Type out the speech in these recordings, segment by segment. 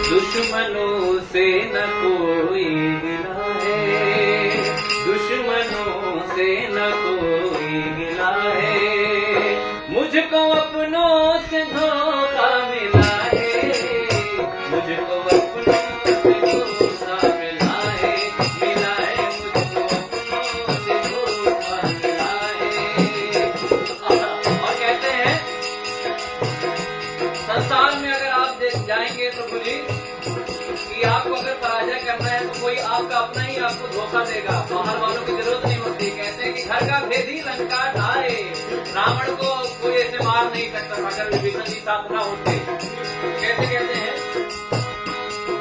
दुश्मनों से न कोई गिला है, दुश्मनों से न कोई गिला है, मुझको अपनों से धोखा मिला है, मुझको अपनों से धोखा मिला है, मिला है मुझको अपनों से धोखा मिला है। और कहते हैं संसार में अगर आप जाएंगे तो बोली कि आपको अगर पराजय करना है तो कोई आपका अपना ही आपको धोखा देगा, बाहर वालों की जरूरत नहीं होती। कहते हैं कि घर का भेदी लंका ढाए, रावण को कोई ऐसे मार नहीं सकता अगर विभीषण जी साथ ना होते। कैसे कहते हैं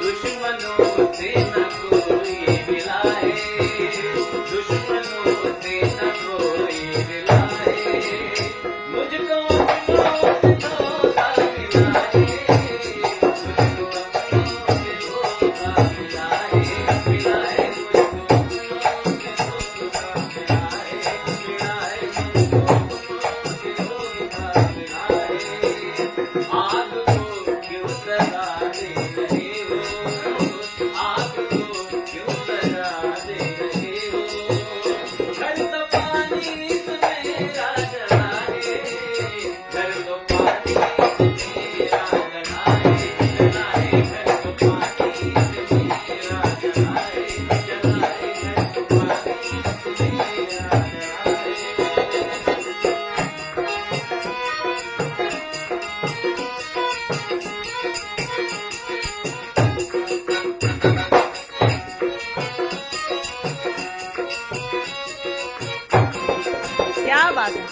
दुश्मनों से न कोई मिला है, दुश्मनों से न कोई मिला है, मुझको क्या बात है।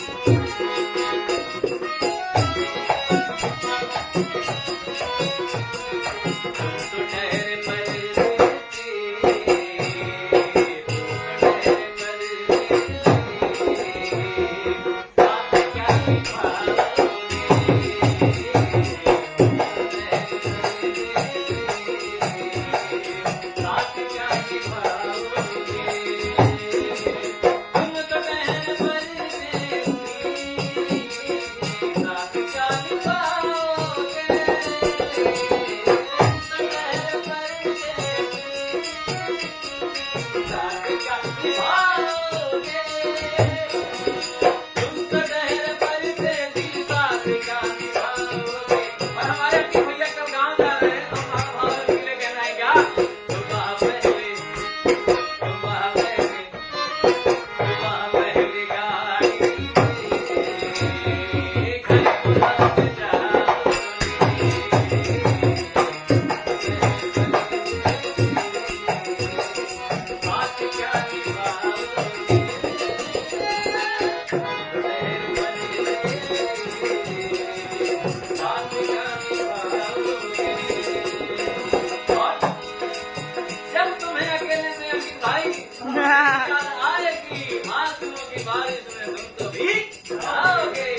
आएगी आंसुओं की बारिश में तुम तो भीग जाओगे।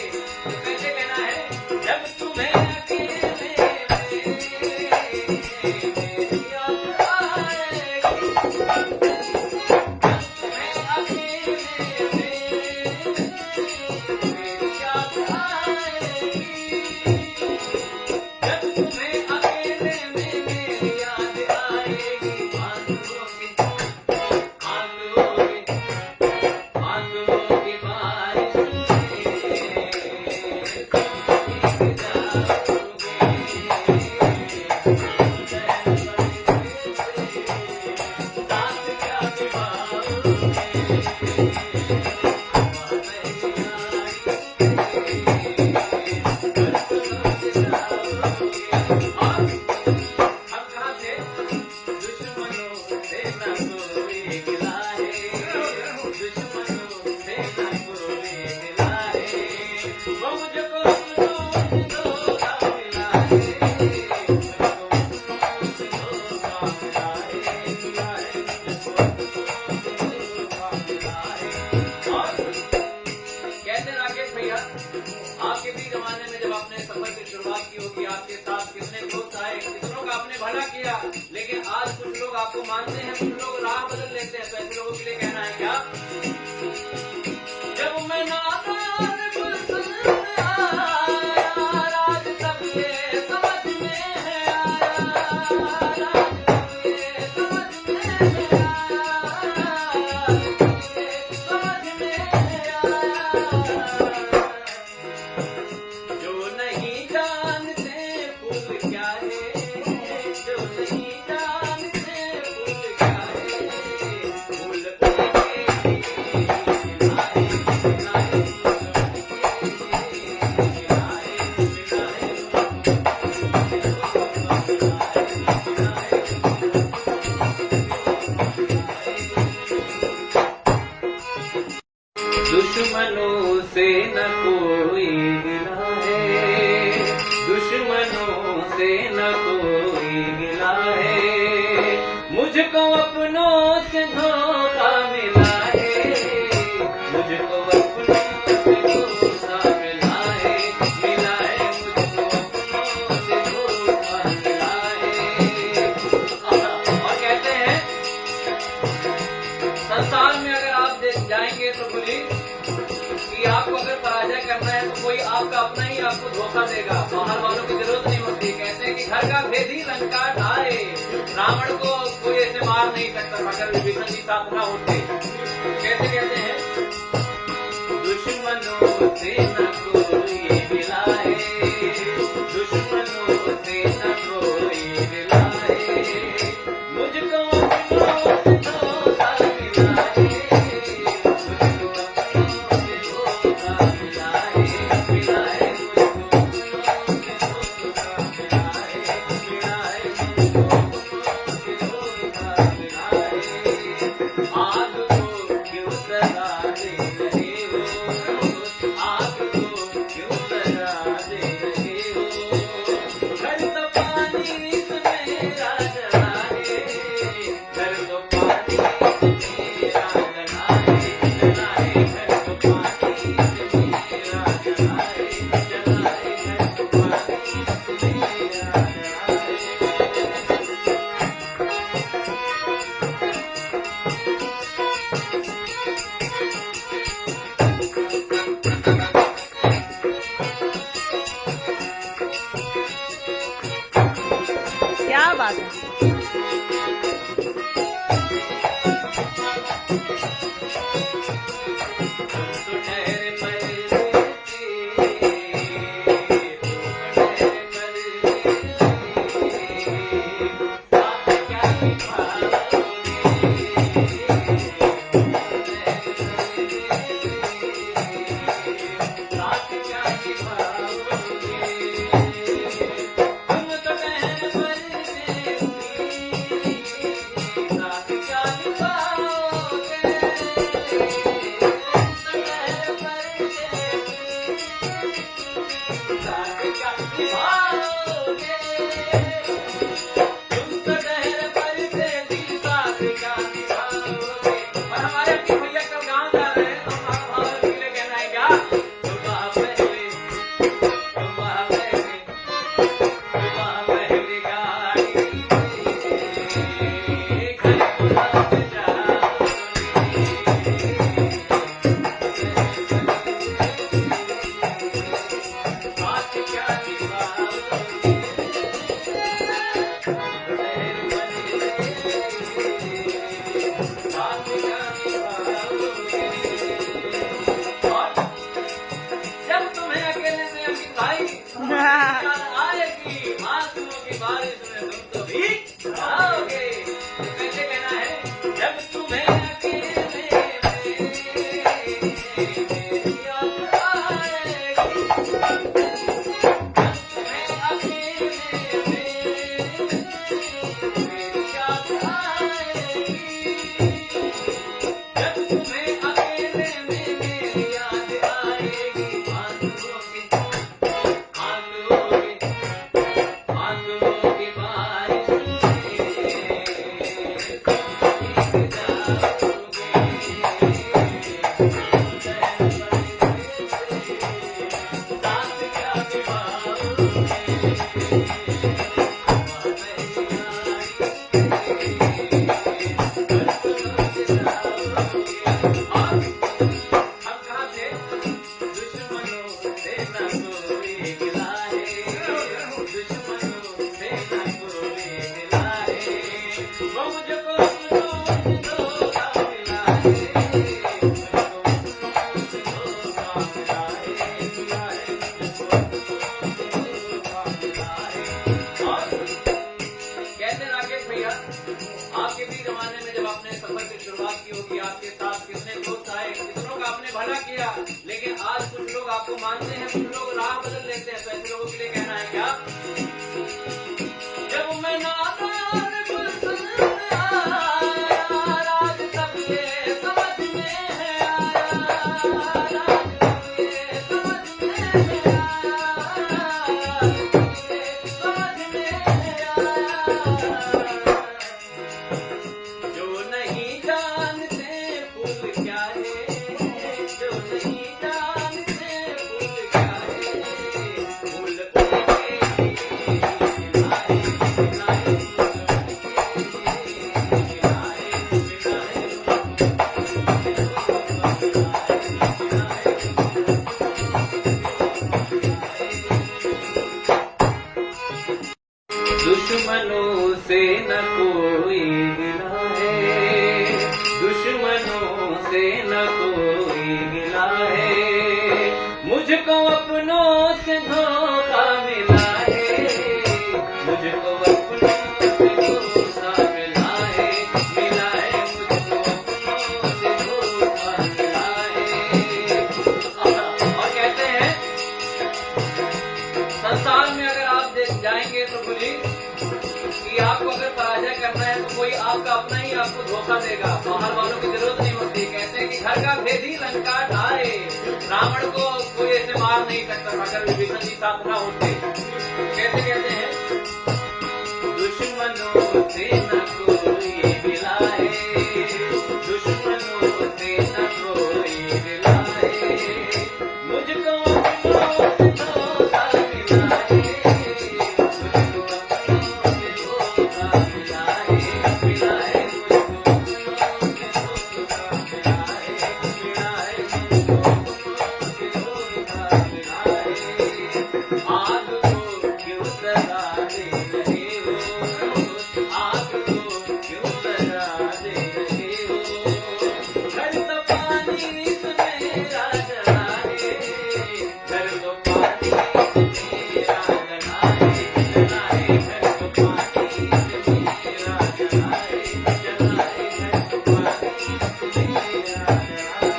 कैसे कहना है जब तुम्हें अकेले में याद आएगी, जब तुम्हें अकेले में याद आएगी, जब तुम्हें अकेले में मेरी याद आएगी, आपके भी जमाने में जब आपने सफर की शुरुआत की होगी, आपके साथ कितने दोस्त आए, कितनों का आपने भला किया, लेकिन आज कुछ लोग आपको मानते हैं, कुछ लोग राह बदल लेते हैं। तो ऐसे लोगों के लिए कहना है क्या, जब मैं नादान गुलशन आया, राज तब ये समझ में है आया, आपको धोखा देगा, बाहर वालों की जरूरत नहीं होती। कहते हैं कि घर का भेद ही लंका ढाए, रावण को कोई ऐसे मार नहीं सकता अगर विभीषण जी साथ ना होते। कैसे कहते हैं, दुश्मनों से न कोई मिलाए, दुश्मनों से न कोई मिलाए, मुझको अपनों से धोखा मिलाए, मुझको अपनों से धोखा मिलाए, मिलाए मुझको अपनों से धोखा मिलाए, मिलाए मुझको अपनों से धोखा मिलाए। आग को क्यों सजा दे रहे हो, आग को क्यों सजा दे रहे हो, घर तो पानी से मेरा जलाए, घर तो पानी से मेरा जलाए, जलाए घर तो पानी से मेरा जलाए, जलाए घर तो पानी से मेरा जलाए। क्या बात है। तो ठहरे परदेसी, ठहरे परदेसी, साथ क्या निभाओगे, साथ क्या निभाओगे, तुम तो ठहरे परदेसी, साथ क्या निभाओगे, साथ क्या निभाओगे, तुम तो ठहरे परदेसी, साथ क्या निभाओगे। और हमारे अपने भैया कल गाँव जा रहे हैं, तो हमारा भाव के लिए कहना है क्या, सुबह पहले, सुबह पहले, सुबह पहले गाड़ी से घर को लौट जाओगे। साथ क्या निभाओगे, साथ क्या निभाओगे। और जब तुम्हें अकेले में अपनी भाई याद आएगी, आंसुओं की बारिश में तुम तो भीग जाओगे। तो कैसे कहना है, जब तुम्हें अकेले में मेरी याद आएगी, जब तुम्हें अकेले में मेरी याद आएगी, आंसुओं की बारिश में तुम भीग जाओगे। साथ क्या निभाओगे, हम कहाँ थे, दुश्मनों से न कोई मिलाए, दुश्मनों से न कोई मिलाए, वो मुझको अपनों से धोखा मिलाए, मुझको अपनों से धोखा मिलाए, मिलाए मुझको अपनों से धोखा मिलाए। और कहते राकेश भैया, आपके भी जमाने में जब आपने सफर की शुरुआत की होगी, आपके साथ कितने दोस्त आए, कितनों का आपने भला किया, लेकिन आज कुछ लोग आपको मानते हैं, कुछ लोग राह बदल लेते हैं। तो ऐसे लोगों के लिए कहना है क्या, जब मैं नादान गुलशन आया, राज तब ये समझ में आया, राज तब ये समझ में आया, ये समझ में आया, जो नहीं जानते फूल क्या है, जो नहीं जानते फूल क्या है, फूल उनके दुश्मनों से न कोई गिला है, दुश्मनों से न कोई गिला है, मुझको अपनों से धोखा मिला है, मुझको अपनों से धोखा मिला है, मुझको अपनों से धोखा मिला है। और कहते हैं संसार में अगर आप जाएंगे तो बोली कि आपको अगर पराजय करना है तो कोई आपका अपना ही आपको धोखा देगा, बाहर वालों की जरूरत नहीं होती। कहते हैं कि घर का भेदी लंका ढाए, रावण को कोई ऐसे मार नहीं सकता था अगर विभीषण जी साथ ना होते। कहते हैं दुश्मनों से न कोई गिला है, दुश्मनों से न कोई गिला है, मुझको अपनों से धोखा मिला है, मुझको अपनों से धोखा मिला है, मुझको अपनों से धोखा मिला है, मुझको अपनों से धोखा मिला है। आग को क्यों सजा दे रहे हो, आग को क्यों सजा दे रहे हो, घर तो पानी से मेरा जला है, घर तो पानी से मेरा जला है, जला है, घर तो पानी से मेरा जला है, जला है, घर तो पानी से मेरा जला है।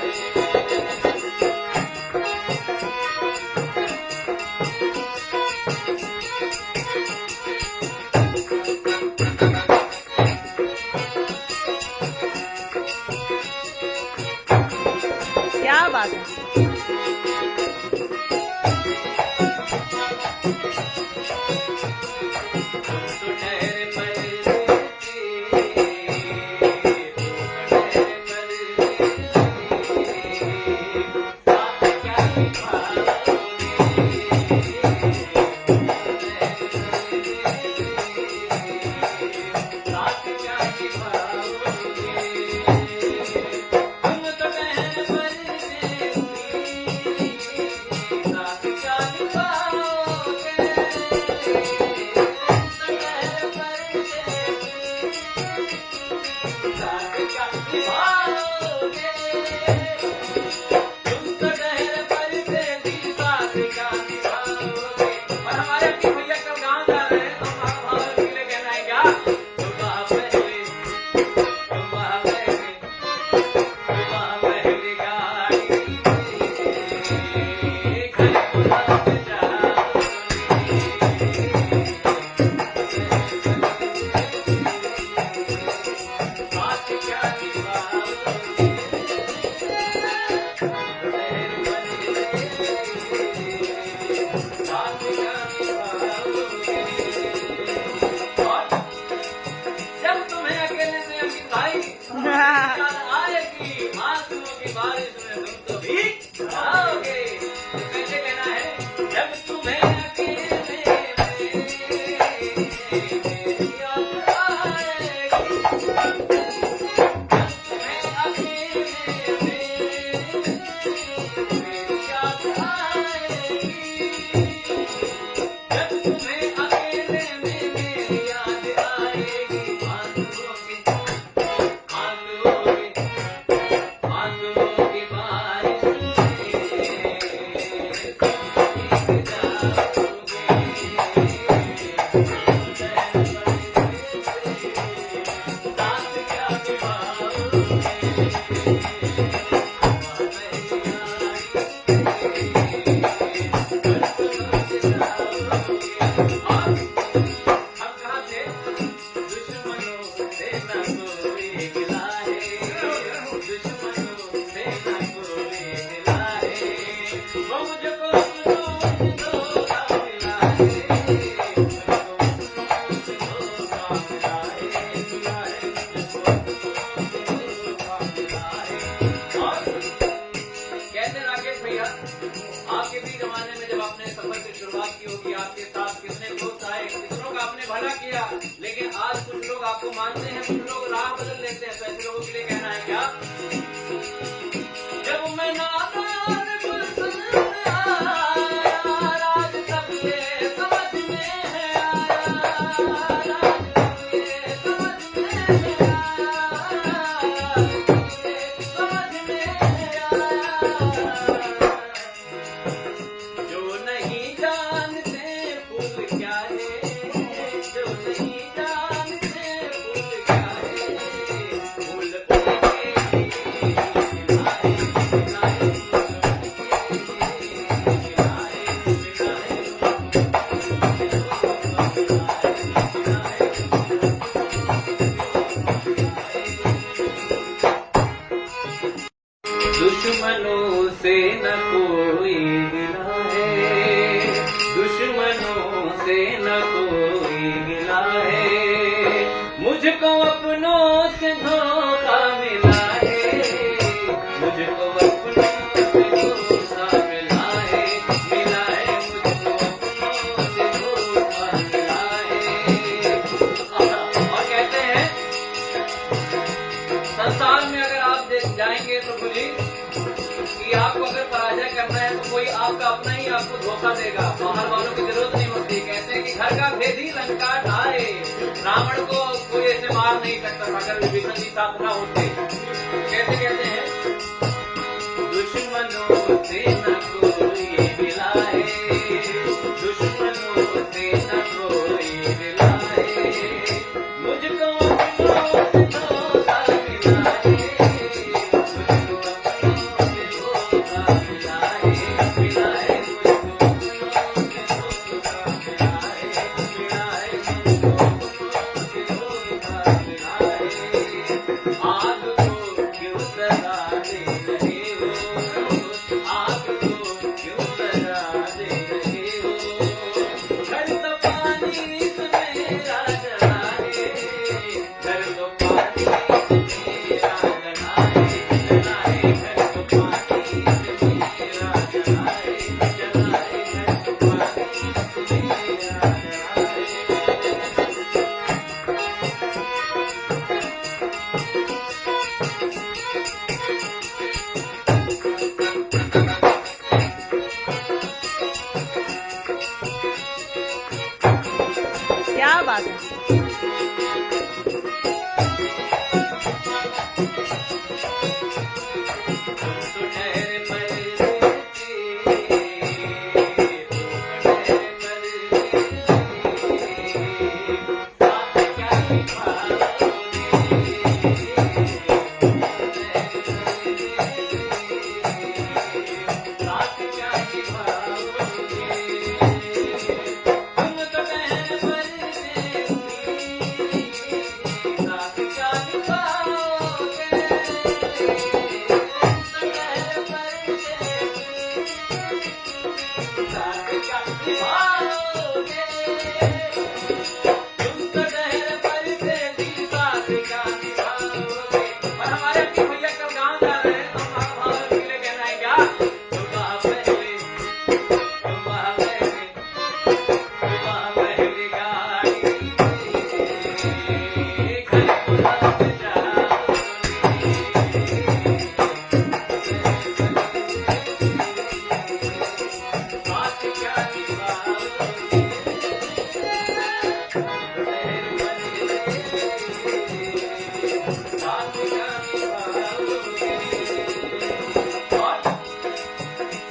क्या बात है। तो ठहरे परदेसी, तो ठहरे परदेसी, साथ क्या निभाओगे, साथ क्या निभाओगे, तुम तो ठहरे परदेसी, साथ क्या निभाओगे, जब तुम्हें अकेले में अपनी भाई आएगी, आंसुओं की बारिश में तुम तो भीग जाओगे। तो कैसे कहना है, जब तुम्हें अकेले में मेरी याद आएगी, जब तुम्हें अकेले में मेरी याद आएगी, जब तुम्हें अकेले में मेरी याद आएगी, आंसुओं की बारिश आपके भी जमाने में जब आपने सफर की शुरुआत की होगी, आपके साथ कितने दोस्त आए, कितनों का आपने भला किया, लेकिन आज कुछ लोग आपको मानते हैं, कुछ लोग राह बदल लेते हैं। तो ऐसे लोगों के लिए कहना है क्या, जब मैं नादान गुलशन में आया, राज सबके समझ में है आया, आपको धोखा देगा, बाहर वालों की जरूरत नहीं होती। कहते हैं कि घर का भेदी लंका ढाए। रावण को कोई ऐसे मार नहीं सकता था अगर विभीषण जी साथ ना होते। कैसे कहते हैं, दुश्मनों से न कोई मिलाए, दुश्मनों से न कोई मिलाए, मुझको अपनों से धोखा मिलाए, मुझको अपनों से धोखा मिलाए, मिलाए मुझको अपनों से धोखा मिलाए, मिलाए मुझको अपनों से धोखा मिलाए। आग को क्यों सजा दे रहे हो, आग को क्यों सजा दे रहे हो, घर तो पानी इसमें जलाए, घर तो पानी इसमें जलाए, जलाए घर तो पानी इसमें जलाए, जलाए घर तो पानी इसमें जलाए। क्या बात है। तो ठहरे परदेसी, तो ठहरे परदेसी, साथ क्या निभाओगे, साथ क्या निभाओगे, तुम तो ठहरे परदेसी, साथ क्या निभाओगे,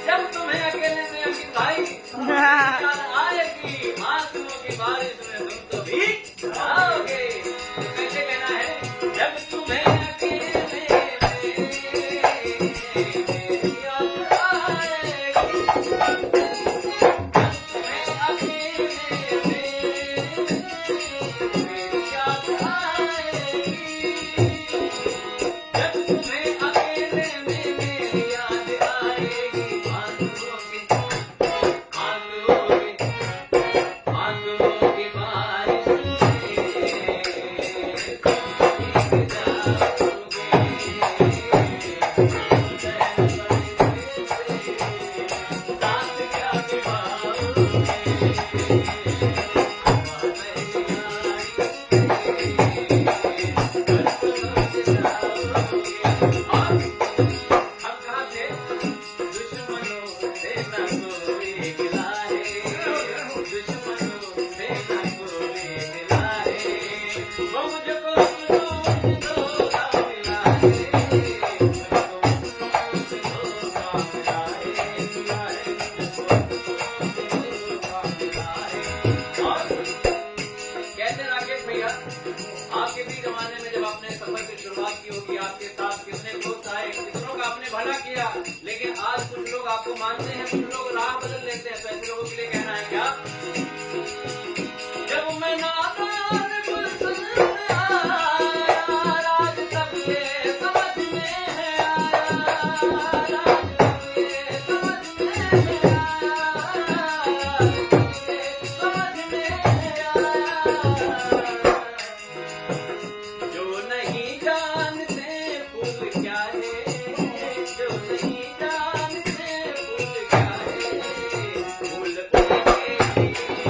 जब तुम्हें अकेले में अपनी भाई याद आएगी, आंसुओं की बारिश में तुम तो भीग जाओगे। कैसे कहना है, जब तुम्हें अकेले में याद आएगी, जब तुम्हें अकेले में याद आएगी, जब तुम्हें अकेले में मेरी याद आएगी, आंसुओं की बारिश में भीग जाओगे। साथ क्या कहते राकेश भैया, आपके भी जमाने में जब आपने सफर की शुरुआत की होगी, आपके साथ कितने दोस्त आए, कितनों का आपने भला किया, लेकिन आज कुछ लोग आपको मानते हैं, कुछ लोग राह बदल लेते हैं। तो ऐसे लोगों के लिए कहना है क्या, जब मैं नादान गुलशन में आया, राज तब ये समझ में आया, राज तब ये समझ में आया, समझ में आया, जो नहीं जानते फूल क्या है, जो नहीं जानते फूल क्या है, फूल उनके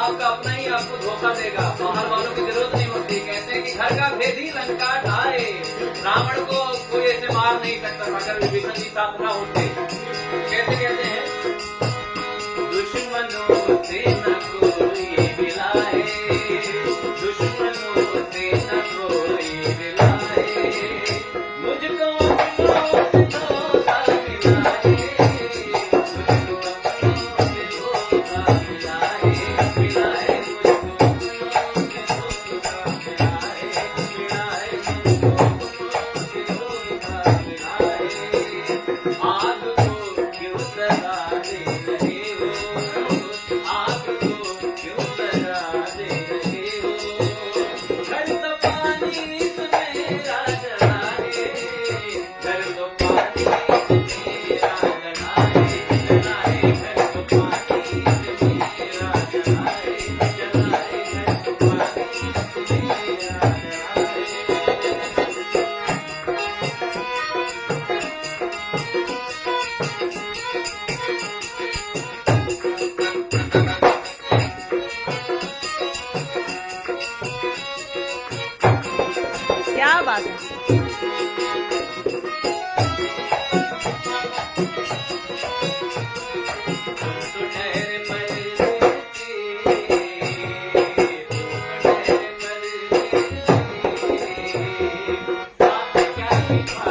आपका अपना ही आपको धोखा देगा, बाहर वालों की जरूरत नहीं होती। कहते हैं कि घर का भेदी लंका ढाए, रावण को कोई ऐसे मार नहीं सकता अगर विभीषण जी साथ ना होते। कैसे कहते हैं, दुश्मनों से न कोई मिलाए, दुश्मनों से न कोई मिलाए, मुझको अपनों से धोखा मिलाए, मुझको अपनों से धोखा मिलाए, मिलाए मुझको अपनों से धोखा मिलाए, मिलाए मुझको अपनों से धोखा मिलाए। आग को क्यों सजा दे रहे हो, आग को क्यों सजा दे रहे हो, घर तो पानी से मेरा जलाए, घर तो पानी से मेरा जलाए, जलाए घर तो पानी से मेरा जलाए, जलाए घर तो पानी से मेरा क्या बात है। तो ठहरे परदेसी, ठहरे परदेसी, साथ क्या निभाओगे,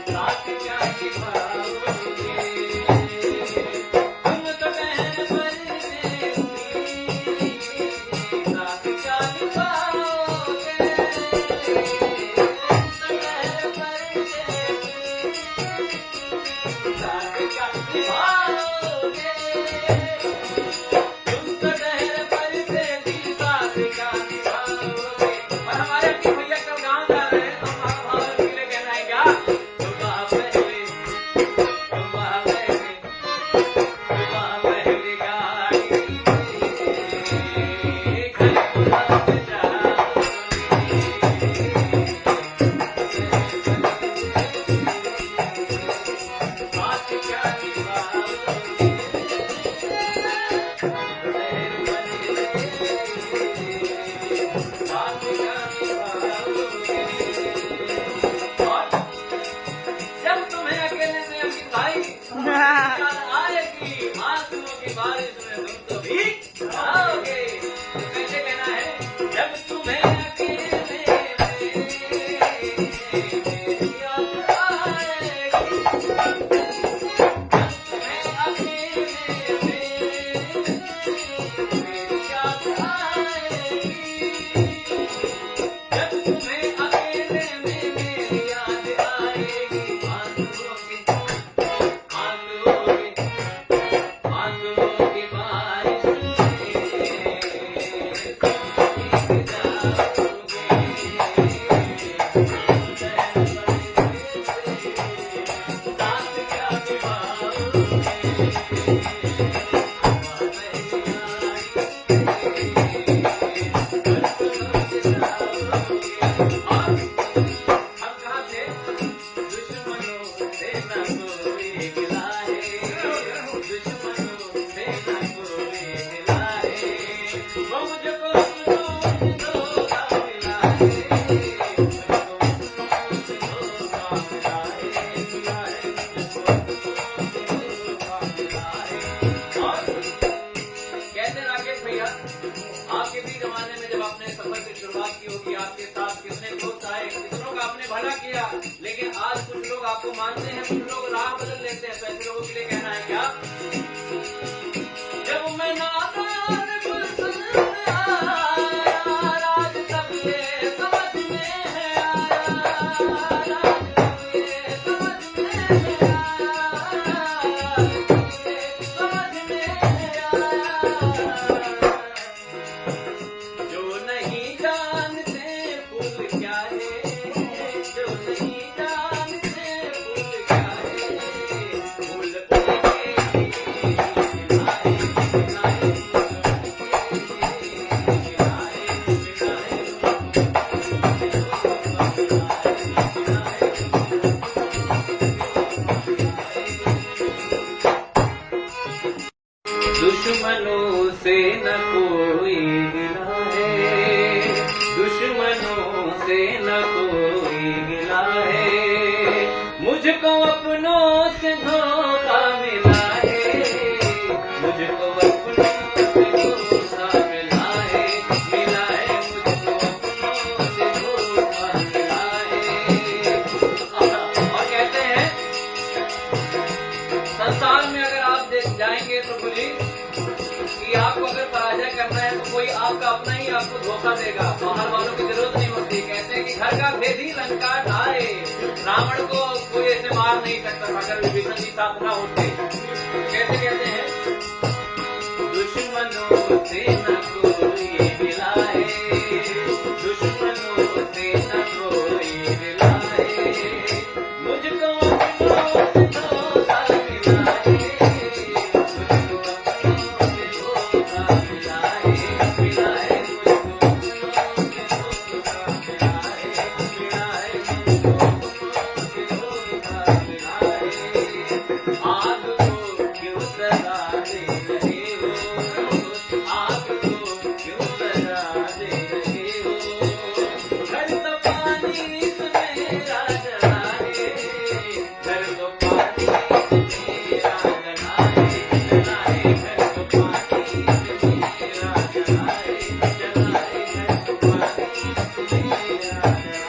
साथ क्या निभाओगे, तुम तो ठहरे परदेसी, साथ क्या निभाओगे, साथ क्या निभाओगे, तुम तो ठहरे परदेसी, साथ क्या निभाओगे। और हमारे अपने भैया कल गाँव जा रहे हैं, तो हमारा भाव के लिए कहना है क्या, सुबह पहले, सुबह पहले, सुबह पहले गाड़ी घर बुलाते जाओगे, साथ क्या निभाओगे, साथ क्या निभाओगे। और जब तुम्हें अकेले में अपनी भाई याद आएगी, आंसुओं की बारिश में तुम तो भीग जाओगे। तो कैसे कहना है, जब तुम्हें अकेले में मेरी याद आएगी, जब तुम्हें अकेले में मेरी याद आएगी, जब तुम्हें अकेले में मेरी याद आएगी, आंसुओं की बारिश में तुम भीग जाओगे, साथ क्या निभाओगे। हम कहाँ थे, दुश्मनों से न कोई मिलाए, दुश्मनों से न कोई मिलाए, वो मुझको अपनों से धोखा मिलाए, मुझको अपनों से धोखा मिलाए, मिलाए मुझको अपनों से धोखा मिलाए। और कहते राकेश भैया, आपके भी जमाने में जब आपने सफर की शुरुआत की होगी, आपके साथ कितने दोस्त आए, कितनों का आपने भला किया, लेकिन आज कुछ लोग आपको मानते हैं, कुछ लोग राह बदल लेते हैं। तो ऐसे लोगों के लिए कहना है क्या, जब मैं नादान गुलशन आया, राज तब ये समझ में आया, राज तब ये समझ में आया, राज तब ये समझ में आया, जो नहीं जानते फूल क्या है, जो नहीं जानते फूल क्या है, से न कोई गिला है, दुश्मनों से न कोई गिला है, मुझको अपनों से धोखा मिला है, मुझको अपनों से धोखा मिला है, मुझको अपनों से धोखा मिला है। और कहते हैं संसार में अगर आप जाएंगे तो बोली कि आपको अगर पराजय करना है तो कोई आपका अपना ही आपको धोखा देगा, बाहर वालों की जरूरत नहीं होती। कहते हैं कि घर का भेदी लंका ढाए, रावण को कोई ऐसे मार नहीं सकता था अगर विभीषण जी साथ ना होते। कैसे कहते हैं, दुश्मनों से न कोई मिला है, दुश्मनों से न कोई मिला है, मुझको अपनों से धोखा मिला है, मुझको अपनों से धोखा मिला है, मुझको अपनों से धोखा मिला है, मुझको अपनों से धोखा मिला है। आग को क्यों सजा दे रहे हो, आग को क्यों सजा दे रहे हो, घर तो पानी से मेरा जला है, घर तो पानी से मेरा जला है, जला है, घर तो पानी से मेरा जला है, जला है, घर तो पानी से मेरा जला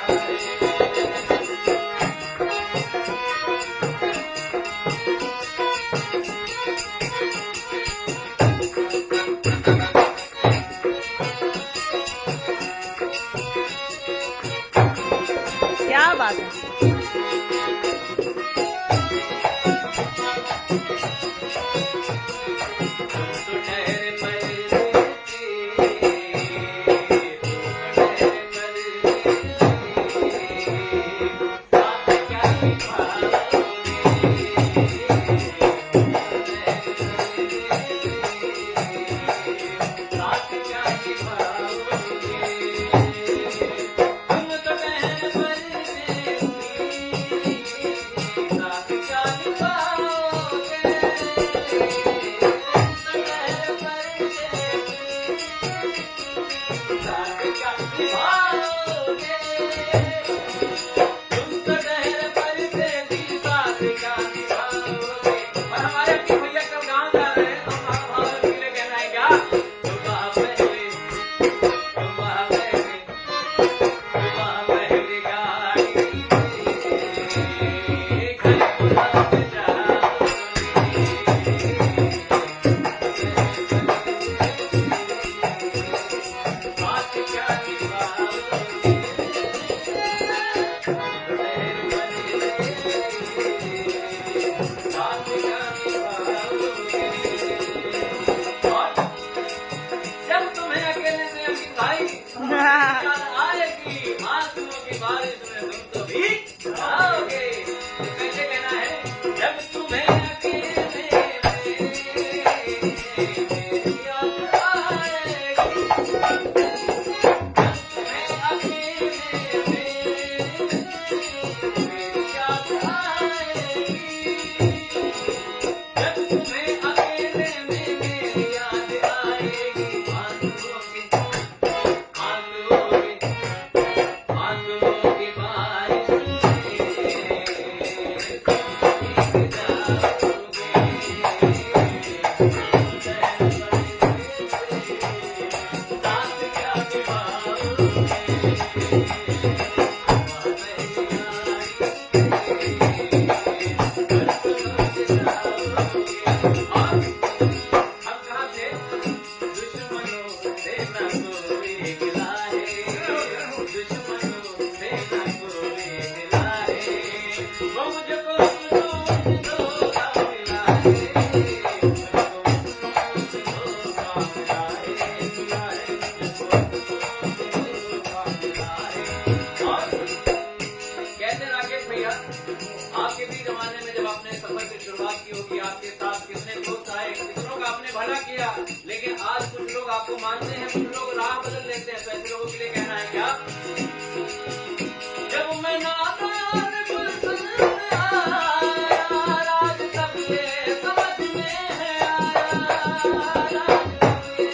क्या बात है। तो ठहरे परदेसी, तो ठहरे परदेसी, साथ क्या निभाओगे, साथ क्या निभाओगे, तुम तो ठहरे परदेसी, साथ क्या निभाओगे, जब तुम्हें अकेले से दिखाई आएगी, आंसुओं की बारिश में तुम तो भीग जाओगे। कैसे कहना है, जब तुम्हें अकेले में याद आएगी, जब तुम्हें अकेले में याद आएगी, जब तुम्हें अकेले में मेरी याद आएगी, आंसुओं की बारिश आपके भी जमाने में जब आपने सफर की शुरुआत की होगी, आपके साथ कितने दोस्त आए, कितनों का आपने भला किया, लेकिन आज कुछ लोग आपको मानते हैं, कुछ लोग राह बदल लेते हैं। तो ऐसे लोगों के लिए कहना है क्या, जब मैं नादान गुलशन में आया, राज तब ये समझ में है आया, राज तब ये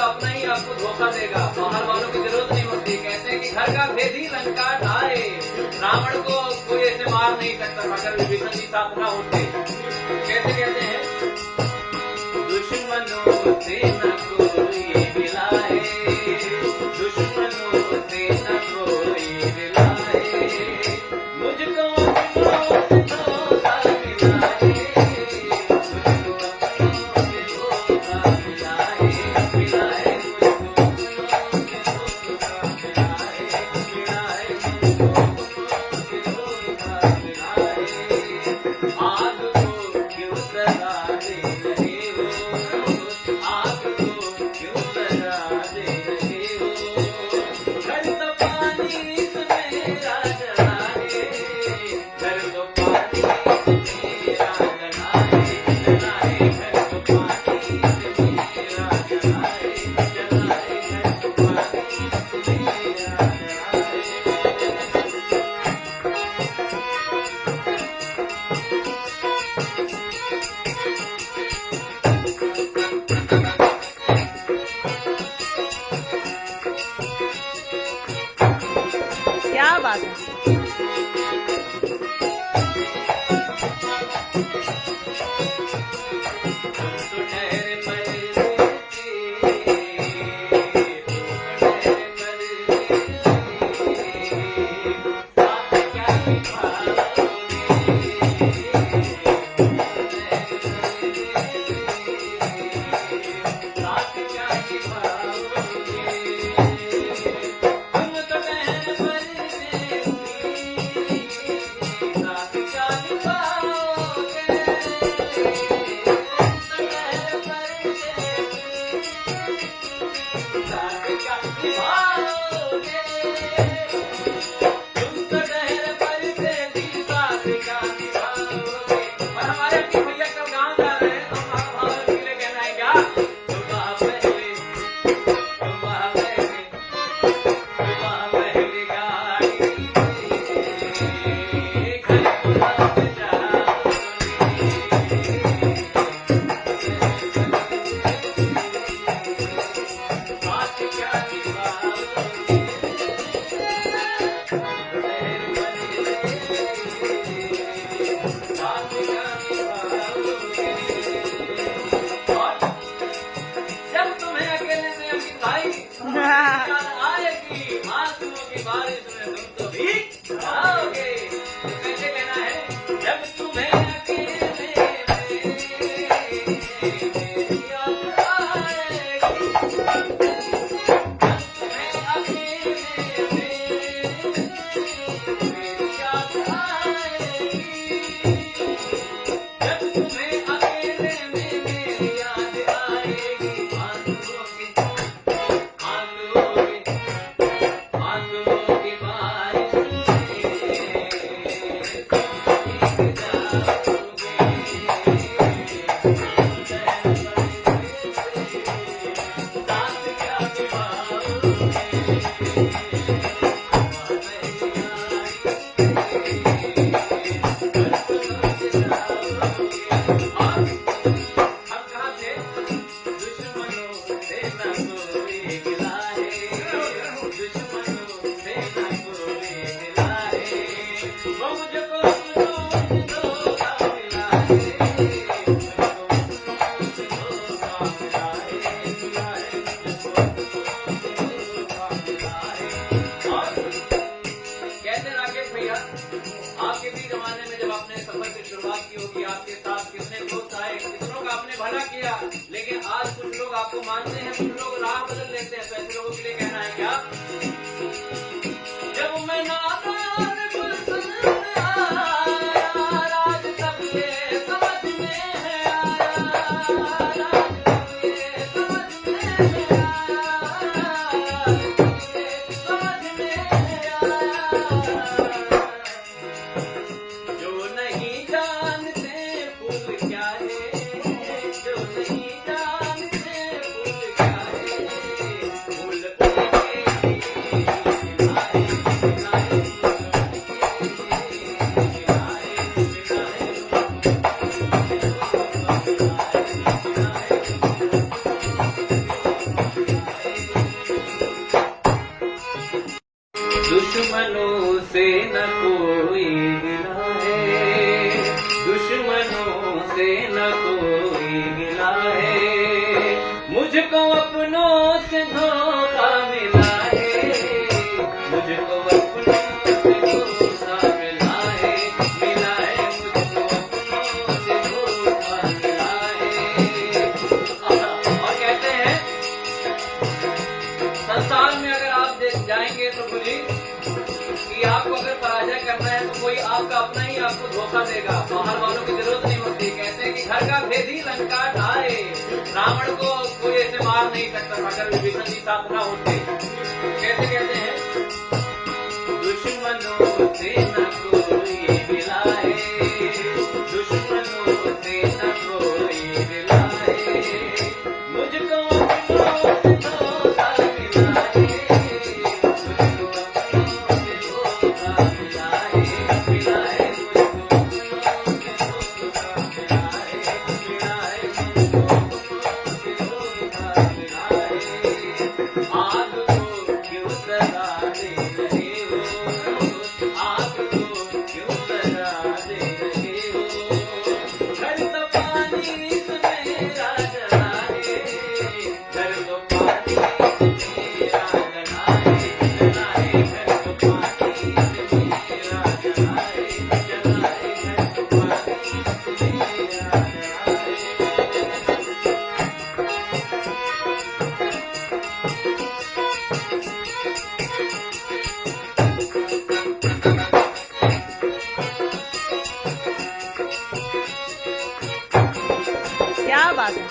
अपना ही आपको धोखा देगा, बाहर वालों की जरूरत नहीं होती। कहते हैं कि घर का भेदी लंका ढाए, रावण को कोई ऐसे मार नहीं सकता अगर विभीषण जी साथ ना होते। कैसे कहते हैं, दुश्मनों से न कोई मिलाए, दुश्मनों से न कोई मिलाए, मुझको अपनों से धोखा मिलाए, मुझको अपनों से धोखा मिलाए, मिलाए मुझको अपनों से धोखा मिलाए, मिलाए मुझको अपनों से धोखा मिलाए। आग को क्यों सजा दे रहे हो, आग को क्यों सजा दे रहे हो, घर तो पानी से मेरा जलाए, घर तो पानी से मेरा जलाए, जलाए घर तो पानी से मेरा जलाए, जलाए घर तो पानी से मेरा क्या बात है। तो ठहरे परदेसी, तो ठहरे परदेसी, साथ क्या निभाओगे, साथ क्या निभाओगे, तुम तो ठहरे परदेसी, साथ क्या निभाओगे, जब तुम्हें अकेले में अपनी भाई याद आएगी, आंसुओं की बारिश में तुम तो भीग जाओगे। तो कैसे कहना है, जब तुम्हें अकेले में याद आएगी, जब तुम्हें अकेले में याद आएगी, जब तुम्हें अकेले में मेरी याद आएगी, आंसुओं की बारिश आपके भी जमाने में जब आपने सफर की शुरुआत की होगी, आपके साथ कितने दोस्त आए, कितनों का आपने भला किया, लेकिन आज कुछ लोग आपको मानते हैं, कुछ लोग राह बदल लेते हैं। तो ऐसे लोगों के लिए कहना है क्या, जब मैं नादान गुलशन में आया, राज तब ये समझ में है आया, राज तब ये समझ में है आया, समझ में है आया, जो नहीं जानते फूल क्या है, जो नहीं जानते फूल क्या है, फूल उनके दुश्मनों से न कोई गिला है, दुश्मनों से न कोई गिला है, मुझको अपनों से धोखा मिला है, मुझको अपनों से धोखा मिला है, मुझको अपनों से धोखा मिला है। और कहते हैं संसार में अगर आप जाएंगे तो बोलिए कि आपको अगर पराजय करना है तो कोई आपका अपना ही आपको धोखा देगा, बाहर वालों की जरूरत नहीं होती। कहते हैं कि घर का भेदी लंका ढाए, रावण को कोई ऐसे मार नहीं सकता था अगर विभीषण जी साथ ना होते। कैसे कहते हैं, दुश्मनों से न कोई मिला है, दुश्मनों से न कोई मिला है, मुझको अपनों से धोखा मिला है, क्या बात है।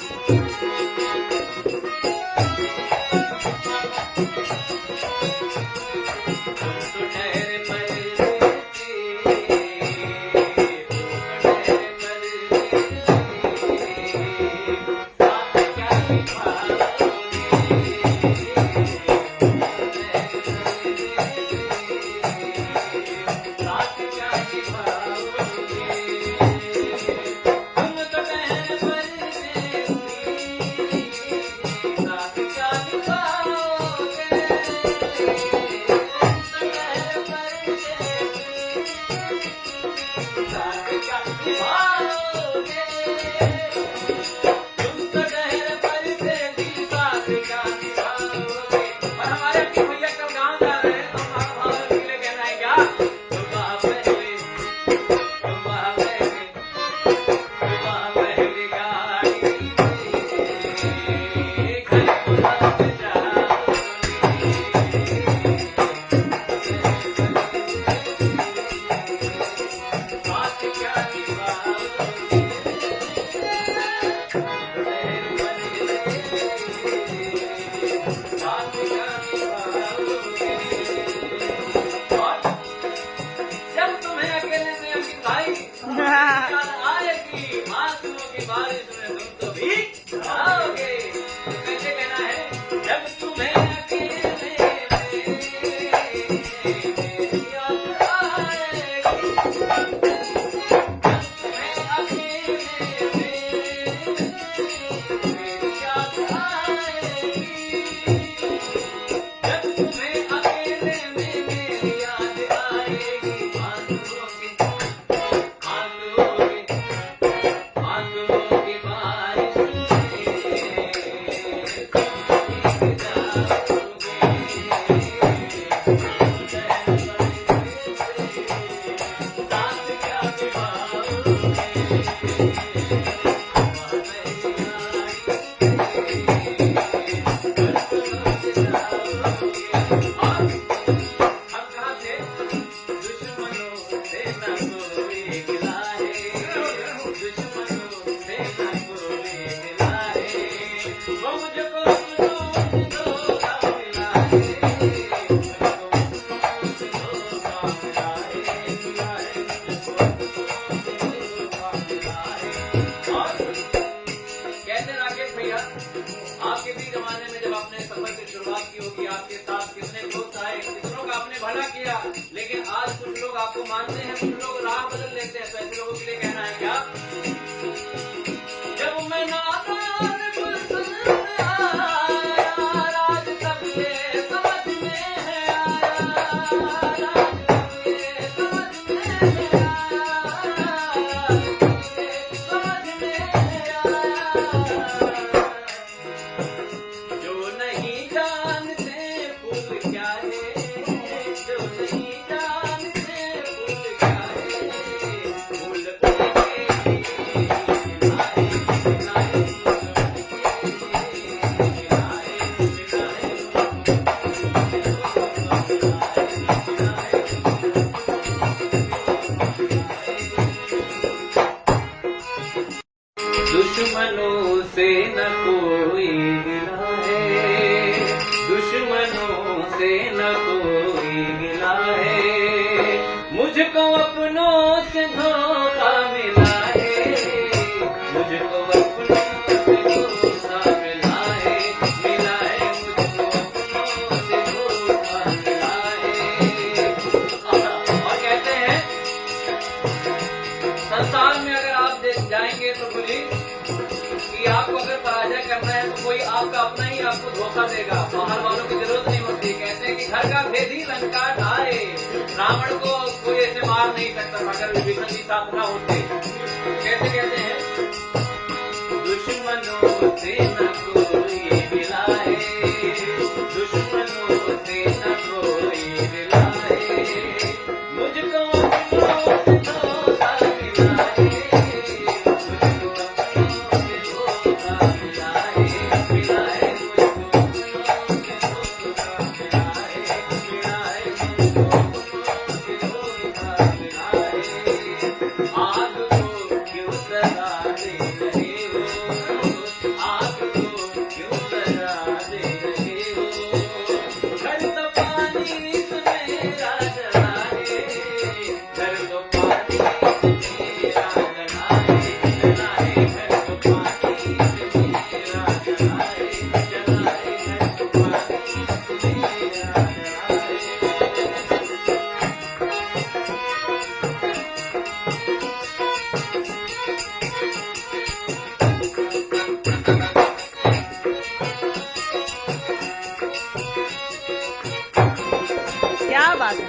लेकिन आज कुछ लोग आपको मानते हैं, कुछ लोग राह बदल लेते हैं। तो ऐसे लोगों के लिए कहना है क्या, जब मैं नादान गुलशन आया, राज तब ये समझ में है आया, से न कोई गिला है, मुझको अपनों से धोखा मिला है, मुझको अपनों से धोखा मिला है, मुझको अपनों से धोखा मिला है। और कहते हैं संसार में अगर आप जाएंगे तो बोलिए कि आपको अगर पराजय करना है तो कोई आपका अपना ही आपको धोखा देगा, बाहर वालों की जरूरत नहीं होती। कहते हैं कि घर का भेदी लंका ढाए, रावण को कोई ऐसे मार नहीं सकता अगर विभीषण जी साथ ना होते। कैसे कहते हैं, दुश्मनों से न कोई मिला है, दुश्मनों से न कोई मिला है, मुझको अपनों से धोखा मिला है, क्या बात है।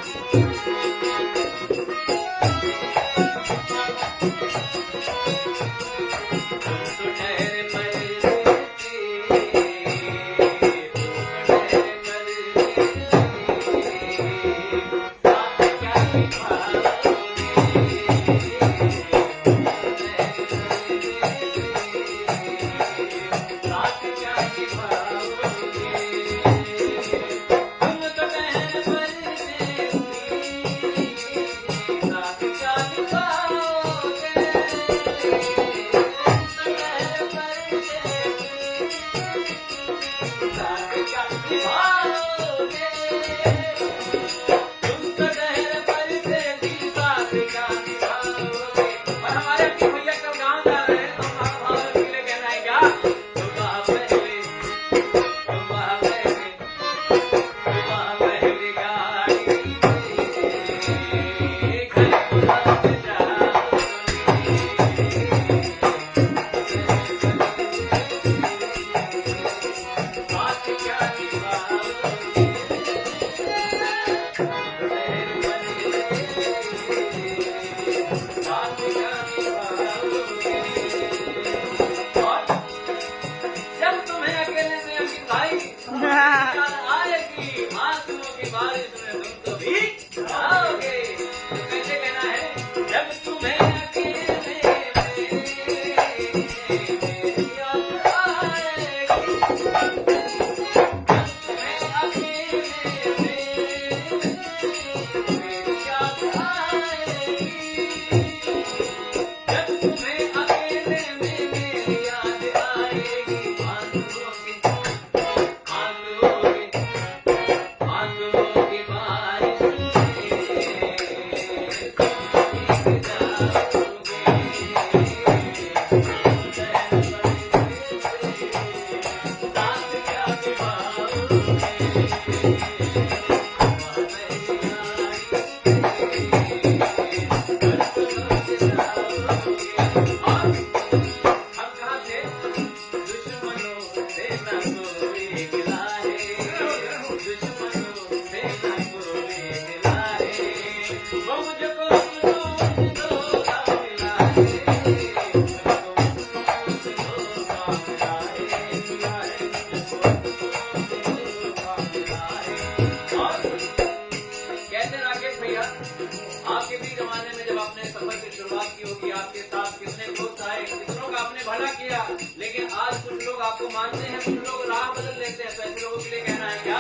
आपके भी जमाने में जब आपने सफर की शुरुआत की होगी, आपके साथ कितने दोस्त आए, कितनों का आपने भला किया, लेकिन आज कुछ लोग आपको मानते हैं, कुछ लोग राह बदल लेते हैं। तो ऐसे लोगों के लिए कहना है क्या,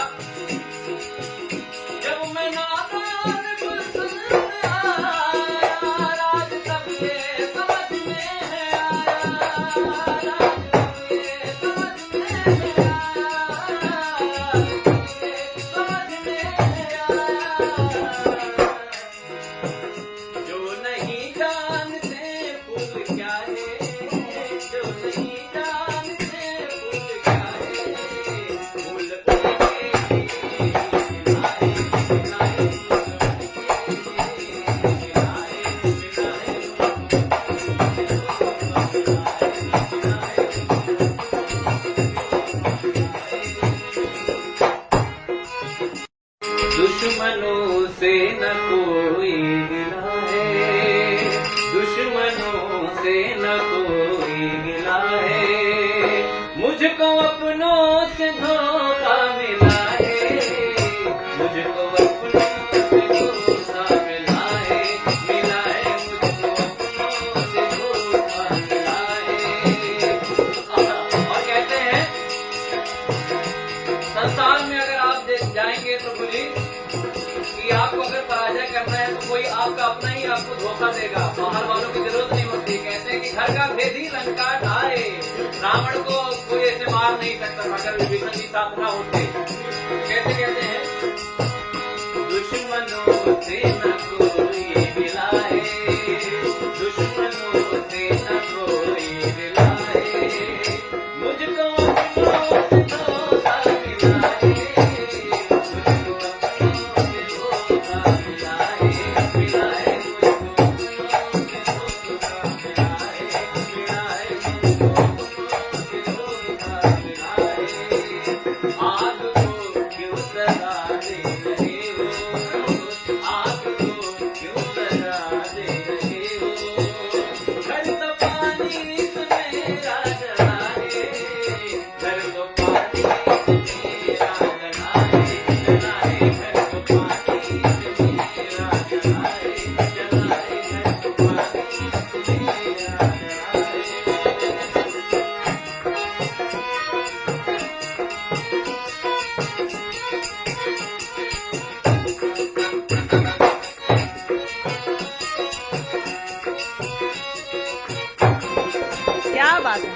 जब मैं नादान गुलशन में आया, राज तब ये समझ में है आया, राज तब ये समझ में है आया, समझ में दुश्मनों से न कोई गिला है, दुश्मनों से न कोई गिला है, मुझको अपनों से धोखा मिला है, मुझको अपनों से धोखा मिला है, मुझको अपनों से धोखा मिला है। और कहते हैं संसार में अगर आप जाएंगे तो बोलिए कि आपको अगर पराजय करना है तो कोई आपका अपना ही आपको धोखा देगा, बाहर वालों की जरूरत नहीं होती। कहते हैं कि घर का भेदी लंका ढाए, रावण को कोई ऐसे मार नहीं सकता अगर विभीषण जी साथ ना होते। कैसे कहते हैं दुश्मनों से न कोई मिला है, दुश्मनों से न कोई मिला है, मुझको अपनों से धोखा मिला है, क्या बात है।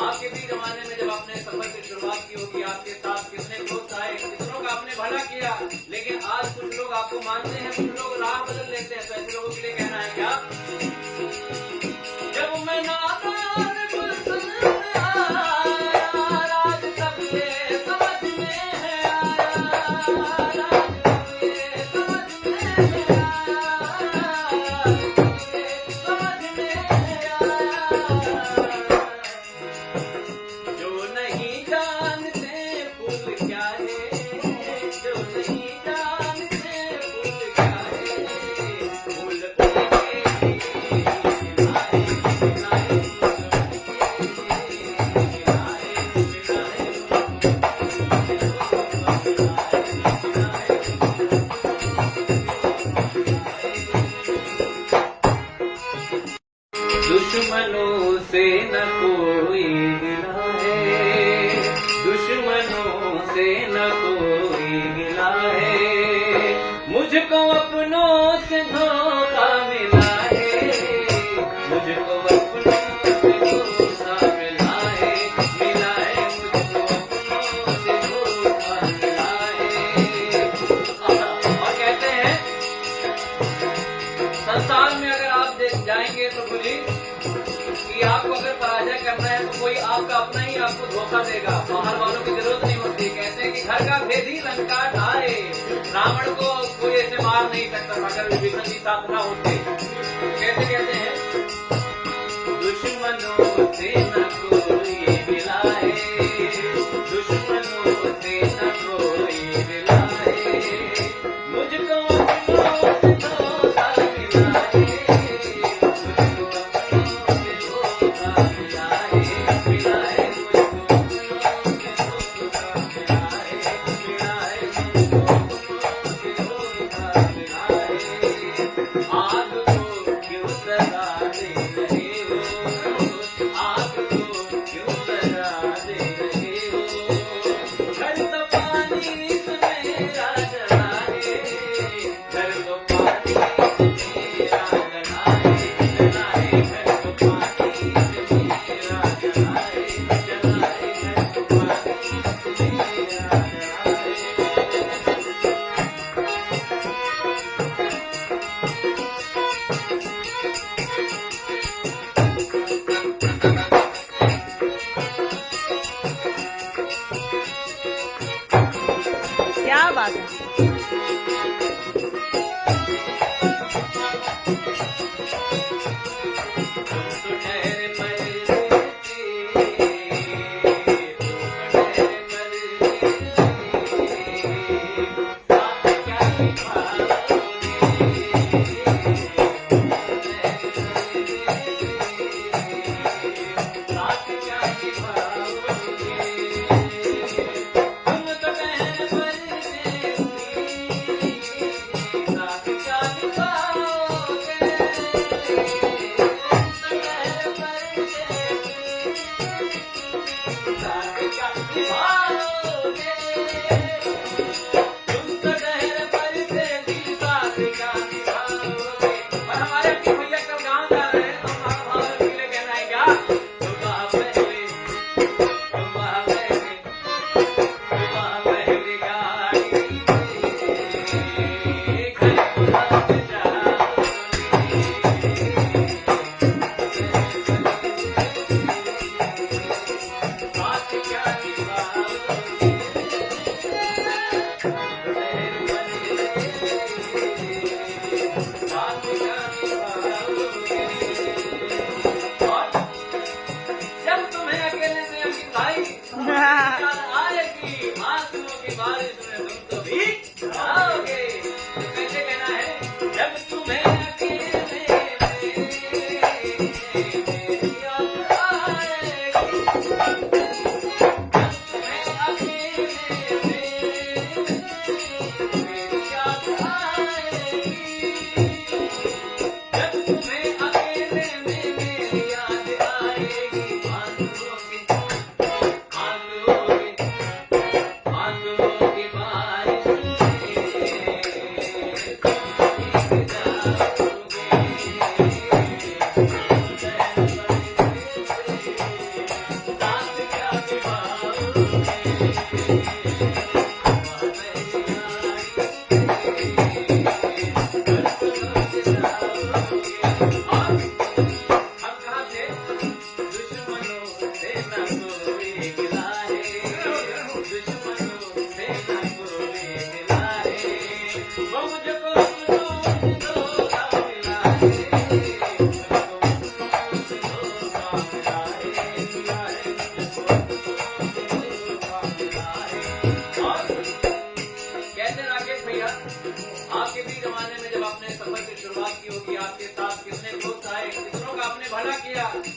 आपके भी जमाने में जब आपने सफर की शुरुआत की होगी, आपके साथ कितने दोस्त आए, कितनों का आपने भला किया, लेकिन आज कुछ लोग आपको मानते हैं, कुछ लोग राह बदल लेते हैं। तो ऐसे लोगों के लिए कहना है क्या? जब मैं नादान पसंद आया, राज तक ये समझ में है आया, से न कोई गिला है, मुझको अपनों से धोखा मिला है, मुझको अपनों से धोखा मिला है, मुझको अपनों से धोखा मिला है। और कहते हैं संसार में अगर आप जाएंगे तो बोलिए कि आपको अगर पराजय करना है तो कोई आपका अपना ही आपको धोखा देगा, बाहर वालों की जरूरत नहीं होती। कहते हैं कि घर का भेदी लंका ढाए, रावण को कोई ऐसे मार नहीं सकता था अगर विभीषण जी साथ ना होते। कैसे कहते हैं, दुश्मनों से न कोई मिला है, दुश्मनों से न कोई मिला है, मुझको अपनों से धोखा मिला है, क्या बात है।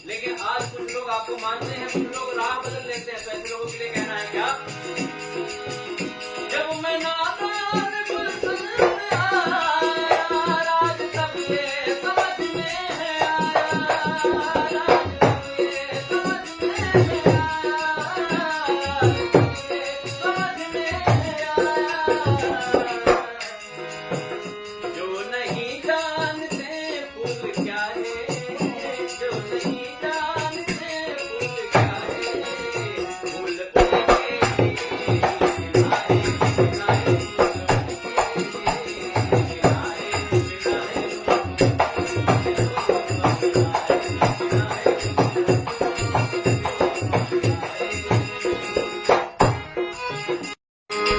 लेकिन आज कुछ लोग आपको मानते हैं, कुछ लोग राह बदल लेते हैं। तो ऐसे लोगों के लिए कहना है क्या, जब मैं नादान गुलशन में आया, राज तब ये समझ में है आया, राज तब ये समझ में है आया, राज तब ये समझ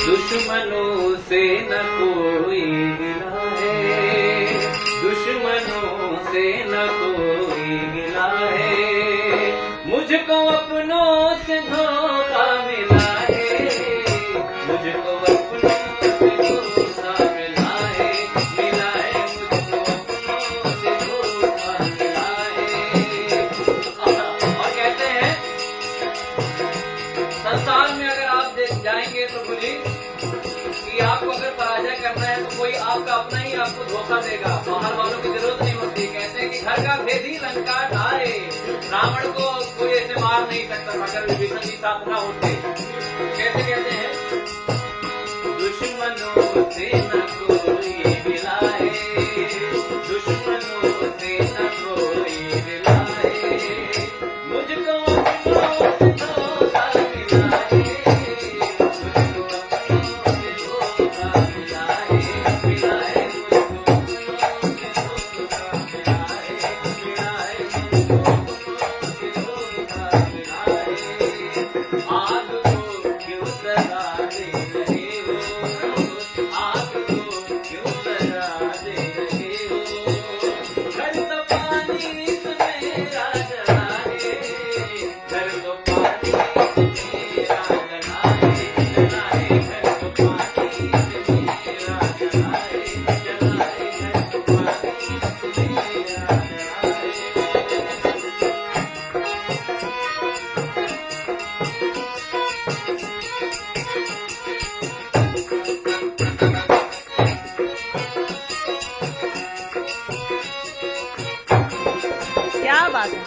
दुश्मनों से न कोई गिला है, दुश्मनों से न कोई गिला है, मुझको अपनों से धोखा मिला है, मुझको अपनों से धोखा मिला है, मुझको अपनों से धोखा मिला है। और कहते हैं संसार में अगर आप जाएंगे तो बोली कि आपको अगर पराजय करना है तो कोई आपका अपना ही आपको धोखा देगा, बाहर वालों की जरूरत नहीं होती। कहते हैं कि घर का भेदी लंका ढाए, रावण को कोई ऐसे मार नहीं सकता था अगर विभीषण की साथ ना होते। कैसे कहते हैं दुश्मनों से न कोई गिला है, दुश्मनों से न कोई गिला है, मुझको अपनों से धोखा मिला है, क्या बात है।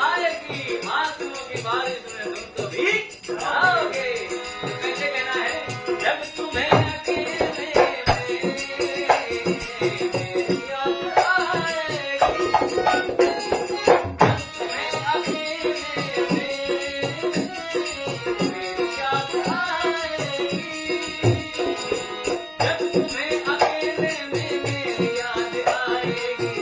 आएगी आंसुओं की बारिश में तुम तो भीग जाओगे। कैसे कहना है जब तुम्हें अकेले मेरी याद आएगी, जब तुम्हें अकेले मेरी याद आएगी, जब तुम्हें अकेले में मेरी याद आएगी,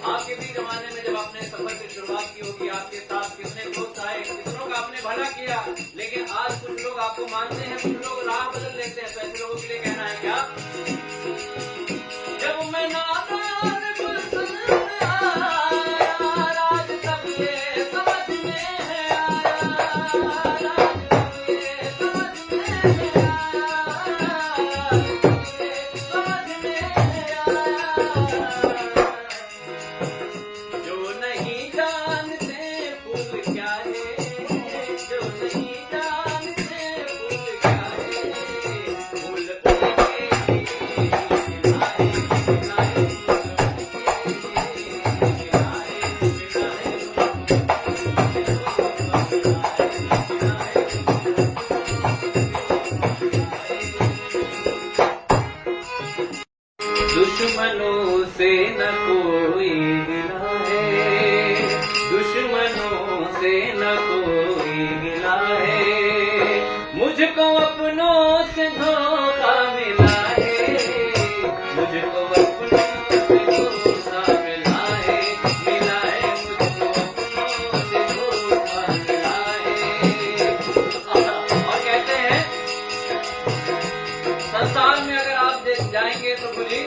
आपके भी जमाने में जब आपने सफर की शुरुआत की होगी, आपके साथ कितने दोस्त आए, कितनों का आपने भला किया, लेकिन आज कुछ लोग आपको मानते हैं, कुछ लोग राह बदल लेते हैं। तो ऐसे लोगों के लिए कहना है क्या, जब मैं नादान गुलशन में आया, राज तब ये समझ में है आया, अपनी जान से भूल गया है, भूल उनके मिलाए मिलाए दुश्मनों से न कोई गिला है, दुश्मनों से न कोई गिला है, मुझको अपनों से धोखा मिला है, मुझको अपनों से धोखा मिला है, मिला है मुझको अपनों से धोखा मिला है। और कहते हैं संसार में अगर आप जाएंगे तो बोलिए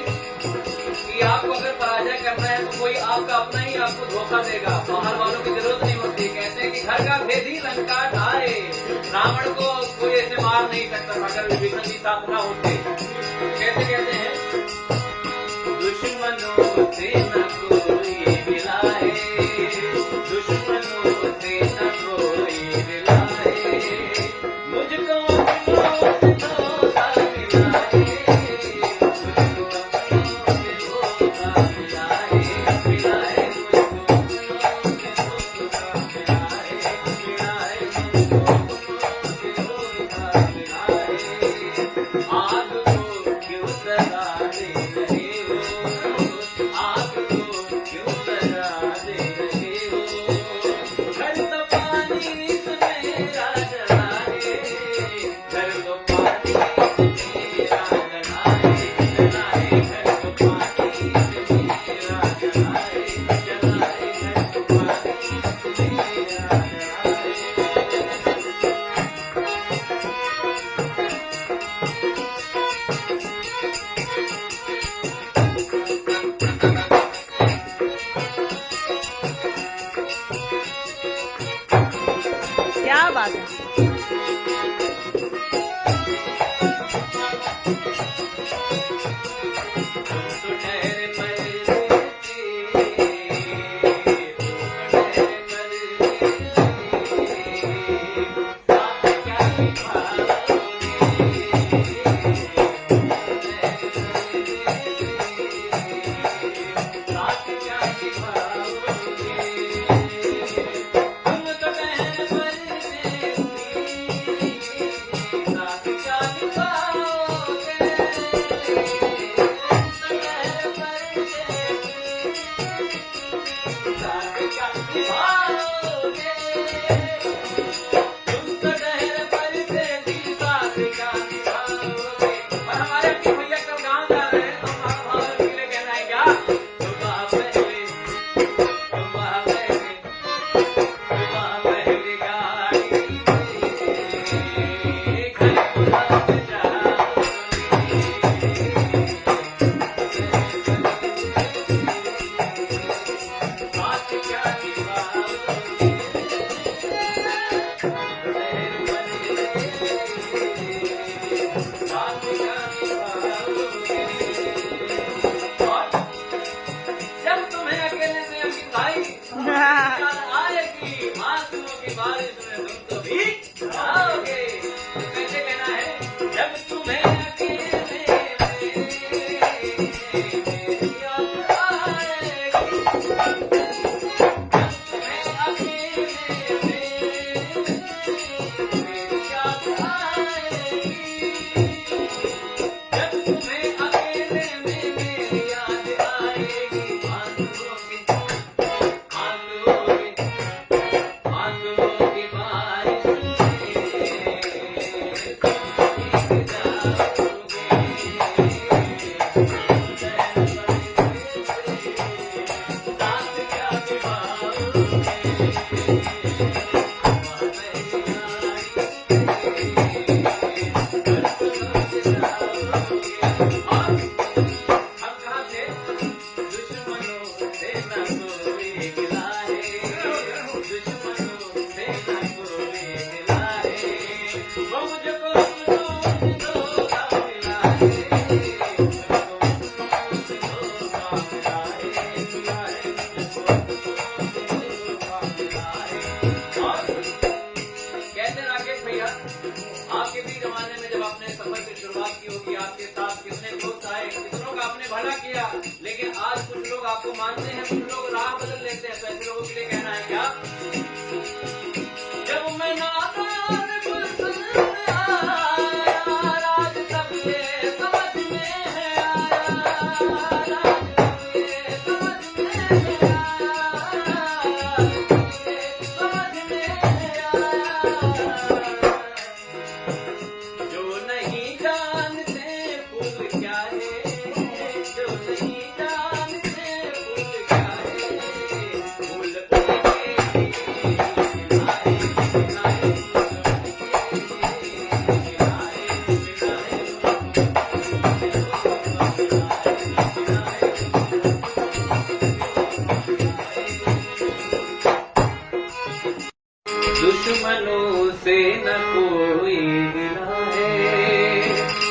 कि आपको अगर पराजय करना है तो कोई आपका अपना ही आपको धोखा देगा, बाहर वालों की जरूरत नहीं होती। कहते हैं कि घर का भेदी लंका ढाए, रावण को कोई ऐसे मार नहीं सकता अगर विभीषण जी साथ ना होते। कैसे कहते हैं दुश्मनों से न कोई मिला है, दुश्मनों से न कोई मिला है, मुझको अपनों से धोखा मिला है, क्या बात है। जो नहीं जानते फूल क्या है, जो नहीं जानते फूल क्या है, फूल उनके खिलाए, खिलाए, दुश्मनों से न कोई गिला है,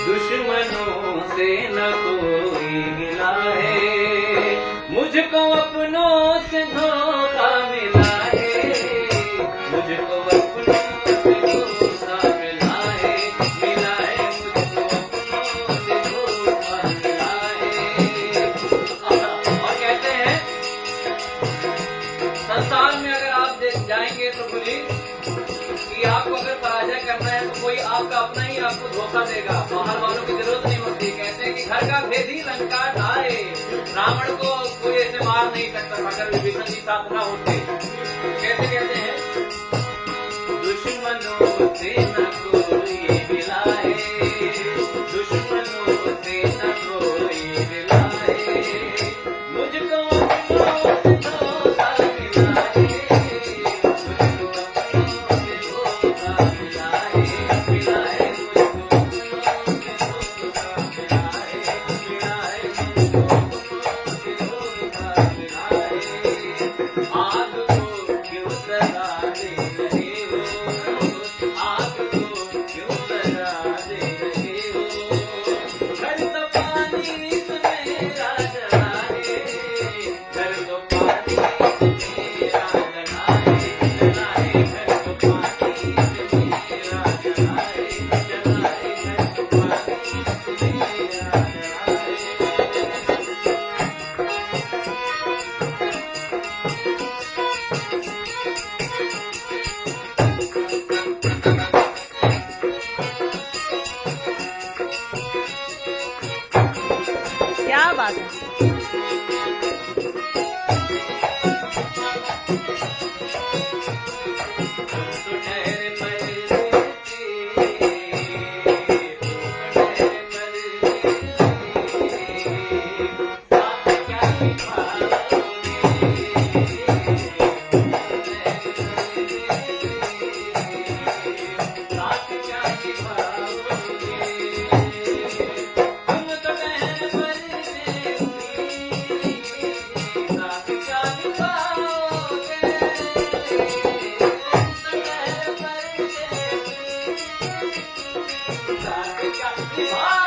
दुश्मनों से न कोई गिला है, मुझको अपनों से धोखा मिला है, मुझको अपनों से धोखा मिला है, मिला है, मुझको अपनों से धोखा मिला है। और कहते हैं संसार में अगर आप जाएंगे तो बोलिए कि आपको अगर पराजय करना है तो कोई आपका अपना ही आपको धोखा देगा, बाहर वालों की जरूरत नहीं होती। कहते हैं कि घर का भेदी लंका ढाए, रावण को कोई ऐसे मार नहीं सकता अगर विभीषण जी साथ ना होते। कैसे कहते हैं, दुश्मनों से न कोई मिला है, दुश्मनों से न कोई मिला है, मुझको अपनों से धोखा मिला है, क्या बात है। मिला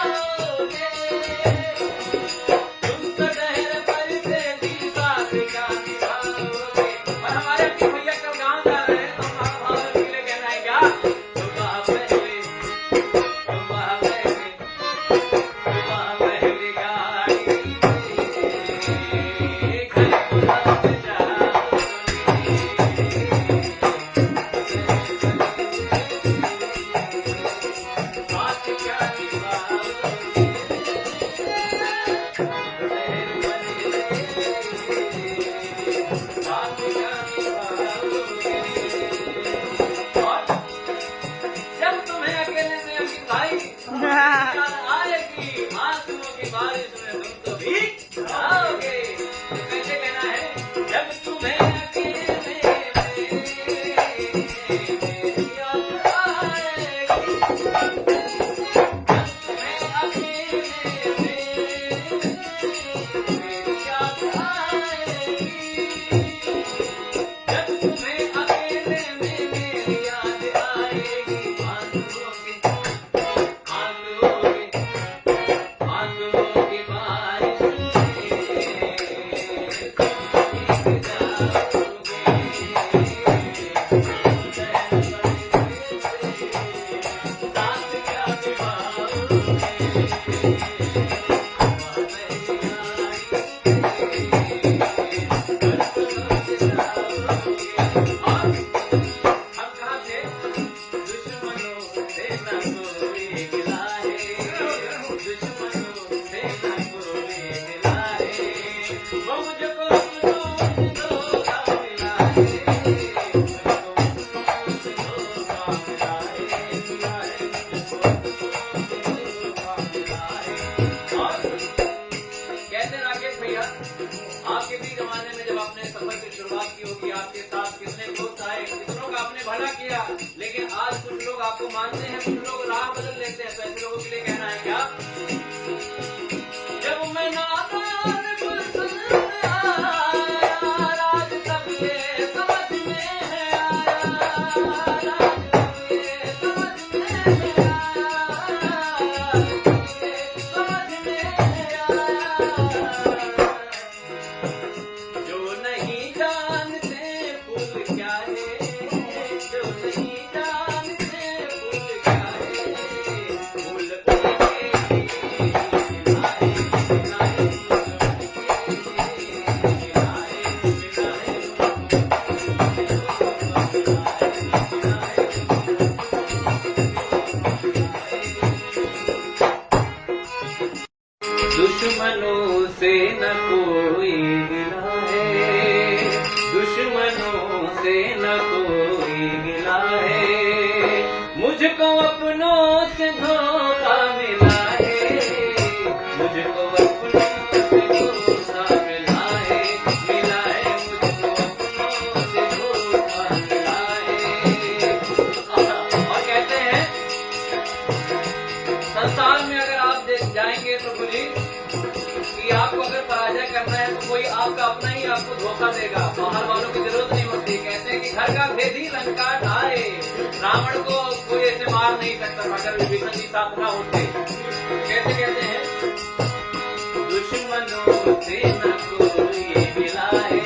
भला किया, लेकिन आज कुछ लोग आपको मानते हैं, कुछ लोग राह बदल लेते हैं। तो ऐसे लोगों के लिए कहना है क्या? जब मैं नादान गुलशन में आया, राज तब ये समझ में है आया, राज तब ये समझ में है आया, समझ में है आया। जो नहीं जानते फूल क्या है, जो नहीं जानते फूल क्या है, फूल उनके खिलाए, खिलाए, दुश्मनों से न कोई गिला है, दुश्मनों से न कोई गिला है, मुझको अपनों से धोखा मिला है, मुझको अपनों से धोखा मिला है, मिला है, मुझको अपनों से धोखा मिला है। और कहते हैं संसार में अगर आप जाएंगे तो बोली कि आपको अगर पराजय करना है तो कोई आपका अपना ही आपको धोखा देगा, बाहर वालों की जरूरत नहीं होती। कहते हैं कि घर का भेदी लंका ढाए, रावण को कोई ऐसे मार नहीं सकता अगर विभीषण जी साथ ना होते। कैसे कहते हैं? दुश्मनों से न कोई मिला है,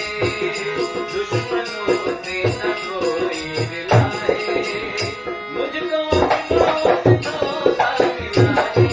दुश्मनों से न कोई मिला है, मुझको अपनों से धोखा मिला है,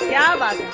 क्या बात है।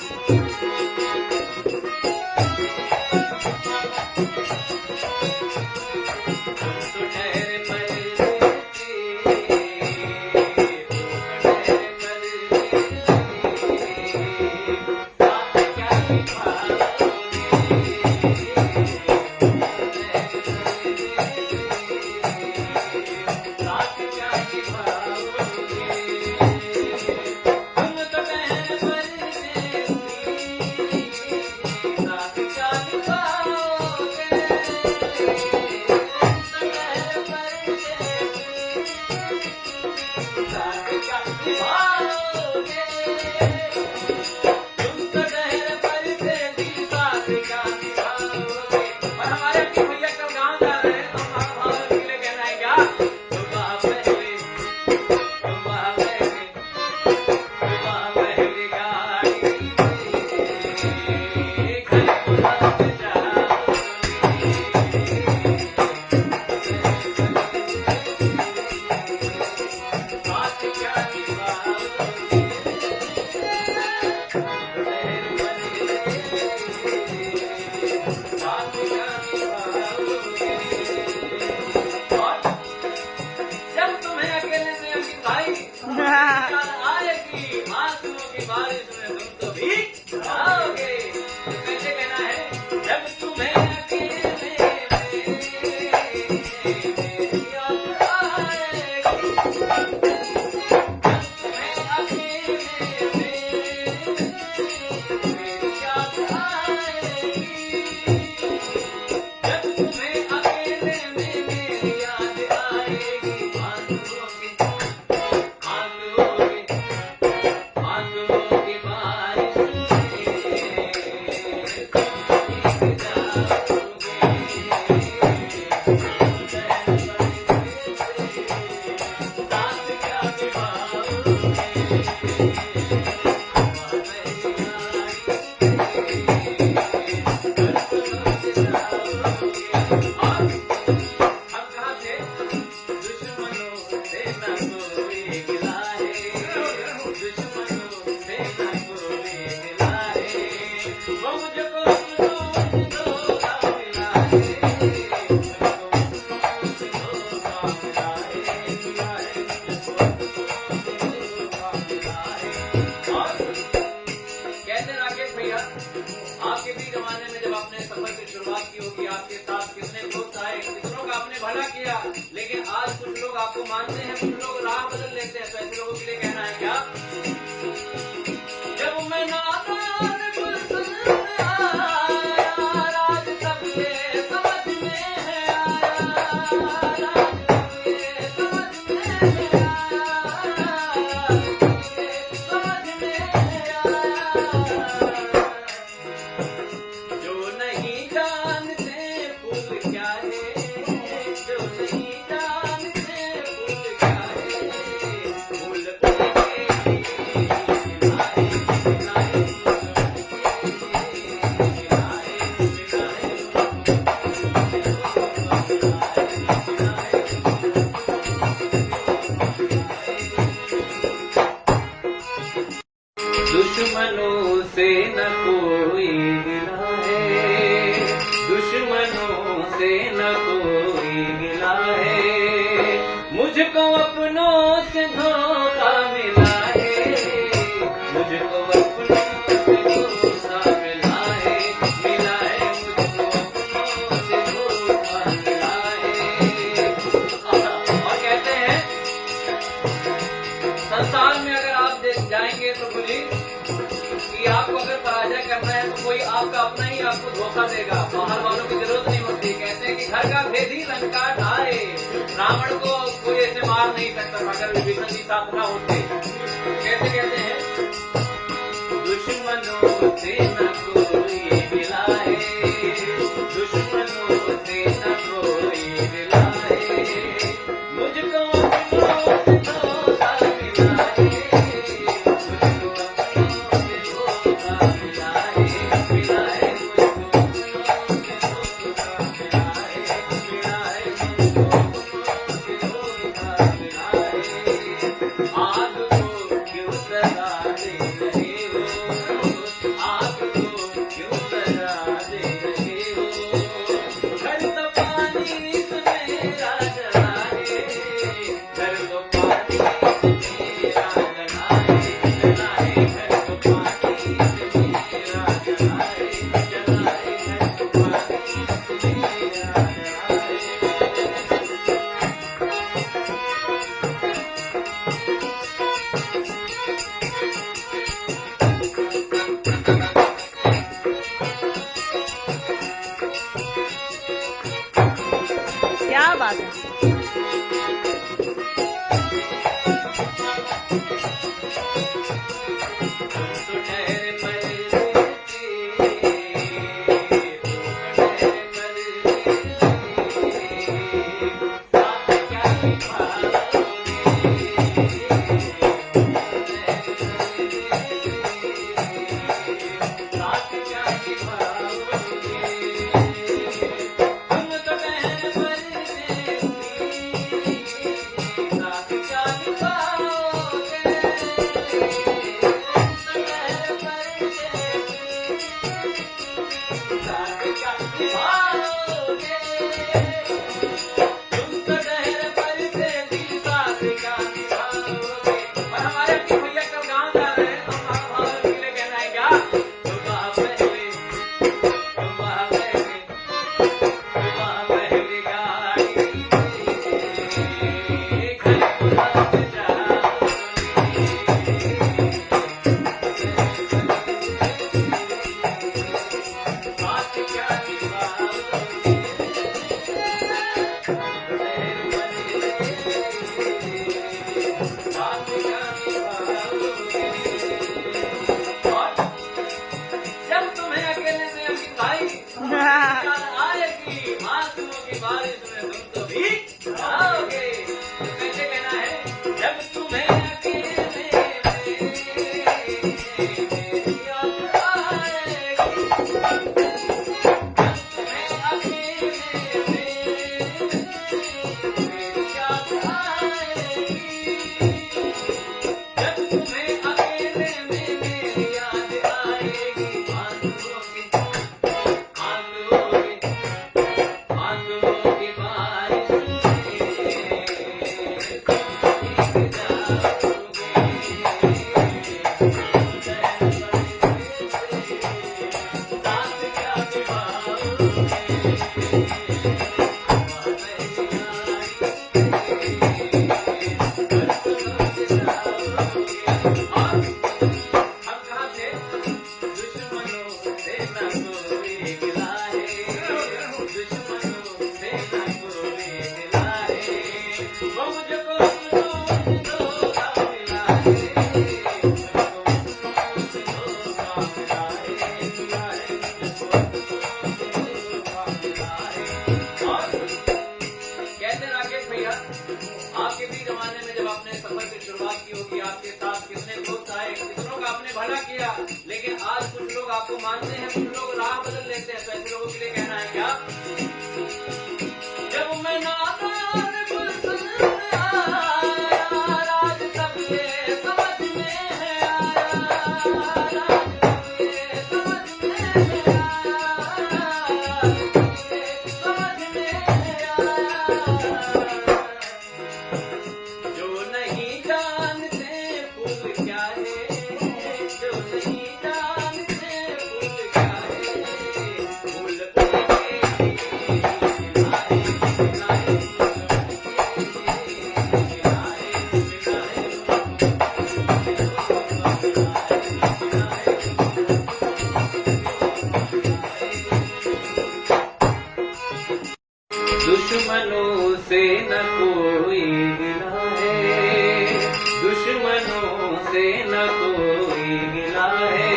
आएगी आंसुओं की बारिश में तुम तो भीग जाओगे। कैसे मुझको अपनों से धोखा मिला है, मुझको अपनों से धोखा मिला है, मिला है मुझको अपनों से धोखा मिला है। और कहते राकेश भैया, आपके भी जमाने में जब आपने सफर की शुरुआत की होगी, आपके साथ कितने दोस्त आए, कितनों का आपने भला किया, लेकिन आज कुछ लोग आपको मानते हैं, कुछ लोग राह बदल लेते हैं। तो ऐसे लोगों के लिए कहना है क्या? जब मैं नादान गुलशन में आया, राज तब ये समझ में है आया, राज तब ये समझ में है आया, ये समझ में है आया। जो नहीं जानते फूल क्या है, जो नहीं जानते फूल क्या है, फूल उनके खिलाए, खिलाए, दुश्मनों से न कोई गिला है, दुश्मनों से न कोई गिला है, मुझको अपनों से धोखा मिला है, मुझको अपनों से धोखा मिला है, मिला है मुझको अपनों से धोखा मिला है। और कहते हैं, संसार में अगर आप जाएंगे तो बोलिए कि आपको अगर पराजय करना है तो कोई आपका अपना ही आपको धोखा देगा, बाहर वालों की जरूरत नहीं होती। कहते हैं कि घर का भेदी लंका ढाए, रावण को कोई ऐसे मार नहीं सकता अगर विभीषण जी साथ ना होते। कैसे कहते हैं, दुश्मनों से न कोई मिला है, दुश्मनों से न कोई मिला है, मुझको अपनों से धोखा मिला है, क्या बात है। कोई गिला है, दुश्मनों से न कोई गिला है, वो मुझको अपनों से धोखा मिला है, मुझको अपनों से धोखा मिला है, मिला है, मुझको अपनों से धोखा मिला है। और कहते राकेश भैया, आपके भी जमाने में जब आपने सफर की शुरुआत की होगी, आपके साथ कितने दोस्त आए, कितनों का आपने भला किया, लेकिन आज कुछ लोग आपको मानते हैं, कुछ लोग राह बदल लेते हैं, तो ऐसे लोगों के लिए कहना है क्या? जब मैं नादान गुलशन आया, राज तब ये समझ में है आया, राज तब ये समझ में है आया, राज तब ये समझ में है आया। जो नहीं जानते फूल क्या है, जो नहीं जानते फूल क्या है, फूल उनके खिलाए, खिलाए, दुश्मनों से न कोई गिला है, दुश्मनों से न कोई गिला है,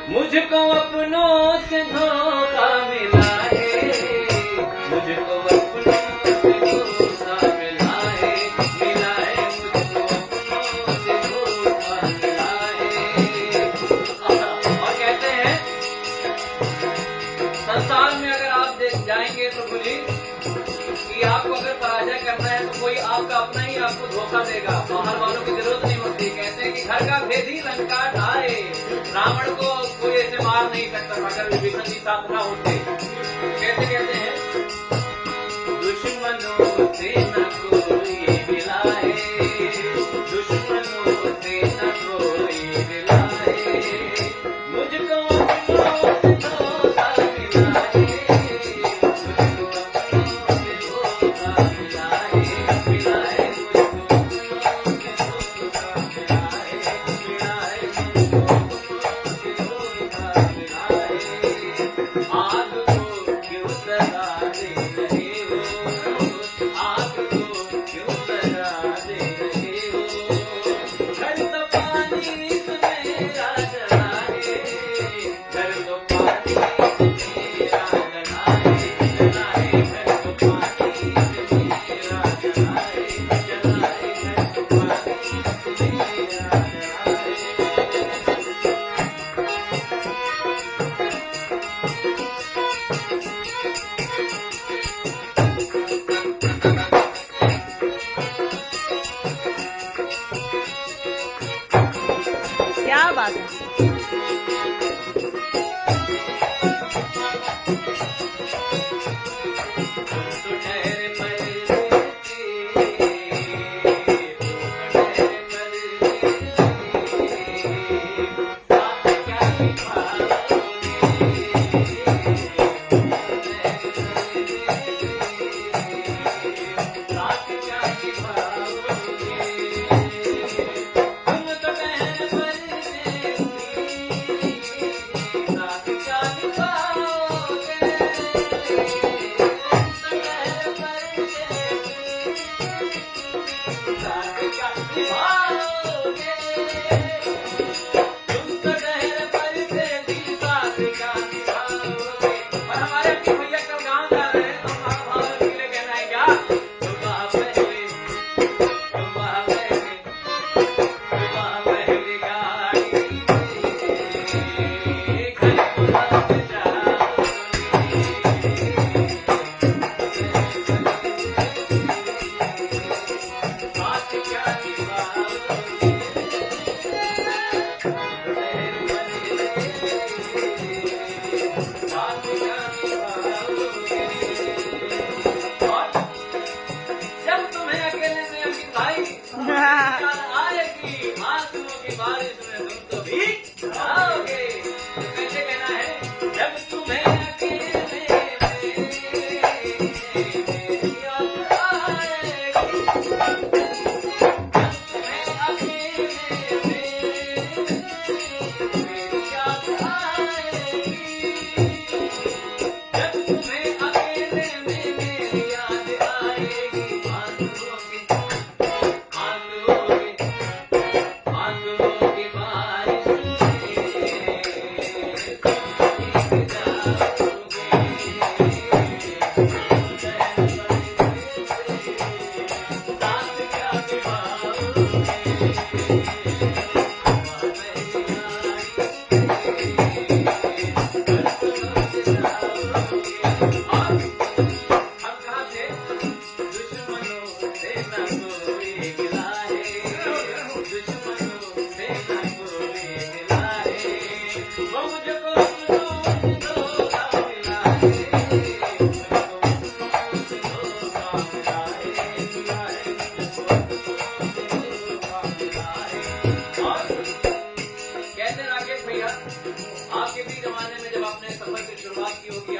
मुझको अपनों से धोखा मिला है, मुझको अपनों से धोखा मिला है, मिला है, मुझको अपनों से धोखा मिला है। और कहते हैं संसार में अगर आप जाएंगे तो बोलिए कि आपको अगर पराजय करना है तो कोई आपका अपना ही आपको धोखा देगा, बाहर वालों की जरूरत नहीं होती। कहते हैं कि घर का भेदी लंका ढाए, रावण को कोई ऐसे मार नहीं सकता अगर विभीषण जी साथ ना होते। कैसे कहते हैं? दुश्मनों से न कोई गिला है, दुश्मनों से न कोई गिला है, मुझको अपनों से धोखा मिला है, क्या बात है।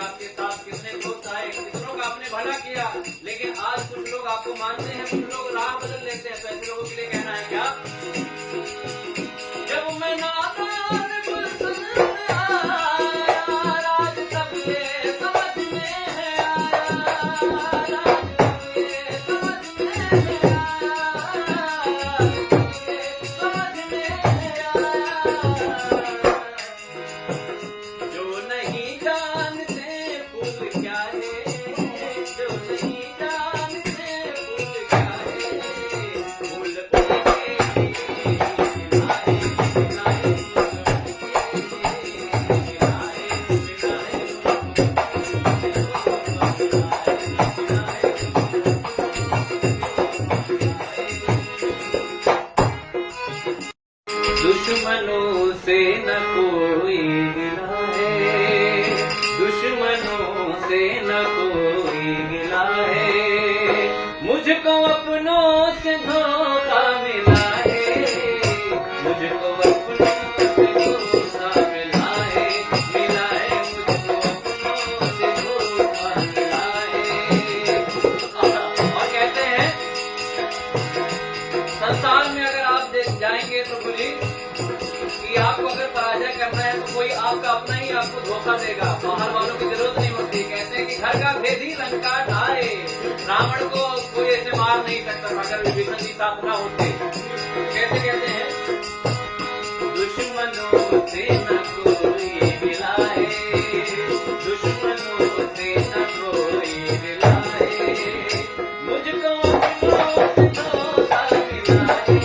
आपके साथ कितने दोस्त आए, कितनों का आपने भला किया, लेकिन आज कुछ लोग आपको मानते हैं, कुछ लोग राह बदल लेते हैं। तो ऐसे लोगों के लिए कहना है क्या? जब मैं नादान गुलशन में आया, राज तब ये समझ में है आया, राज तब ये समझ में है आया, समझ में है आया। जो नहीं जानते फूल क्या है, जो नहीं जानते फूल क्या है, फूल उनके खिलाए खिलाए दुश्मनों से न कोई गिला है, दुश्मनों से न कोई गिला है, मुझको अपनों से धोखा मिला है, मुझको अपनों से धोखा मिला है, मुझको अपनों से धोखा मिला है। और कहते हैं संसार में अगर आप जाएंगे तो बोली कि आपको अगर पराजय करना है तो कोई आपका अपना ही आपको धोखा देगा, बाहर वालों की जरूरत नहीं होती। कहते हैं कि घर का भेदी लंका ढाए, रावण को कोई ऐसे मार नहीं सकता अगर विभीषण जी साथ ना होते। कैसे कहते हैं? दुश्मनों से न कोई मिला है, दुश्मनों से न कोई मिला है, मुझको अपनों से धोखा मिला है,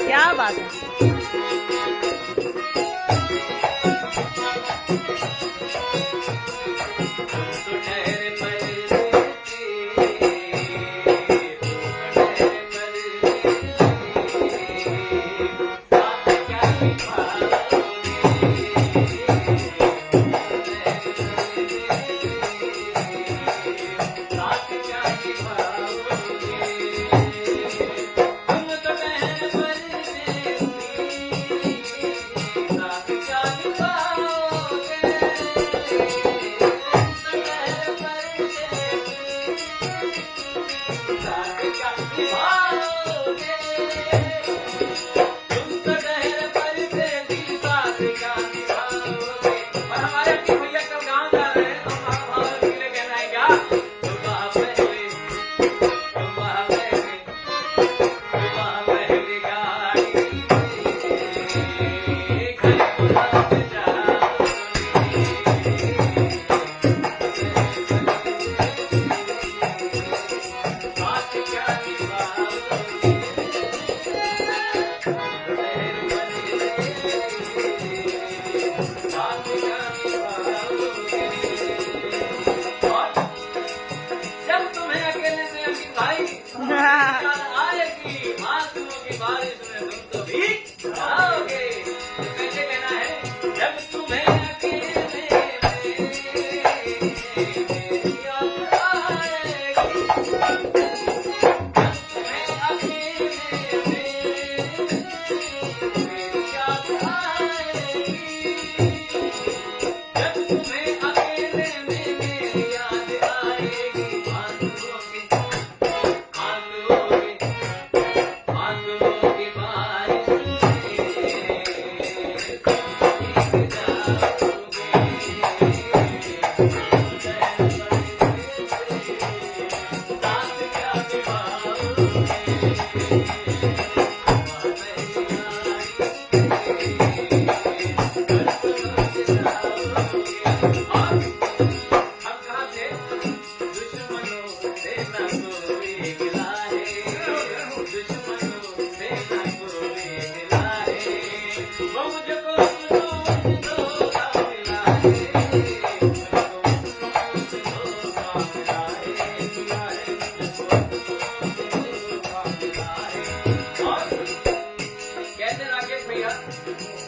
क्या बात है।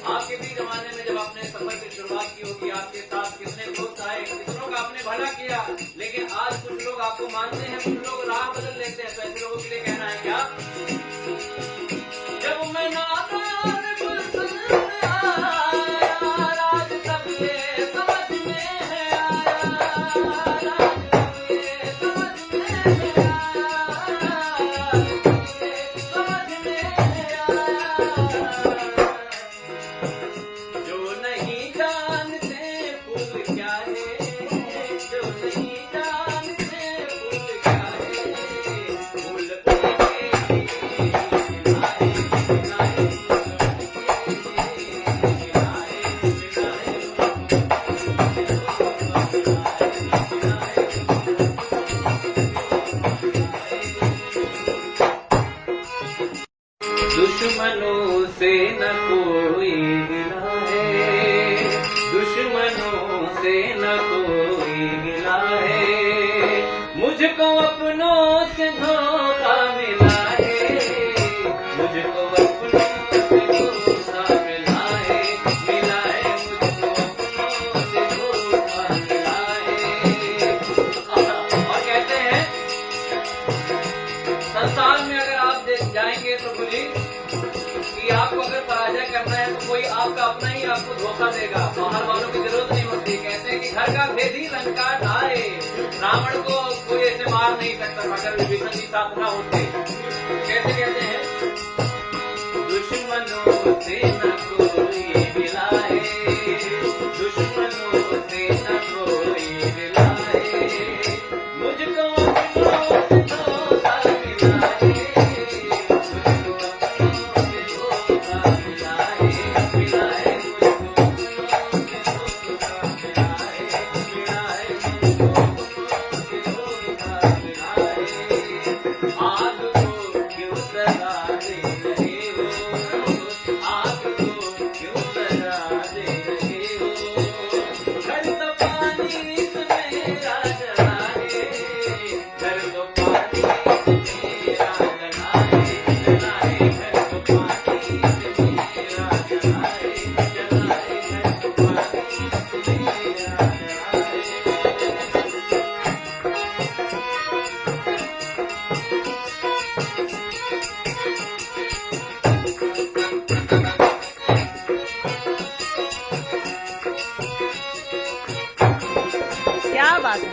आपके भी जमाने में जब आपने सफर की शुरुआत की होगी, आपके साथ कितने दोस्त आए, कितनों का आपने भला किया, लेकिन आज कुछ लोग आपको मानते हैं, कुछ लोग राह बदल लेते हैं। तो ऐसे लोगों के लिए कहना है क्या? जब मैं नादान गुलशन आया, राज तब ये समझ में है आया, राज तब ये समझ में है आया, राज तब ये समझ में है आया। जो नहीं जानते फूल क्या है, जो नहीं जानते फूल क्या है, फूल उनके खिलाए, खिलाए, दुश्मनों से न कोई गिला है, दुश्मनों से न कोई गिला है, मुझको अपनों से धोखा मिला है, मुझको अपनों से धोखा मिला है, मुझको अपनों से धोखा मिला है। और कहते हैं संसार में अगर आप जाएंगे तो बोलिए कि आपको अगर पराजय करना है तो कोई आपका अपना ही आपको धोखा देगा, बाहर वालों की जरूरत नहीं होती। कहते हैं कि घर का भेदी लंका ढाए, रावण को कोई ऐसे मार नहीं सकता अगर विभीषण जी साथ ना होते। कैसे कहते हैं? दुश्मनों से न कोई मिला है, दुश्मनों से न कोई मिला है, मुझको अपनों से धोखा मिला है, क्या बात है?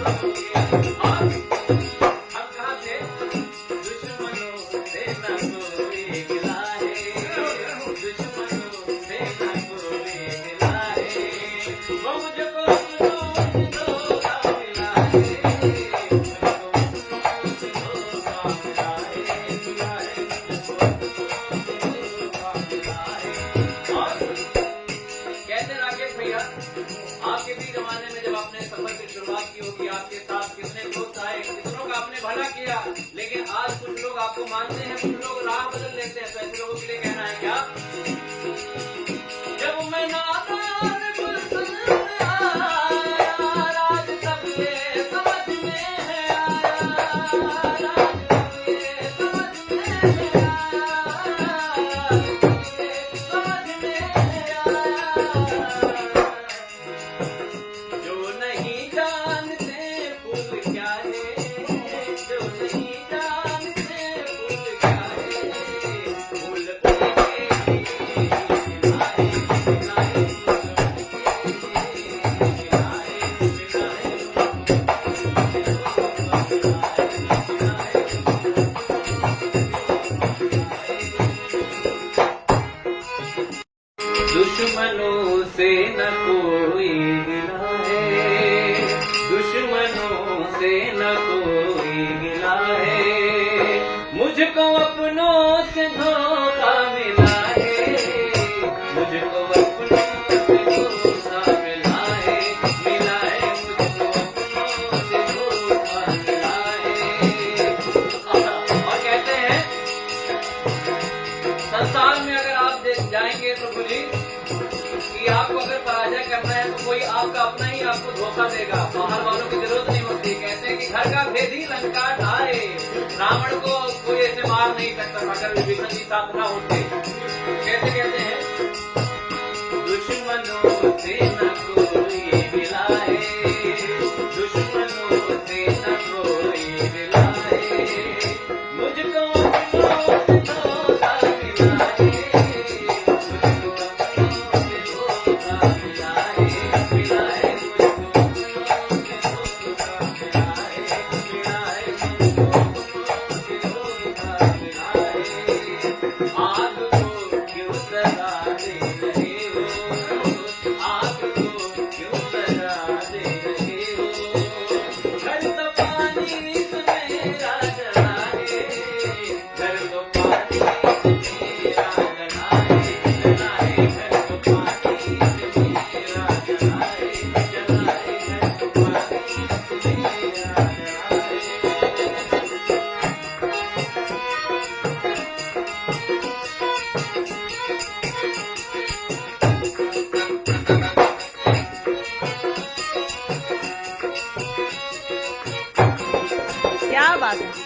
और हम कहाँ थे? दुश्मनों से न कोई गिला है, दुश्मनों से न कोई गिला है, वो मुझको अपनों से धोखा मिला है, मुझको अपनों से धोखा मिला है, मिला है, मुझको अपनों से धोखा मिला है। और कहते राकेश भैया, आपके भी जमाने में जब आपने सफर की शुरुआत की होगी, आपके साथ कितने दोस्त आए, कितनों का आपने भला किया, लेकिन आज कुछ लोग आपको मानते हैं, कुछ लोग राह बदल लेते हैं। तो ऐसे लोगों के लिए कहना है क्या? जब मैं नादान गुलशन आया, राज तब ये समझ में है आया, राज तब ये समझ में है आया, राज तब ये समझ में है आया। जो नहीं जानते फूल क्या है, जो नहीं जानते फूल क्या है, फूल उनके खिलाए, खिलाए, दुश्मनों से न कोई गिला है, दुश्मनों से न कोई गिला है, मुझको अपनों से धोखा मिला है, मुझको अपनों से धोखा मिला है, मिला है, मुझको अपनों से धोखा मिला है। और कहते हैं संसार में अगर आप जाएंगे तो बोली कि आपको अगर पराजय करना है तो कोई आपका अपना ही आपको धोखा देगा, बाहर वालों की जरूरत नहीं होती। कहते हैं कि घर का भेदी लंका ढाए, रावण को कोई ऐसे मार नहीं सकता अगर विभीषण जी साथ ना होते। कैसे कहते हैं? दुश्मनों से न कोई गिला है, दुश्मनों से न कोई गिला है, मुझको अपनों से धोखा मिला है, क्या बात है।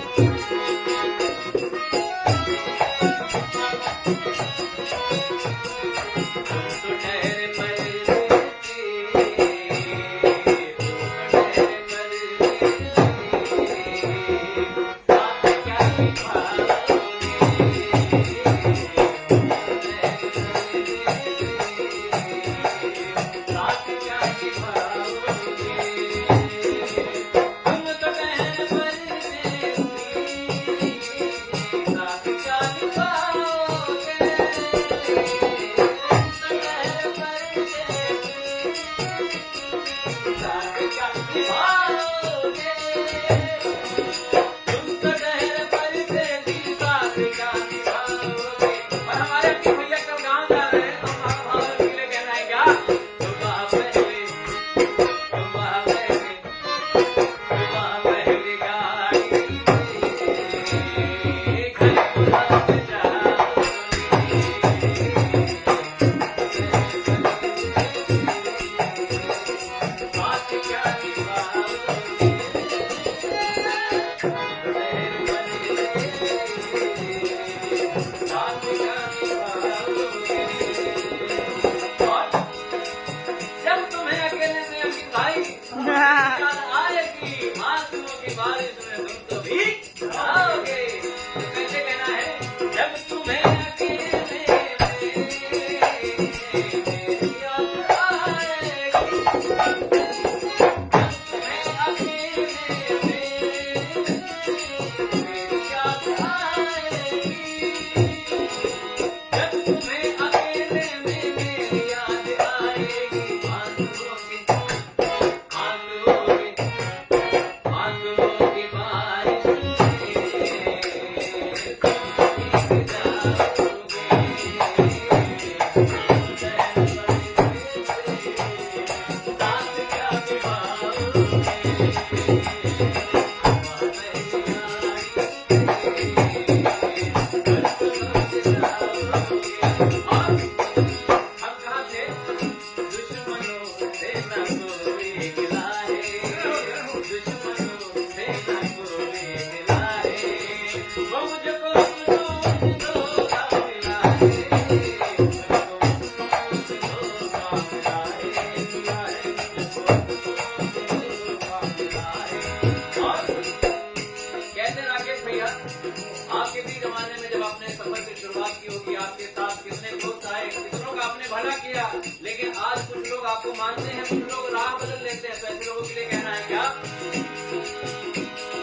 भला किया, लेकिन आज कुछ लोग आपको मानते हैं, कुछ लोग राह बदल लेते हैं। तो ऐसे लोगों के लिए कहना है क्या?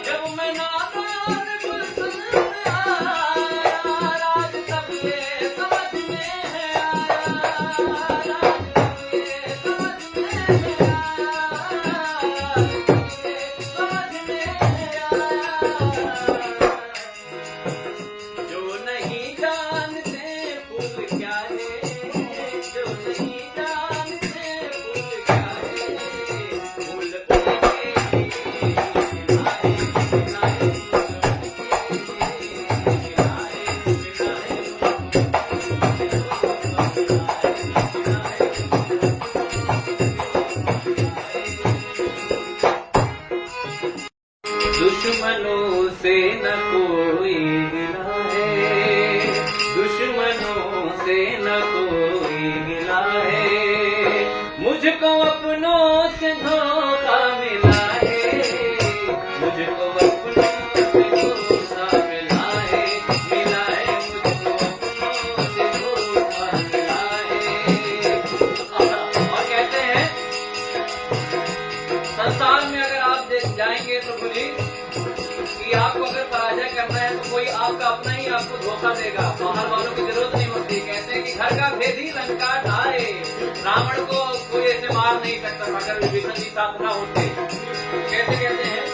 जब मैं नादान गुलशन में आया, राज तब ये समझ में है आया, राज तब ये समझ में है आया, समझ में है आया। जो नहीं जानते फूल क्या है, जो नहीं जानते फूल क्या है, फूल उनके खिलाए खिलाए दुश्मनों से न कोई गिला है, दुश्मनों से न कोई गिला है, मुझको अपनों से धोखा मिला है, मुझको अपनों से धोखा मिला है, मुझको अपनों से धोखा मिला है। और कहते हैं संसार में अगर आप जाएंगे तो बोली कि आपको अगर पराजय करना है तो कोई आपका अपना ही आपको धोखा देगा, बाहर वालों की जरूरत नहीं होती। कहते हैं कि घर का भेदी लंका ढाए, रावण को कोई ऐसे मार नहीं सकता अगर विभीषण जी साथ ना होते। कैसे कहते हैं?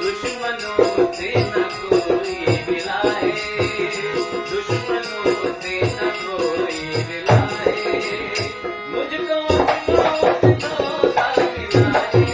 दुश्मनों से न कोई मिला है, दुश्मनों से न कोई मिला है, मुझको अपनों से धोखा मिला है,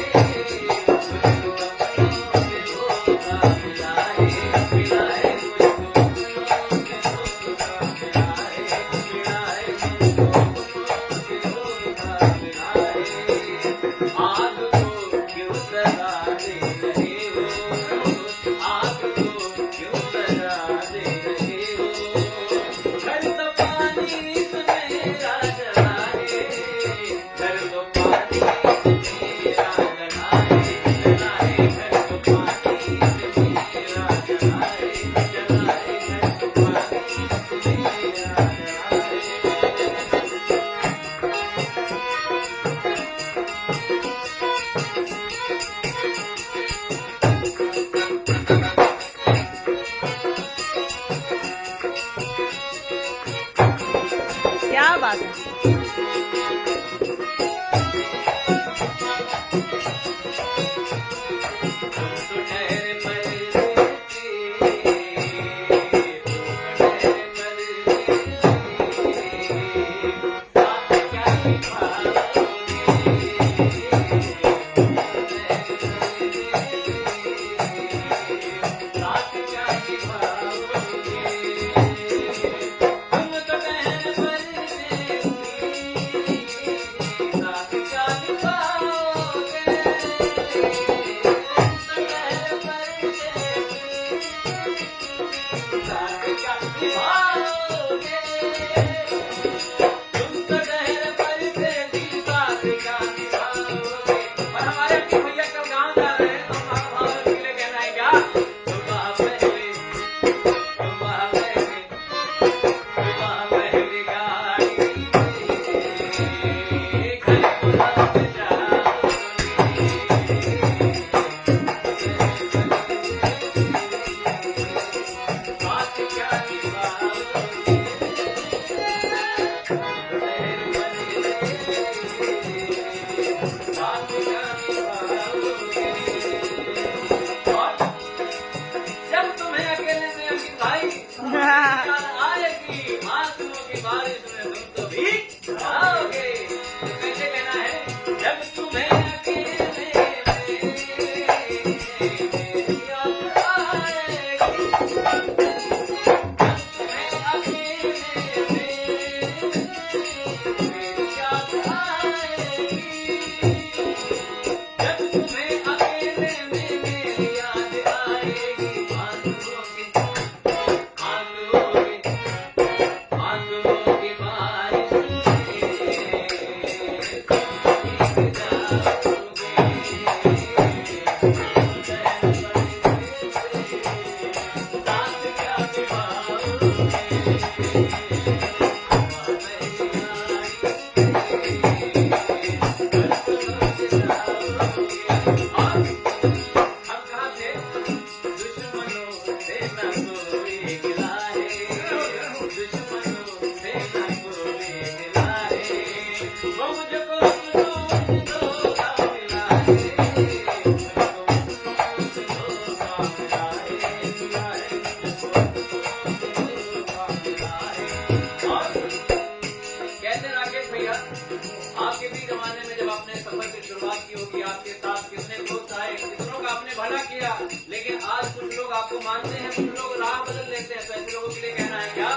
भला किया, लेकिन आज कुछ लोग आपको मानते हैं, कुछ लोग राह बदल लेते हैं। तो ऐसे लोगों के लिए कहना है क्या?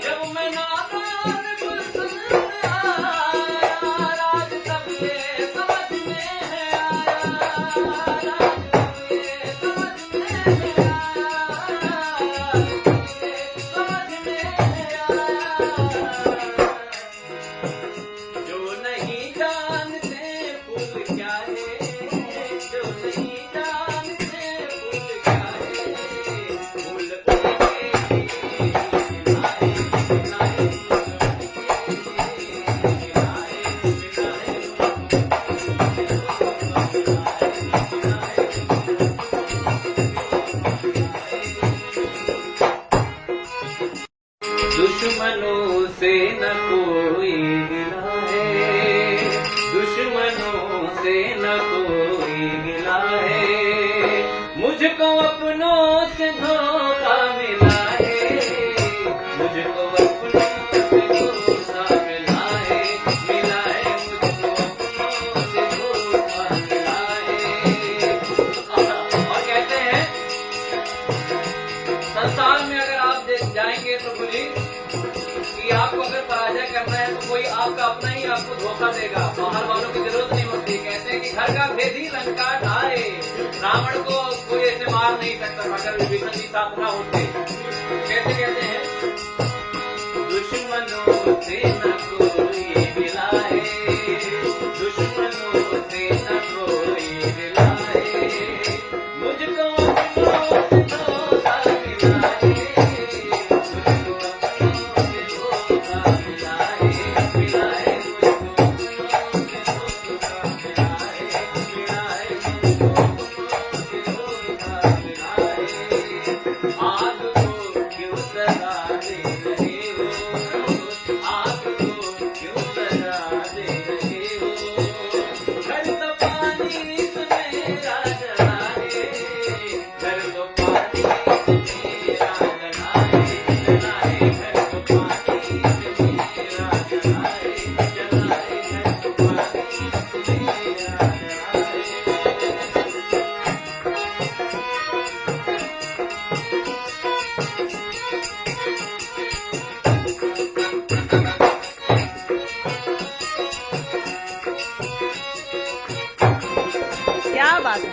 जब मैं नादान गुलशन आया, राज तब ये समझ में है आया, राज तब ये समझ में है आया, राज तब ये समझ में है आया। जो नहीं जानते फूल क्या है, जो नहीं जानते फूल क्या है, फूल उनके खिलाए, खिलाए, दुश्मनों से न कोई गिला है, दुश्मनों से न कोई गिला है, मुझको अपनों से धोखा मिला है, मुझको अपनों से धोखा मिला है, मुझको अपनों से धोखा मिला है। और कहते हैं संसार में अगर आप जाएंगे तो बोलिए कि आपको अगर पराजय करना है तो कोई आपका अपना ही आपको धोखा देगा, बाहर वालों की जरूरत नहीं होती। कहते हैं कि घर का भेदी लंका ढाए, रावण को कोई ऐसे मार नहीं सकता अगर विभीषण जी साथ ना होते। कैसे कहते हैं? दुश्मनों से न कोई मिला है, दुश्मनों से न कोई मिला है, मुझको अपनों से धोखा मिला है, क्या बात है?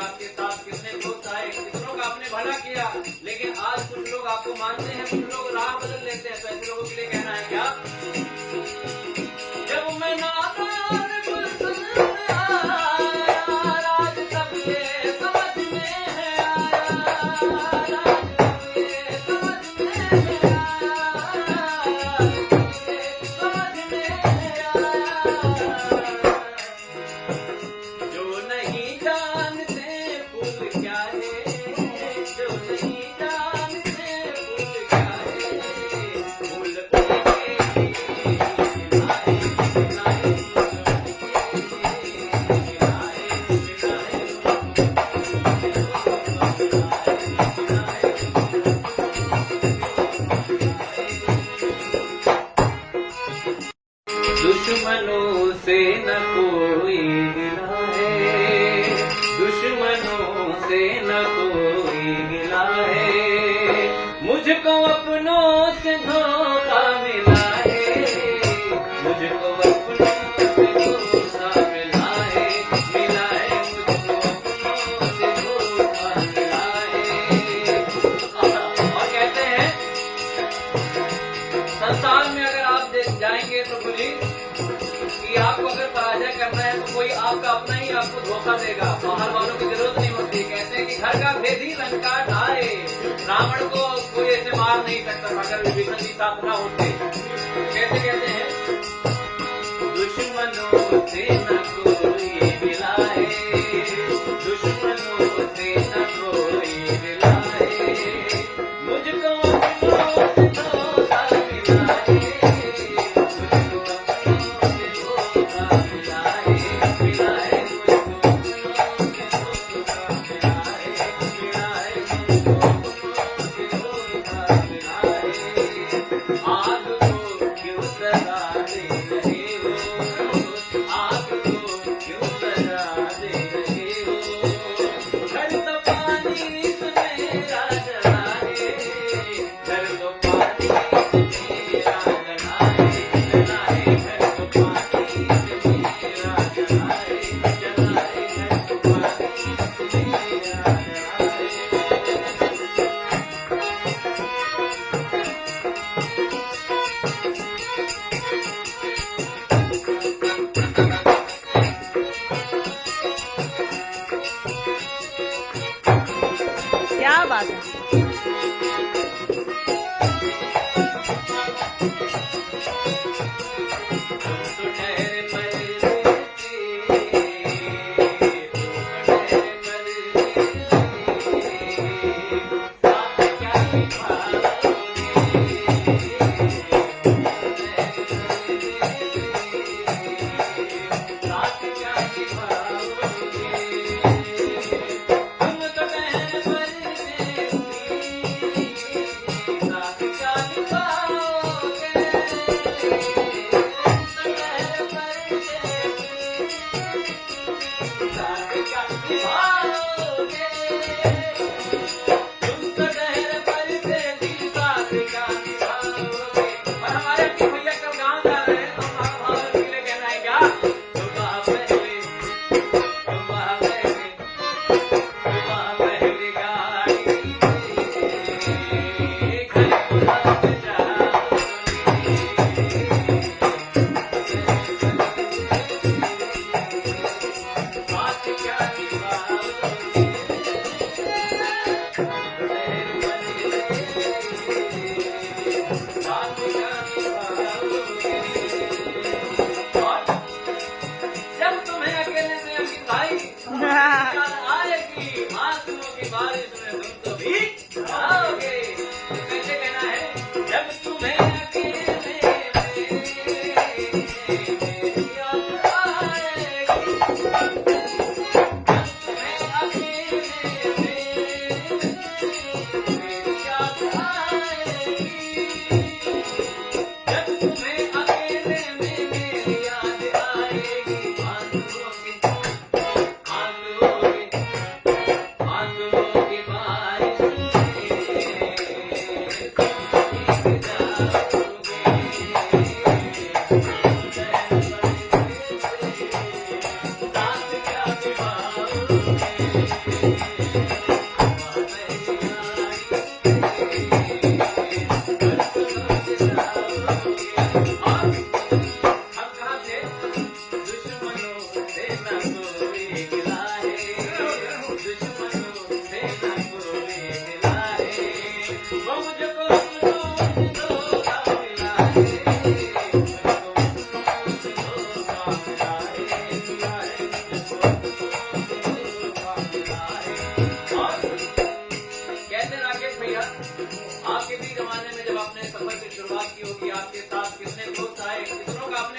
आपके साथ कितने दोस्त आए, कितनों का आपने भला किया, लेकिन आज कुछ लोग आपको मानते हैं, कुछ लोग राह बदल लेते हैं। तो ऐसे लोगों के लिए कहना है क्या? जब मैं नादान गुलशन में आया, राज तब ये समझ में है आया, राज तब ये समझ में है आया, ये समझ में है आया। जो नहीं जानते फूल क्या है, जो नहीं जानते फूल क्या है, फूल उनके खिलाए खिलाए दुश्मनों से न कोई गिला है, दुश्मनों से न कोई गिला है, मुझको अपनों से धोखा मिला है, मुझको अपनों से धोखा मिला है, मुझको अपनों से धोखा मिला है। और कहते हैं संसार में अगर आप जाएंगे तो बोली कि आपको अगर पराजय करना है तो कोई आपका अपना ही आपको धोखा देगा, बाहर वालों की जरूरत नहीं होती। कहते हैं कि घर का भेदी लंका ढाए, रावण को कोई ऐसे मार नहीं सकता अगर विभीषण जी साथ ना होते। कैसे कहते हैं? दुश्मनों से न कोई मिला है, दुश्मनों से न कोई मिला है, मुझको अपनों से धोखा मिला है, क्या बात है। क्या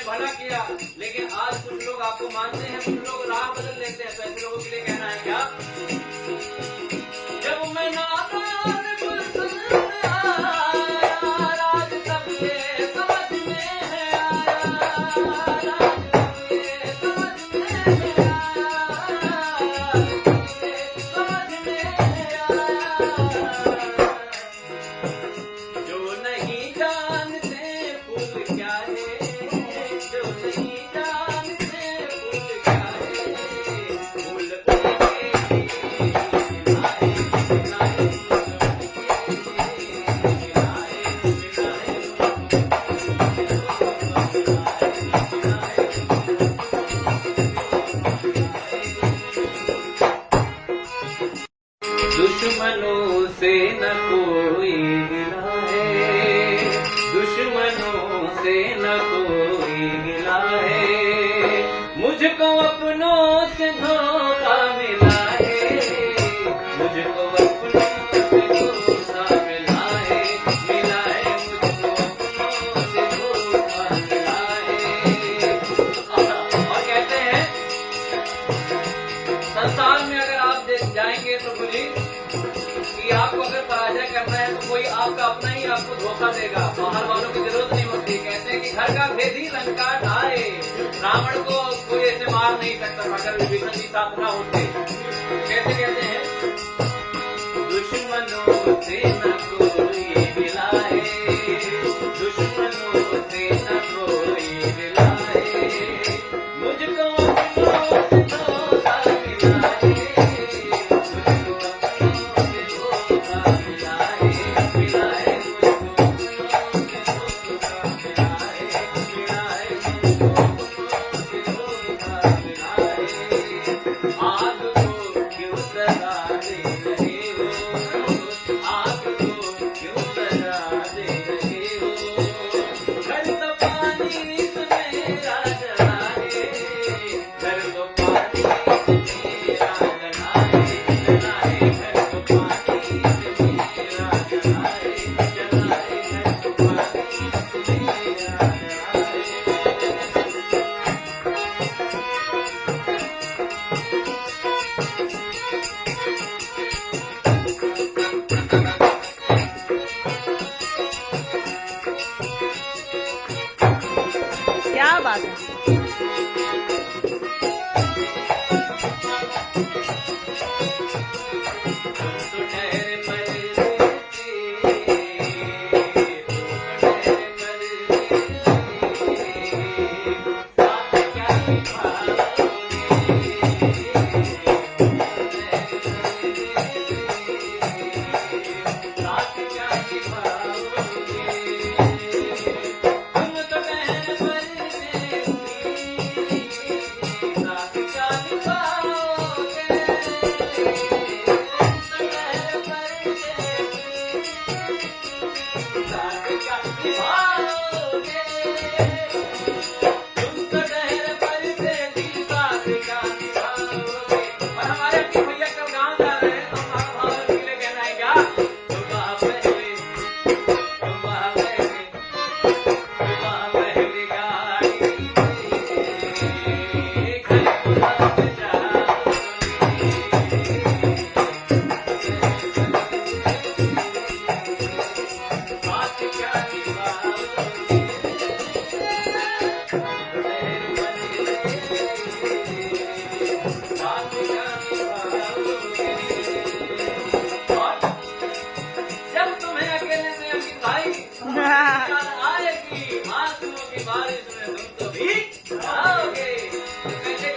भला किया, लेकिन आज कुछ लोग आपको मानते हैं, कुछ लोग राह बदल लेते हैं। तो ऐसे लोगों के लिए कहना है क्या? जब मैं नादान गुलशन में आया, राज तब ये समझ में है आया, राज तब ये समझ में है आया, समझ में है आया। जो नहीं जानते फूल क्या है, जो नहीं जानते फूल क्या है, फूल उनके खिलाए, खिलाए, दुश्मनों से न कोई गिला है, दुश्मनों से न कोई गिला है, मुझको अपनों से धोखा मिला है, मुझको अपनों से धोखा मिला है, मुझको अपनों से धोखा मिला है। और कहते हैं संसार में अगर आप जाएंगे तो बोली कि आपको अगर पराजय करना है तो कोई आपका अपना ही आपको धोखा देगा, बाहर वालों की जरूरत नहीं होती। कहते हैं कि घर का भेदी लंका ढाए, रावण को कोई ऐसे मार नहीं सकता अगर विभीषण जी साथ ना होते। कैसे कहते हैं? दुश्मनों से न कोई मिला है, दुश्मनों से न कोई मिला है, मुझको अपनों से धोखा मिला है, क्या बात है। आएगी आंसुओं की बारिश में तुम तो भीग जाओगे। तो कैसे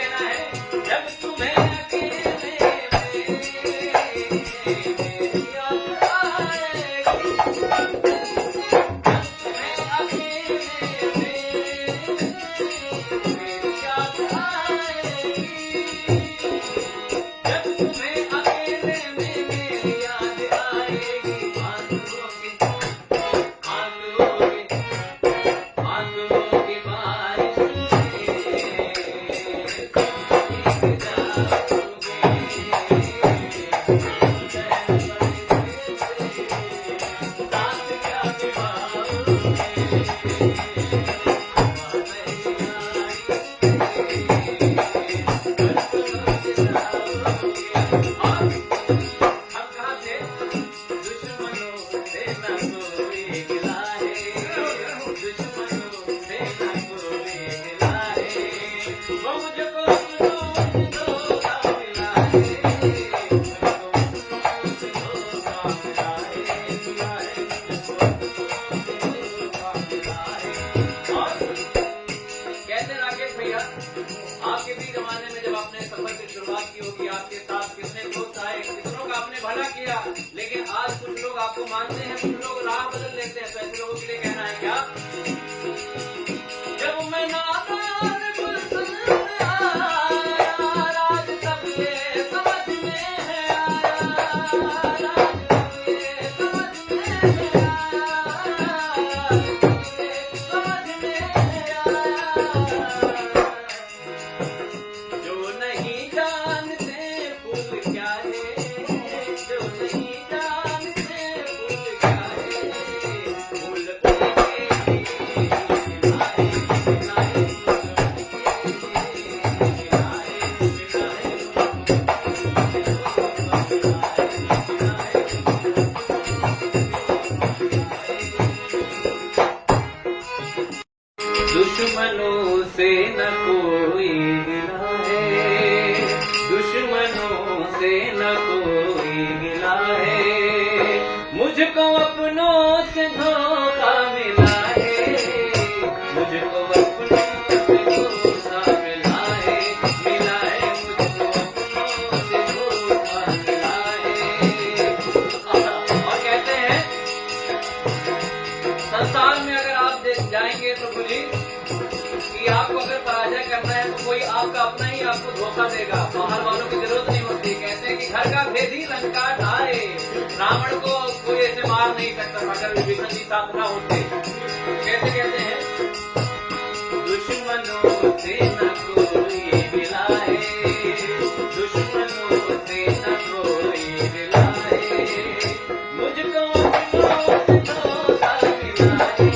आपके भी जमाने में जब आपने सफर की शुरुआत की होगी, आपके साथ कितने दोस्त आए, कितनों का आपने भला किया, लेकिन आज कुछ लोग आपको मानते हैं, कुछ लोग राह बदल लेते हैं। तो ऐसे लोगों के लिए कहना है क्या? जब मैं नादान गुलशन आया, राज तब ये समझ में है आया, राज तब ये समझ में है आया, समझ में है आया। जो नहीं जानते फूल क्या है, जो नहीं जानते फूल क्या है, फूल दुश्मनों से न कोई गिला है, दुश्मनों से न कोई गिला है, मुझको अपनों से धोखा मिला है, मुझको अपनों से धोखा मिला है, मुझको अपनों से धोखा मिला है। और कहते हैं संसार में अगर आप जाएंगे तो बोलिए कि आपको अगर पराजय करना है तो कोई आपका अपना ही आपको धोखा देगा, बाहर वालों की जरूरत नहीं होती। कहते हैं कि घर का भेदी लंका ढाए, रावण को कोई ऐसे मार नहीं सकता था अगर विभीषण जी साथ ना होते। कैसे कहते हैं? दुश्मनों से न कोई गिला है, दुश्मनों से न कोई गिला है, मुझको अपनों से धोखा मिला है,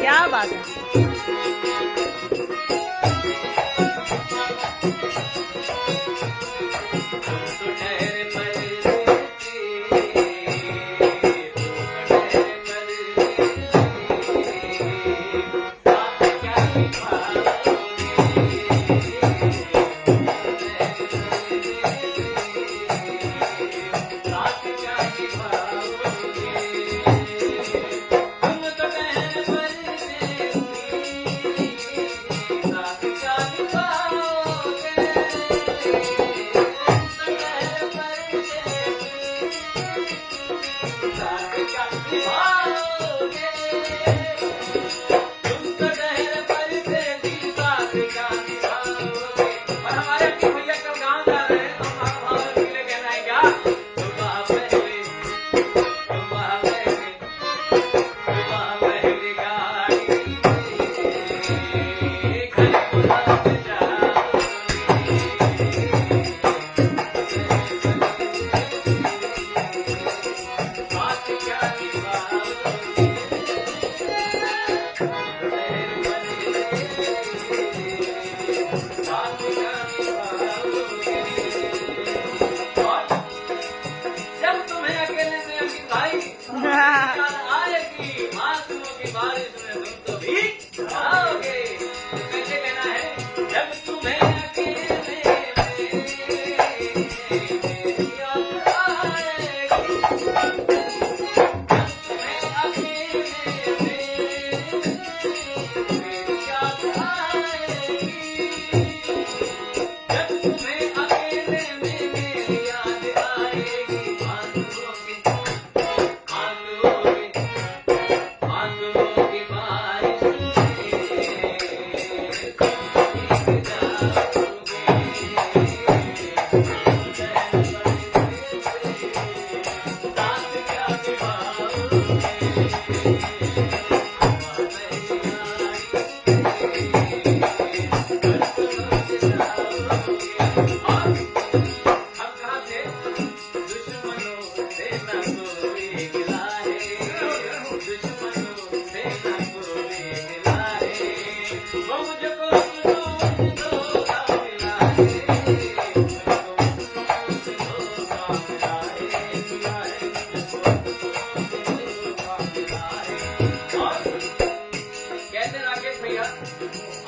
क्या बात है। क्या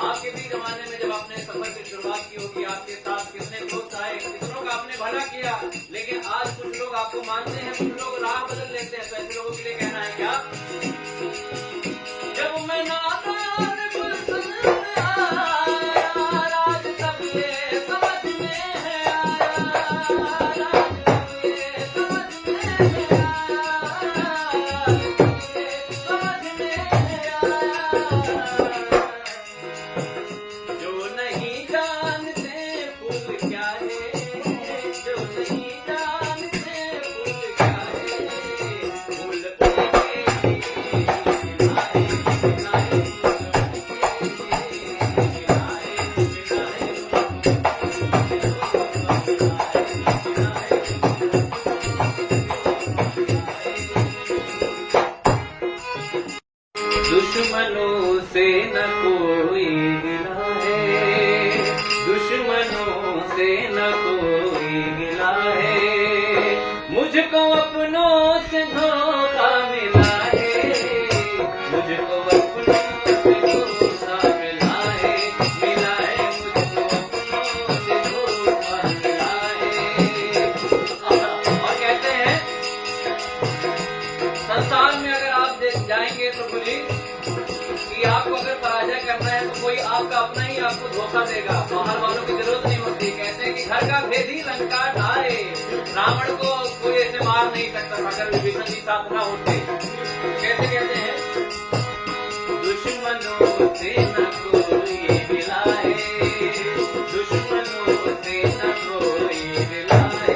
आपके भी जमाने में जब आपने सफर की शुरुआत की होगी, आपके साथ कितने दोस्त आए, कितनों का आपने भला किया, लेकिन आज कुछ लोग आपको मानते हैं, कुछ लोग राह बदल लेते हैं। तो ऐसे लोगों के लिए कहना है क्या? जब मैं नादान गुलशन में आया, राज तब ये समझ में है आया, राज तब ये समझ में है आया, समझ में है आया। जो नहीं जानते फूल क्या है, जो नहीं जानते फूल क्या है, फूल उनके खिलाए खिलाए दुश्मनों से न कोई गिला है, दुश्मनों से न कोई गिला है, मुझको अपनों से धोखा मिला है, मुझको अपनों से धोखा मिला है, मुझको अपनों से धोखा मिला है। और कहते हैं संसार में अगर आप जाएंगे तो बोलिए कि आपको अगर पराजय करना है तो कोई आपका अपना ही आपको धोखा देगा, बाहर वालों की जरूरत नहीं होती। कहते हैं कि घर का भेदी लंका ढाए, रावण को कोई ऐसे मार नहीं सकता था अगर विभीषण जी साथ ना होते। कैसे कहते हैं? दुश्मनों से न कोई मिला है, दुश्मनों से न कोई मिला है,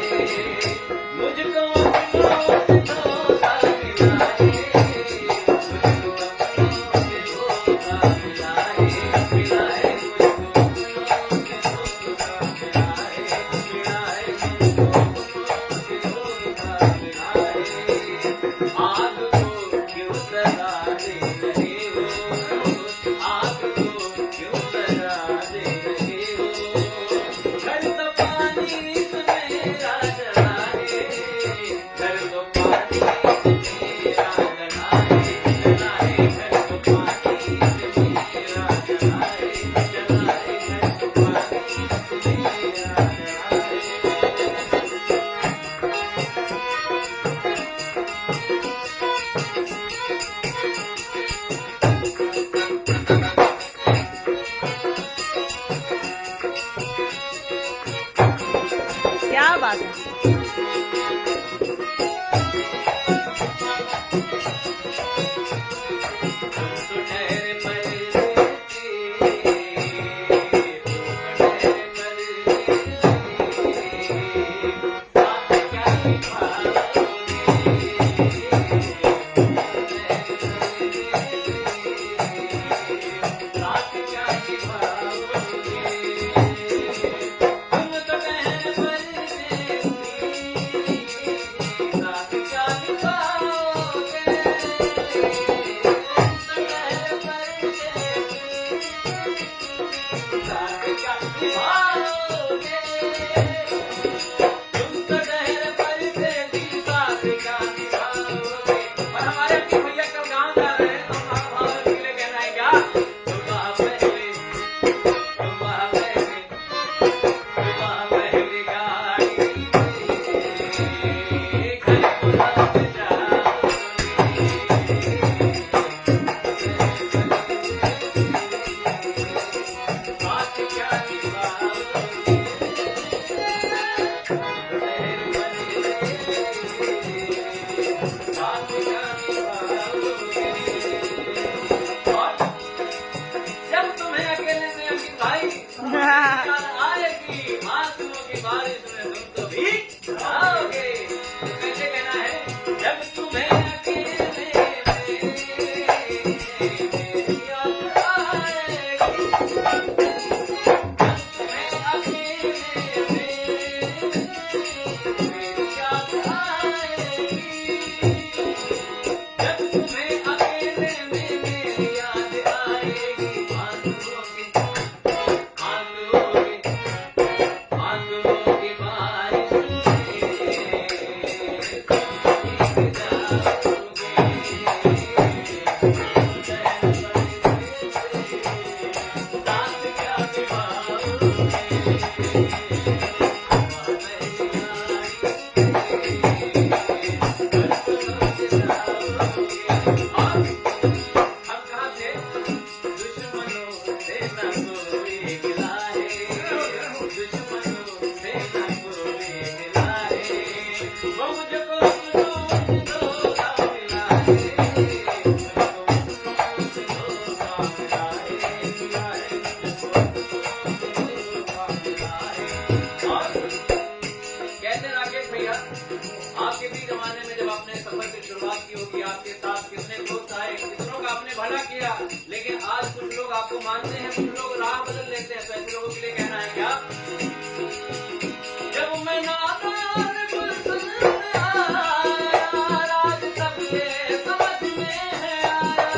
मुझको अपनों से धोखा मिला है, क्या बात है? आएगी आंसुओं की बारिश में तुम तो भीग जाओगे। कैसे कहना है? जब तुम्हें अकेले में अपने सफर की शुरुआत की होगी, आपके साथ कितने दोस्त आए, कितनों का आपने भला किया, लेकिन आज कुछ लोग आपको मानते हैं, कुछ लोग राह बदल लेते हैं। तो ऐसे लोगों के लिए कहना है क्या? जब मैं नादान गुलशन में आया, राज तब ये समझ में है आया,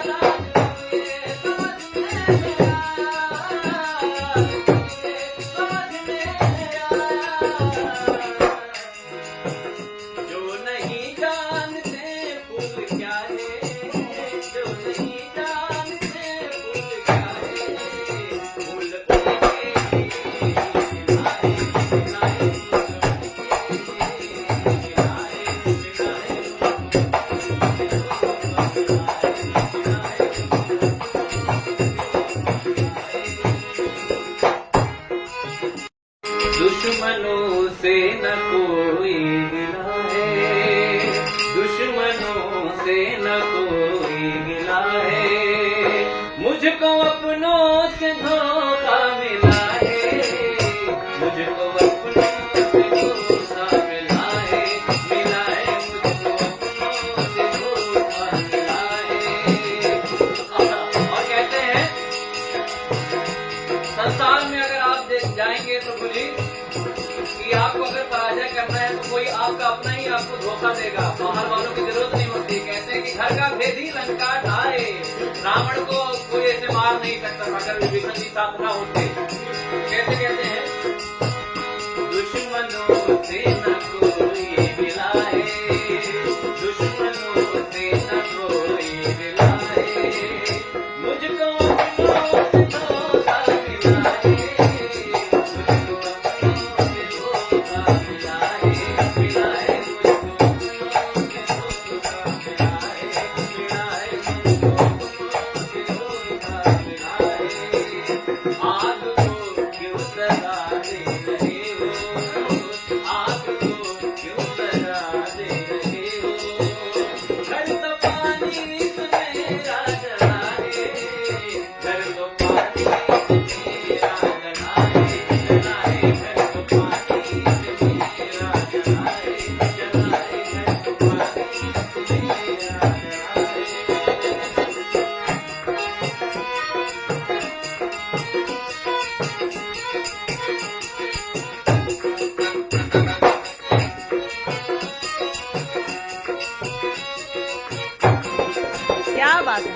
राज तब ये समझ में है आया, समझ में है आया। जो नहीं जानते फूल क्या है, जो नहीं जानते फूल क्या है, फूल उनके खिलाए, खिलाए, दुश्मनों से न कोई गिला है, दुश्मनों से न कोई गिला है, मुझको अपनों से धोखा मिला है, मुझको अपनों से धोखा मिला है, मुझको अपनों से धोखा मिला है। और कहते हैं संसार में अगर आप जाएंगे तो बोलिए कि आपको अगर पराजय करना है तो कोई आपका अपना ही आपको धोखा देगा, बाहर वालों की जरूरत नहीं होती। कहते हैं कि घर का भेदी लंका ढाए, रावण को कोई ऐसे मार नहीं सकता अगर विभीषण जी साथ ना होते। कैसे कहते हैं? दुश्मनों से न कोई मिला है, दुश्मनों से न कोई मिला है, मुझको अपनों से धोखा मिला है, क्या बात है?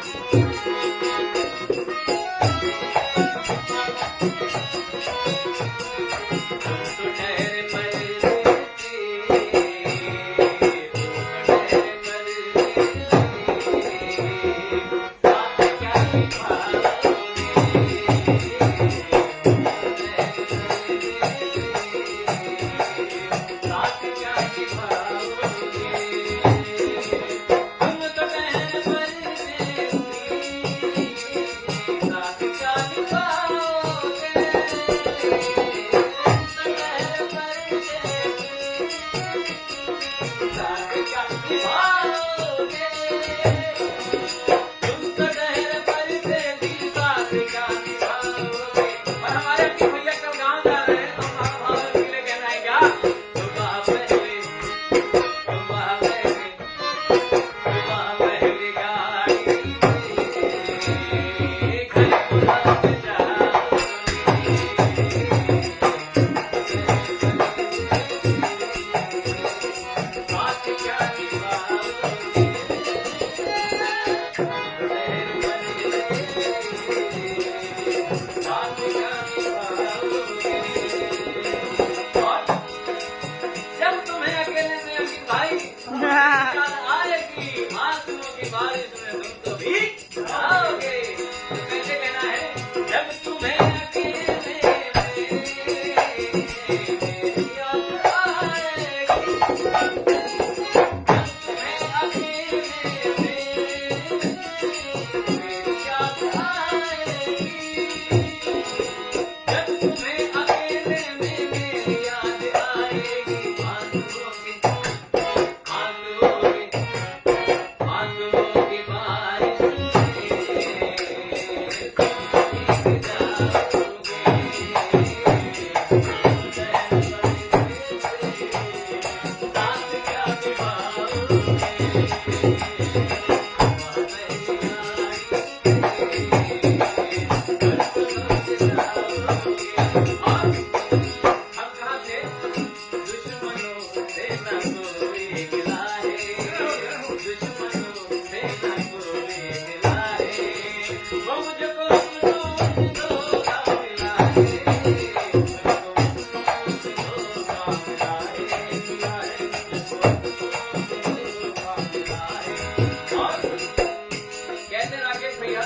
कहते राकेश भैया,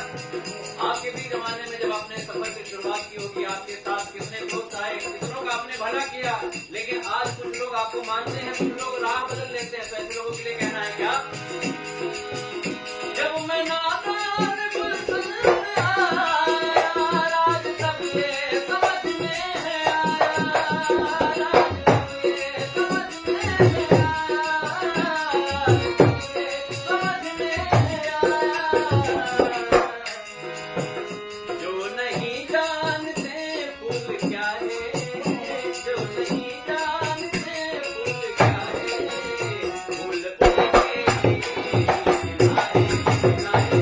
आपके भी जमाने में जब आपने सफर की शुरुआत की होगी, आपके साथ कितने दोस्त आए, कितनों का आपने भला किया, लेकिन आज कुछ लोग आपको मानते हैं, कुछ लोग राह बदल लेते हैं। तो ऐसे लोगों के लिए कहना है क्या? जब मैं नादान गुलशन आया, राज तब ये समझ में है आया, राज तब ये समझ में है आया, समझ में है आया। जो नहीं जानते फूल क्या है, जो नहीं जानते फूल क्या है, फूल उनके खिलाए, खिलाए,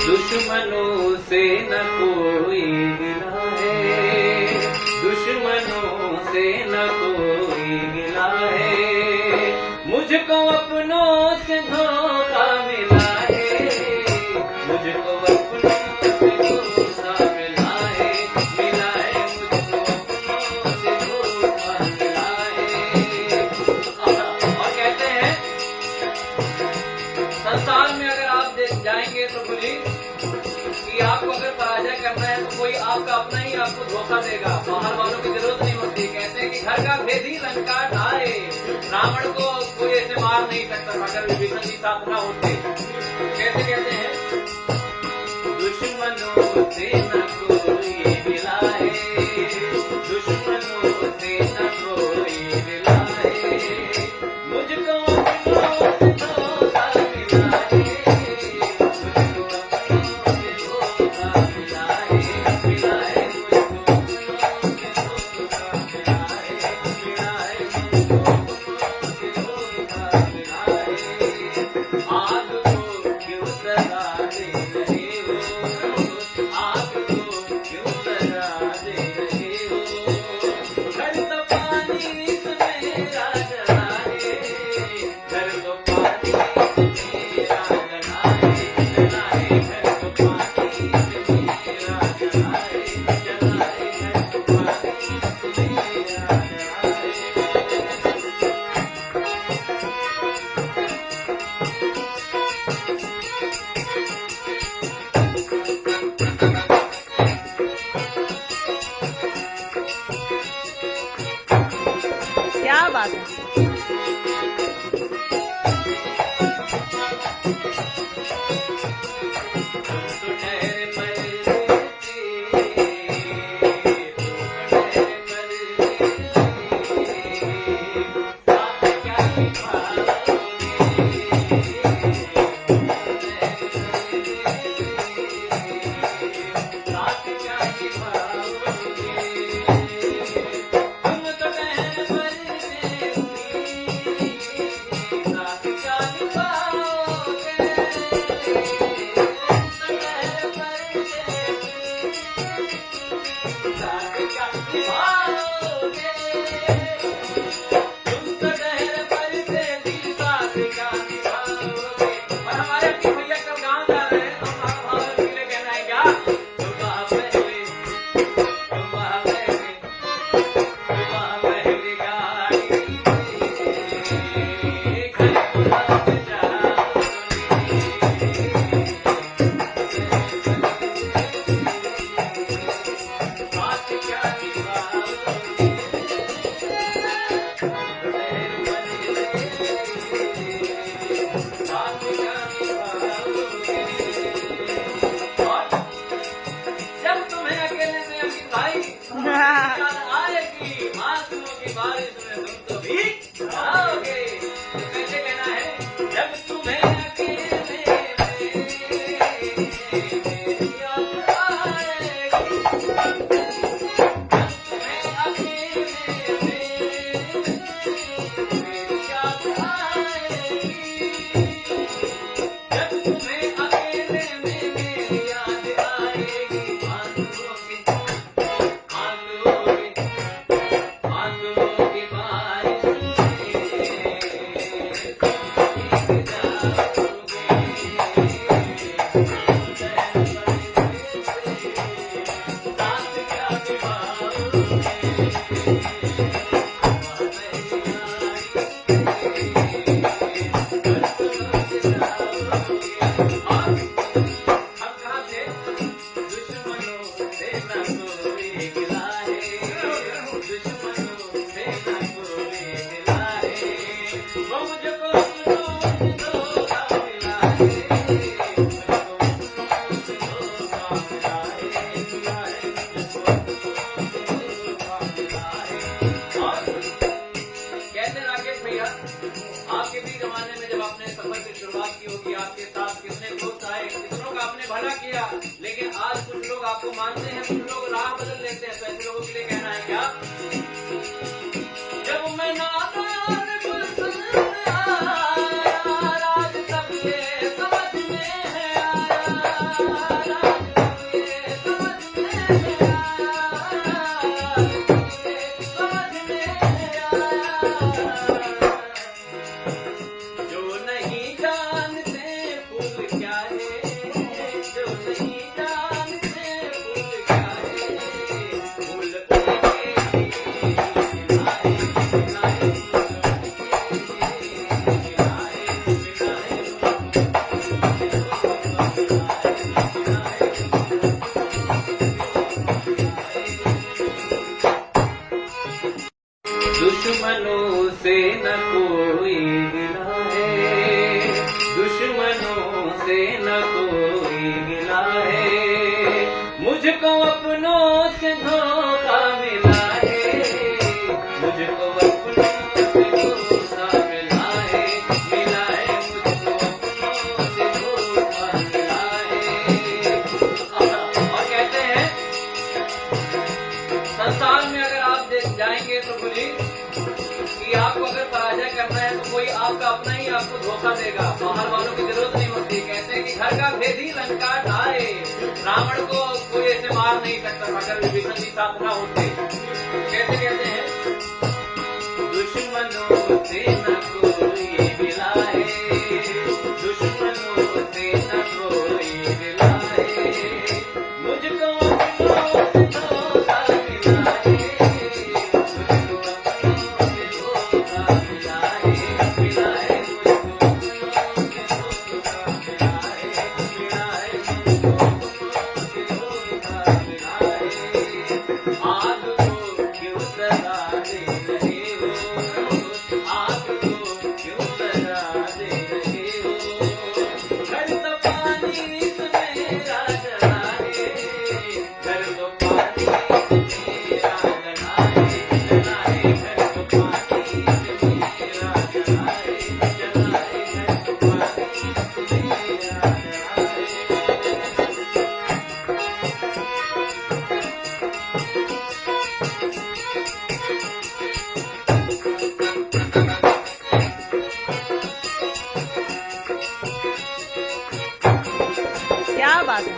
दुश्मनों से न कोई गिला है, दुश्मनों से न कोई गिला है, मुझको अपनों से धोखा मिला है, मुझको अपनों से धोखा मिला है, मिला है, मुझको अपनों से धोखा मिला है। और कहते हैं, संसार में अगर आप जाएंगे तो बोलिए कि आपको अगर पराजय करना है तो कोई आपका अपना ही आपको धोखा देगा, बाहर वालों की जरूरत नहीं होती। कहते हैं कि घर का भेदी लंका ढाए, रावण को कोई ऐसे मार नहीं सकता था अगर विभीषण जी साथ ना होते। कैसे कहते हैं, दुश्मनों से न कोई मिला है, दुश्मनों से न कोई मिला है, मुझको अपनों से धोखा मिला है, क्या बात है। आपके साथ कितने दोस्त आए, कितनों का आपने भला किया, लेकिन आज कुछ लोग आपको मानते हैं, कुछ लोग राह बदल लेते हैं। तो ऐसे लोगों के लिए कहना है क्या? जब मैं नादान गुलशन में आया, राज तब ये समझ में है आया, राज तब ये समझ में है आया, राज तब ये समझ में है आया। जो नहीं जानते फूल क्या है, जो नहीं जानते फूल क्या है, फूल उनके खिलाए, खिलाए, दुश्मनों से न कोई गिला है, दुश्मनों से न कोई गिला है, मुझको अपनों से धोखा मिला है, मुझको अपनों से धोखा मिला है, मुझको अपनों से धोखा मिला है। और कहते हैं संसार में अगर आप जाएंगे तो बोलिए कि आपको अगर पराजय करना है तो कोई आपका अपना ही आपको धोखा देगा, बाहर वालों की जरूरत नहीं होती। कहते हैं कि घर का भेदी लंका ढाए, रावण को कोई ऐसे मार नहीं सकता अगर विभीषण जी साथ ना होते। कैसे कहते हैं? दुश्मनों से न कोई मिला है, दुश्मनों से न कोई मिला है, मुझको अपनों से धोखा मिला है, क्या बात है।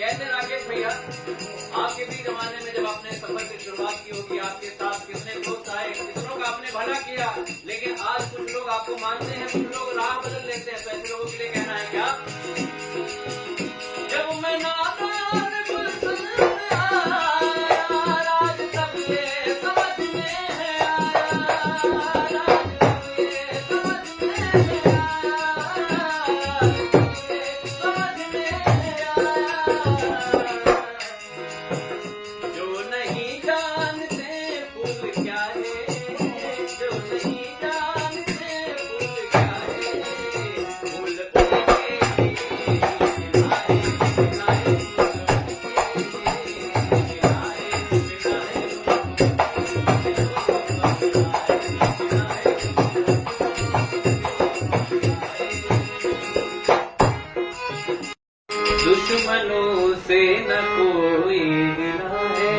कहते राकेश भैया, आपके भी जमाने में जब आपने सफर की शुरुआत की होगी, आपके साथ कितने दोस्त आए, कितनों का आपने भला किया, लेकिन आज कुछ लोग आपको मानते हैं, कुछ लोग राह बदल लेते हैं। तो ऐसे लोगों के लिए कहना है क्या? जब मैं नादान गुलशन में आया, राज तब ये समझ में है आया, राज तब ये समझ में है आया, समझ में है आया। जो नहीं जानते फूल क्या है, जो नहीं जानते फूल क्या है, फूल उनके खिलाए, खिलाए, दुश्मनों से न कोई गिला है,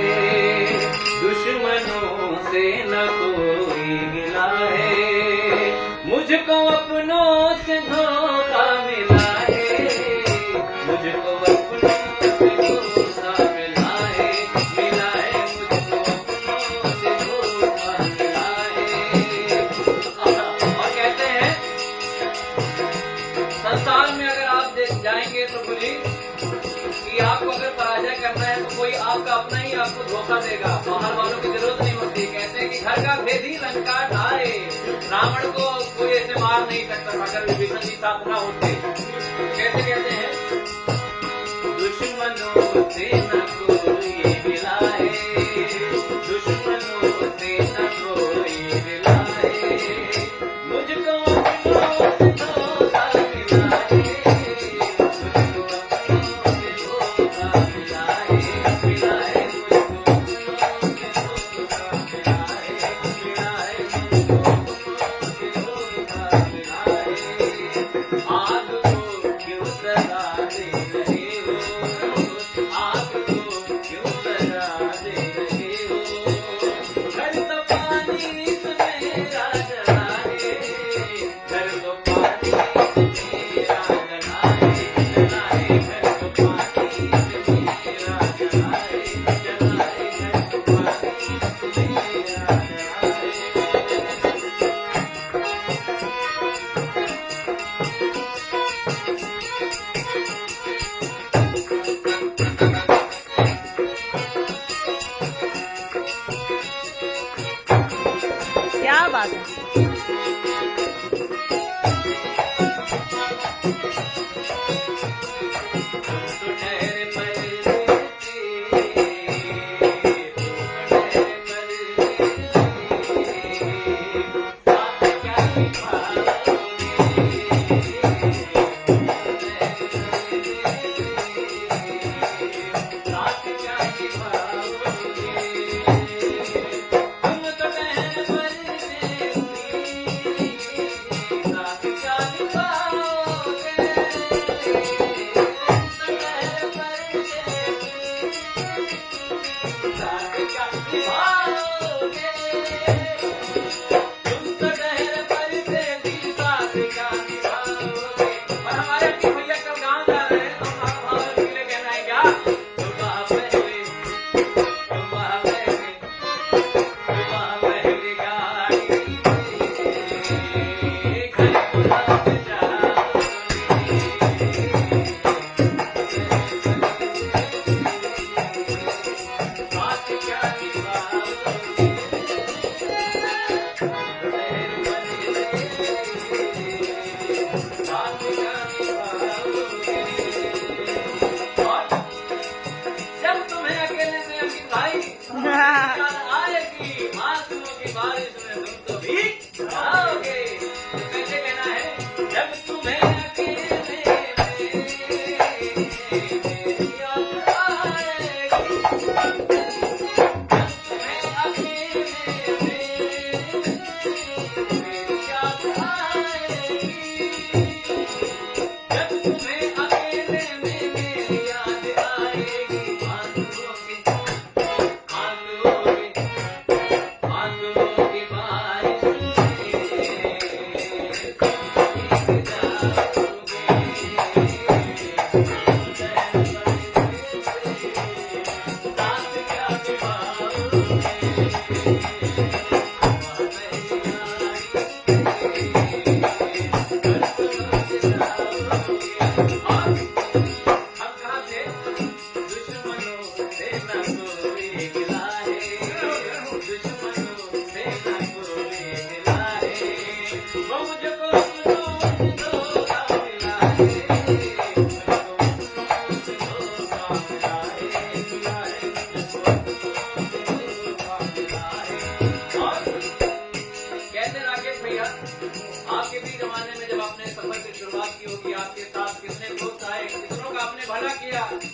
दुश्मनों से न कोई गिला है, मुझको अपनों से धोखा मिला है, मुझको अपनों से धोखा मिला है, मुझको अपनों से धोखा मिला है। और कहते हैं, संसार में अगर आप जाएंगे तो बोली कि आपको अगर पराजय करना है तो कोई आपका अपना ही आपको धोखा देगा, बाहर वालों की जरूरत नहीं होती। कहते हैं कि घर का भेदी लंका ढाए, रावण को कोई ऐसे मार नहीं सकता अगर विभीषण जी साथ ना होते। कैसे कहते हैं, दुश्मनों से न कोई मिला है, दुश्मनों से न कोई मिला है, मुझको अपनों से धोखा मिला है,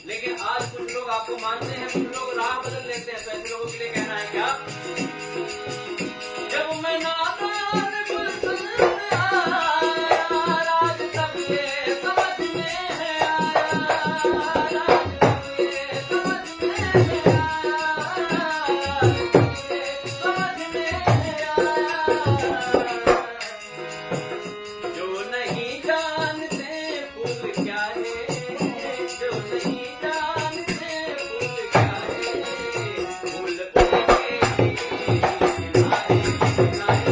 लेकिन आज कुछ लोग आपको मानते हैं, कुछ लोग राह बदल लेते हैं। तो ऐसे लोगों के लिए कहना है क्या? जब मैं नादान गुलशन आया, राज तब ये समझ में है आया, राज तब ये समझ में है आया, समझ में है आया। जो नहीं जानते फूल क्या है, जो नहीं जानते फूल क्या है, फूल उनके खिलाए खिलाए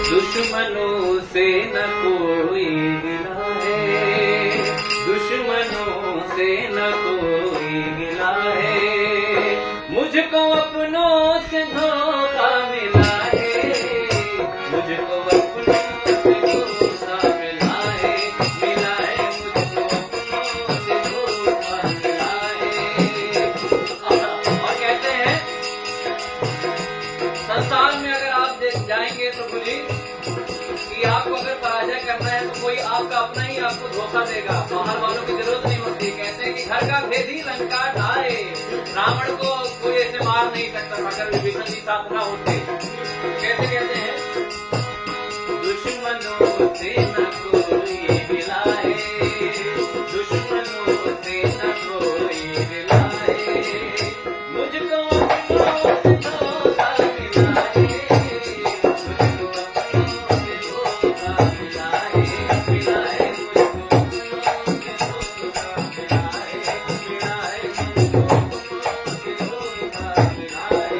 दुश्मनों से न कोई गिला है, दुश्मनों से न कोई गिला है, मुझको अपनों से धोखा मिला है, मुझको अपनों से धोखा मिला है, मिला है मुझको अपनों से धोखा मिला है। और कहते हैं संसार में अगर आप जाएंगे तो बोलिए कि आपको अगर पराजय करना है तो कोई आपका अपना ही आपको धोखा देगा, बाहर वालों की जरूरत नहीं होती। कहते हैं कि घर का भेदी लंका ढाए, रावण को कोई ऐसे मार नहीं सकता अगर विभीषण जी साथ ना होते। कैसे कहते हैं? दुश्मनों से न कोई मिला है, दुश्मनों से न कोई मिला है, मुझको अपनों से धोखा मिला है, मुझको अपनों से धोखा मिला है, मिला है मुझको अपनों से धोखा मिला है, मिला है मुझको अपनों से धोखा मिला है।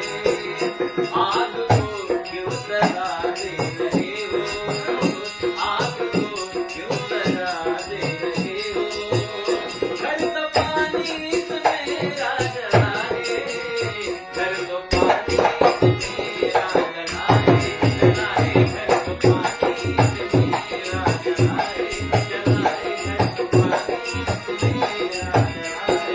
आग को क्यों सजा दे रहे हो, आग को क्यों सजा दे रहे हो, घर तो पानी मेरा जला है, घर तो पानी मेरा जला है, जला है घर तो पानी मेरा जला है, जला है घर तो पानी मेरा जला है।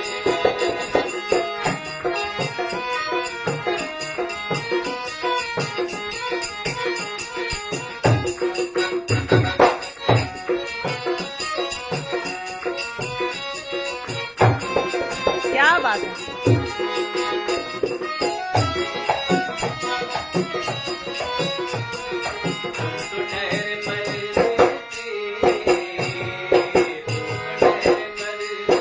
क्या बात है? तो ठहरे परदेसी, तो ठहरे परदेसी,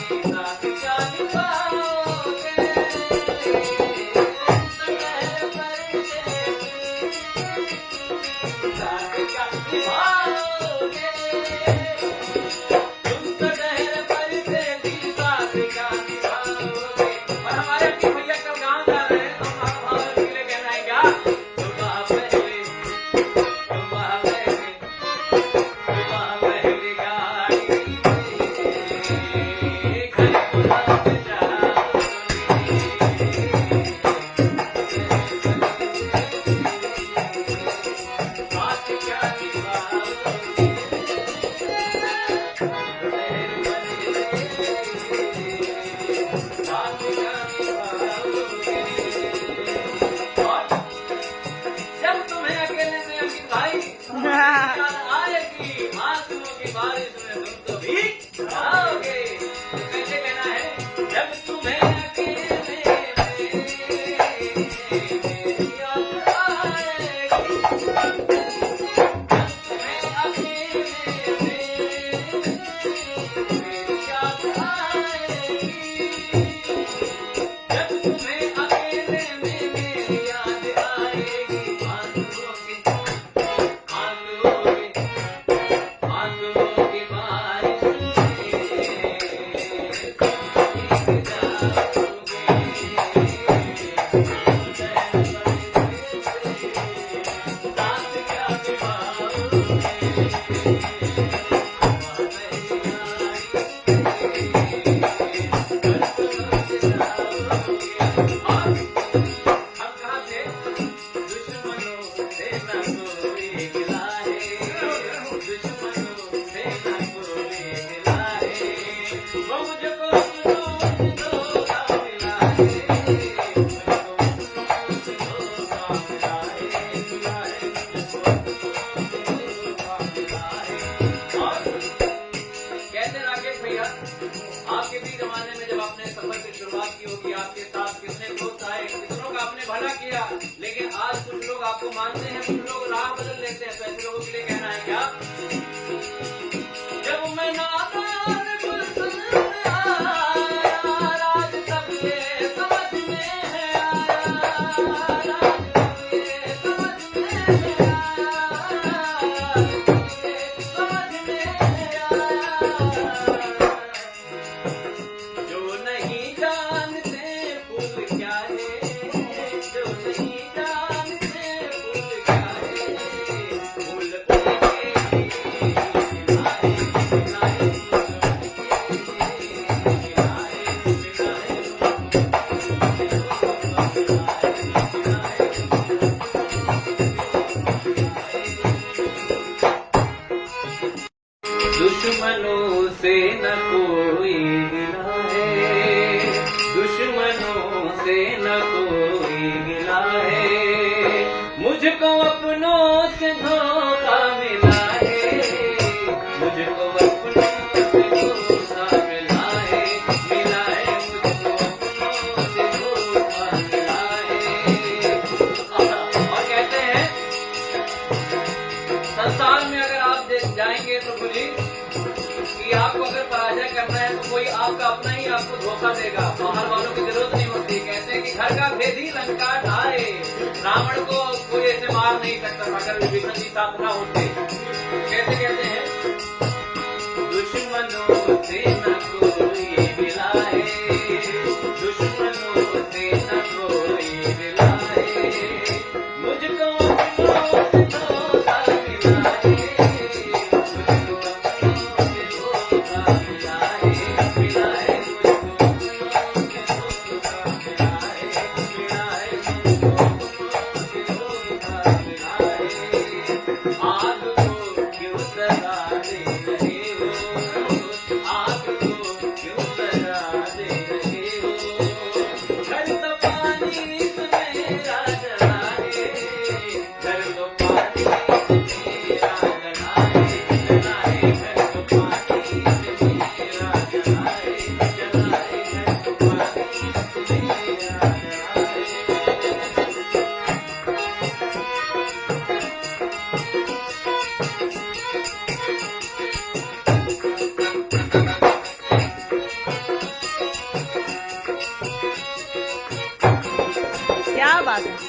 साथ क्या निभाओगे, साथ क्या निभाओगे, तुम तो ठहरे परदेसी, साथ क्या निभाओगे, किया, लेकिन आज कुछ लोग आपको मानते हैं, कुछ लोग राह बदल लेते हैं। तो ऐसे लोगों के लिए कहना है क्या? जब मैं नादान गुलशन में आया, राज तब ये समझ में है आया, राज तब ये समझ में है आया, समझ में है आया। जो नहीं जानते फूल क्या है, जो नहीं जानते फूल क्या है, फूल उनके खिलाए खिलाए दुश्मनों से न कोई गिला है, दुश्मनों से न कोई गिला है, मुझको अपनों से धोखा मिला है, मुझको अपनों से धोखा मिला है, मुझको अपनों से धोखा मिला है। और कहते हैं संसार में अगर आप जाएंगे तो बोलिए कि आपको अगर पराजय करना है तो कोई आपका अपना ही आपको धोखा देगा, बाहर वालों की जरूरत नहीं होती। कहते हैं कि घर का भेदी लंका ढाए, रावण को कोई ऐसे मार नहीं सकता अगर विभीषण जी साथ ना होते। कैसे कहते हैं? दुश्मनों से न कोई मिला है, दुश्मनों से न कोई मिला है, मुझको अपनों से धोखा मिला है, क्या बात है। क्या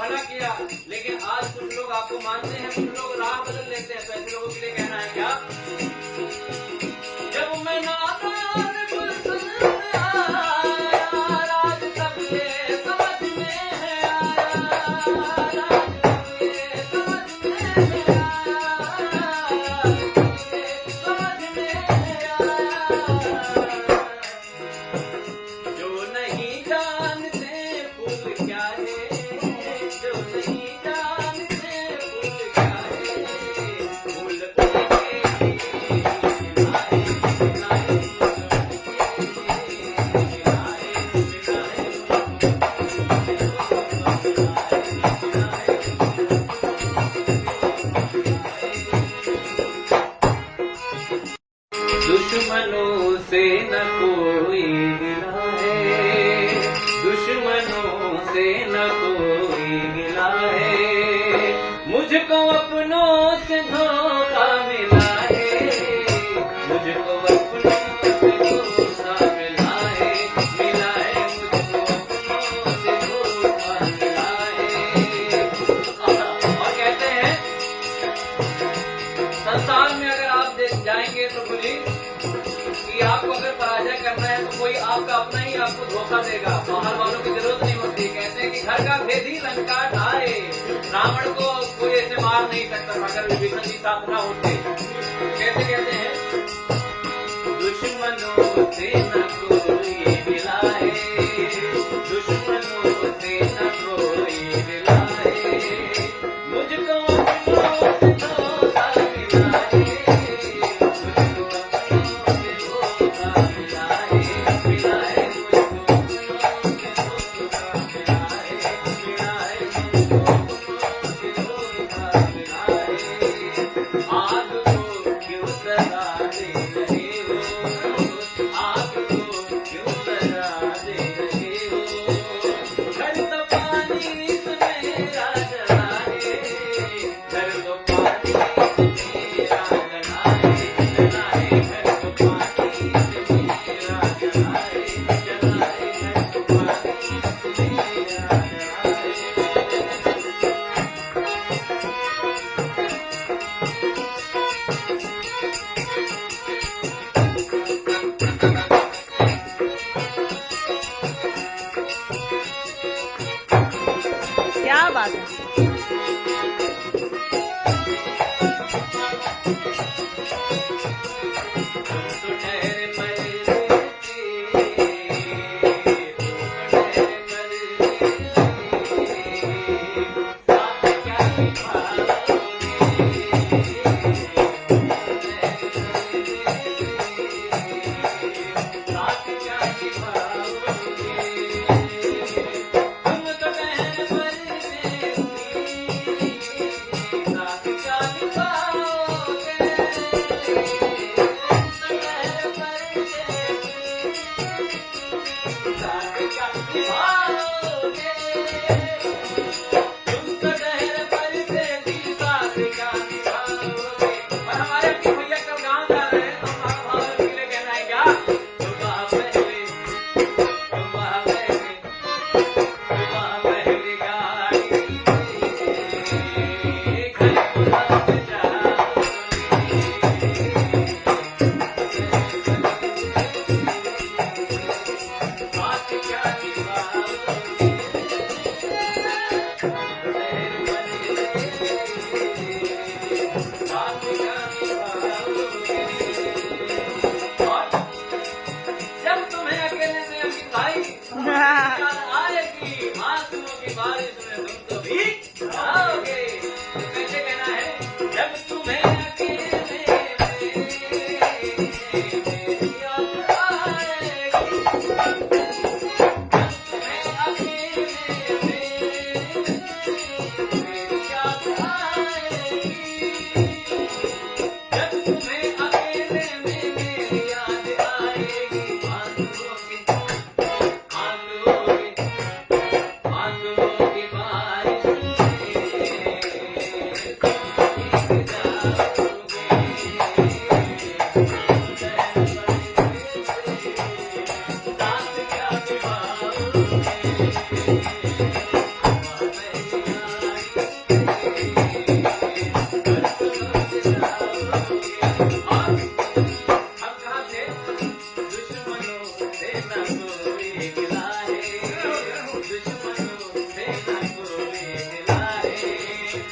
भला किया, लेकिन आज कुछ लोग आपको मानते हैं, कुछ लोग राह बदल लेते हैं। तो ऐसे लोगों के लिए कहना है क्या? जब मैं नादान गुलशन में आया, राज तब ये समझ में है आया, राज तब ये समझ में है आया, समझ में है आया। जो नहीं जानते फूल क्या है, जो नहीं जानते फूल क्या है, फूल उनके खिलाए, खिलाए, दुश्मनों से न कोई गिला है, दुश्मनों से न कोई गिला है, मुझको अपनों से धोखा मिला है, मुझको अपनों से धोखा मिला है, मुझको अपनों से धोखा मिला है। और कहते हैं संसार में अगर आप जाएंगे तो बोलिए कि आपको अगर पराजय करना है तो कोई आपका अपना ही आपको धोखा देगा, बाहर वालों की जरूरत नहीं होती। कहते हैं कि घर का भेदी लंका ढाए, रावण को कोई ऐसे मार नहीं सकता अगर विभीषण जी साथ ना होते। कैसे कहते हैं? दुश्मनों से न कोई मिला है, दुश्मनों से न कोई मिला है, मुझको अपनों से धोखा मिला है, क्या बात है। आएगी आंसुओं की बारिश में तुम तो भीग जाओगे।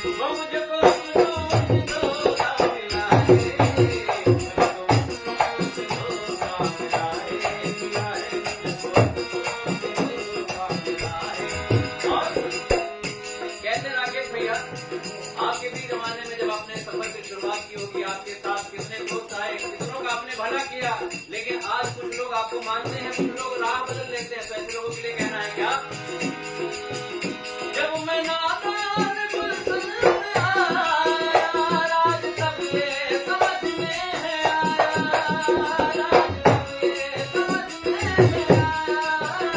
वो मुझको अपनों से धोखा मिला है, मुझको अपनों से धोखा मिला है, मिला है मुझको अपनों से धोखा मिला है। और कहते राकेश भैया, आपके भी जमाने में जब आपने सफर की शुरुआत की होगी, आपके साथ कितने दोस्त आए, कितनों का आपने भला किया, लेकिन आज कुछ लोग आपको मानते हैं, कुछ लोग राह बदल लेते हैं। तो ऐसे लोगों के लिए कहना है क्या? जब मैं नादान गुलशन आया, राज तब ये समझ में है आया, राज तब ये समझ में है आया,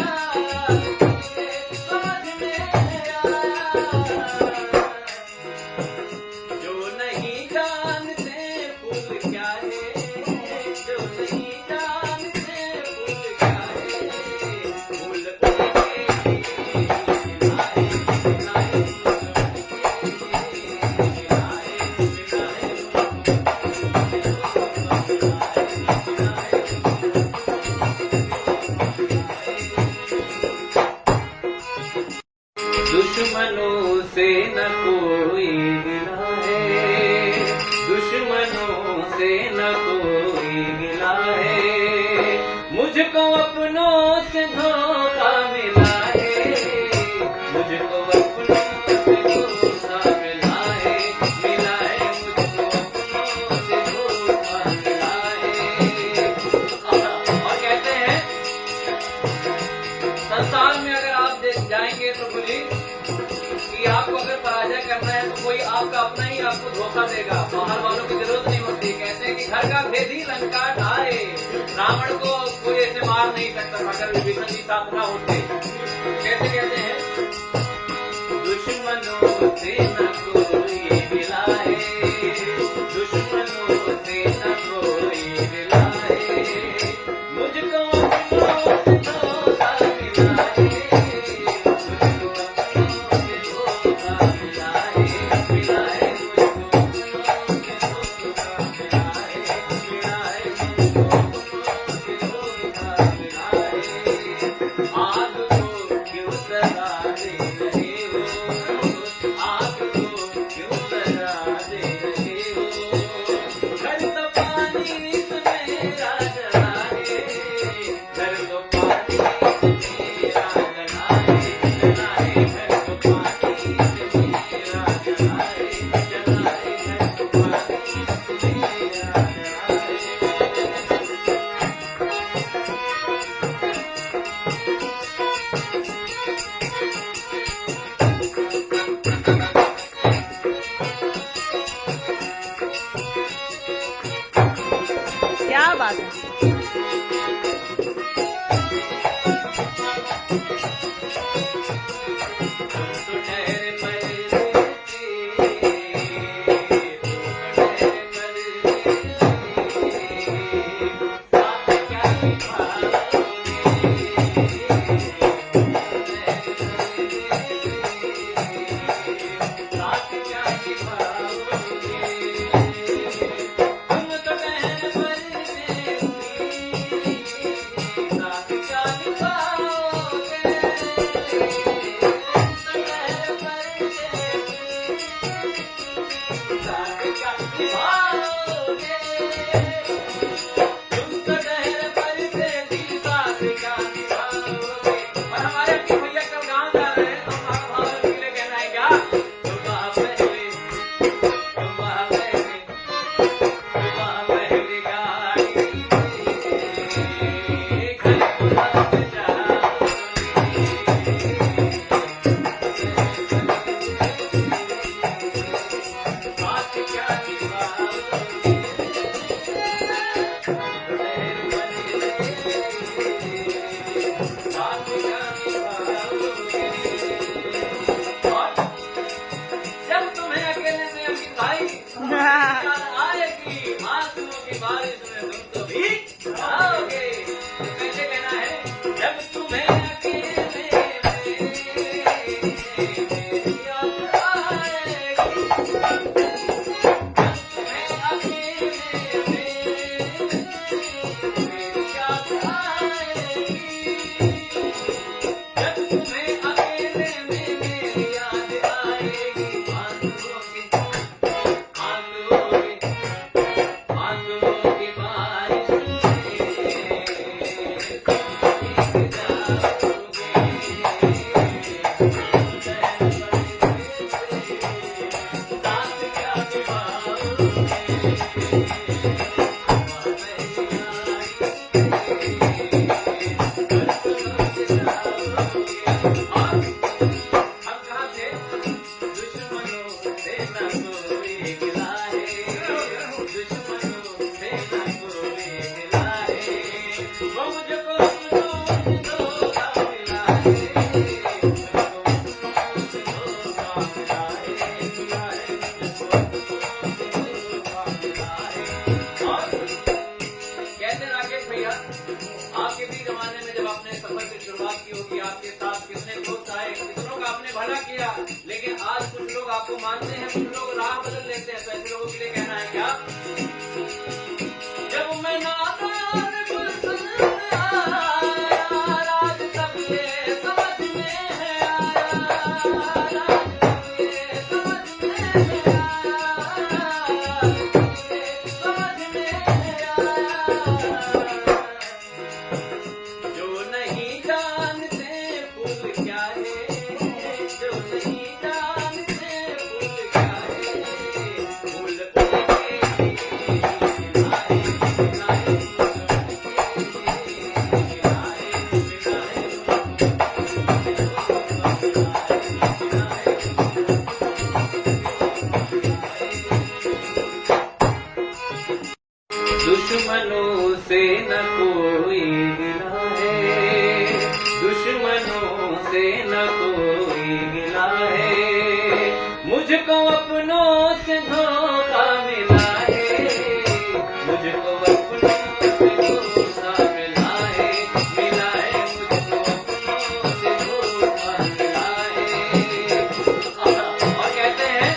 राज तब ये समझ में है आया। जो नहीं जानते फूल क्या है, जो नहीं जानते फूल क्या है, फूल उनके खिलाए, खिलाए दुश्मनों से न कोई गिला है, दुश्मनों से न कोई गिला है, मुझको अपनों से धोखा मिला है, मुझको अपनों से धोखा मिला है, मिला है मुझको अपनों से धोखा मिला है। और कहते हैं, संसार में अगर आप जाएंगे तो बोलिए कि आपको अगर पराजय करना है तो कोई आपका अपना ही आपको धोखा देगा, बाहर वालों की जरूरत नहीं होती। कहते हैं कि घर का भेदी लंका ढाए, रावण को कोई ऐसे मार नहीं सकता था अगर विभीषण जी साथ ना होते। कैसे कहते हैं, दुश्मनों से न कोई मिला है, दुश्मनों से न कोई मिला है, मुझको अपनों से धोखा मिला है, क्या बात है। क्या आंसुओं की बारिश आपके भी जमाने में जब आपने सफर की शुरुआत की होगी, आपके साथ कितने दोस्त आए, कितनों का आपने भला किया, लेकिन आज कुछ लोग आपको मानते हैं, कुछ लोग राह बदल लेते हैं। तो ऐसे लोगों के लिए कहना है क्या? जब मैं नादान गुलशन में आया, राज तब ये समझ में है आया, राज तब ये समझ में है आया, समझ में है आया। जो नहीं जानते फूल क्या है, जो नहीं जानते फूल क्या है, फूल उनके खिलाए, खिलाए, दुश्मनों से न कोई गिला है, दुश्मनों से न कोई गिला है, मुझको अपनों से धोखा मिला है, मुझको अपनों से धोखा मिला है, मुझको अपनों से धोखा मिला है। और कहते हैं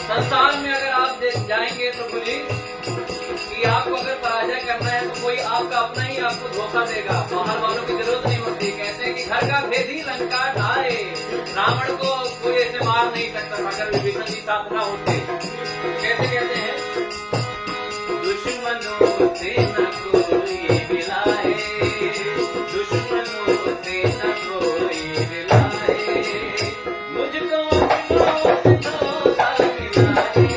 संसार में अगर आप जाएंगे तो बोलिए कि आपको अगर पराजय करना है तो कोई आपका अपना ही आपको धोखा देगा, बाहर वालों की जरूरत नहीं होती। कहते हैं कि घर का भेदी लंका ढाए, रावण को कोई ऐसे मार नहीं सकता अगर विभीषण जी साथ ना होते। कैसे कहते हैं? दुश्मनों से न कोई मिला है, दुश्मनों से न कोई मिला है, मुझको अपनों से धोखा मिला है,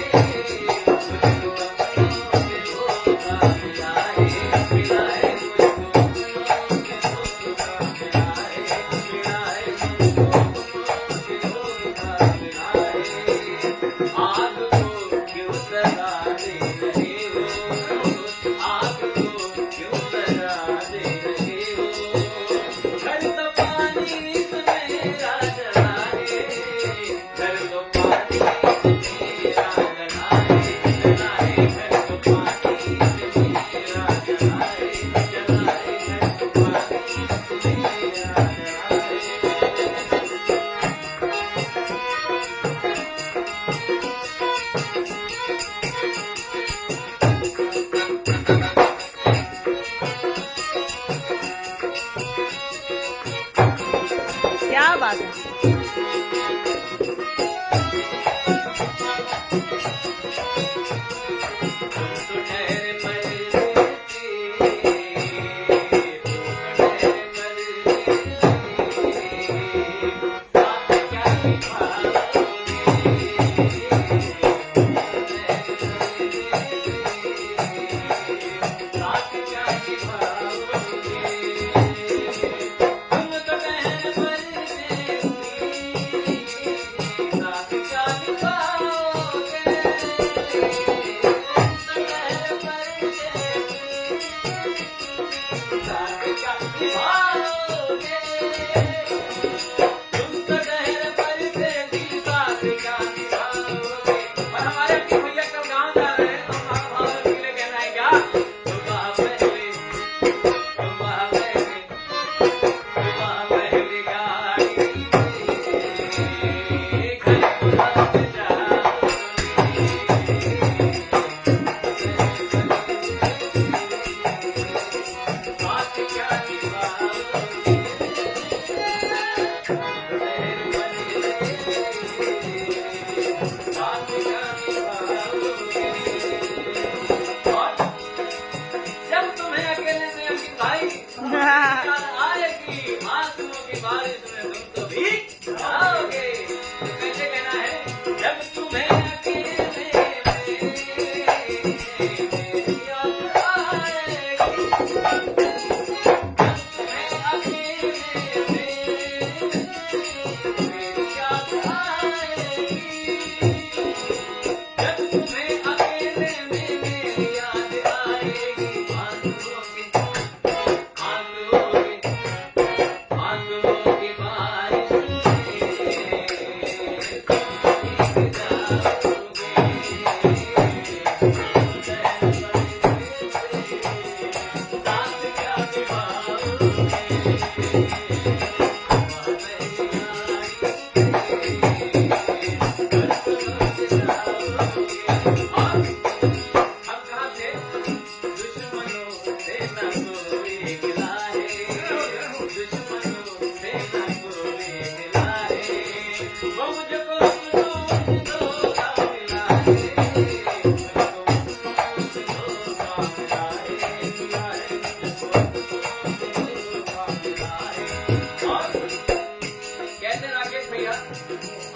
आग को क्यों वो मुझको अपनों से धोखा मिला है, मुझको अपनों से धोखा मिला है, मिला है मुझको अपनों से धोखा मिला है। और कहते राकेश भैया,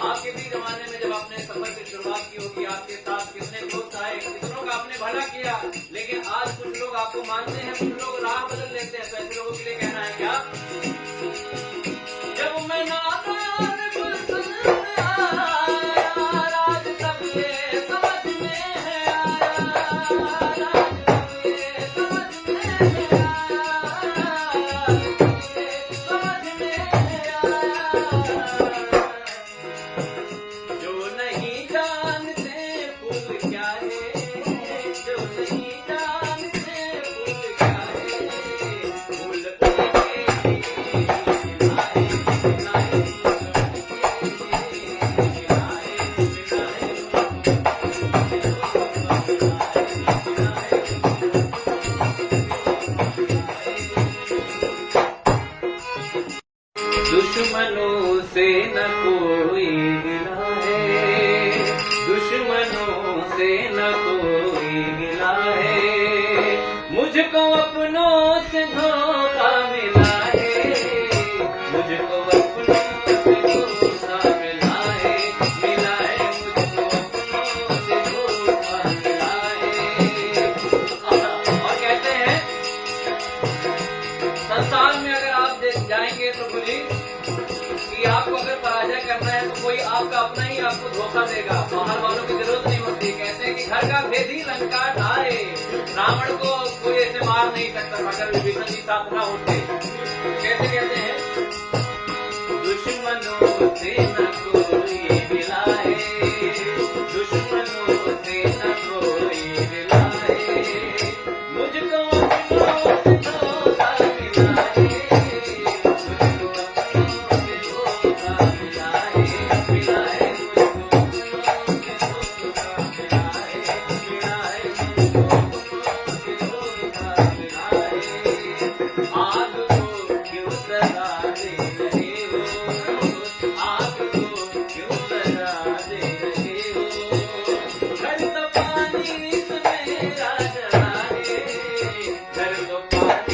आपके भी जमाने में जब आपने सफर की शुरुआत की होगी, आपके साथ कितने दोस्त आए, कितनों का आपने भला किया, लेकिन आज कुछ लोग आपको मानते हैं, कुछ लोग राह बदल लेते हैं। तो ऐसे लोगों के लिए कहना है क्या? जब मैं नादान गुलशन आया, राज तब ये समझ में है आया, राज तब ये समझ में है आया, समझ में है आया। जो नहीं जानते फूल क्या है, जो नहीं जानते फूल क्या है, फूल उनके ही खिलाए, खिलाए, दुश्मनों से न कोई गिला है, दुश्मनों से न कोई गिला है, मुझको अपनों से धोखा मिला है, मुझको अपनों से धोखा मिला है, मिला है मुझको अपनों से धोखा मिला है। और कहते हैं, संसार में अगर आप जाएंगे तो बोलिए कि आपको अगर पराजय करना है तो कोई आपका अपना ही आपको धोखा देगा, बाहर वालों की जरूरत नहीं होती। कहते हैं कि घर का भेदी लंका ढाए, रावण को कोई ऐसे मार नहीं सकता अगर विभीषण जी साथ ना होते। कैसे कहते हैं, दुश्मनों से न कोई मिला है, दुश्मनों से न कोई मिला है, मुझको अपनों से धोखा मिला है, मुझको अपनों से धोखा मिला है, मिला है मुझको अपनों से धोखा मिला है, मिला है मुझको अपनों से धोखा मिला है। आग को क्यों सजा दे रहे हो, आग को क्यों सजा दे रहे हो, घर तो पानी से मेरा जला है, घर तो पानी से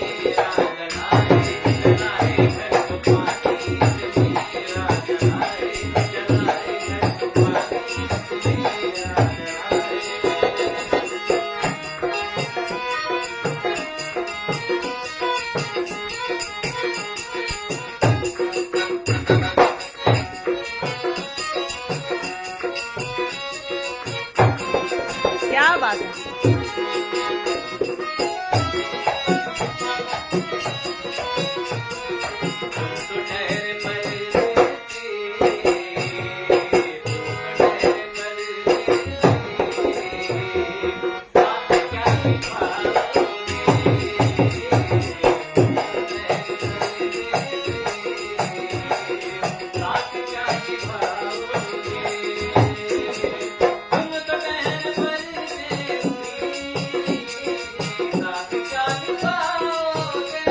मेरा जला है, जला है घर तो पानी से मेरा जला है, जला है घर तो पानी से मेरा जला है। क्या बात है? तो ठहरे परदेसी, तो ठहरे परदेसी, साथ क्या निभाओगे, साथ क्या निभाओगे, तुम तो ठहरे परदेसी, साथ क्या निभाओगे,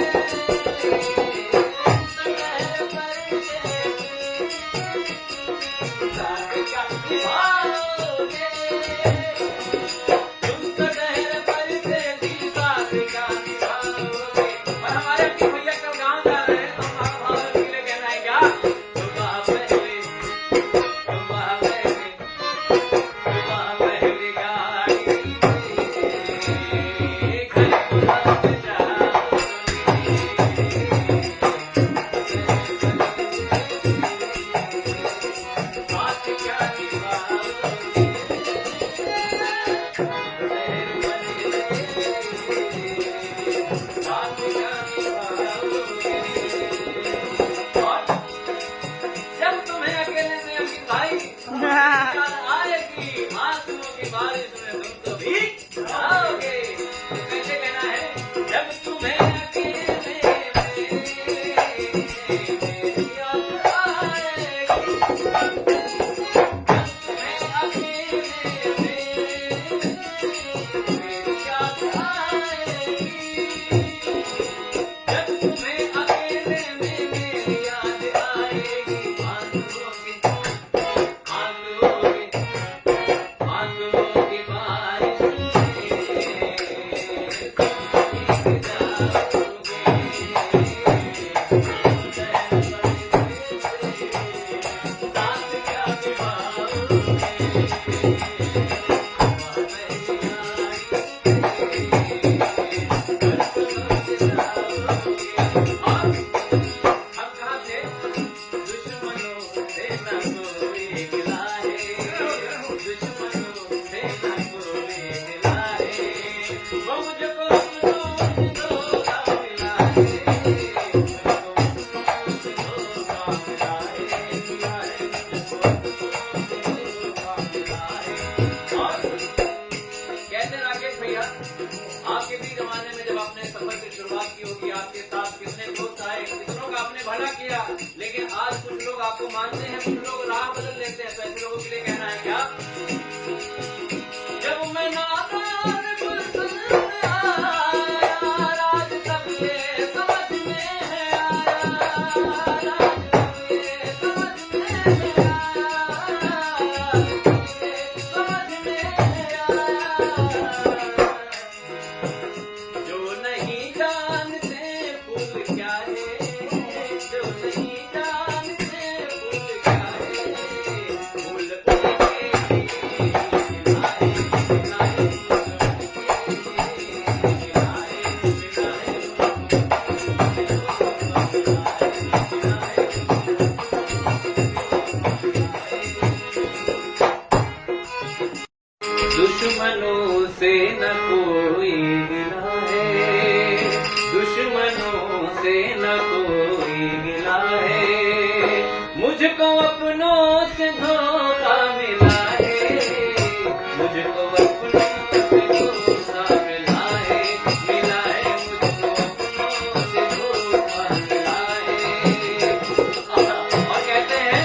साथ क्या निभाओगे, तुम तो ठहरे परदेसी, साथ क्या निभाओगे। और हमारे अपने भैया कल गाँव जा रहे हैं तो हमारा भाव के लिए कहना है क्या, सुबह पहले, सुबह पहले, सुबह पहले गाड़ी से घर को लौट जाओगे, साथ क्या निभाओगे। आपके भी जमाने में जब आपने सफर की शुरुआत की होगी, आपके साथ कितने दोस्त आए, कितनों का आपने भला किया, लेकिन आज कुछ लोग आपको मानते हैं, कुछ लोग राह बदल लेते हैं। तो ऐसे लोगों के लिए कहना है क्या? जब मैं नादान गुलशन आया, राज तब ये समझ में है आया, राज तब ये समझ में है आया, समझ में है आया। जो नहीं जानते फूल क्या है, जो नहीं जानते फूल क्या है, फूल उनके खिलाए, खिलाए, दुश्मनों से न कोई गिला है, दुश्मनों से न कोई गिला है, मुझको अपनों से धोखा मिला है, मुझको अपनों से धोखा मिला है, मिला है, मुझको अपनों से धोखा मिला है। और कहते हैं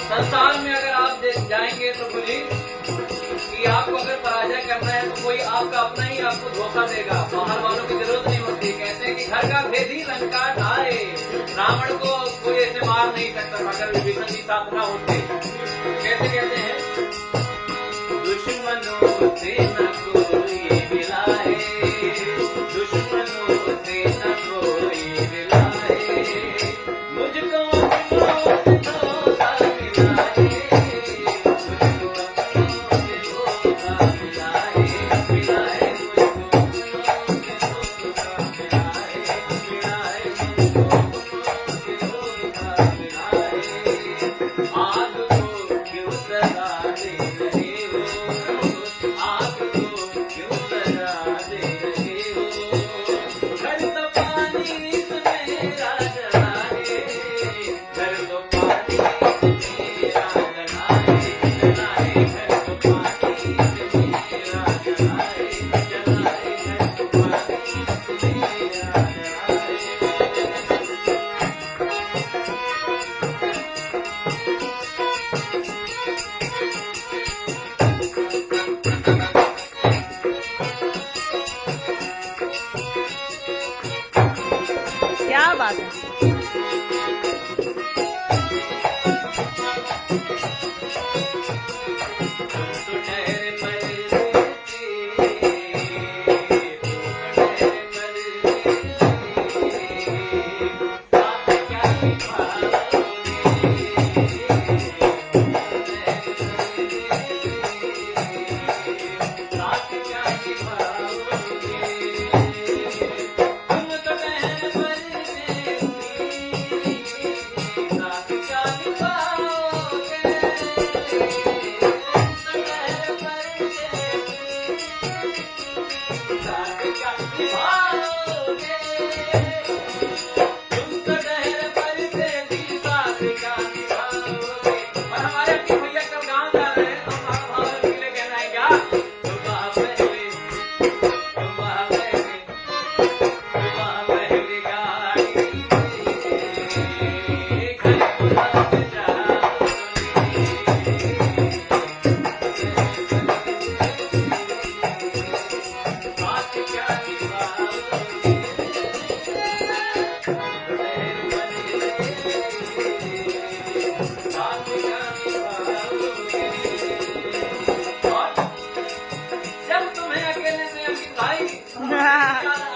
संसार में अगर आप जाएंगे तो बोलिए कि आपको अगर पराजय करना है तो कोई आपका अपना ही आपको धोखा देगा, बाहर वालों की जरूरत नहीं होती। कहते हैं कि घर का भेदी लंका ढाए, रावण को कोई ऐसे मार नहीं सकता अगर विभीषण जी साथ ना होते। कैसे कहते हैं? दुश्मनों से न कोई मिला है, दुश्मनों से न कोई मिला है, मुझको अपनों से धोखा मिला है, क्या बात है।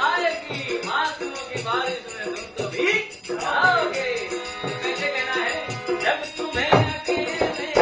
आएगी आंसुओं की बारिश में तुम तो भीग जाओगे। कैसे कहना है? जब तुम्हें अकेले में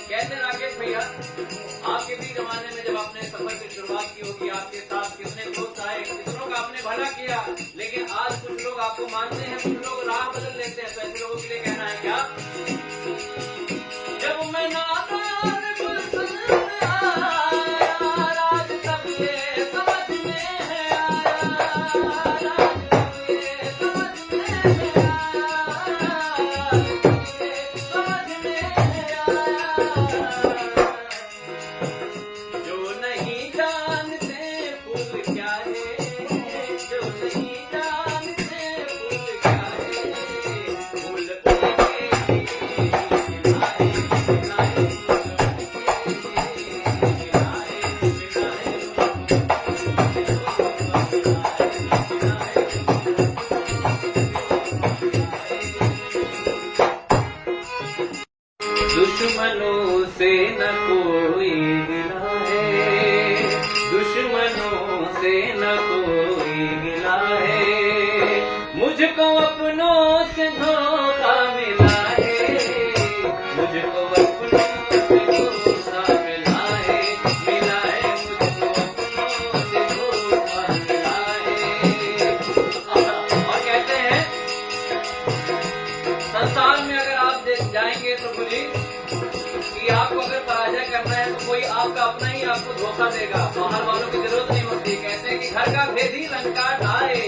कहते राकेश भैया, आपके भी जमाने में जब आपने सफर की शुरुआत की होगी, आपके साथ कितने दोस्त आए, कितनों का आपने भला किया, लेकिन आज कुछ लोग आपको मानते हैं, कुछ लोग राह बदल लेते हैं। तो ऐसे लोगों के लिए कहना है क्या? जब मैं नादान गुलशन में आया, राज तब ये समझ में है आया, राज तब ये समझ में है आया, समझ में है आया। जो नहीं जानते फूल क्या है, जो नहीं जानते फूल क्या है, फूल उनके खिलाए, खिलाए, दुश्मनों से न कोई गिला है, दुश्मनों से न कोई गिला है, मुझको अपनों से धोखा मिला है, मुझको अपनों से धोखा मिला है, मुझको अपनों से धोखा मिला है। और कहते हैं, संसार में अगर आप जाएंगे तो बोली कि आपको अगर पराजय करना है तो कोई आपका अपना ही आपको धोखा देगा, बाहर वालों की जरूरत नहीं होती। कहते हैं कि घर का भेदी लंका ढाए,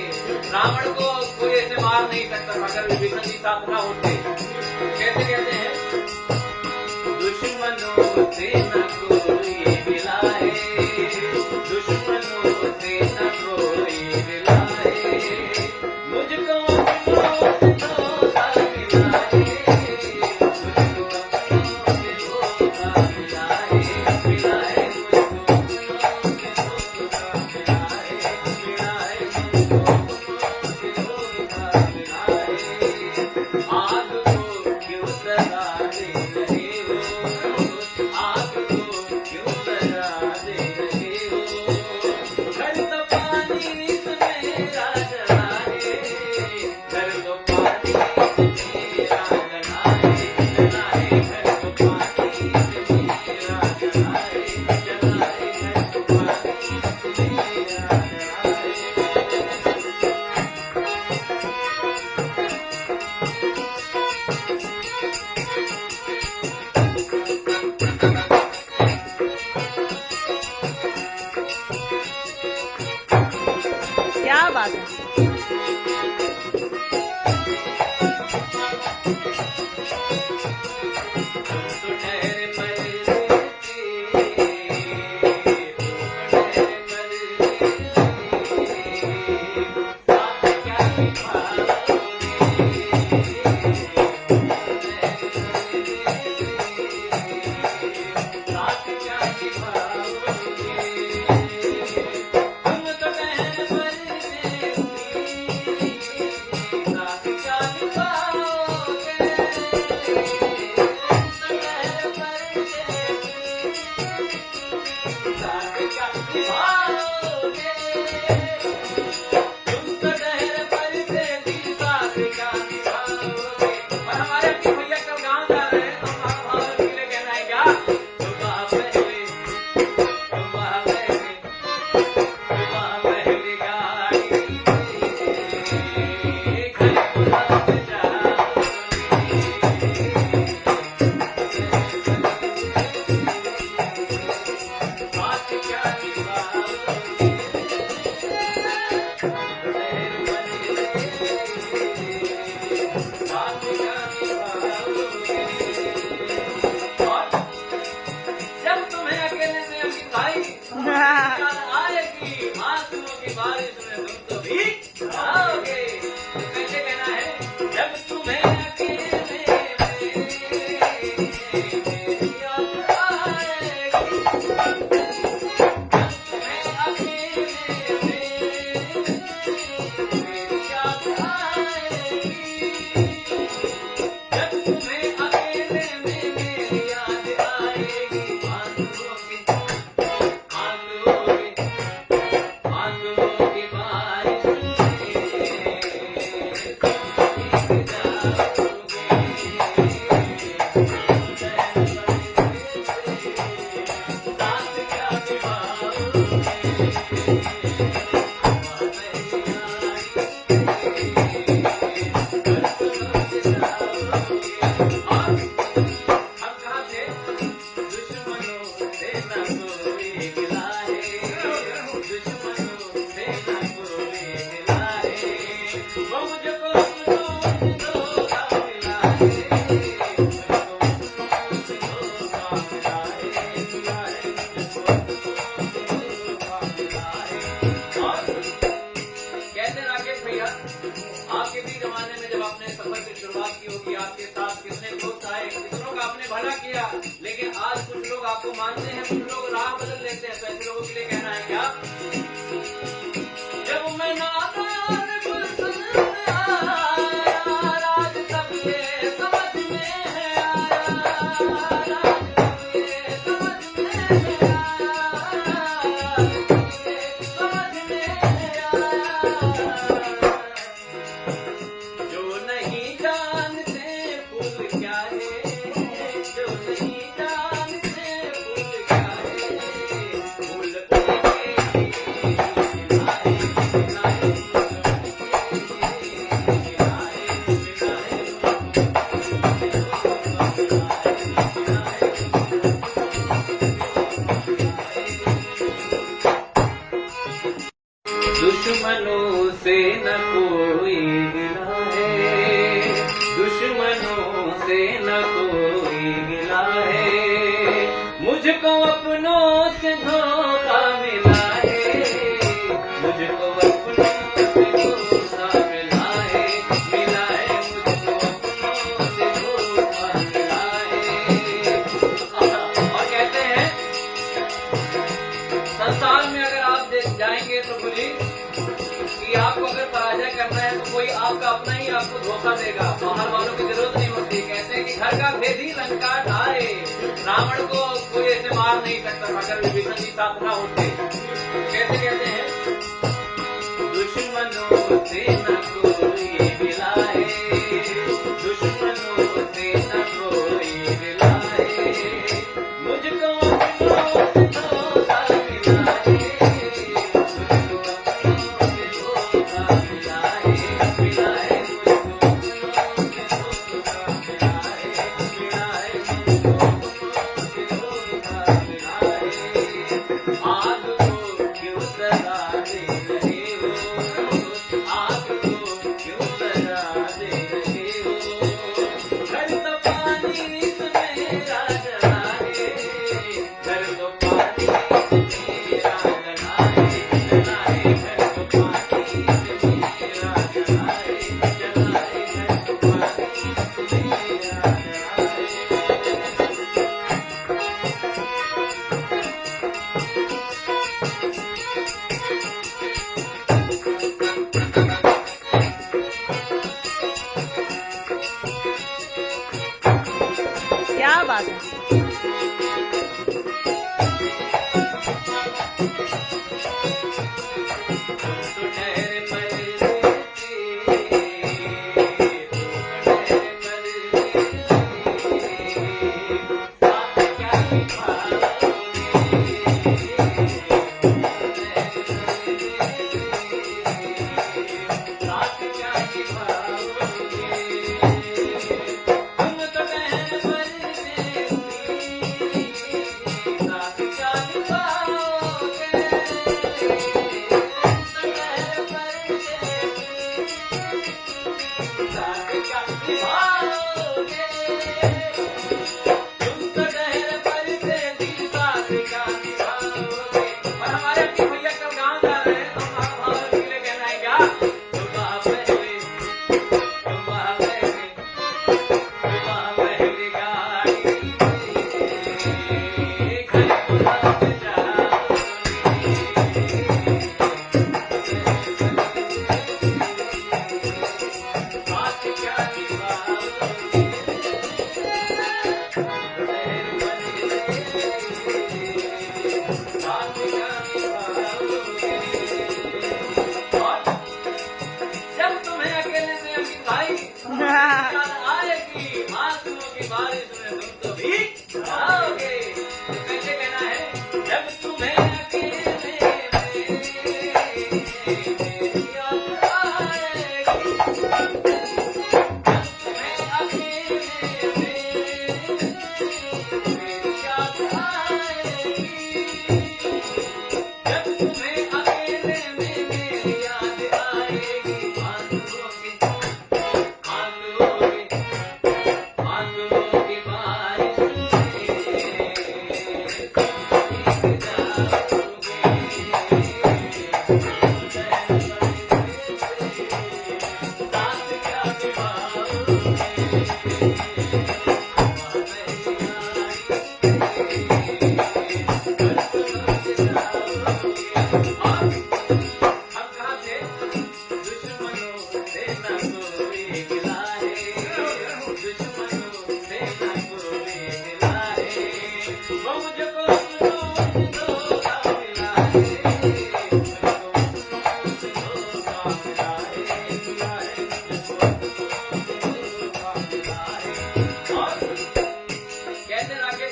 रावण को कोई ऐसे मार नहीं सकता अगर विभीषण जी साथ ना होते। कैसे कहते हैं, दुश्मनों से न कोई मिला है, दुश्मनों से न कोई मिला है, मुझको अपनों से धोखा मिला है, क्या बात है। कहते राकेश भैया, आपके भी जमाने में जब आपने सफर की शुरुआत की होगी, आपके साथ कितने दोस्त आए, कितनों का आपने भला किया, लेकिन आज कुछ लोग आपको मानते हैं, कुछ लोग राह बदल लेते हैं। तो ऐसे लोगों के लिए कहना है क्या? जब मैं नादान गुलशन आया, राज तब ये समझ में है आया, राज तब ये समझ में है आया, समझ में है आया। जो नहीं जानते फूल क्या है, जो नहीं जानते फूल क्या है, फूल दुश्मनों से न कोई गिला है, दुश्मनों से न कोई गिला है, मुझको अपनों से धोखा मिला है, मुझको अपनों से धोखा मिला है, मुझको अपनों से धोखा मिला है। और कहते हैं संसार में अगर आप जाएंगे तो बोलिए कि आपको अगर पराजय करना है तो कोई आपका अपना ही आपको धोखा देगा, बाहर वालों की जरूरत नहीं होती। कहते हैं कि घर का भेदी लंका ढाए, रावण को कोई ऐसे मार नहीं सकता था अगर विभीषण जी साथ ना होते। कैसे कहते हैं? दुश्मनों से न कोई गिला है, दुश्मनों से न कोई गिला है, मुझको अपनों से धोखा मिला है, क्या बात है। मेरी याद आएगी, मैं अकेले मेरी याद आएगी, जब तुम्हें अकेले में मेरी याद आएगी, आंसुओं की बारिश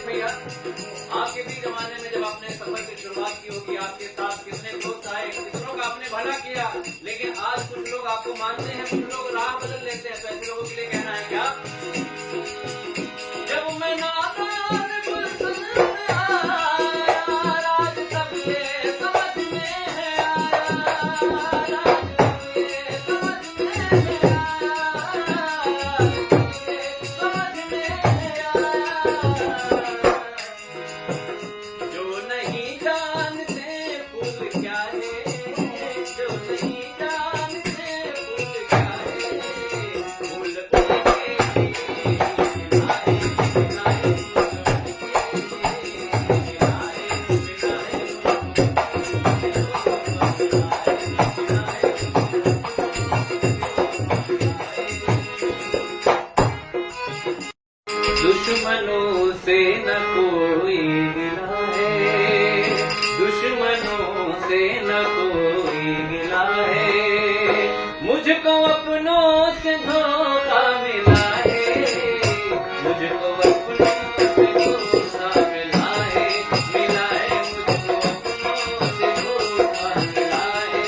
में आपके भी जमाने में जब आपने सफर की शुरुआत की होगी, आपके साथ कितने दोस्त आए, कितनों का आपने भला किया, लेकिन आज कुछ लोग आपको मानते हैं, कुछ लोग राह बदल लेते हैं। तो ऐसे लोगों के लिए कहना है क्या? जब मैं नादान गुलशन में आया, राज सब ये समझ में है आया, राज सब ये समझ में है आया, राज सब ये समझ में है आया। जो नहीं जानते फूल क्या है, जो नहीं जानते फूल क्या है, फूल उनके खिलाए खिलाए, दुश्मनों से न कोई गिला है, दुश्मनों से न कोई गिला है, मुझको अपनों से धोखा मिला है, मुझको अपनों से धोखा मिला है, मुझको अपनों से धोखा मिला है।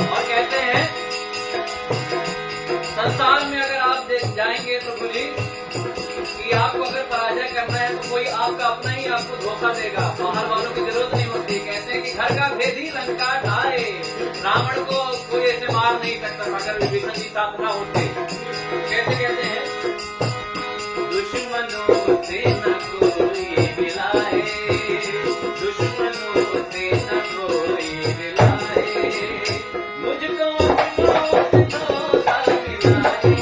और कहते हैं संसार में अगर आप जाएंगे तो बोलिए कि आपको अगर पराजय करना है तो कोई आपका अपना ही आपको धोखा देगा, बाहर वालों की जरूरत नहीं होती। कहते हैं कि घर का भेदी लंका ढाए, रावण को कोई ऐसे मार नहीं सकता अगर विभीषण जी साथ ना होते। कैसे कहते हैं? दुश्मनों से न कोई मिला है, दुश्मनों से न कोई मिला है, मुझको अपनों से धोखा मिला है,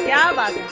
क्या बात है।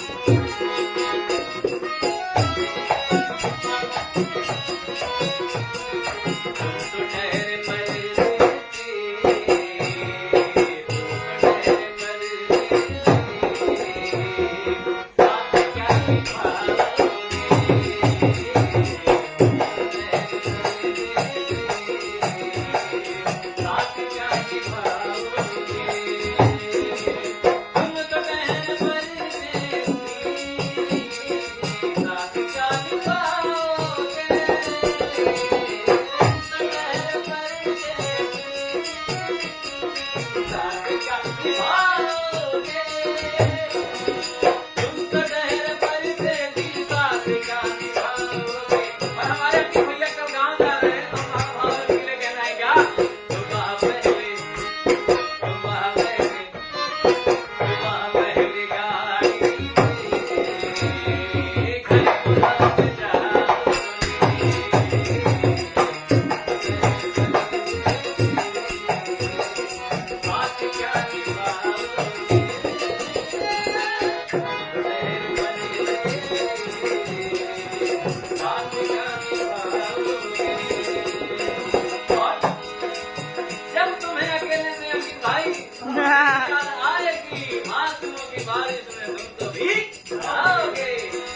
की बारिश में तुम तो भीग जाओगे।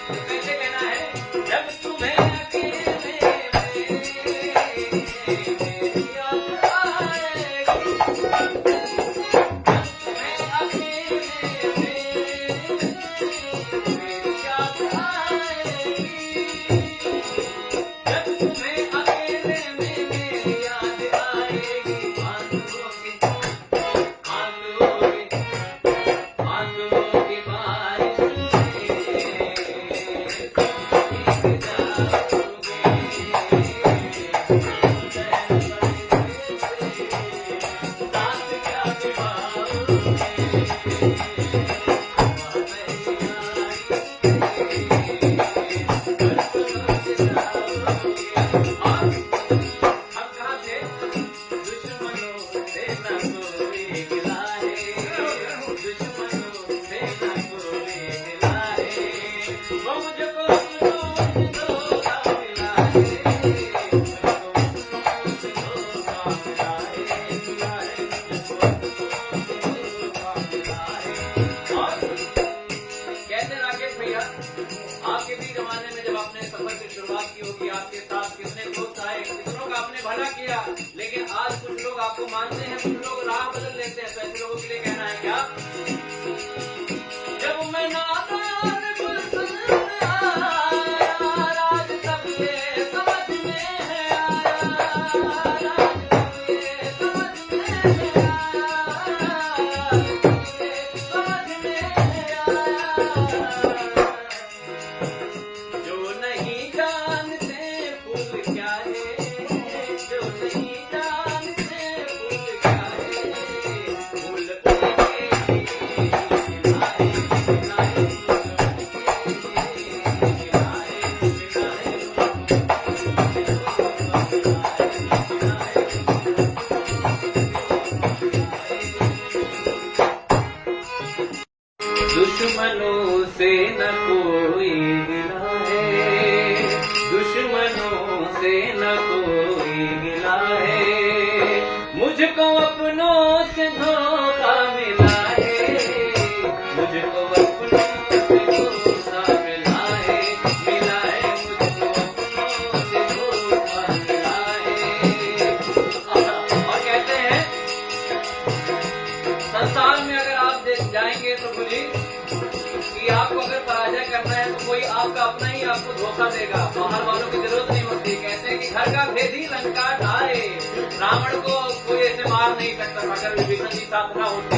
तो कैसे कहना है? जब तुम्हें अकेले मेरी याद आएगी, जब तुम्हें अकेले मेरी याद आएगी, जब तुम्हें अकेले में मेरी याद आएगी, आंसुओं की बारिश में तुम भीग जाओगे। साथ क्या हम कहाँ थे? दुश्मनों से न कोई गिला है, दुश्मनों से न कोई गिला है, वो मुझको धोखा मिला है, मुझको धोखा मिला है, मिला है, मुझको धोखा मिला है। और कहते राकेश भैया, आपके भी जमाने में जब आपने सफर की शुरुआत की होगी, आपके साथ कितने दोस्त आए, कितनों का आपने भला किया, लेकिन आज कुछ लोग आपको मानते हैं, कुछ लोग राह बदल लेते हैं। तो ऐसे लोगों के लिए कहना है क्या? जब मैं नादान गुलशन में आया, राज तब ये समझ में आया, राज तब ये समझ में आया, समझ में आया। जो नहीं जानते फूल क्या है, जो नहीं जानते फूल क्या है, फूल उनके खिलाए, खिलाए, दुश्मनों से न कोई गिला है, दुश्मनों से न कोई गिला है, मुझको अपनों से धोखा मिला है, मुझको अपनों से धोखा मिला है, मिला है, मुझको अपनों से धोखा मिला है। और कहते हैं, संसार में अगर आप जाएंगे तो बोलिए कि आपको अगर पराजय करना है तो कोई आपका अपना ही आपको धोखा देगा, बाहर वालों की जरूरत नहीं होती। कहते हैं कि घर का भेदी लंका ढाए, रावण को कोई ऐसे मार नहीं सकता अगर विभीषण जी साथ ना होते।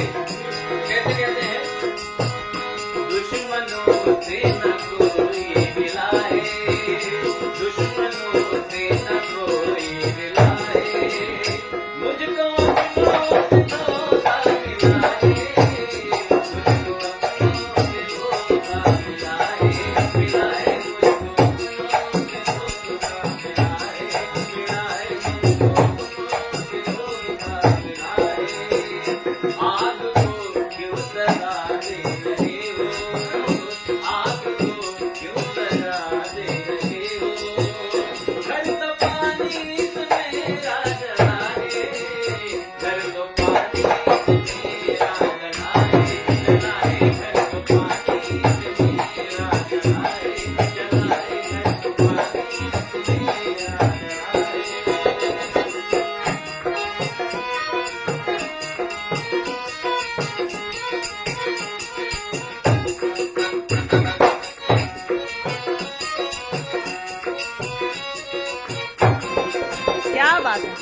कैसे कहते हैं? दुश्मनों से न कोई मिला है, दुश्मनों से न कोई मिला है, मुझको अपनों से धोखा मिला है, क्या बात है।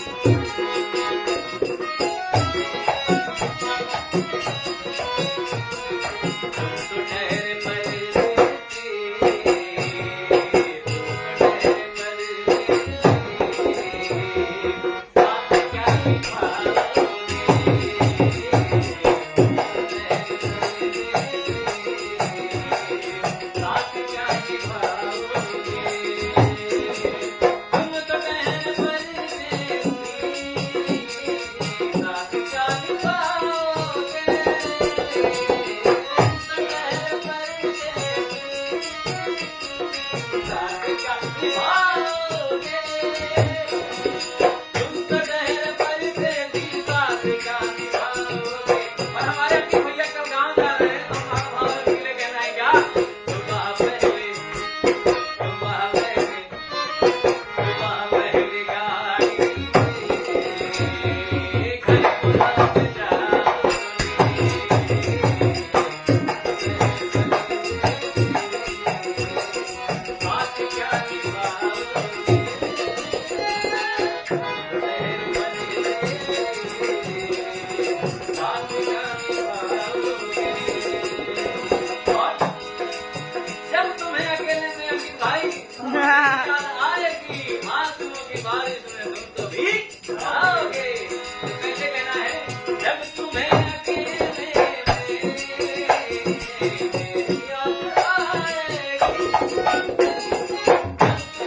मेरी याद आएगी,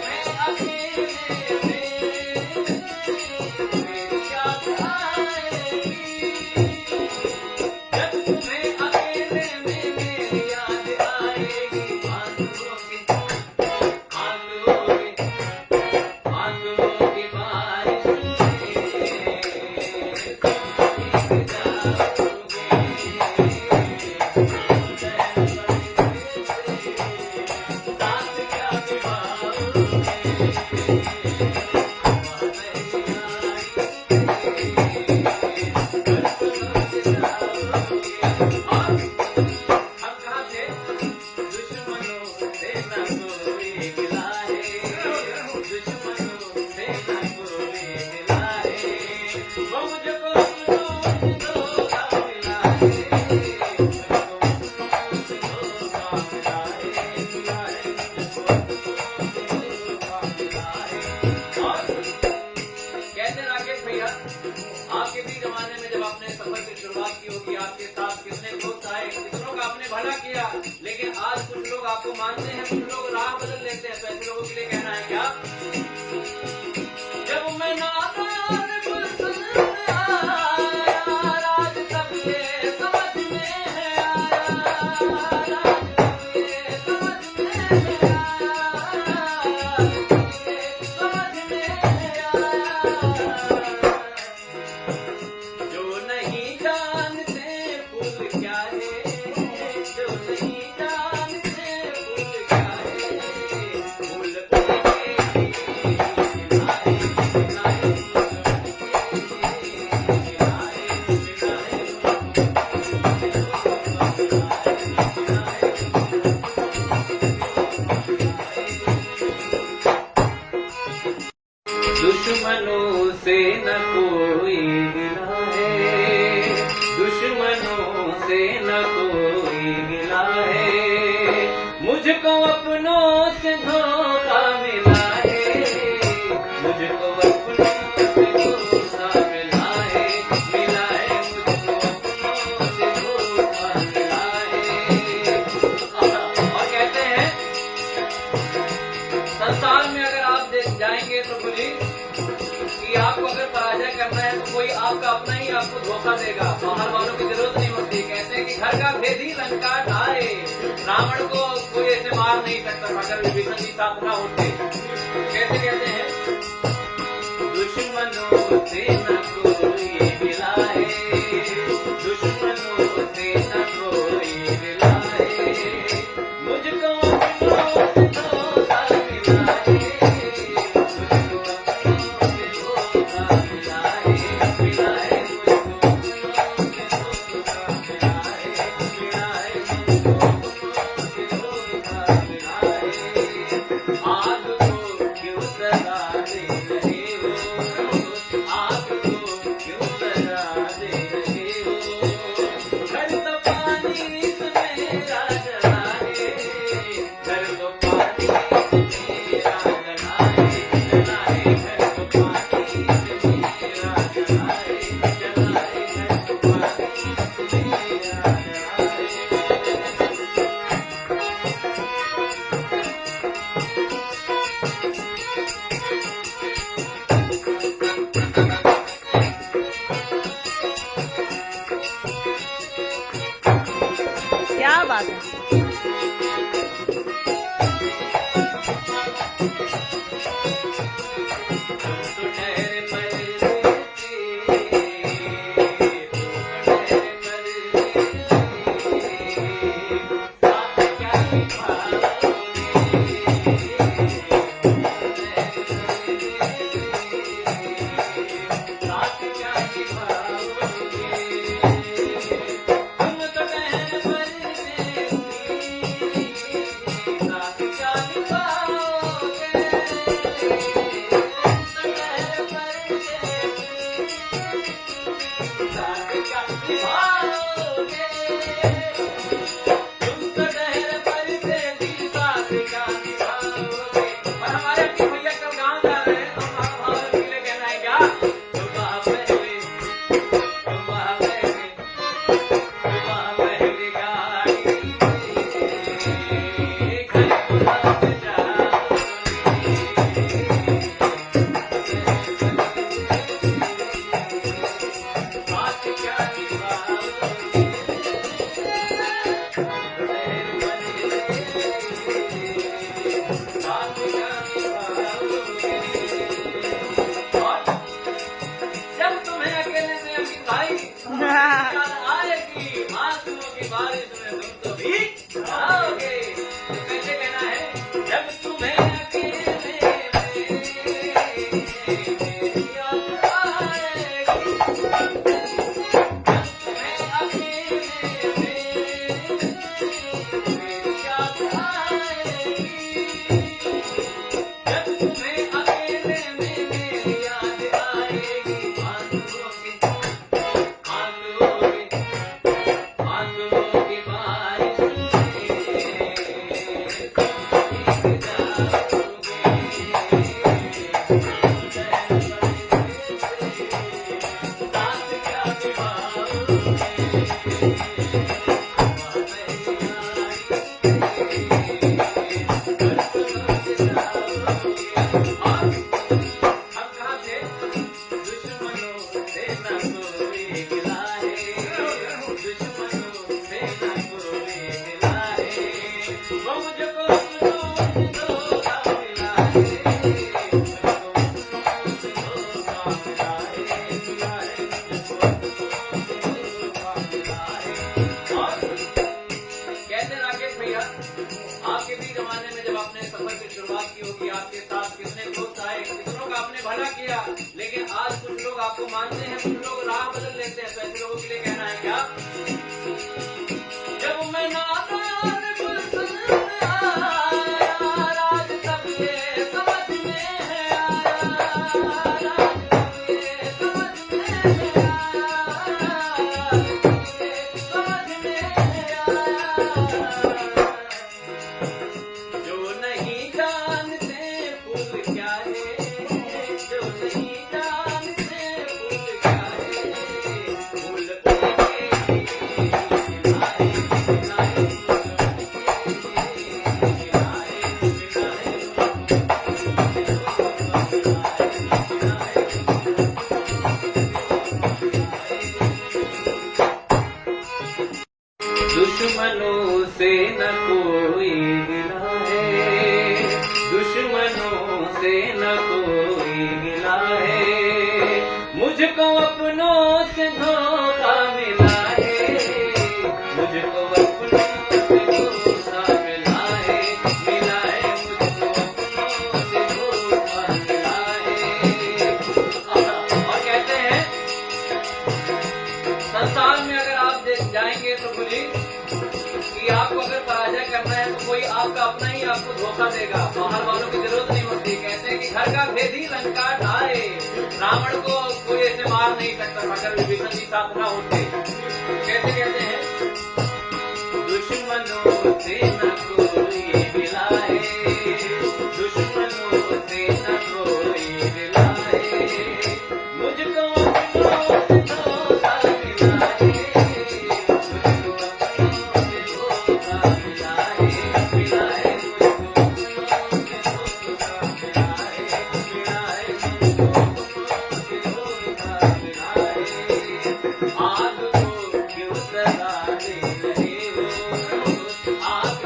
मैं अकेले में मेरी याद आएगी, जब तुम्हें अकेले में मेरी याद आएगी, आंसुओं की बारिश आपके भी जमाने में जब आपने सफर की शुरुआत की होगी, आपके साथ कितने दोस्त आए, कितनों का आपने भला किया, लेकिन आज कुछ लोग आपको मानते हैं, कुछ लोग राह बदल लेते हैं। तो ऐसे लोगों के लिए कहना है क्या? जब मैं नादान गुलशन आया, राज तब ये समझ में है आया, राज तब ये समझ में है आया, समझ में है आया। जो नहीं जानते फूल क्या है, जो नहीं जानते फूल क्या है, फूल उनके खिलाए खिलाए दुश्मनों से न कोई गिला है, दुश्मनों से न कोई गिला है, मुझको अपनों से धोखा मिला है, मुझको अपनों से धोखा मिला है, मुझको अपनों से धोखा मिला है। और कहते हैं संसार में अगर आप जाएंगे तो बोलिए कि आपको अगर पराजय करना है तो कोई आपका अपना ही आपको धोखा देगा, बाहर वालों की जरूरत नहीं होती। कहते हैं कि घर का भेदी लंका ढाए, रावण को कोई ऐसे मार नहीं सकता था अगर विभीषण जी साथ ना होते। कैसे कहते हैं? दुश्मनों से न कोई मिला है, दुश्मनों से न कोई मिला है, मुझको अपनों से धोखा मिला है, क्या बात है। जब तुम्हें अकेले में अपनी भाई याद आएगी, आंसुओं की बारिश में तुम तो भीग जाओगे। तो कैसे कहना है? जब तुम्हें अकेले में याद आएगी, जब तुम्हें अकेले में याद आएगी, जब तुम्हें अकेले में मेरी याद आएगी, आंसुओं की बारिश में कहते राकेश भैया, आपके भी जमाने में जब आपने सफर की शुरुआत की होगी, आपके साथ कितने दोस्त आए, कितनों का आपने भला किया, लेकिन आज कुछ लोग आपको मानते हैं, कुछ लोग राह बदल लेते हैं। तो ऐसे लोगों के लिए कहना है क्या? जब मैं नादान गुलशन में आया, राज तब ये समझ में है आया, राज तब ये समझ में है आया, राज तब ये समझ में है आया। जो नहीं जानते फूल क्या है, जो नहीं जानते फूल क्या है, फूल उनके खिलाए, खिलाए, दुश्मनों से न कोई गिला है, दुश्मनों से न कोई गिला है, मुझको अपनों से धोखा मिला है, मुझको अपनों से धोखा मिला है, मुझको अपनों से धोखा मिला है। और कहते हैं, संसार में अगर आप जाएंगे तो बोलिए कि आपको अगर पराजय करना है तो कोई आपका अपना ही आपको धोखा देगा, बाहर वालों की जरूरत नहीं होती। कहते हैं कि घर का भेदी लंका ढाए, रावण को कोई ऐसे मार नहीं सकता अगर विभीषण जी साथ ना होते। कैसे कहते हैं? दुश्मनों से न कोई मिला है, दुश्मनों से न कोई मिला है, मुझको अपनों से धोखा मिला है, आग को क्यों सजा दे रहे हो, आग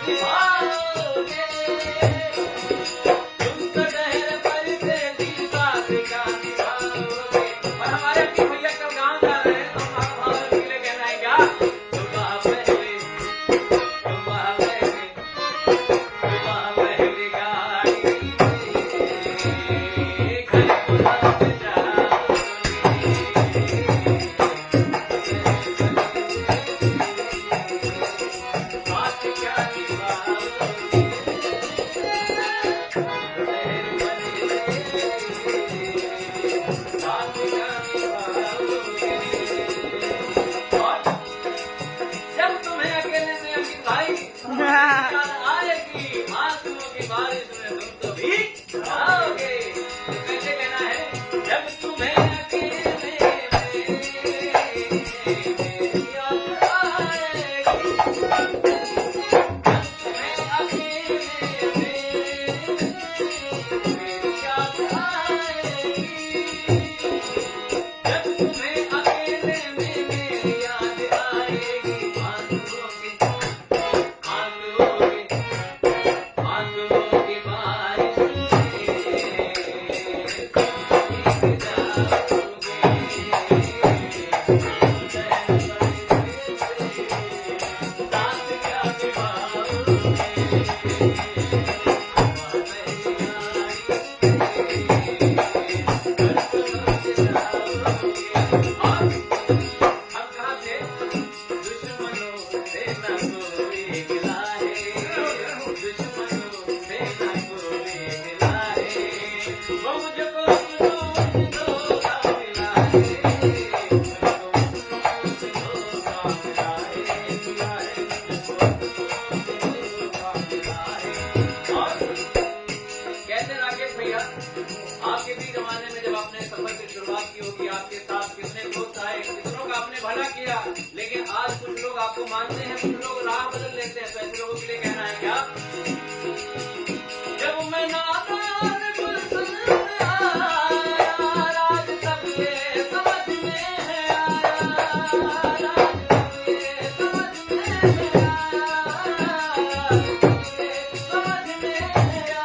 निभाओगे। तुम तो डहर परदेसी साथ क्या निभाओगे। और हमारे अपने भैया कल गाँव जा रहे हैं तो हमारा भाव के लिए कहना है क्या, सुबह पहले गाड़ी घर को लौट बात क्या निभाओगे। बात क्या निभाओगे। और जब तुम्हें अकेले में अपनी भाई याद आएगी, आंसुओं की बारिश में तुम तो भीग जाओगे। तो कैसे कहना है, जब तुम्हें अकेले में याद आएगी, जब तुम्हें अकेले में मेरी याद आएगी, आंसुओं की बारिश में तुम भीग जाओगे। साथ क्या कहते राकेश भैया, आपके भी जमाने में जब आपने सफर की शुरुआत की होगी, आपके साथ कितने दोस्त आए, कितनों का आपने भला किया, लेकिन आज कुछ लोग आपको मानते हैं, कुछ लोग राह बदल लेते हैं। तो ऐसे लोगों के लिए कहना है क्या, जब मैं नादान गुलशन में आया, राज तब ये समझ में आया, राज तब ये समझ में आया, समझ में आया।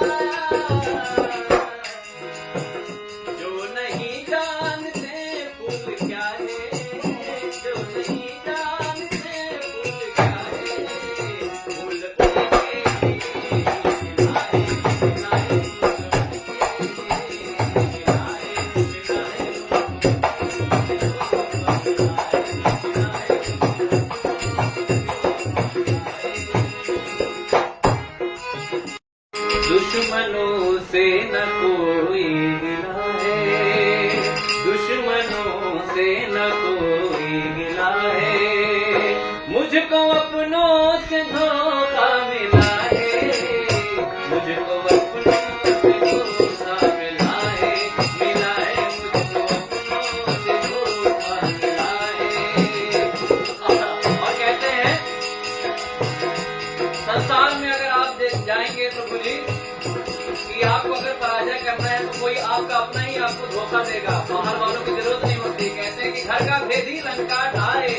जो नहीं जानते फूल क्या है, जो नहीं जानते फूल क्या है, फूल उनके खिलाए, खिलाए, दुश्मनों से न कोई गिला है, दुश्मनों से न कोई गिला है, मुझको अपनों से धोखा मिला है, मुझको अपनों से धोखा मिला है, मुझको अपनों से धोखा मिला है। और कहते हैं, संसार में अगर आप जाएंगे तो बोलिए कि आपको अगर पराजय करना है तो कोई आपका अपना ही आपको धोखा देगा, बाहर वालों की जरूरत नहीं होती। कहते हैं कि घर का भेदी लंका ढाए,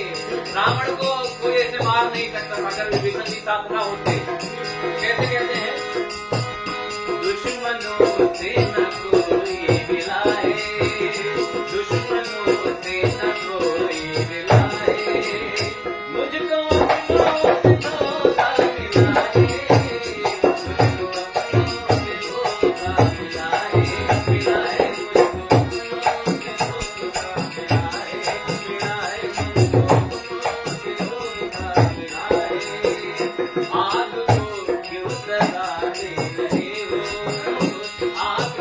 रावण को कोई ऐसे मार नहीं सकता अगर विभीषण जी साथ ना होते। कैसे कहते हैं, दुश्मनों से न कोई मिला है, दुश्मनों से न कोई मिला है, मुझको अपनों से धोखा मिला है, आग को क्यों सताते रहे हो, आग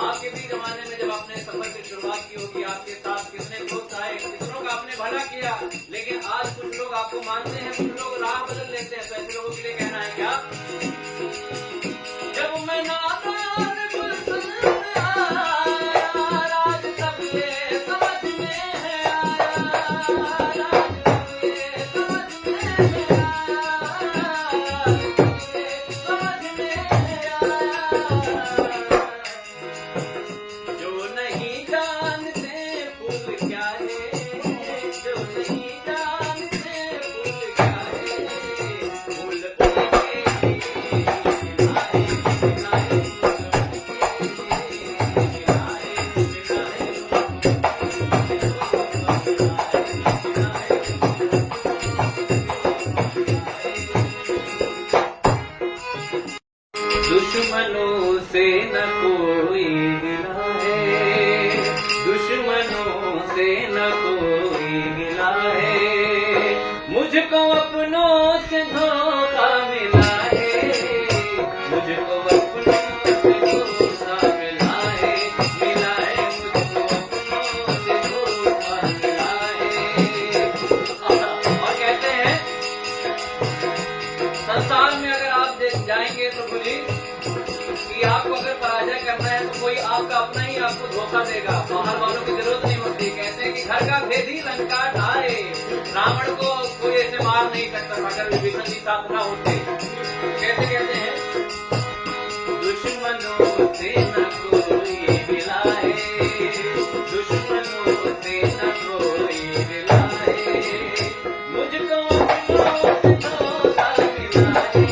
आपके भी जमाने में जब आपने सफर की शुरुआत की होगी, आपके साथ कितने दोस्त आए, कितनों का आपने भला किया, लेकिन आज कुछ लोग आपको मानते हैं, कुछ लोग राह बदल लेते हैं। तो ऐसे लोगों के लिए कहना है क्या? जब मैं नादान गुलशन आया, राज तब ये समझ में है आया, राज तब ये समझ में है आया, समझ में है आया। जो नहीं जानते फूल क्या है, जो नहीं जानते फूल क्या है, फूल उनके खिलाए खिलाए दुश्मनों से न कोई गिला है, दुश्मनों से न कोई गिला है, मुझको अपनों से धोखा मिला है, मुझको अपनों से धोखा मिला है, मुझको अपनों से धोखा मिला है। और कहते हैं संसार में अगर आप जाएंगे तो बोलिए कि आपको अगर पराजय करना है तो कोई आपका अपना ही आपको धोखा देगा, बाहर वालों की जरूरत नहीं होती। कहते हैं कि घर का भेदी लंका ढाए, रावण को कोई ऐसे मार नहीं सकता अगर विभीषण जी साथ ना होते। कैसे कहते हैं? दुश्मनों से न कोई मिला है, दुश्मनों से न कोई मिला है, मुझको अपनों से धोखा मिला है,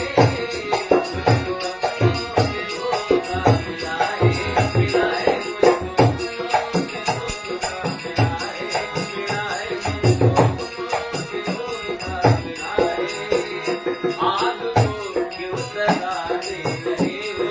आग को क्यों सजा दे रहे हो,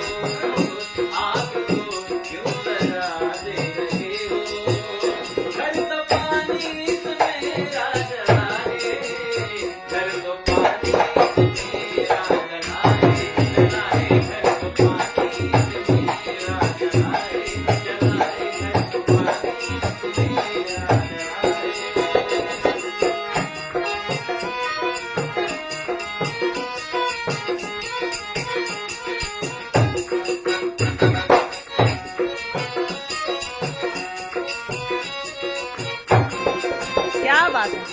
क्या बात है।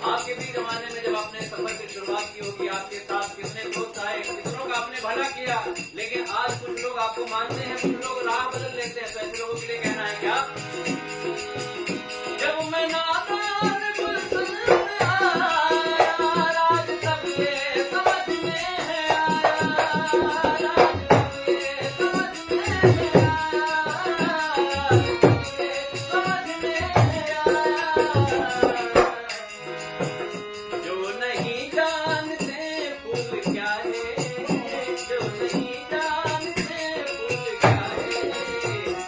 आपके भी जमाने में जब आपने सफर की शुरुआत की होगी, आपके साथ कितने दोस्त आए, कितनों का आपने भला किया, लेकिन आज कुछ लोग आपको मानते हैं, कुछ लोग राह बदल लेते हैं। तो ऐसे लोगों के लिए कहना है क्या? जब मैं नादान गुलशन में आया, राज तब ये समझ में है आया, राज तब ये समझ में है आया, समझ में है आया। जो नहीं जानते फूल क्या है, जो नहीं जानते फूल क्या है,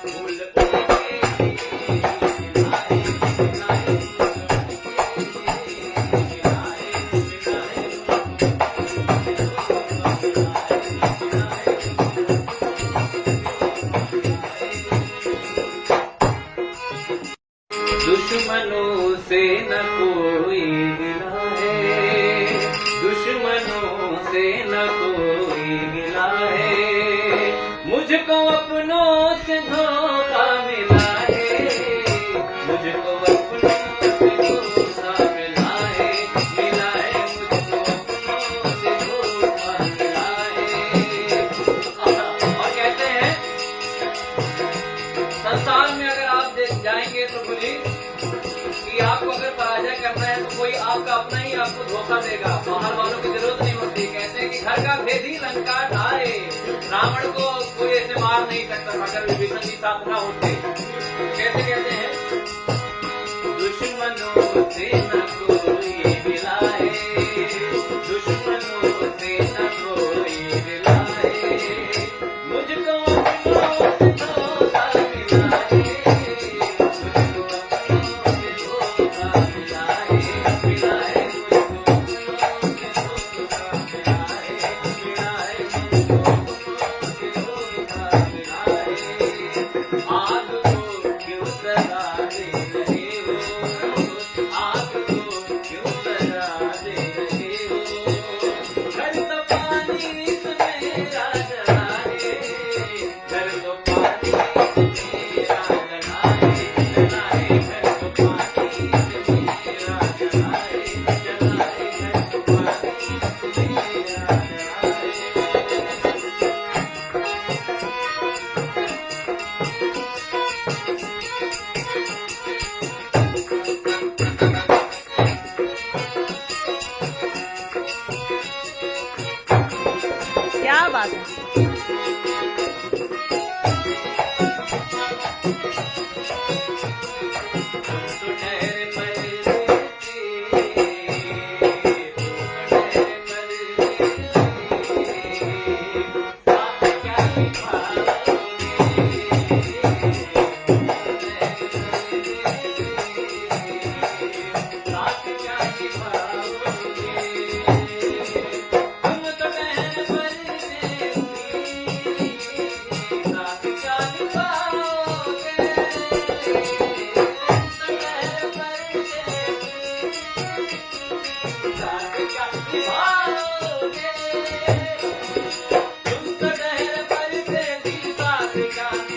फूल उनके खिलाए, खिलाए, दुश्मनों से न कोई गिला है, दुश्मनों से न कोई गिला है, मुझको अपनों से धोखा मिला है, मुझको अपनों से धोखा मिला है, मुझको अपनों से धोखा मिला है। और कहते हैं संसार में अगर आप जाएंगे तो बोलिए कि आपको अगर पराजय करना है तो कोई आपका अपना ही आपको धोखा देगा, बाहर वालों की जरूरत नहीं होती। कहते हैं कि घर का भेदी लंका ढाए, रावण को कोई ऐसे मार नहीं सकता अगर विभीषण की साथ ना होते। कैसे कहते हैं? दुश्मनों से न कोई मिला है, दुश्मनों से न कोई मिला है, मुझको अपनों से धोखा मिला है, आग को क्यों सजा दे रहे हो, आग को क्यों सजा दे रहे हो, घर तो पानी इसमें जलाए, घर तो पानी इसमें जलाए, जलाए घर तो पानी इसमें जलाए, जलाए घर तो पानी इसमें जलाए। क्या बात है। तो ठहरे परदेसी, तो ठहरे परदेसी, साथ क्या निभाओगे, साथ क्या निभाओगे, तुम तो ठहरे परदेसी, साथ क्या निभाओगे,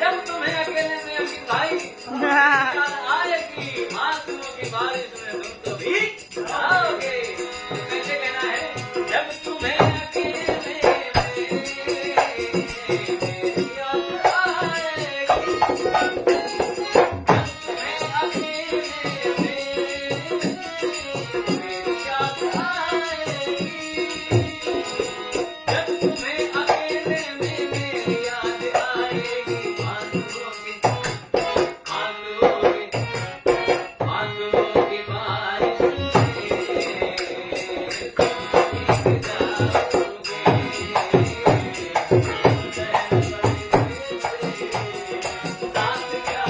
जब तुम्हें अकेले में अपनी भाई याद आएगी, आंसुओं की बारिश में तुम तो भीग जाओगे। कैसे कहना है, जब तुम्हें अकेले में याद आएगी, जब तुम्हें अकेले में याद आएगी, जब तुम्हें अकेले में मेरी याद आएगी, आंसुओं की बारिश में साथ क्या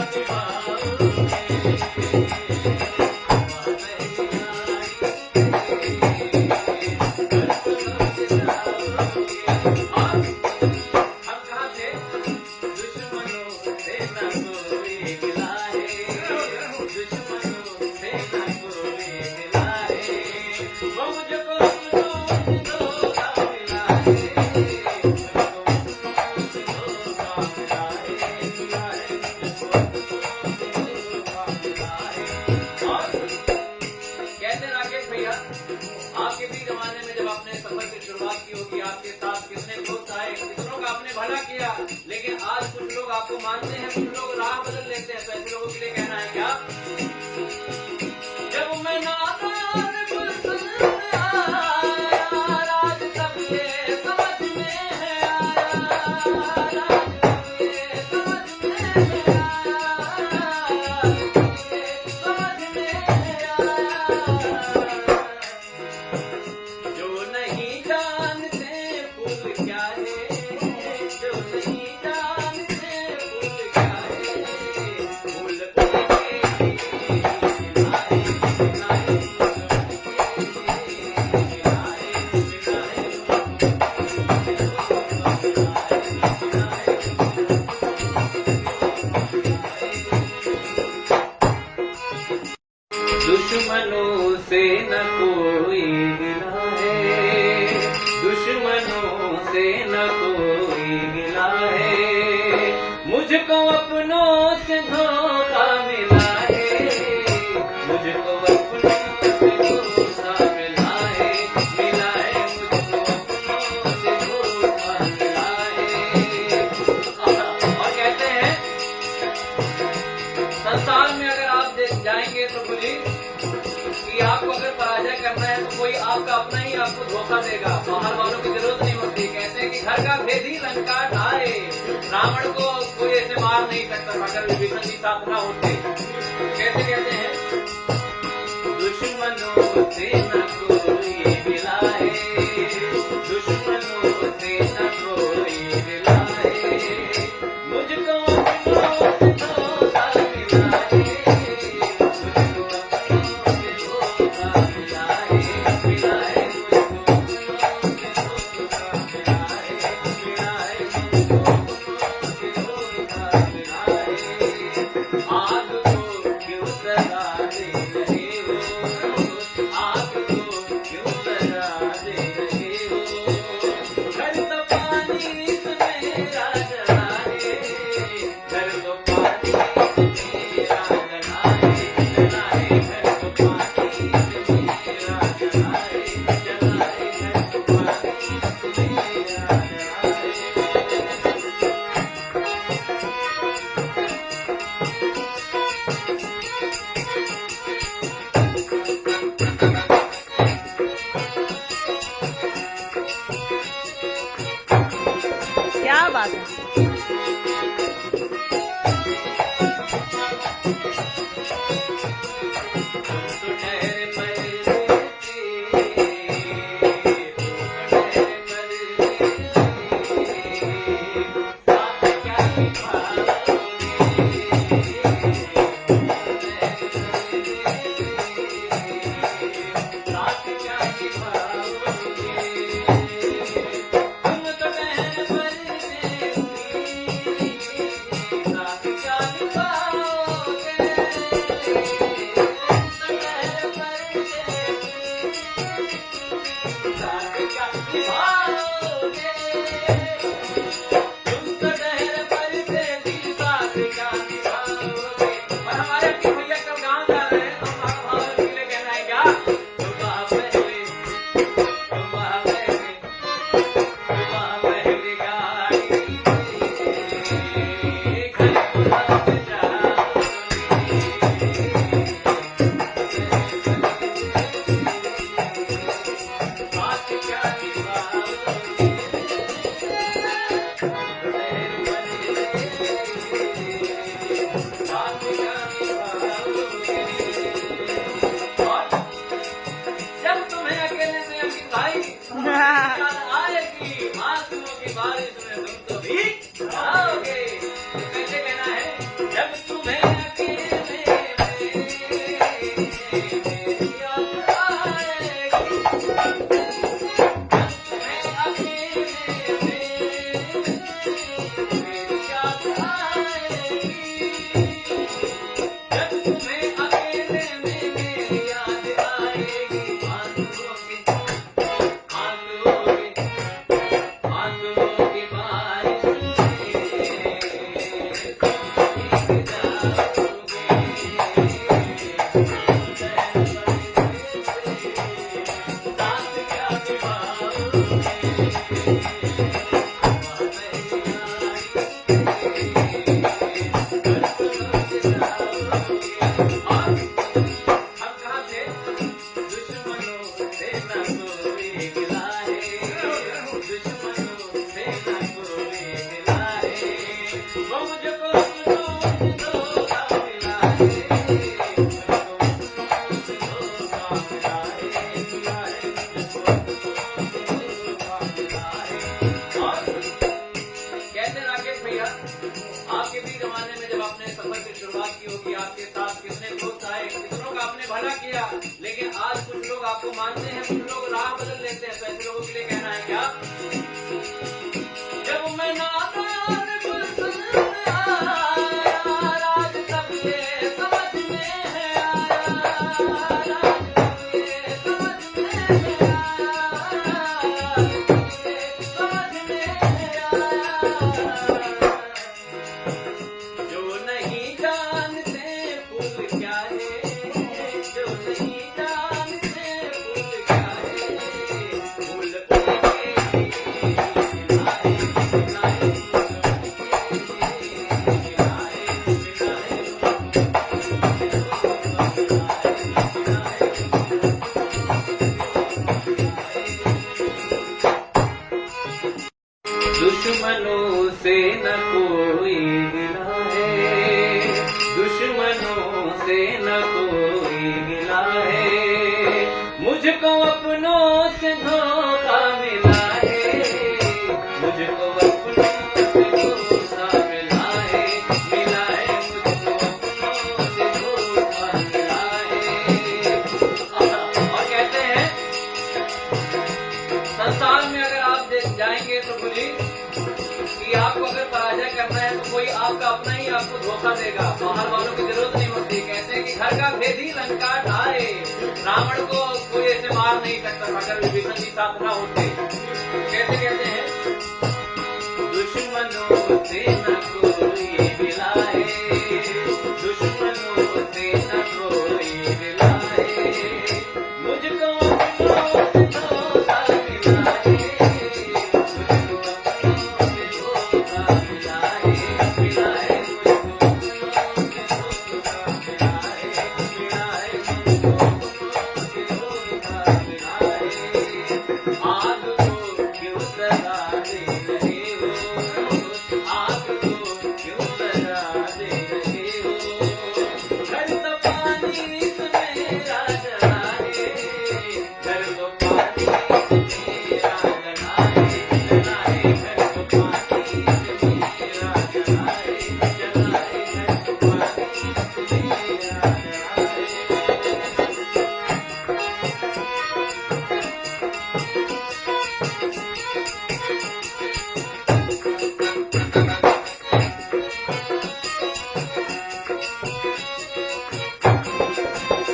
हम कहाँ थे, दुश्मनों से न कोई गिला है, दुश्मनों से न कोई गिला है, वो मुझको धोखा मिला है, मुझको धोखा मिला है, मिला है, मुझको धोखा मिला है। और कहते राकेश भैया, आपके भी जमाने में जब आपने सफर की शुरुआत की होगी, आपके साथ कितने दोस्त आए, कितनों का आपने भला किया, लेकिन आज कुछ लोग आपको मानते हैं, कुछ लोग राह बदल लेते हैं। तो ऐसे लोगों के लिए कहना है क्या, जब मैं नादान गुलशन आया, राज तब ये समझ में आया, राज तब ये समझ में आया, समझ में आया, जो नहीं जानते फूल क्या है, जो नहीं जानते फूल क्या है, फूल उनके आपको धोखा देगा, बाहर वालों की जरूरत नहीं होती। कहते हैं कि घर का भेद ही लंका ढाए। रावण को कोई ऐसे मार नहीं सकता अगर विभीषण जी साथ ना होते। कैसे कहते हैं, दुश्मनों से न कोई मिलाए, दुश्मनों से न कोई मिलाए, मुझको अपनों से धोखा मिलाए, मुझको अपनों से धोखा मिलाए, मिलाए मुझको अपनों से धोखा मिलाए, मिलाए मुझको अपनों से धोखा मिलाए। आग को क्यों सजा दे रहे हो, आग को क्यों सजा दे रहे हो, घर तो पानी से मेरा जलाए, घर तो पानी से मेरा जलाए, जलाए घर तो पानी से मेरा जलाए, जलाए घर तो पानी से मेरा जलाए। क्या बात है। तो ठहरे परदेसी, तो ठहरे परदेसी, साथ क्या निभाओगे, साथ क्या निभाओगे, तुम तो ठहरे परदेसी, साथ क्या निभाओगे, साथ क्या निभाओगे, तुम तो ठहरे परदेसी, साथ क्या निभाओगे। और हमारे अपने भैया कब गाँव जा रहे हैं तो हमारा भाव के लिए कहना है क्या, सुबह पहले, सुबह पहले, सुबह पहले गाड़ी से घर को लौट जाओगे। साथ क्या निभाओगे, साथ क्या निभाओगे। और जब तुम्हें अकेले में अपनी भाई याद आएगी, आंसुओं की बारिश में तुम तो भीग जाओगे। कैसे कहना है, जब तुम्हें अकेले में याद आएगी, तुम्हें अकेले में याद आएगी, जब तुम्हें अकेले में मेरी याद आएगी, आंसुओं की बारिश में तुम भीग जाओगे। साथ क्या निभाओगे। हम कहाँ थे, दुश्मनों से न कोई मिलाए, दुश्मनों से न कोई मिलाए, वो मुझको अपनों से धोखा मिलाए, मुझको अपनों से धोखा मिलाए, मिलाए मुझको अपनों से धोखा मिलाए। और कहते राकेश भैया, आपके भी जमाने में जब आपने सफर की शुरुआत की होगी, आपके साथ कितने दोस्त आए, कितनों का आपने भला किया, लेकिन आज कुछ लोग आपको मानते हैं, कुछ लोग राह बदल लेते हैं। तो ऐसे लोगों के लिए कहना है क्या, जब मैं नादान गुलशन आया, राज तब ये समझ में आया, राज तब ये समझ में आया, तब ये समझ में आया, जो नहीं जानते फूल क्या है, जो नहीं जानते फूल क्या है, फूल उनके दुश्मनों से न कोई गिला है, दुश्मनों से न कोई गिला है, मुझको अपनों से धोखा मिला है, मुझको अपनों से धोखा मिला है, मुझको अपनों से धोखा मिला है। और कहते हैं संसार में अगर आप जाएंगे तो बोलिए कि आपको अगर पराजय करना है तो कोई आपका अपना ही आपको धोखा देगा, बाहर वालों की जरूरत नहीं होती। कहते हैं कि घर का भेदी लंका ढाए, रावण को कोई ऐसे मार नहीं सकता अगर विभीषण जी साथ ना होते। कैसे कहते हैं दुश्मनों से न कोई गिला है, दुश्मनों से न कोई गिला है, मुझको अपनों से धोखा मिला है,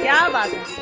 क्या बात है।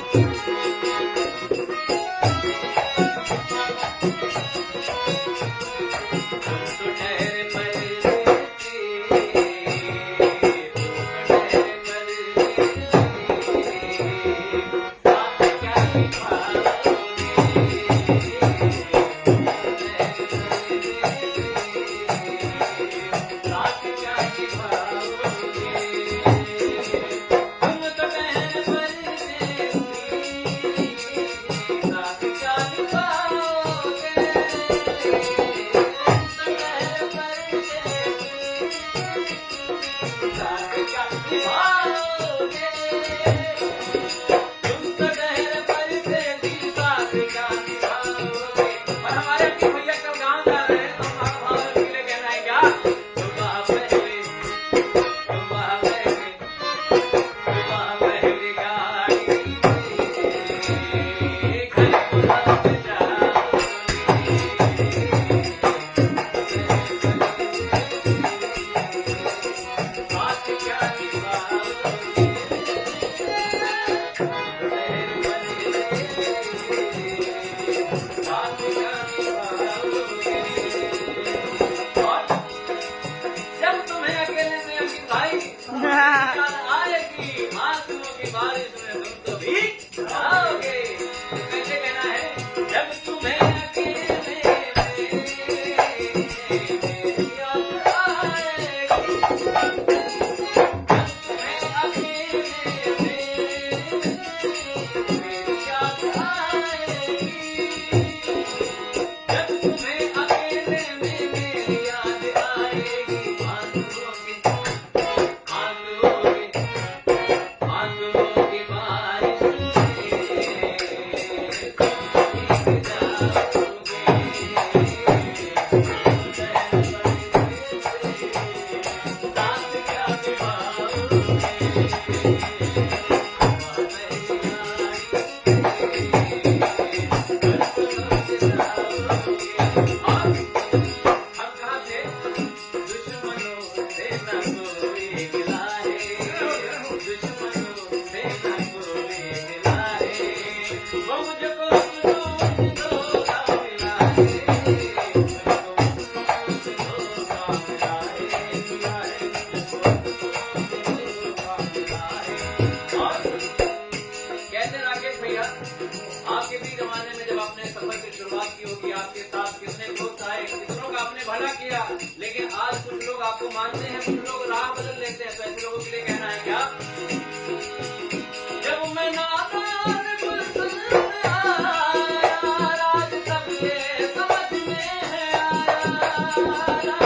लेकिन आज कुछ लोग आपको मानते हैं, कुछ लोग राह बदल लेते हैं। तो ऐसे लोगों के लिए कहना है क्या? जब मैं नादान गुलशन में आया, राज तब ये समझ में है आया,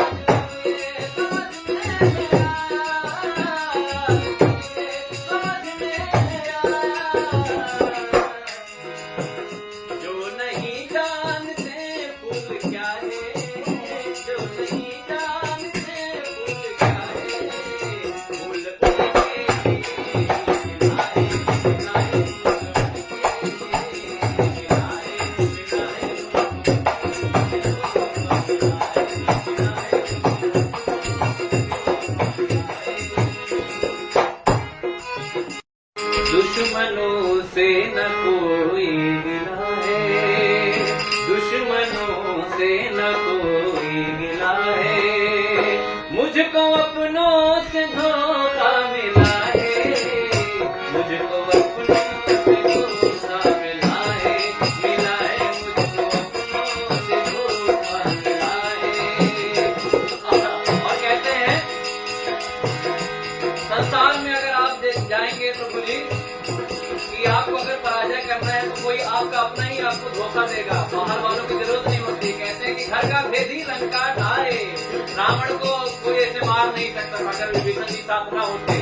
आपको धोखा देगा, बाहर वालों की जरूरत नहीं होती। कहते हैं कि घर का भेद ही लंका ढाए। रावण को कोई ऐसे मार नहीं सकता अगर विभीषण जी साथ ना होते।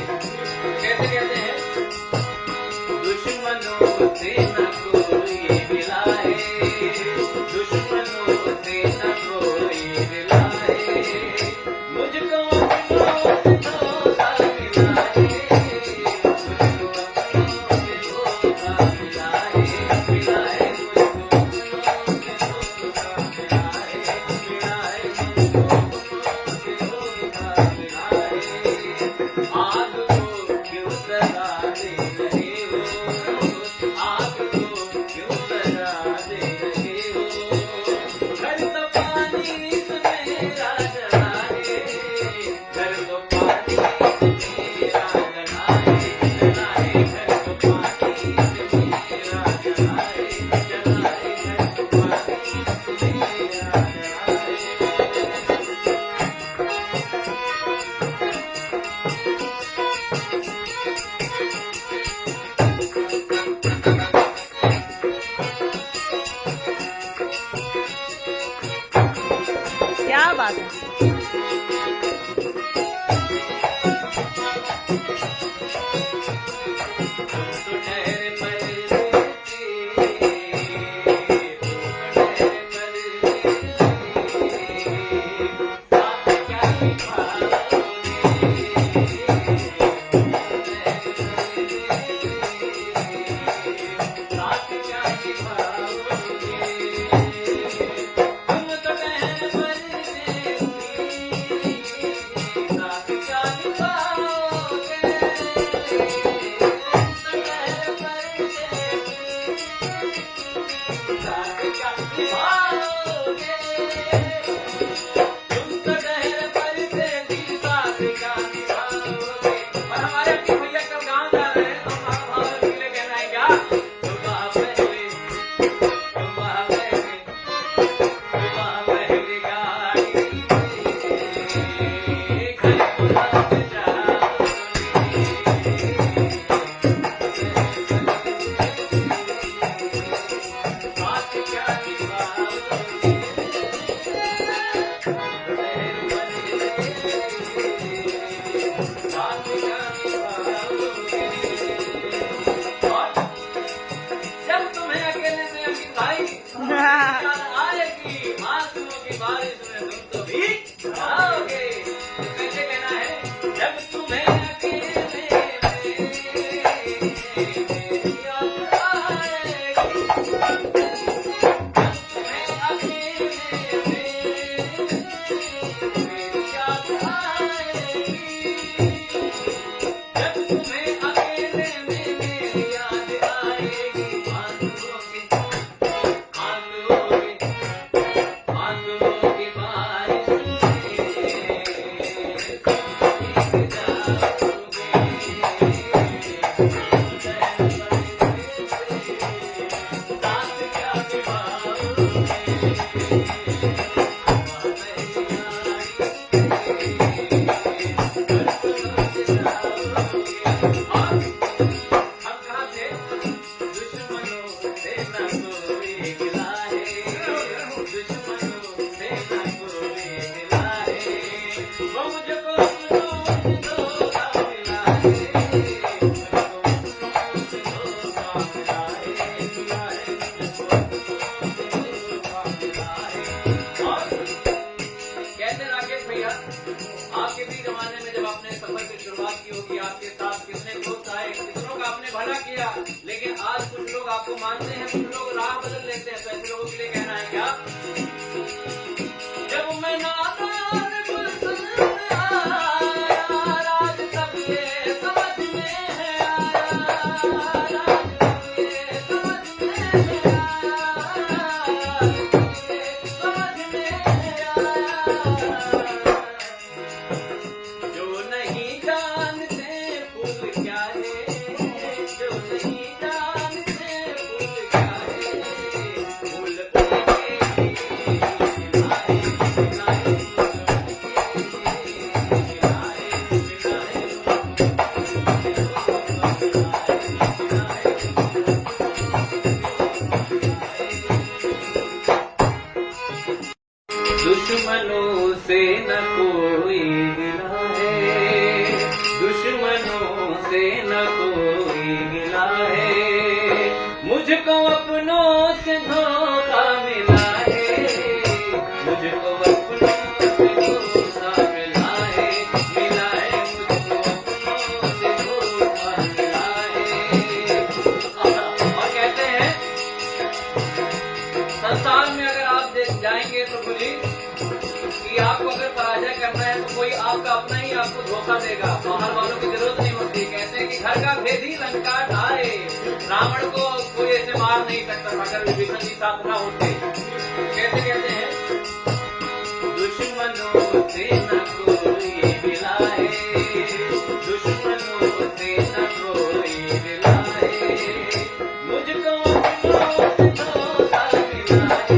कैसे कहते हैं, दुश्मनों से न कोई मिलाए, दुश्मनों से न कोई मिलाए, मुझको अपनों से धोखा मिलाए, मुझको अपनों से धोखा मिलाए, मिलाए मुझको अपनों से धोखा मिलाए, मिलाए मुझको अपनों से धोखा मिलाए। आग को क्यों सजा दे रहे हो, आग को क्यों सजा दे रहे हो, घर तो पानी से मेरा जलाए, घर तो पानी से मेरा जलाए, जलाए घर तो पानी से मेरा जलाए, जलाए घर तो पानी से मेरा जलाए। क्या बात है। तो ठहरे परदेसी, ठहरे परदेसी, साथ क्या निभाओगे, साथ क्या निभाओगे, तुम तो ठहरे परदेसी, साथ क्या निभाओगे, तुम तो ठहरे परदेसी, साथ क्या निभाओगे। और हमारे अपने भैया कल गाँव जा रहे हैं, तो हमारा भाव के लिए कहना है क्या, सुबह पहले गाड़ी से घर को लग साथ क्या निभाओगे, साथ क्या निभाओगे। और जब तुम्हें अकेले में अपनी भाई याद आएगी, आंसुओं की बारिश में तुम तो भीग जाओगे। तो कैसे कहना है, जब तुम्हें अकेले में याद आएगी, जब तुम्हें अकेले में मेरी याद आएगी, आंसुओं की बारिश में तुम भीग जाओगे। साथ क्या निभाओगे, हम कहाँ थे, दुश्मनों से न कोई गिलाए, दुश्मनों से न कोई गिलाए, वो मुझको अपनों से धोखा मिलाए, मुझको अपनों से धोखा मिलाए, मिलाए मुझको अपनों से धोखा मिलाए। और कहते राकेश भैया, आपके भी जमाने में जब आपने सफर की शुरुआत की होगी, आपके साथ कितने दोस्त आए, कितनों का आपने भला किया, लेकिन आज कुछ लोग आपको मानते हैं, कुछ लोग राह बदल लेते हैं। तो ऐसे लोगों के लिए कहना है क्या, जब मैं नादान पसंद आया, राज तब ये समझ में है आया, राज तब ये समझ में है आया, समझ में है आया, जो नहीं जानते फूल क्या है, जो नहीं जानते फूल क्या है, फूल उनके दुश्मनों से न कोई गिला है, दुश्मनों से न कोई गिला है, मुझको अपनों से धोखा मिला है, मुझको अपनों से धोखा मिला है, मुझको अपनों से धोखा मिला है। और कहते हैं संसार में अगर आप जाएंगे तो बोलिए कि आपको अगर पराजय करना है तो कोई आपका अपना ही आपको धोखा देगा, बाहर वालों की जरूरत नहीं होती। कहते हैं कि घर का भेदी लंका ढाए, रावण को कोई ऐसे मार नहीं सकता था अगर विभीषण जी साथ ना होते। कैसे कहते हैं दुश्मनों से न कोई मिला है, दुश्मनों से न कोई मिला है, मुझको अपनों से धोखा मिला है,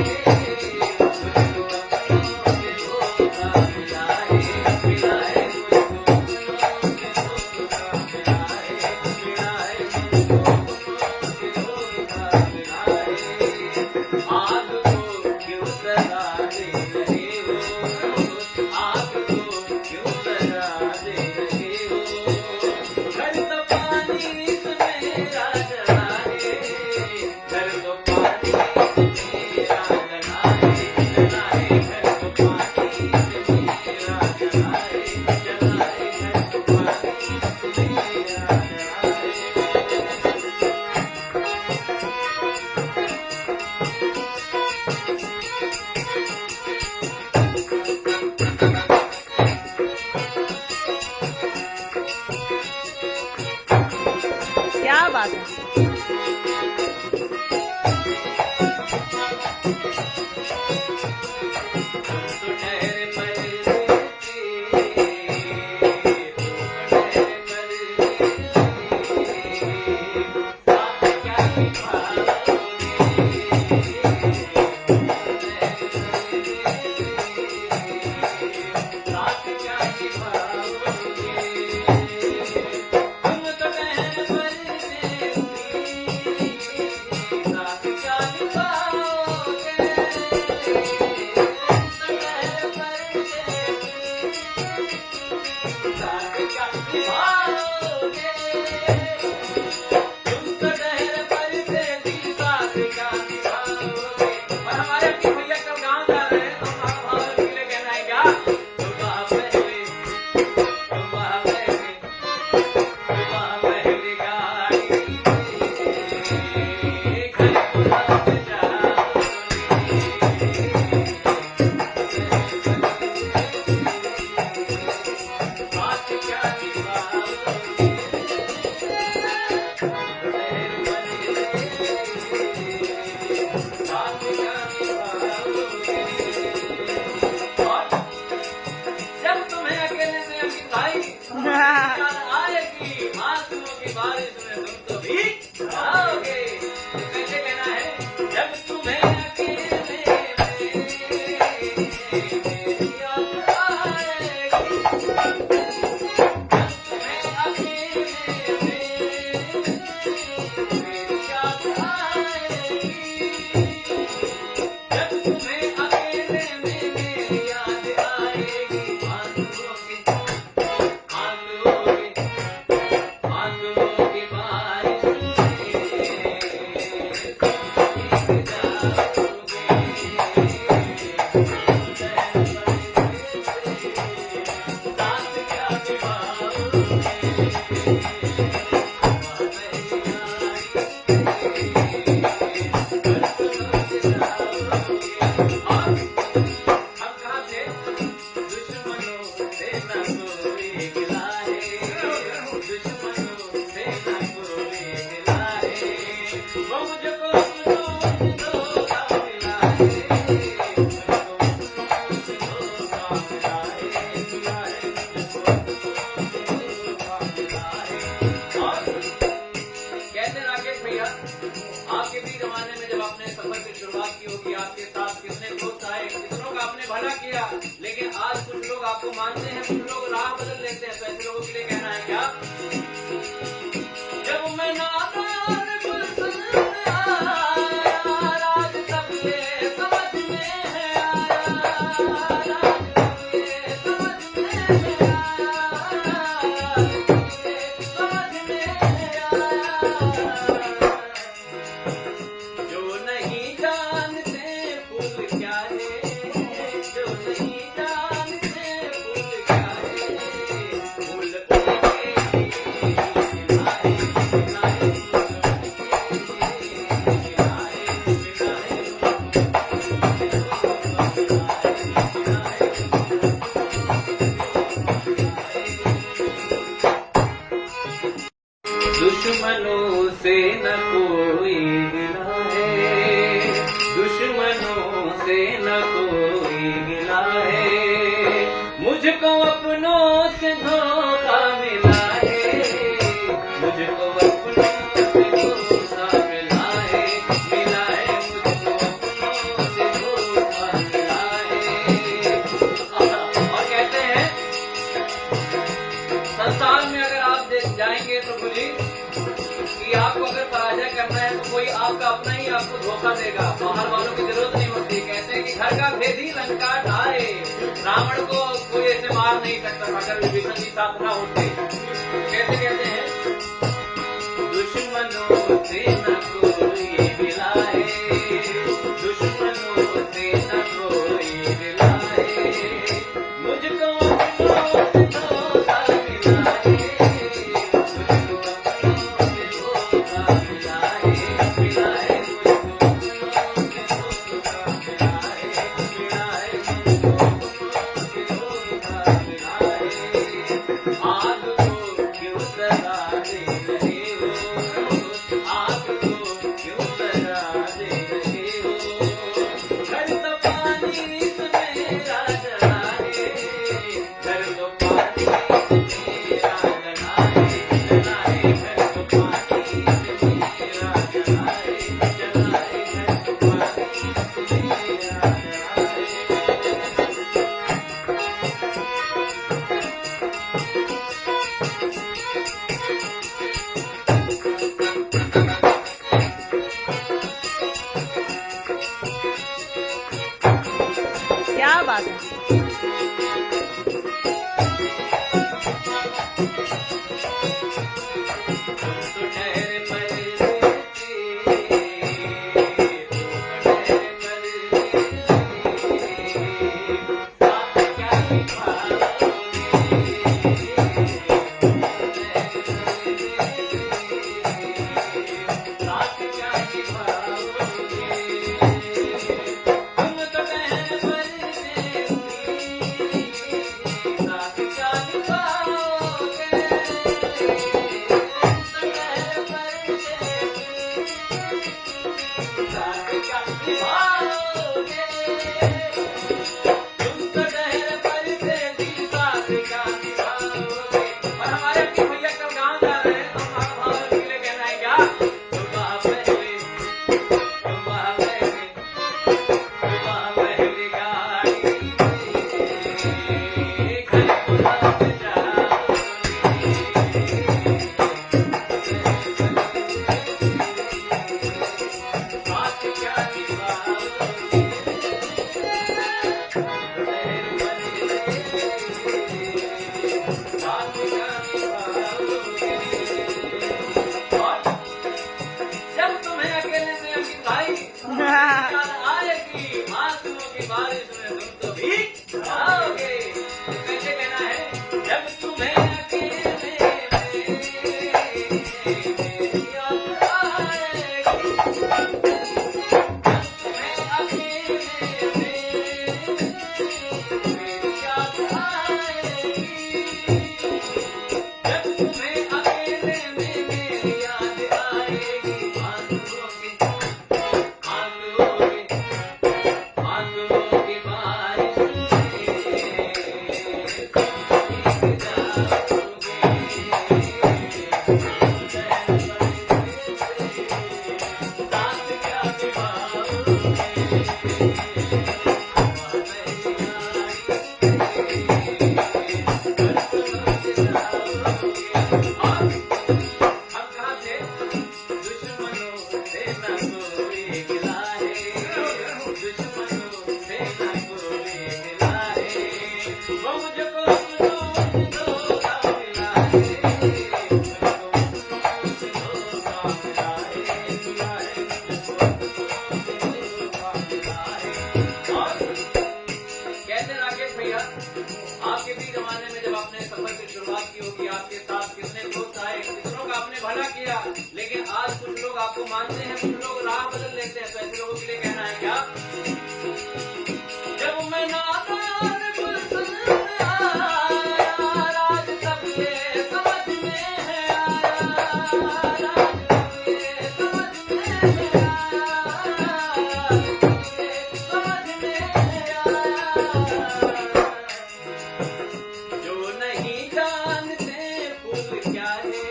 क्या बात है। लेकिन आज कुछ लोग आपको मानते हैं, कुछ लोग राह बदल लेते हैं। तो ऐसे लोगों के लिए कहना है क्या? जब मैं नादान गुलशन में आया, राज सब ये समझ में है आया। आपका अपना ही आपको धोखा देगा, बाहर वालों की जरूरत नहीं होती। कहते हैं कि घर का भेदी लंका ढाए, रावण को कोई ऐसे मार नहीं सकता अगर विभीषण जी साथ ना होते। कैसे कहते हैं, दुश्मनों से न कोई मिलाए, दुश्मनों से न कोई मिलाए, मुझको अपनों से धोखा मिलाए, मुझको अपनों से धोखा मिलाए, मिलाए मुझको अपनों से धोखा मिलाए, मिलाए मुझको अपनों से धोखा मिलाए। आग को क्यों सजा दे रहे हो, आग को क्यों सजा दे रहे हो, घर तो पानी से मेरा जलाए, घर तो पानी से मेरा जलाए, जलाए घर तो पानी से मेरा जलाए, जलाए घर तो पानी से मेरा जलाए। क्या बात है। तो ठहरे परदेसी, तो ठहरे परदेसी, साथ क्या निभाओगे, साथ क्या निभाओगे, तुम तो ठहरे परदेसी, साथ क्या निभाओगे, और हमारे अपने भैया कल गाँव जा रहे हैं, तो हमारा भाव के लिए कहना है क्या, जब तुम्हें अकेले में अंकित भाई याद आएगी, आंसुओं की बारिश में तुम तो भीग जाओगे। कैसे कहना है, जब तुम्हें अकेले में याद आएगी, जब तुम्हें अकेले में याद आएगी, जब तुम्हें अकेले में मेरी याद आएगी, आंसुओं की बारिश कहते राकेश भैया, आपके भी जमाने में जब आपने सफर की शुरुआत की होगी, आपके साथ कितने दोस्त आए, कितनों का आपने भला किया, लेकिन आज कुछ लोग आपको मानते हैं, कुछ लोग राह बदल लेते हैं। तो ऐसे लोगों के लिए कहना है क्या, जब मैं नादान गुलशन में आया, राज तब ये समझ में है आया, राज तब ये समझ में है आया, समझ में है आया, जो नहीं जानते फूल क्या है,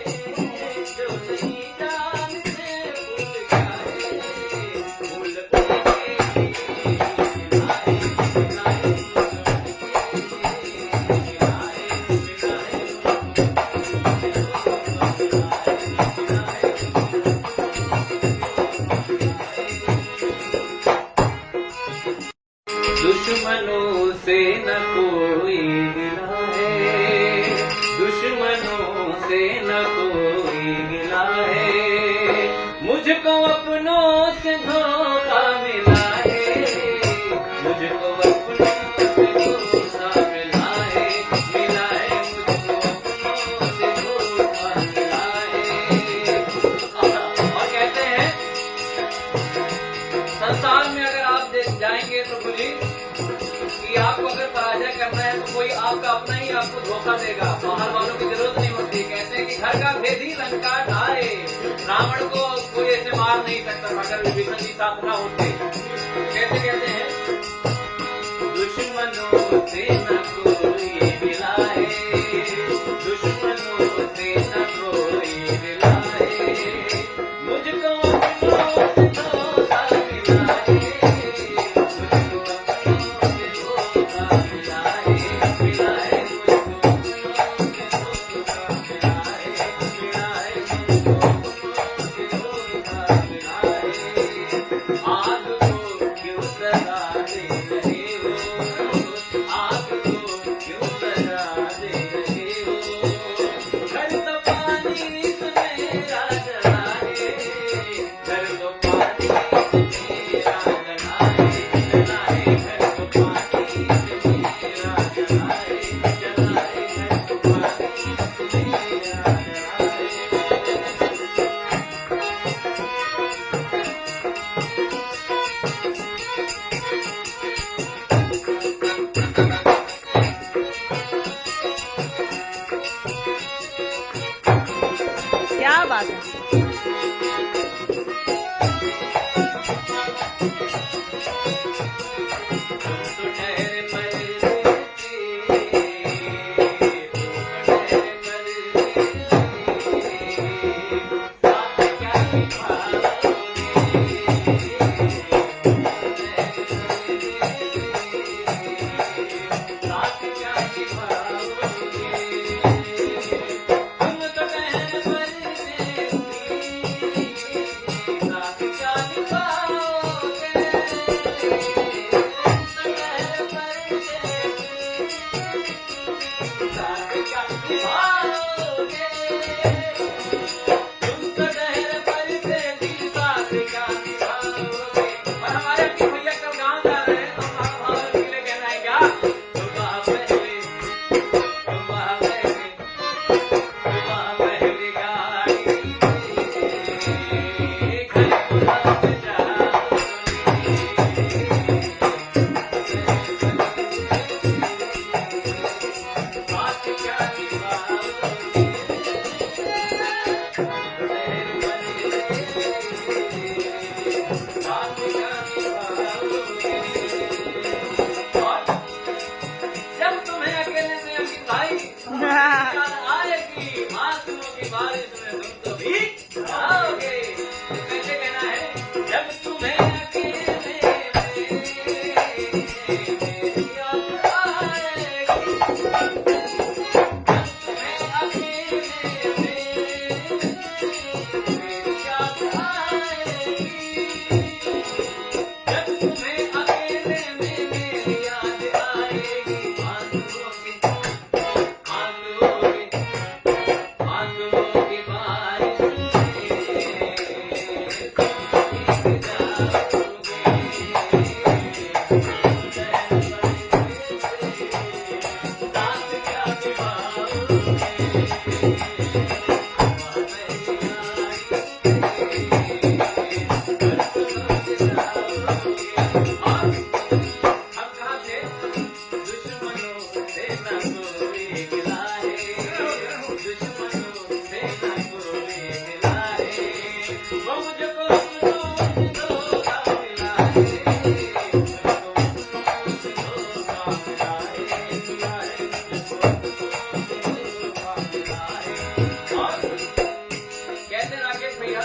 जो नहीं जानते फूल क्या है, फूल उनके दुश्मनों से न कोई गिला है, दुश्मनों से न कोई गिला है, मुझको अपनों से धोखा मिला है, मुझको अपनों से धोखा मिला है, मुझको अपनों से धोखा मिला है। और कहते हैं संसार में अगर आप जाएंगे तो बोली कि आपको अगर पराजय करना है तो कोई आपका अपना ही आपको धोखा देगा, बाहर वालों की जरूरत नहीं होती। कहते हैं कि घर का भेदी लंका ढाए, रावण को कोई ऐसे मार नहीं सकता अगर विभीषण जी साथ ना होते। कैसे कहते हैं दुश्मनों से न कोई मिला है, दुश्मनों से न कोई मिला है, मुझको अपनों से धोखा मिला है, मुझको अपनों से धोखा मिला है, मिला है, मुझको अपनों से धोखा मिला है, मिला है, मुझको अपनों से धोखा मिला है। आग को क्यों सजा दे रहे हो, आग को क्यों सजा दे रहे हो, घर तो पानी से मेरा जला है, घर तो पानी से मेरा जला है, जला है, घर तो पानी से मेरा जला है, जला है, घर तो पानी से मेरा जला है। क्या बात है। तो ठहरे परदेसी, ठहरे परदेसी, साथ क्या निभाओगे, साथ क्या निभाओगे, तुम तो ठहरे परदेसी, साथ क्या निभाओगे, साथ क्या निभाओगे, तुम तो ठहरे परदेसी, साथ क्या निभाओगे। और हमारे अपने भैया कल गाँव जा रहे हैं तो हमारा भाव के लिए कहना है क्या, सुबह पहले, सुबह पहले, सुबह पहले गाड़ी से घर को लौट जाओगे, साथ क्या निभाओगे, साथ क्या निभाओगे। और जब तुम्हें अकेले में अपनी भाई याद आएगी, आंसुओं की बारिश में तुम तो भीग जाओगे। कैसे कहना है, जब तुम्हें अकेले में मेरी याद आएगी, जब तुम्हें अकेले में मेरी याद आएगी, जब तुम्हें अकेले में मेरी याद आएगी, आंसुओं की बारिश में तुम भीग जाओगे। साथ क्या निभाओगे, हम कहाँ थे, दुश्मनों से न कोई गिला है, दुश्मनों से न कोई गिला है, वो मुझको अपनों से धोखा मिला है, मुझको अपनों से धोखा मिला है, मिला है, मुझको अपनों से धोखा मिला है। और कहते राकेश भैया,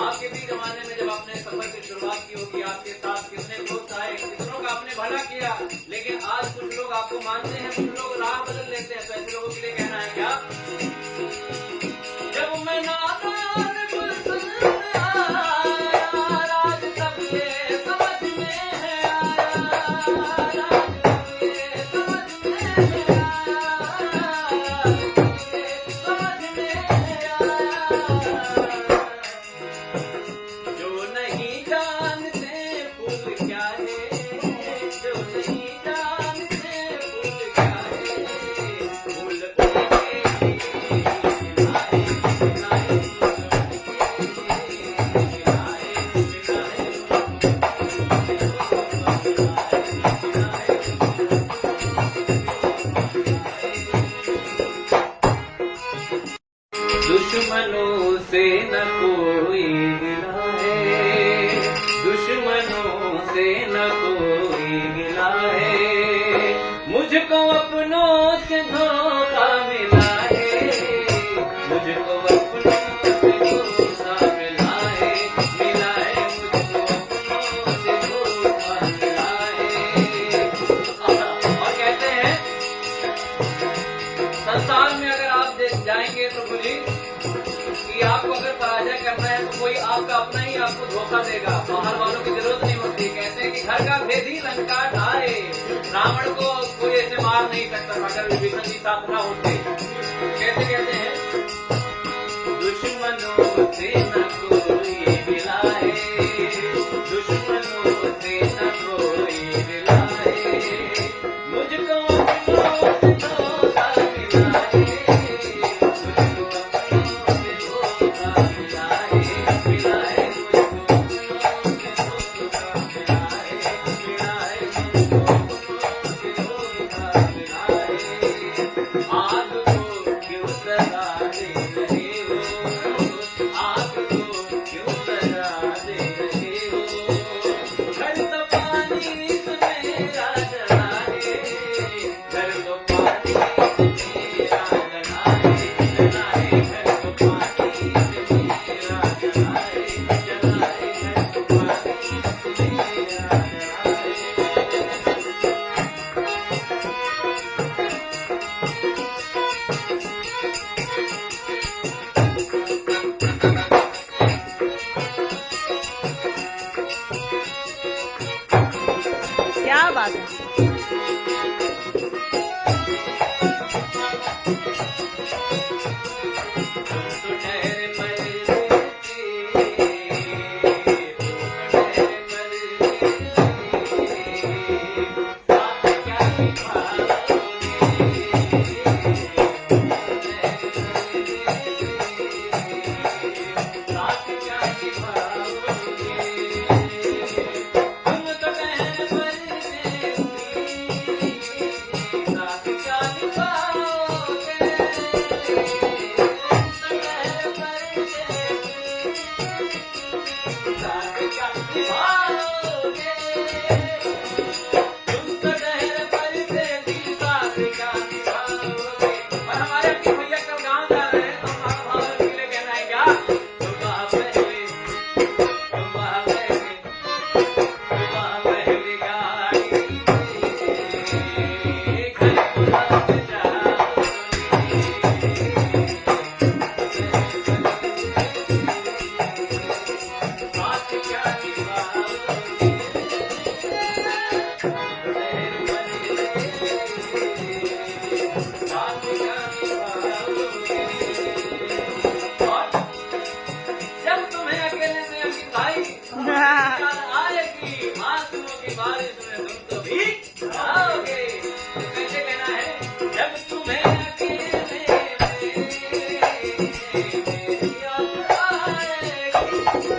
आपके भी जमाने में जब आपने सफर की शुरुआत की होगी, आपके साथ कितने दोस्त आए, कितनों का आपने भला किया, लेकिन आज कुछ लोग आपको मानते हैं, कुछ लोग राह बदल लेते हैं। तो ऐसे लोगों के लिए कहना है क्या, जब मैं नादान पसंद आया, राज तब ये समझ में है आया, से धोखा मिला है, मुझको अपनों से धोखा मिला है, मुझको अपनों से धोखा मिला है। और कहते हैं संसार में अगर आप जाएंगे तो बोलिए कि आपको अगर पराजय करना है तो कोई आपका अपना ही आपको धोखा देगा, बाहर वालों की जरूरत नहीं होती। कहते हैं कि घर का भेदी लंका ढाए, रावण को कोई ऐसे मार नहीं सकता था अगर विभीषण जी साथ ना होते। कैसे कहते हैं, दुश्मनों से न कोई मिला है, दुश्मनों से न कोई मिला है, मुझको अपनों से धोखा मिला है, मुझको अपनों से धोखा मिला है, मुझको अपनों से धोखा मिला है, मुझको अपनों से धोखा मिला है। आग को क्यों सजा दे रहे हो, आग को क्यों सजा दे रहे हो, घर तो पानी से मेरा जला है, घर तो पानी से मेरा जला है, घर तो पानी से मेरा जला है, घर तो पानी से मेरा जला है। क्या बात है। तो ठहरे परदेसी, तो ठहरे परदेसी, साथ क्या निभाओगे, साथ क्या निभाओगे, तुम तो ठहरे परदेसी, साथ क्या निभाओगे, साथ क्या निभाओगे, तुम तो ठहरे परदेसी, साथ क्या निभाओगे। और हमारे अपने भैया कल गाँव जा रहे हैं तो हमारा भाव के लिए कहना है क्या, सुबह पहले, सुबह पहले, सुबह पहले गाड़ी घर बुला जाओगे, साथ क्या निभाओगे, साथ क्या निभाओगे। और जब तुम्हें अकेले में अपनी भाई याद आएगी, आंसुओं की बारिश में तुम तो भीग जाओगे। तो कैसे कहना है, जब तुम्हें अकेले में याद आएगी, जब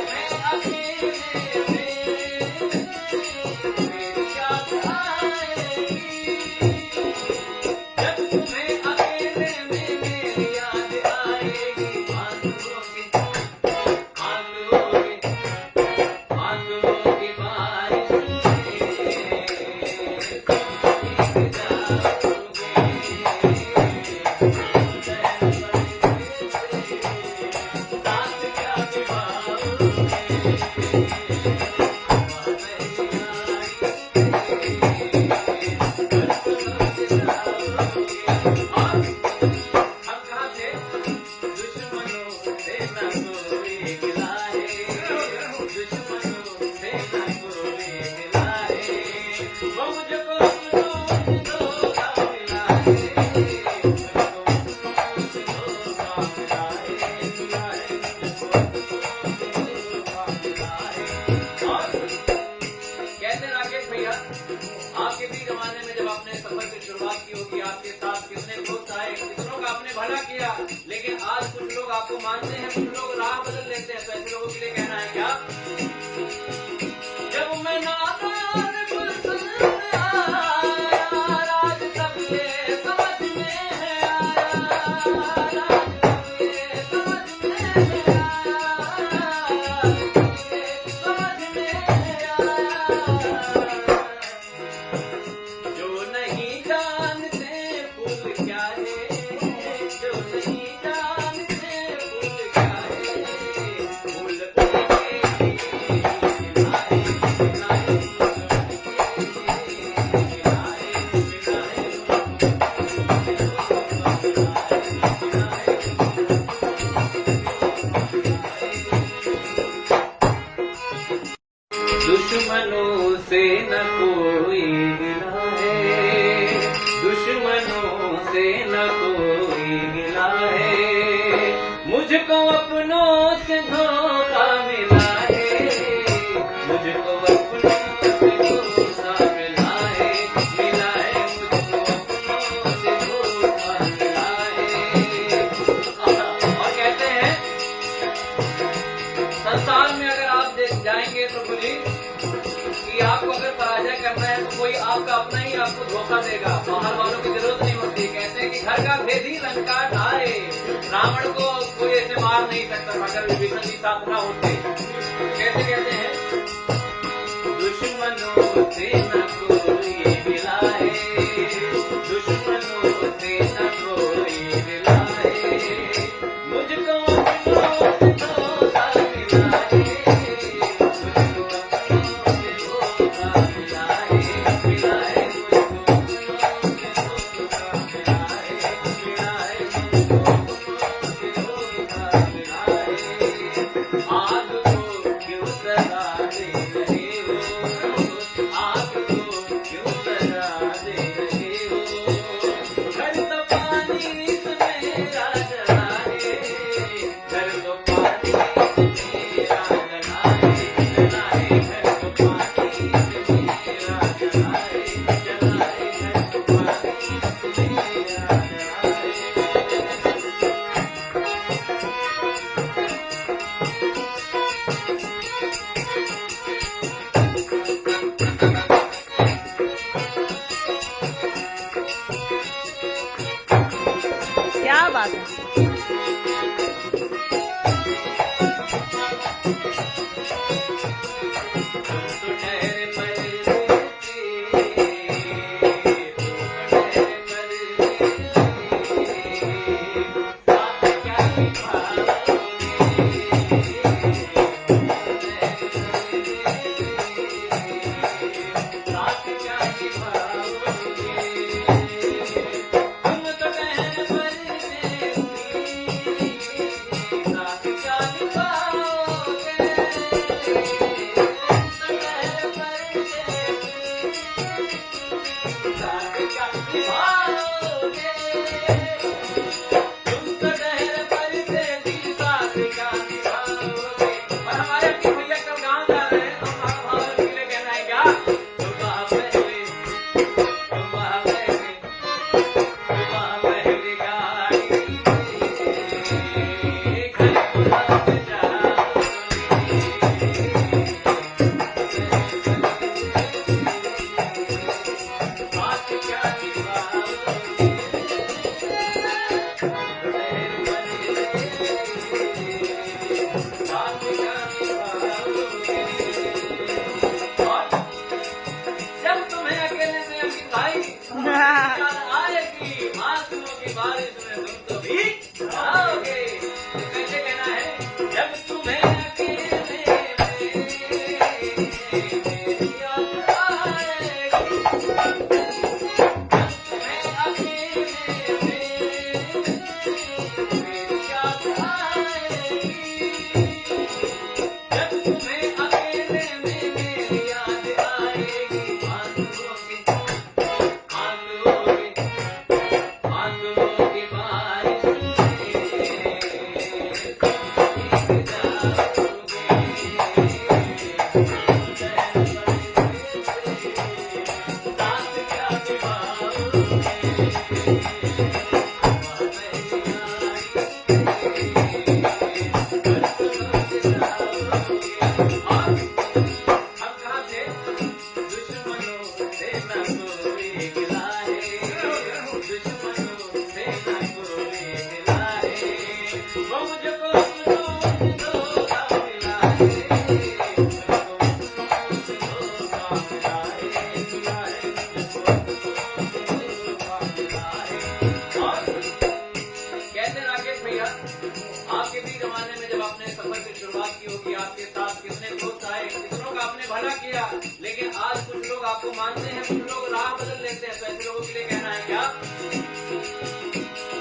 तुम्हें अकेले में याद आएगी, जब तुम्हें अकेले में मेरी याद आएगी, आंसुओं की बारिश में तुम भीग जाओगे, साथ क्या निभाओगे। हम कहाँ थे, दुश्मनों से न कोई मिला है, दुश्मनों से न कोई मिला है, वो मुझको अपनों से धोखा मिला है, मुझको अपनों से धोखा मिला है, मुझको अपनों से धोखा मिला है। और कहते राकेश भैया, आपके भी जमाने में जब आपने सफर की शुरुआत की होगी, आपके साथ कितने दोस्त आए, कितनों का आपने भला किया, लेकिन आज कुछ लोग आपको मानते हैं, कुछ लोग राह बदल लेते हैं। तो ऐसे लोगों के लिए कहना है क्या, जब मैं नादान गुलशन में आया, राज तब ये समझ में है आया, राज तब ये समझ में है आया, राज तब ये समझ में है आया, जो नहीं है तो कोई आपका अपना ही आपको धोखा देगा, बाहर वालों की जरूरत नहीं होती। कहते हैं कि घर का भेद ही लंका ढाए, रावण को कोई ऐसे मार नहीं सकता था अगर विभीषण जी साथ ना होते। कैसे कहते हैं, दुश्मनों से न कोई मिलाए, दुश्मनों से न कोई मिलाए, मुझको अपनों से धोखा मिलाए, मुझको अपनों से धोखा मिलाए, मिलाए मुझको अपनों से धोखा मिलाए, मिलाए मुझको अपनों से धोखा मिलाए। आग को क्यों सजा दे रहे हो, आग को क्यों सजा दे रहे हो, घर तो पानी से मेरा जलाए, घर तो पानी से मेरा जलाए, जलाए घर तो पानी से मेरा जलाए, जलाए घर तो पानी से मेरा जलाए। क्या बात है। तो ठहरे परदेसी, तो ठहरे परदेसी, साथ क्या निभाओगे, साथ क्या निभाओगे, तुम तो ठहरे परदेसी, साथ क्या निभाओगे, जब तुम्हें अकेले में अपनी भाई याद आएगी, आंसुओं की बारिश में तुम तो भीग जाओगे। कैसे कहना है, जब तुम्हें अकेले में याद आएगी, जब तुम्हें अकेले में याद आएगी, जब तुम्हें अकेले में मेरी याद आएगी, आंसुओं की बारिश आपके भी जमाने में जब आपने सफर की शुरुआत की होगी, आपके साथ कितने दोस्त आए, कितनों का आपने भला किया, लेकिन आज कुछ लोग आपको मानते हैं, कुछ लोग राह बदल लेते हैं। तो ऐसे लोगों के लिए कहना है क्या,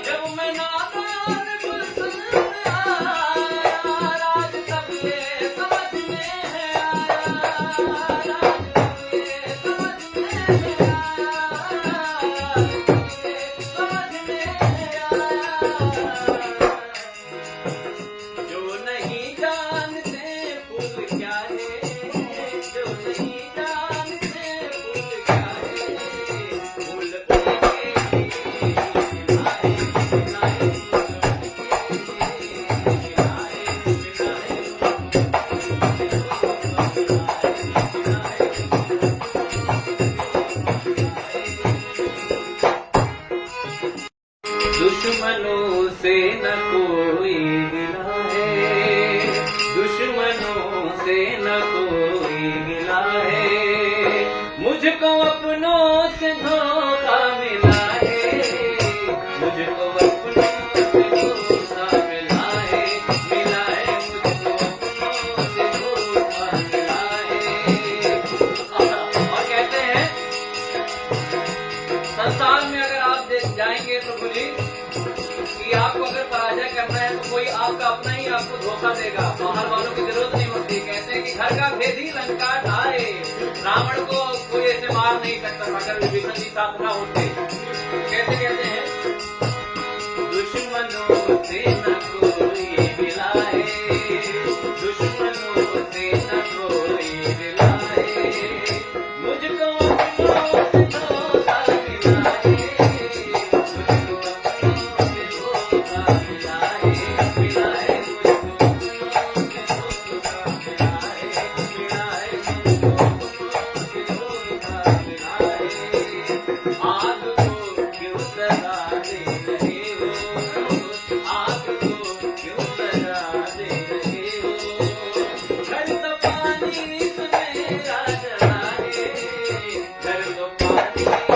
जब मैं नादान गुलशन में आया, राज तब ये समझ में है आया, राज तब ये समझ में है आया, समझ में है आया, जो नहीं जानते फूल क्या है, जो नहीं जानते फूल क्या है, फूल से न कोई गिला है, दुश्मनों से न कोई गिला है, मुझको अपनों से धोखा मिला है, मुझको अपनों से धोखा मिला है, मुझको अपनों से धोखा मिला है। और कहते हैं संसार में अगर आप जाएंगे तो बोलिए कि आपको अगर पराजय करना है तो कोई आपका अपना ही आपको धोखा देगा, बाहर वालों की जरूरत नहीं होती। कहते हैं कि घर का भेदी लंका ढाए, रावण को कोई ऐसे मार नहीं सकता अगर विभीषण जी साथ ना होते। कैसे कहते हैं, दुश्मनों से न कोई मिला है, दुश्मनों से न कोई मिला है, मुझको अपनों से धोखा मिला है, मुझको अपनों से धोखा मिला है, मिला है, मुझको अपनों से धोखा मिला है, मिला है, मुझको अपनों से धोखा मिला है। आग को क्यों सजा दे रहे हो, आग को क्यों सजा दे रहे हो, घर तो पानी से मेरा जला है, घर तो पानी से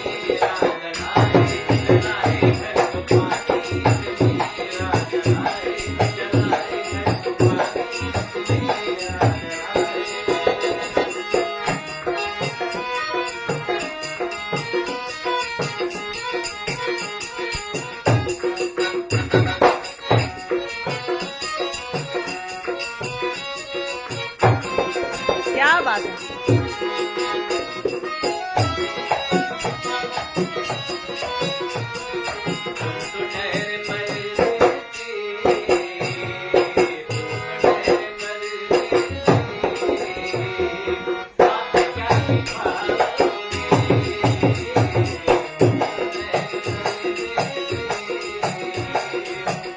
मेरा जला है, जला है, घर तो पानी से मेरा जला है, जला है, घर तो पानी से मेरा जला है। क्या बात है। तो ठहरे परदेसी, ठहरे परदेसी, साथ क्या निभाओगे,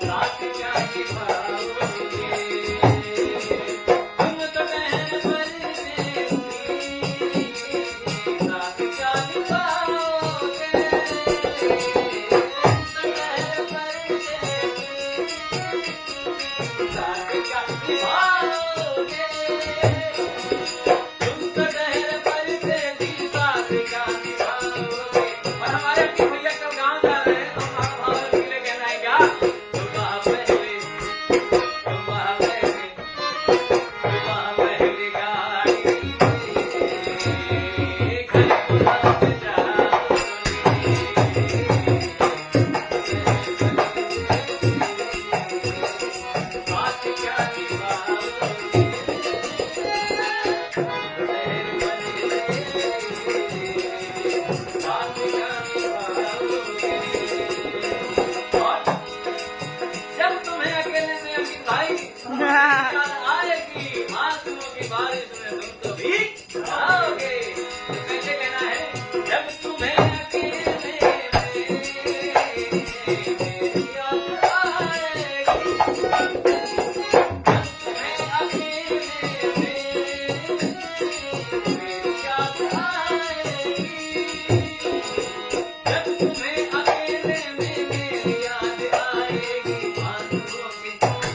साथ क्या निभाओगे, तुम तो ठहरे परदेसी, साथ क्या निभाओगे, साथ क्या निभाओगे, तुम तो ठहरे परदेसी, साथ क्या निभाओगे। और हमारे अपने भैया कल गाँव जा रहे हैं तो हमारा भाव के लिए कहना है क्या, सुबह पहले गाड़ी घर को लग साथ क्या निभाओगे, साथ क्या निभाओगे। और जब तुम्हें अकेले में अपनी भाई याद आएगी, आंसुओं की बारिश में तुम तो भीग जाओगे। तो कैसे कहना है, जब तुम्हें अकेले में मेरी याद आएगी, जब तुम्हें अकेले में मेरी याद आएगी, जब तुम्हें अकेले में मेरी याद आएगी, आंसुओं की बारिश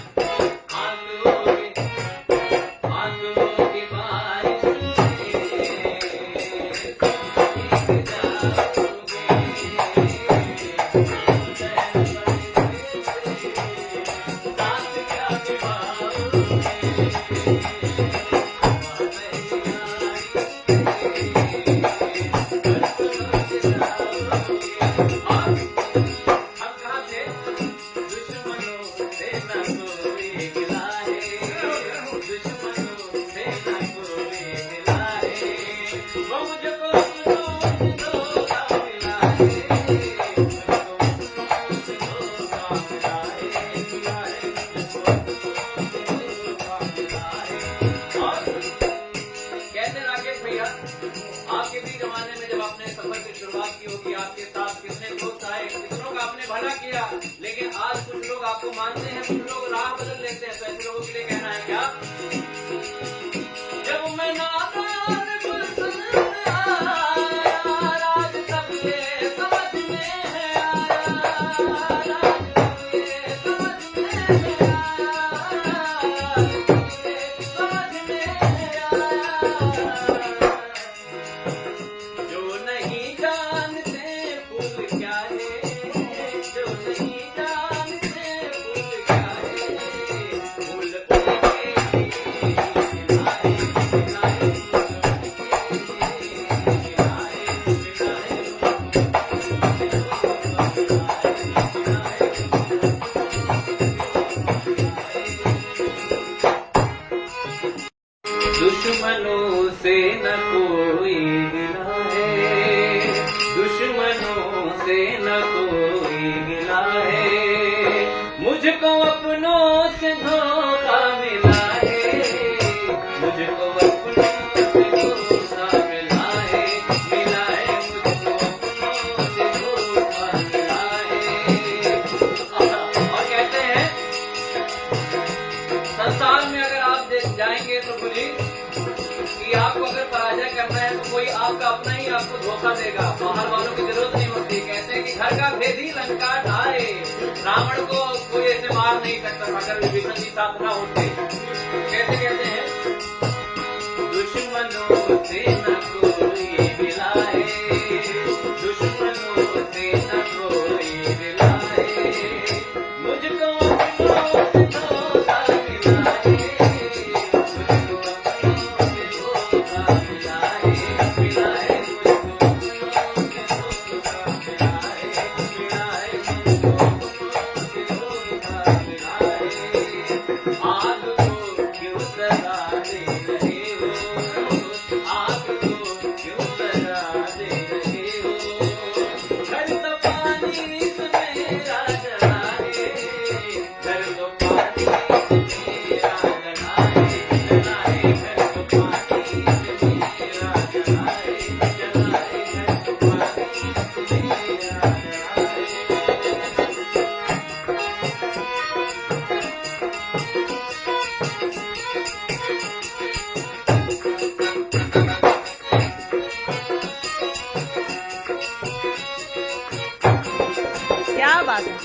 आपके भी जमाने में जब आपने सफर की शुरुआत की होगी, आपके साथ कितने दोस्त आए, कितनों का आपने भला किया, लेकिन आज कुछ लोग आपको मानते हैं, कुछ लोग राह बदल लेते हैं। तो ऐसे लोगों के लिए कहना है क्या, जब मैं नादान गुलशन आया, राज तब ये समझ में है आया, राज तब ये आपका अपना ही आपको धोखा देगा, बाहर वालों की जरूरत नहीं होती। कहते हैं कि घर का भेद ही लंका ढाए। रावण को कोई ऐसे मार नहीं सकता था अगर विभीषण जी साथ ना होते। कैसे कहते हैं, दुश्मनों से न कोई मिलाए, दुश्मनों से न कोई मिलाए, मुझको अपनों से धोखा मिलाए, मुझको अपनों से धोखा मिलाए, मिलाए मुझको अपनों से धोखा मिलाए, मिलाए मुझको अपनों से धोखा मिलाए। आग को क्यों सजा दे रहे हो, आग को क्यों सजा दे रहे हो, घर तो पानी मेरा जलाए, घर तो पानी मेरा जलाए, जलाए घर तो पानी मेरा जलाए, जलाए घर तो पानी मेरा क्या बात है।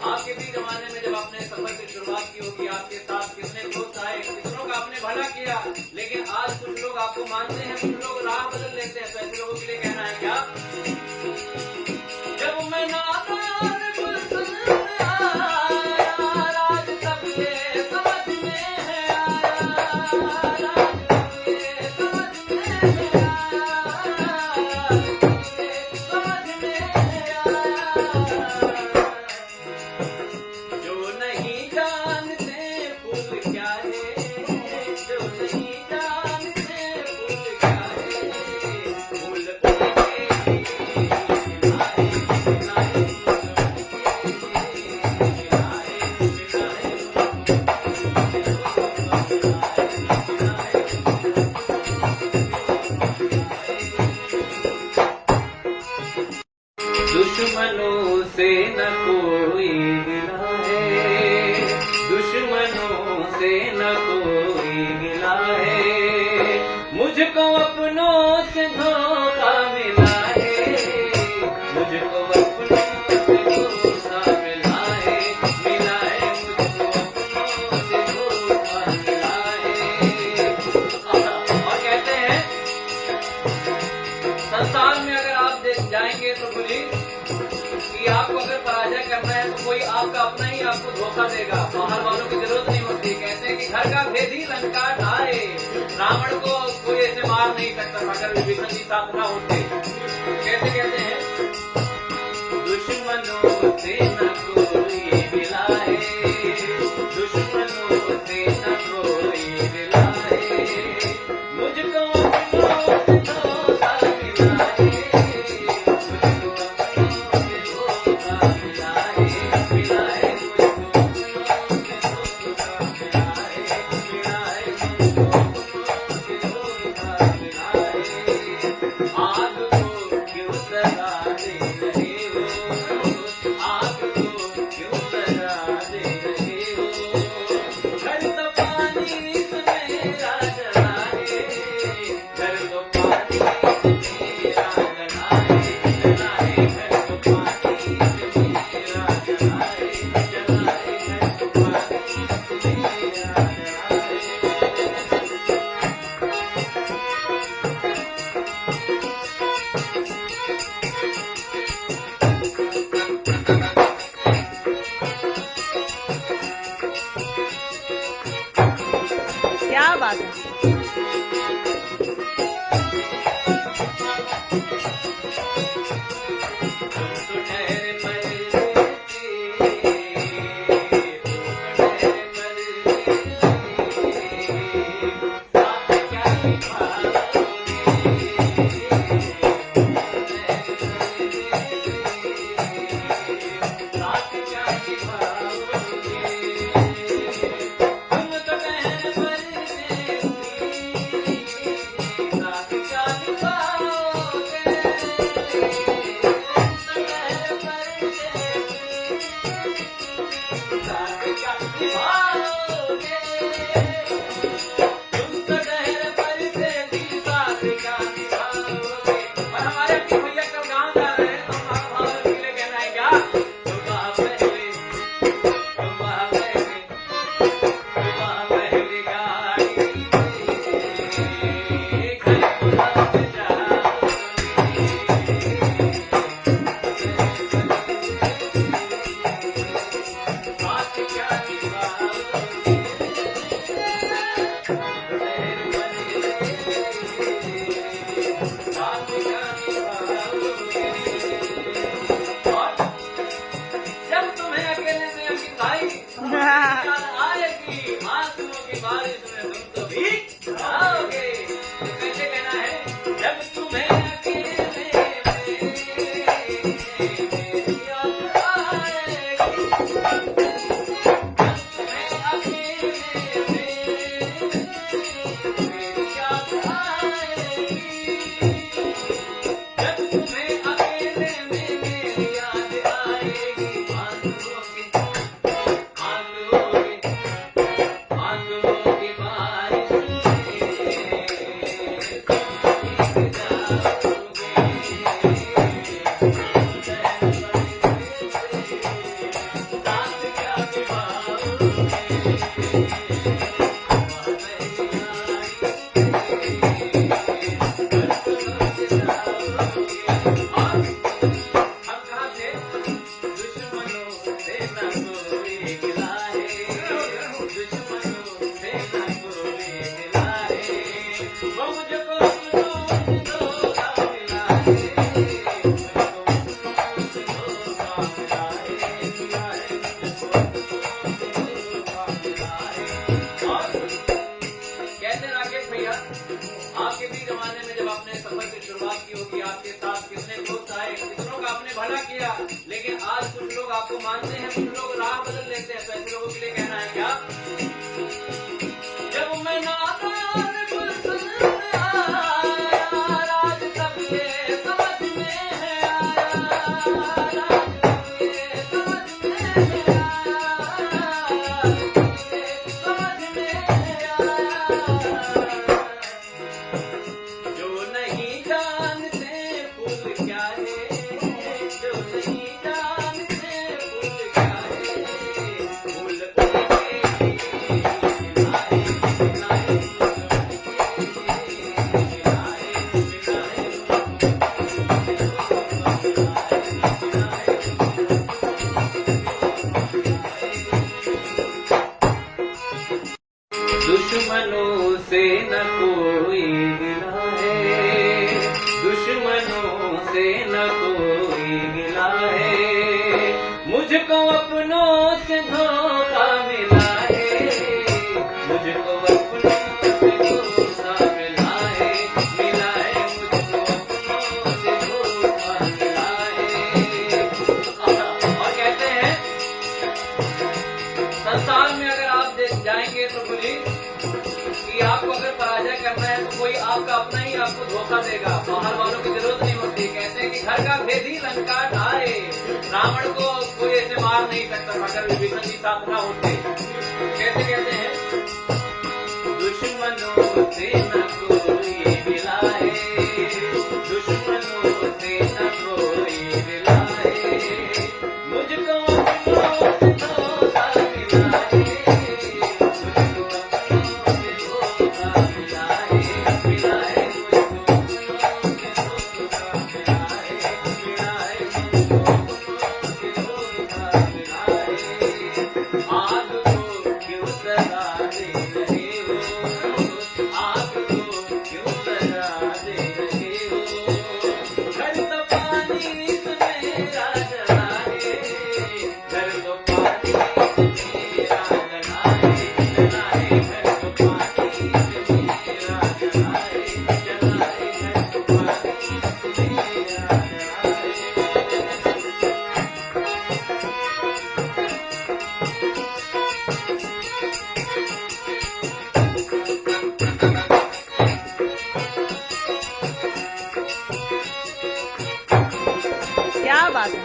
आपके भी जमाने में जब आपने सफर की शुरुआत की होगी, आपके साथ कितने दोस्त आए, कितनों का आपने भला किया, लेकिन आज कुछ लोग आपको मानते हैं, कुछ लोग राह बदल लेते हैं। तो ऐसे लोगों के लिए कहना है क्या, जब मैं नादान गुलशन में आया, राज सबके समझ में है आया, राज सबके समझ में है आया, समझ में है आया, जो नहीं जानते फूल क्या है, जो नहीं जानते फूल क्या है, फूल उनके दुश्मनों से न कोई गिला है, दुश्मनों से न कोई गिला है, मुझको अपनों से धोखा मिला है, मुझको अपनों से धोखा मिला है, मुझको अपनों से धोखा मिला है। और कहते हैं संसार में अगर आप जाएंगे तो बोली कि आपको अगर पराजय करना है तो कोई आपका अपना ही आपको धोखा देगा, बाहर वालों की जरूरत नहीं होती। कहते हैं कि घर का भेदी लंका ढाए, रावण को कोई ऐसे मार नहीं सकता अगर विभीषण जी साथ ना होते। कैसे कहते हैं, दुश्मनों से न कोई मिला है, दुश्मनों से न कोई मिला है, मुझको अपनों से धोखा मिला है, मुझको अपनों से धोखा मिला है, मिला है, मुझको अपनों से धोखा मिला है, मिला है, मुझको अपनों से धोखा मिला है। आग को क्यों सजा दे रहे हो, आग को क्यों सजा दे रहे हो, घर तो पानी से मेरा जला है, घर तो पानी से मेरा जला है, जला है, घर तो पानी से मेरा जला है, जला है, घर तो पानी से मेरा जला क्या बात है। तो ठहरे परदेसी, तो ठहरे परदेसी, साथ क्या निभाओगे, साथ क्या निभाओगे, तुम तो ठहरे परदेसी, साथ क्या निभाओगे, जब तुम्हें अकेले में अपनी भाई याद आएगी, आंसुओं की बारिश में तुम तो भीग जाओगे। तो कैसे कहना है, जब तुम्हें अकेले में याद आएगी, जब तुम्हें अकेले में याद आएगी, जब तुम्हें अकेले में मेरी याद आएगी, आंसुओं की बारिश में तुम भीग जाओगे। साथ क्या निभाओगे, दुश्मनों से न कोई गिला है, दुश्मनों से न कोई गिला है, वो मुझको अपनों से धोखा मिला है, मुझको अपनों से धोखा मिला है, मिला है, मुझको अपनों से धोखा मिला है। और कहते राकेश भैया, आपके भी जमाने में जब आपने सफर की शुरुआत की होगी, आपके साथ कितने दोस्त आए, कितनों का आपने भला किया, लेकिन आज कुछ लोग आपको मानते हैं, कुछ लोग राह बदल लेते हैं। तो ऐसे लोगों के लिए कहना है क्या, जब मैं नादान गुलशन में आया, राज तब ये समझ में है आया, से न कोई मिला है, मुझको अपनों से धोखा मिला है, मुझको अपनों से धोखा मिला है, मुझको अपनों से धोखा मिला है। और कहते हैं संसार में अगर आप जाएंगे तो बोलिए कि आपको अगर पराजय करना है तो कोई आपका अपना ही आपको धोखा देगा, बाहर वालों की जरूरत नहीं होती। कहते हैं कि घर का भेदी लंका ढाए, रावण को कोई ऐसे मार नहीं सकता अगर विभीषण जी साथ ना होते। कैसे कहते हैं, दुश्मनों से न कोई मिला है, दुश्मनों से न कोई मिला है, मुझको अपनों से धोखा मिला है, क्या बात है।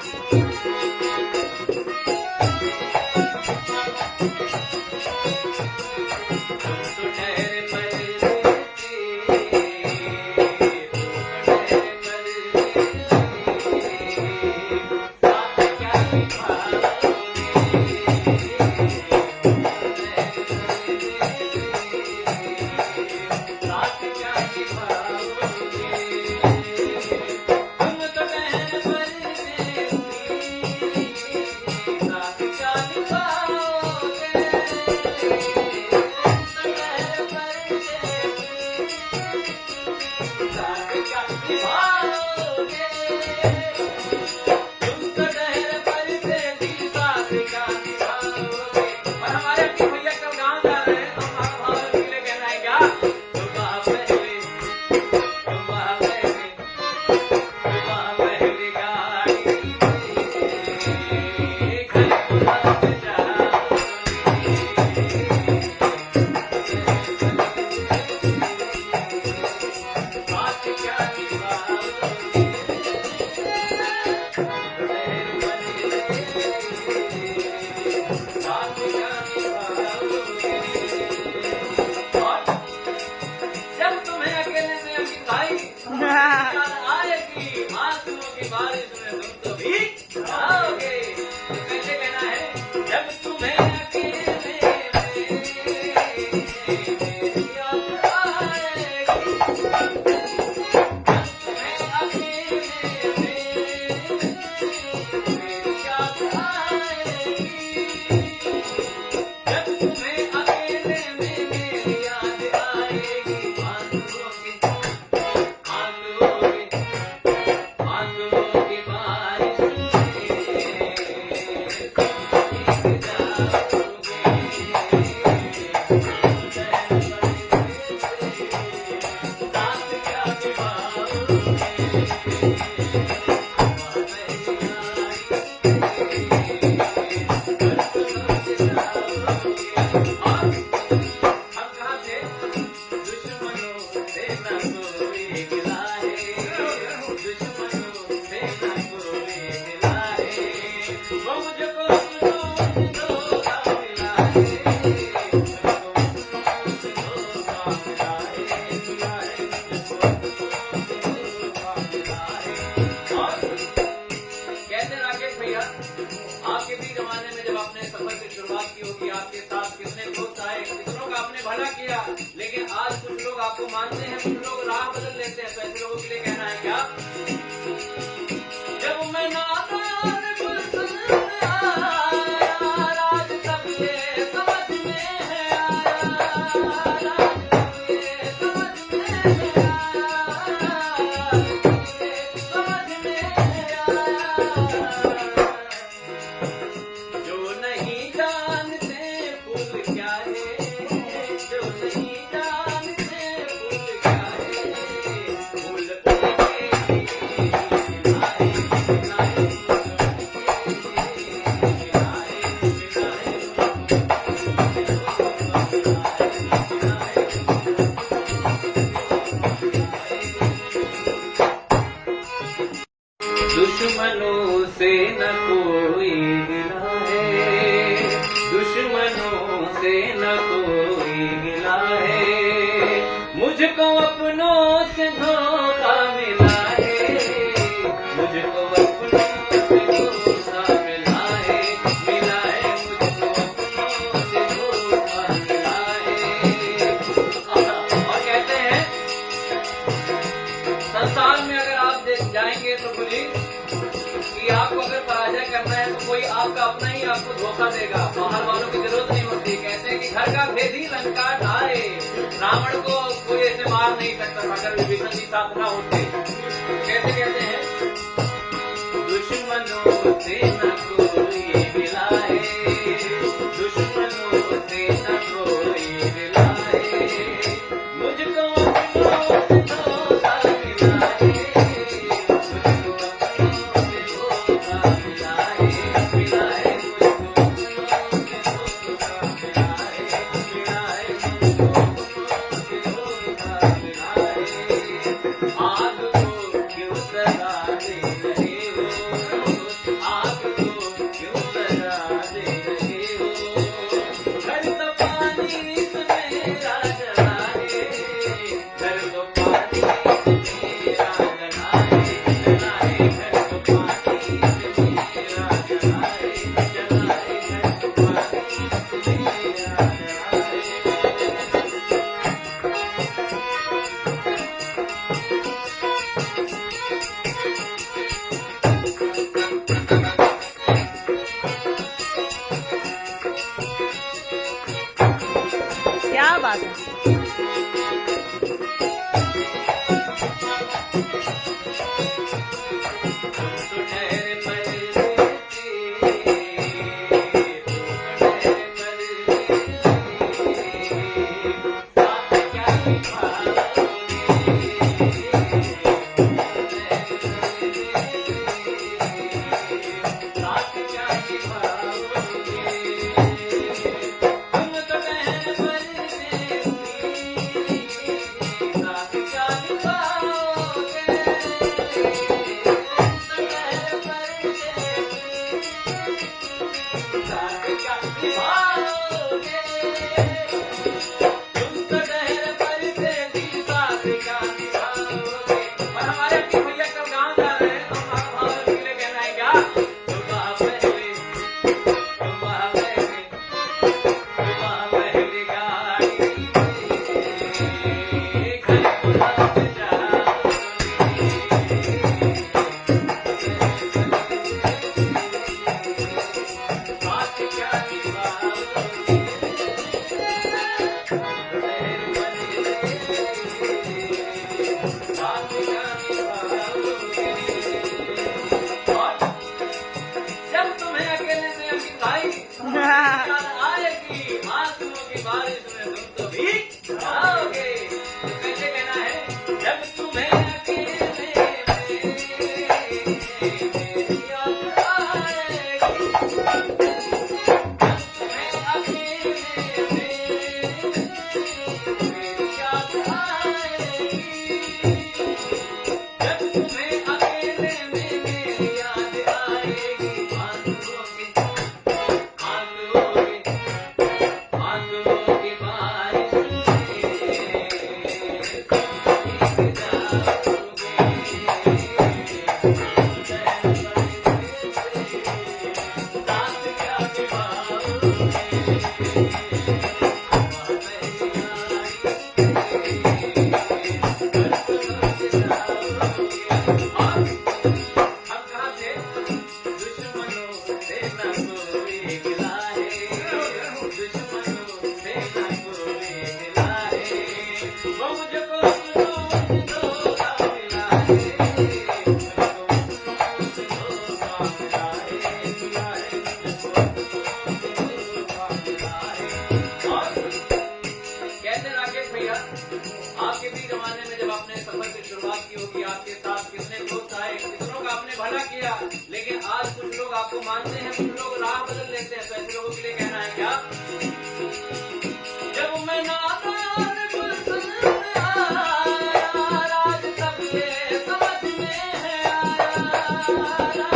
लेकिन आज कुछ लोग आपको मानते हैं, कुछ लोग राह बदल लेते हैं। तो ऐसे लोगों के लिए कहना है क्या, जब मैं नादान गुलशन आया, राज तब ये समझ में है आया, राज तब ये समझ में है आया, समझ दुश्मनों से न कोई गिला है, दुश्मनों से न कोई गिला है, मुझको अपनों से धोखा मिला है, मुझको अपनों से धोखा मिला है, मुझको अपनों से धोखा मिला है। और कहते हैं संसार में अगर आप जाएंगे तो बोलिए कि आपको अगर पराजय करना है तो कोई आपका अपना ही आपको धोखा देगा, बाहर वालों की जरूरत नहीं होती। कहते हैं कि घर का भेदी लंका ढाए, रावण को कोई ऐसे मार नहीं सकता था अगर विभीषण जी साथ ना होते। कैसे कहते हैं दुश्मनों से न कोई मिला है, दुश्मनों से न कोई मिला है, मुझको अपनों से धोखा मिला है, मुझको अपनों से धोखा मिला है, मिला है, मुझको अपनों से धोखा मिला है, मिला है, मुझको अपनों से धोखा मिला है। आग को क्यों सजा दे रहे हो, आग को क्यों सजा दे रहे हो, घर तो पानी से मेरा जला है, घर तो पानी से मेरा जला है, जला है, घर तो पानी से मेरा जला है, जला है, घर तो पानी से मेरा जला है। क्या बात है। तो ठहरे परदेसी, तो ठहरे परदेसी, साथ क्या निभाओगे, साथ क्या निभाओगे, तुम तो ठहरे परदेसी, साथ क्या निभाओगे, जब तुम्हें अकेले से दिखाई आएगी, आंसुओं की बारिश में तुम तो भीग जाओगे। तो कैसे कहना है, जब तुम्हें अकेले में मेरी याद आएगी, जब तुम्हें अकेले में मेरी याद आएगी, जब तुम्हें अकेले में मेरी याद आएगी, आंसुओं की बारिश आपके भी जमाने में जब आपने सफर की शुरुआत की होगी, आपके साथ कितने दोस्त आए, कितनों का आपने भला किया, लेकिन आज कुछ लोग आपको मानते हैं, कुछ लोग राह बदल लेते हैं। तो ऐसे लोगों के लिए कहना है क्या, जब मैं नादान गुलशन में आया, राज तब ये समझ में है आया,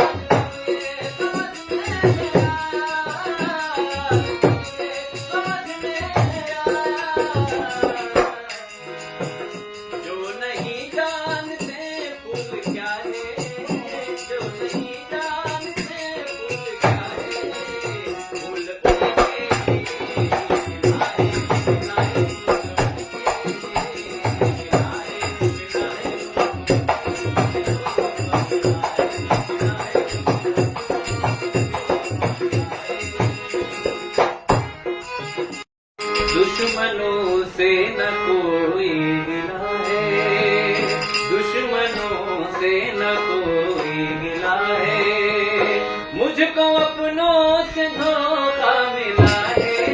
से न कोई मिला है, मुझको अपनों से धोखा मिला है,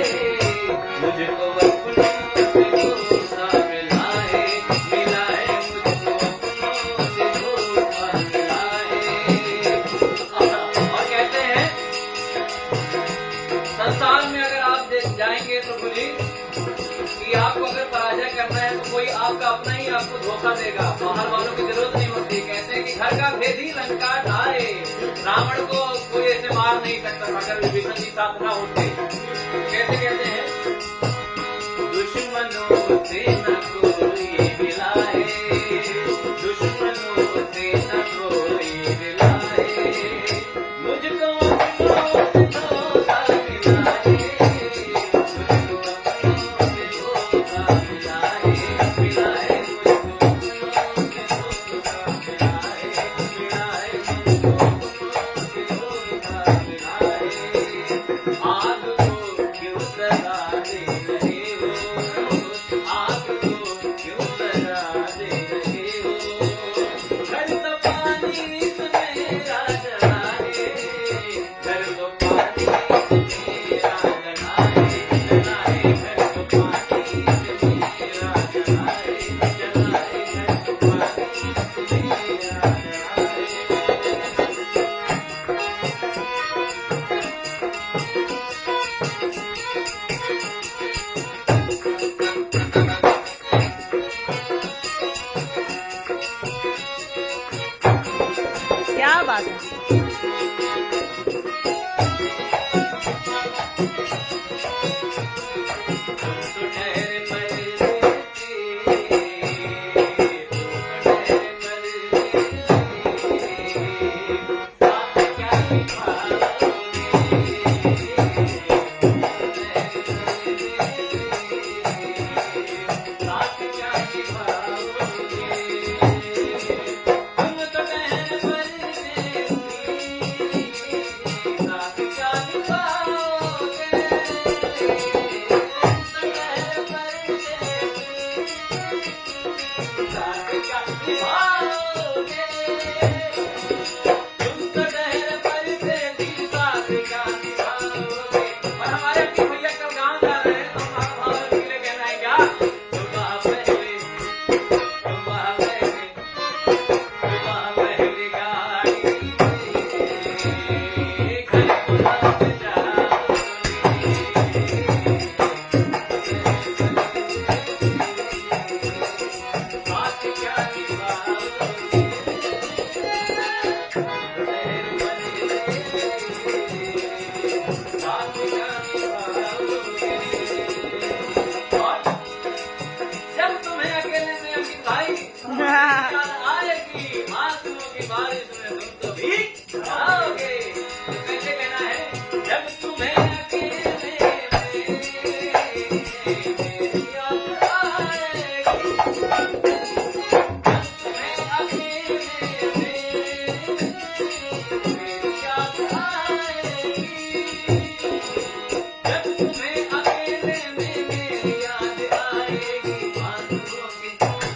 मुझको अपनों से धोखा मिला है, मुझको अपनों से धोखा मिला है। और कहते हैं संसार में अगर आप जाएंगे तो बोली कि आपको अगर पराजय करना है तो कोई आपका अपना ही आपको धोखा देगा, बाहर वालों की जरूरत नहीं होती। कहते हैं कि घर का भेदी लंका ढाए, रावण को कोई ऐसे मार नहीं सकता अगर विभीषण जी साथ ना होते। कैसे कहते हैं, दुश्मनों से न कोई मिला है, दुश्मनों से न कोई मिला है, मुझको अपनों से धोखा मिला है, मुझको अपनों से धोखा मिला है, मिला है, मुझको अपनों से धोखा मिला है, मिला है, मुझको अपनों से धोखा मिला है। आग को क्यों सजा दे रहे हो, आग को क्यों सजा दे रहे हो, घर तो पानी से मेरा जला है, घर तो पानी से मेरा जला है, जला है, घर तो पानी से मेरा जला है, जला है, घर तो पानी से मेरा जला क्या बात है। तो ठहरे परदेसी, तो ठहरे परदेसी, साथ क्या निभाओगे, साथ क्या निभाओगे, तुम तो ठहरे परदेसी, साथ क्या निभाओगे, जब तुम्हें अकेले में अपनी भाई आएगी, आंसुओं की बारिश में तुम तो भीग जाओगे। तो कैसे कहना है, जब तुम्हें अकेले में मेरी याद आएगी, जब तुम्हें अकेले में मेरी याद आएगी, जब तुम्हें अकेले में मेरी याद आएगी, आंसुओं की बारिश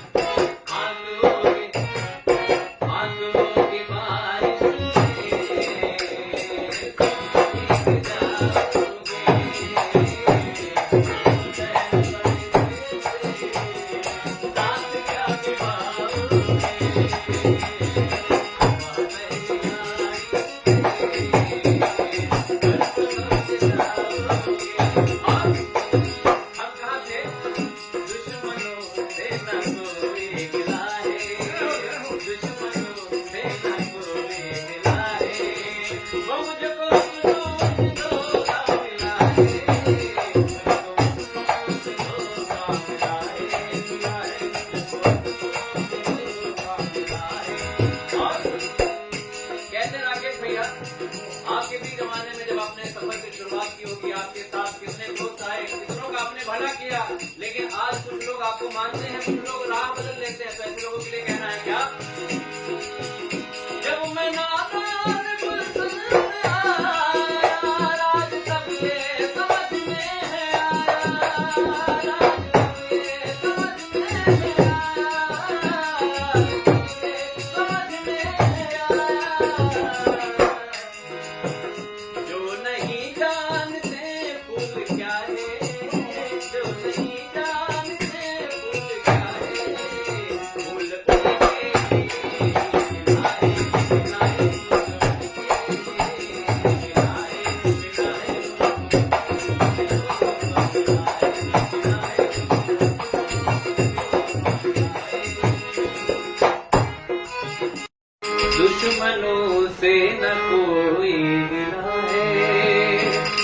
आपके भी जमाने में जब आपने सफर की शुरुआत की होगी, आपके साथ कितने दोस्त आए, कितनों का आपने भला किया, लेकिन आज कुछ लोग आपको मानते हैं, कुछ लोग राह बदल लेते हैं। तो ऐसे लोगों के लिए कहना है क्या, जब मैं नादान गुलशन में आया, राज तब ये समझ में है आया, राज तब ये समझ में है आया, समझ में दुश्मनों से न कोई गिला है,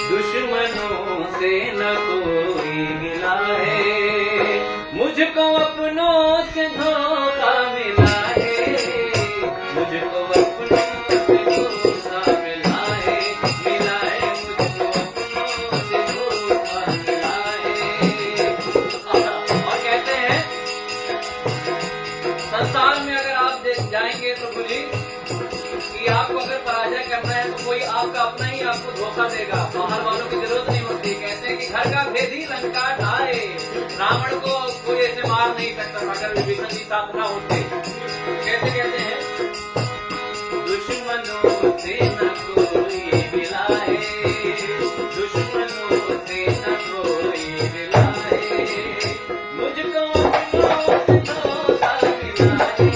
दुश्मनों से न कोई गिला है, मुझको अपनों से धोखा मिला है, मुझको अपनों से धोखा मिला है, मुझको अपनों से धोखा मिला है। और कहते हैं संसार में अगर आप जाएंगे तो बोलिए कि आपको अगर पराजय करना है तो कोई आपका अपना ही आपको धोखा देगा, बाहर वालों की जरूरत नहीं होती। कहते हैं कि घर का भेदी लंका ढाए, रावण को कोई ऐसे मार नहीं सकता था अगर विभीषण जी साथ ना होते। कैसे कहते हैं दुश्मनों से न कोई मिला है, दुश्मनों से न कोई मिला है, मुझको अपनों से धोखा मिला है,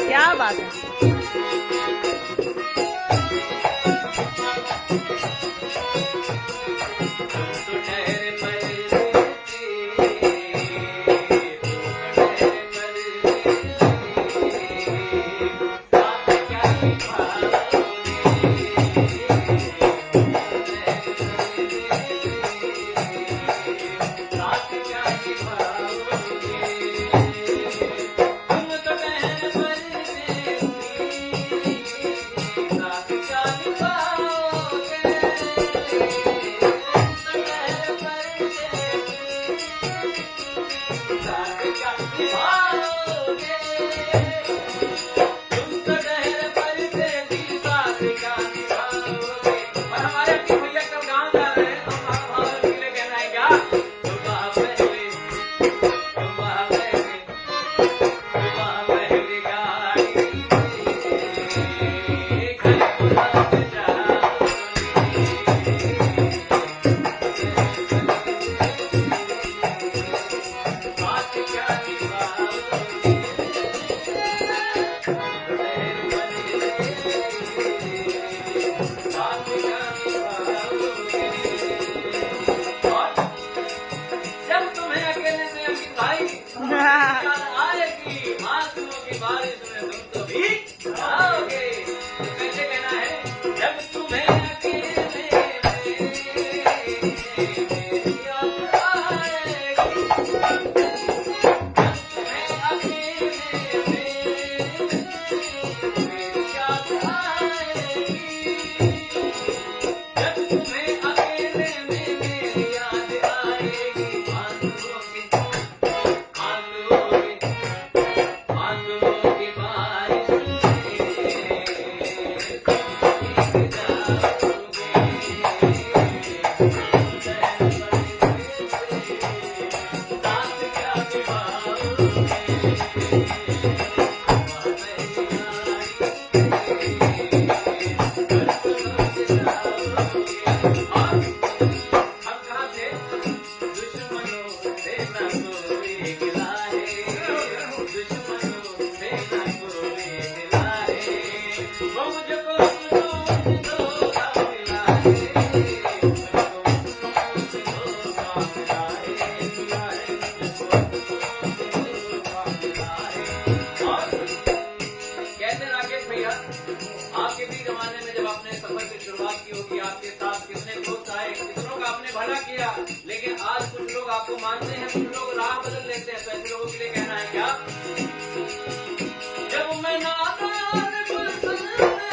क्या बात है। लेकिन आज कुछ लोग आपको मानते हैं, कुछ लोग राह बदल लेते हैं। तो ऐसे लोगों के लिए कहना है क्या? जब मैं नादान गुलशन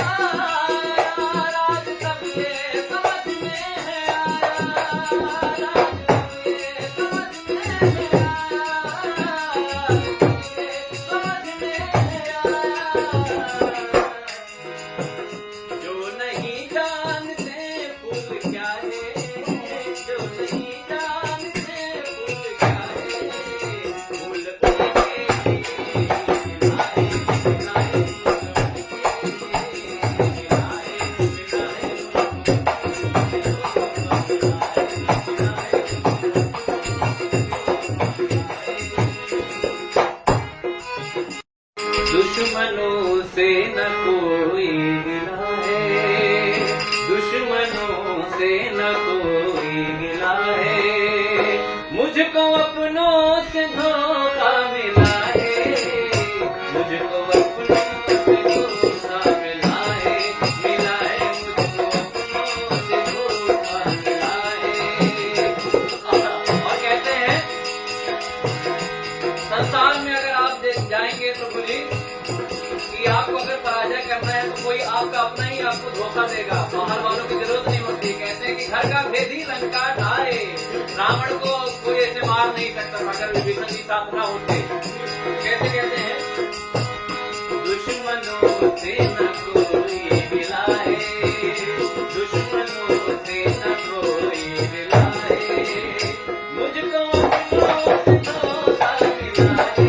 आया, राज तब ये समझ में है आया, आपको धोखा देगा, बाहर वालों की जरूरत नहीं होती। कहते हैं कि घर का भेद ही लंका ढाए। रावण को कोई ऐसे मार नहीं सकता अगर विभीषण जी साथ ना होते। कैसे कहते हैं, दुश्मनों से न कोई मिलाए, दुश्मनों से न कोई मिलाए, मुझको अपनों से धोखा मिलाए,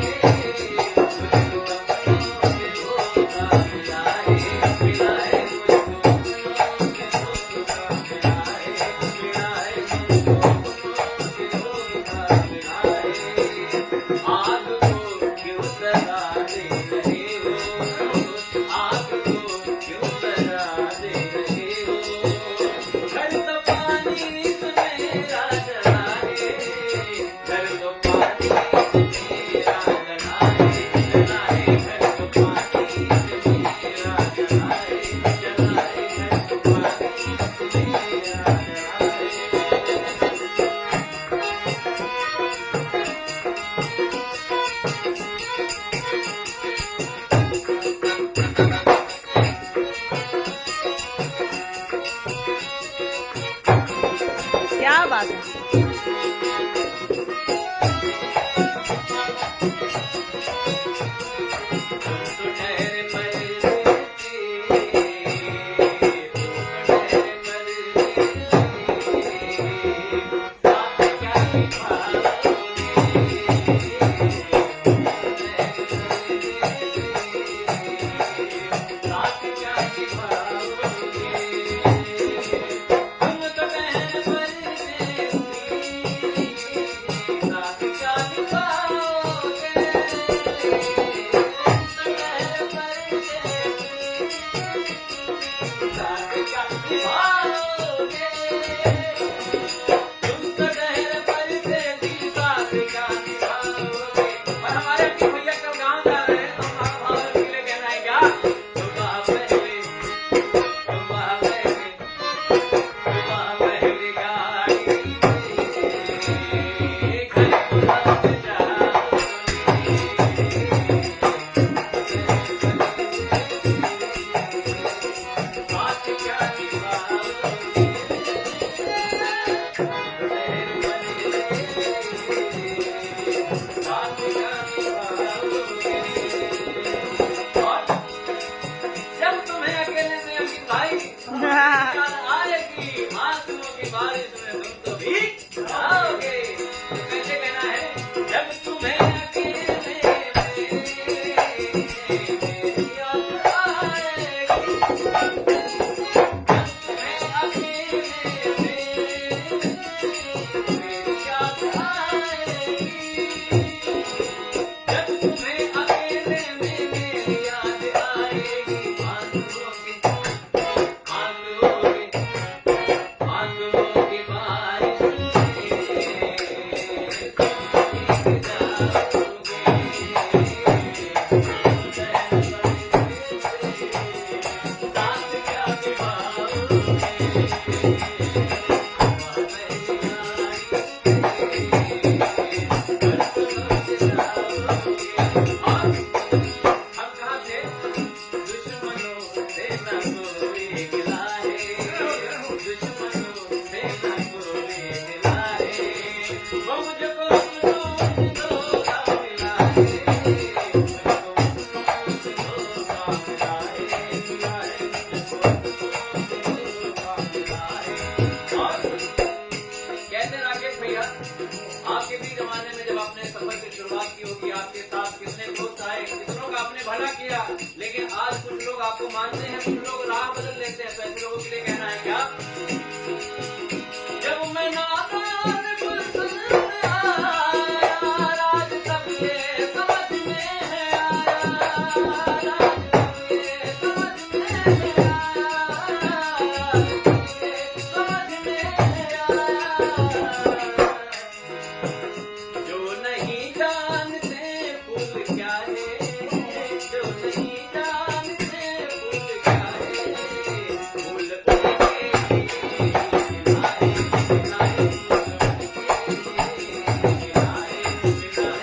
मुझको अपनों से धोखा मिलाए, मिलाए मुझको अपनों से धोखा मिलाए, मिलाए मुझको अपनों से धोखा मिलाए। आग को क्यों सजा दे रहे हो, आग को क्यों सजा दे रहे हो, घर तो पानी मेरा जलाए, घर तो पानी मेरा जलाए, जलाए घर तो पानी मेरा जलाए, जलाए घर तो पानी मेरा क्या बात है। तो ठहरे परदेसी, तो ठहरे परदेसी, साथ क्या निभाओगे, साथ क्या निभाओगे, तुम तो ठहरे परदेसी, साथ क्या निभाओगे, जब तुम्हें अकेले में अंकित भाई याद आएगी, आंसुओं की बारिश में तुम तो भीग जाओगे। कैसे कहना है, जब तुम्हें अकेले में याद आएगी, जब तुम्हें अकेले में याद आएगी, जब तुम्हें अकेले में मेरी याद आएगी, आंसुओं की बारिश कहते राकेश भैया, आपके भी जमाने में जब आपने सफर की शुरुआत की होगी, आपके साथ कितने दोस्त आए, कितनों का आपने भला किया, लेकिन आज कुछ लोग आपको मानते हैं, कुछ लोग राह बदल लेते हैं। तो ऐसे लोगों के लिए कहना है क्या, जब मैं नादान गुलशन में आया, राज तब ये समझ में आया, राज तब ये समझ में आया, समझ में आया, जो नहीं जानते फूल क्या है, जो नहीं जानते फूल क्या है, फूल उनके खिलाए, खिलाए, खिलाए, खिलाए,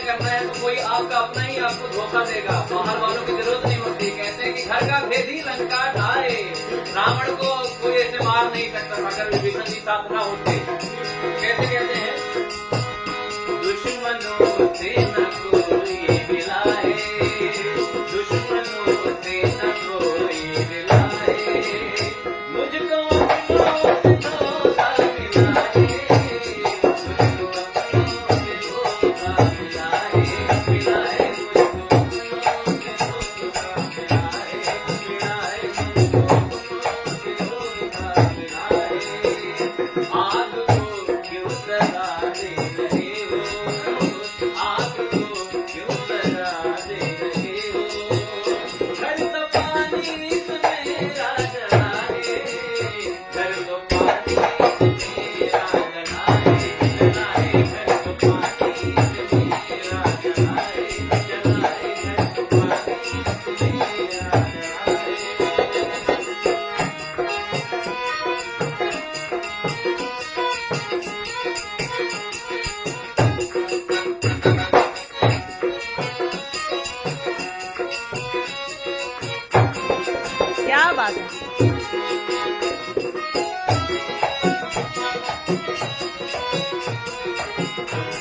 करना है तो कोई आपका अपना ही आपको धोखा देगा, बाहर वालों की जरूरत नहीं होती। कहते हैं कि घर का भेदी लंका ढाए, रावण को कोई ऐसे मार नहीं सकता अगर विभीषण जी साथ ना होते। कैसे कहते हैं, दुश्मनों से न कोई मिलाए, दुश्मनों से न कोई मिलाए, मुझको अपनों से धोखा मिलाए, मुझको अपनों से धोखा मिलाए, मिलाए मुझको अपनों से धोखा मिलाए, मिलाए मुझको अपनों से धोखा मिलाए। आग को क्यों सजा दे रहे हो, आग को क्यों सजा दे रहे हो, घर तो पानी मेरा जलाए, घर तो पानी मेरा जलाए, जलाए घर तो पानी मेरा जलाए, जलाए घर तो पानी मेरा क्या बात है।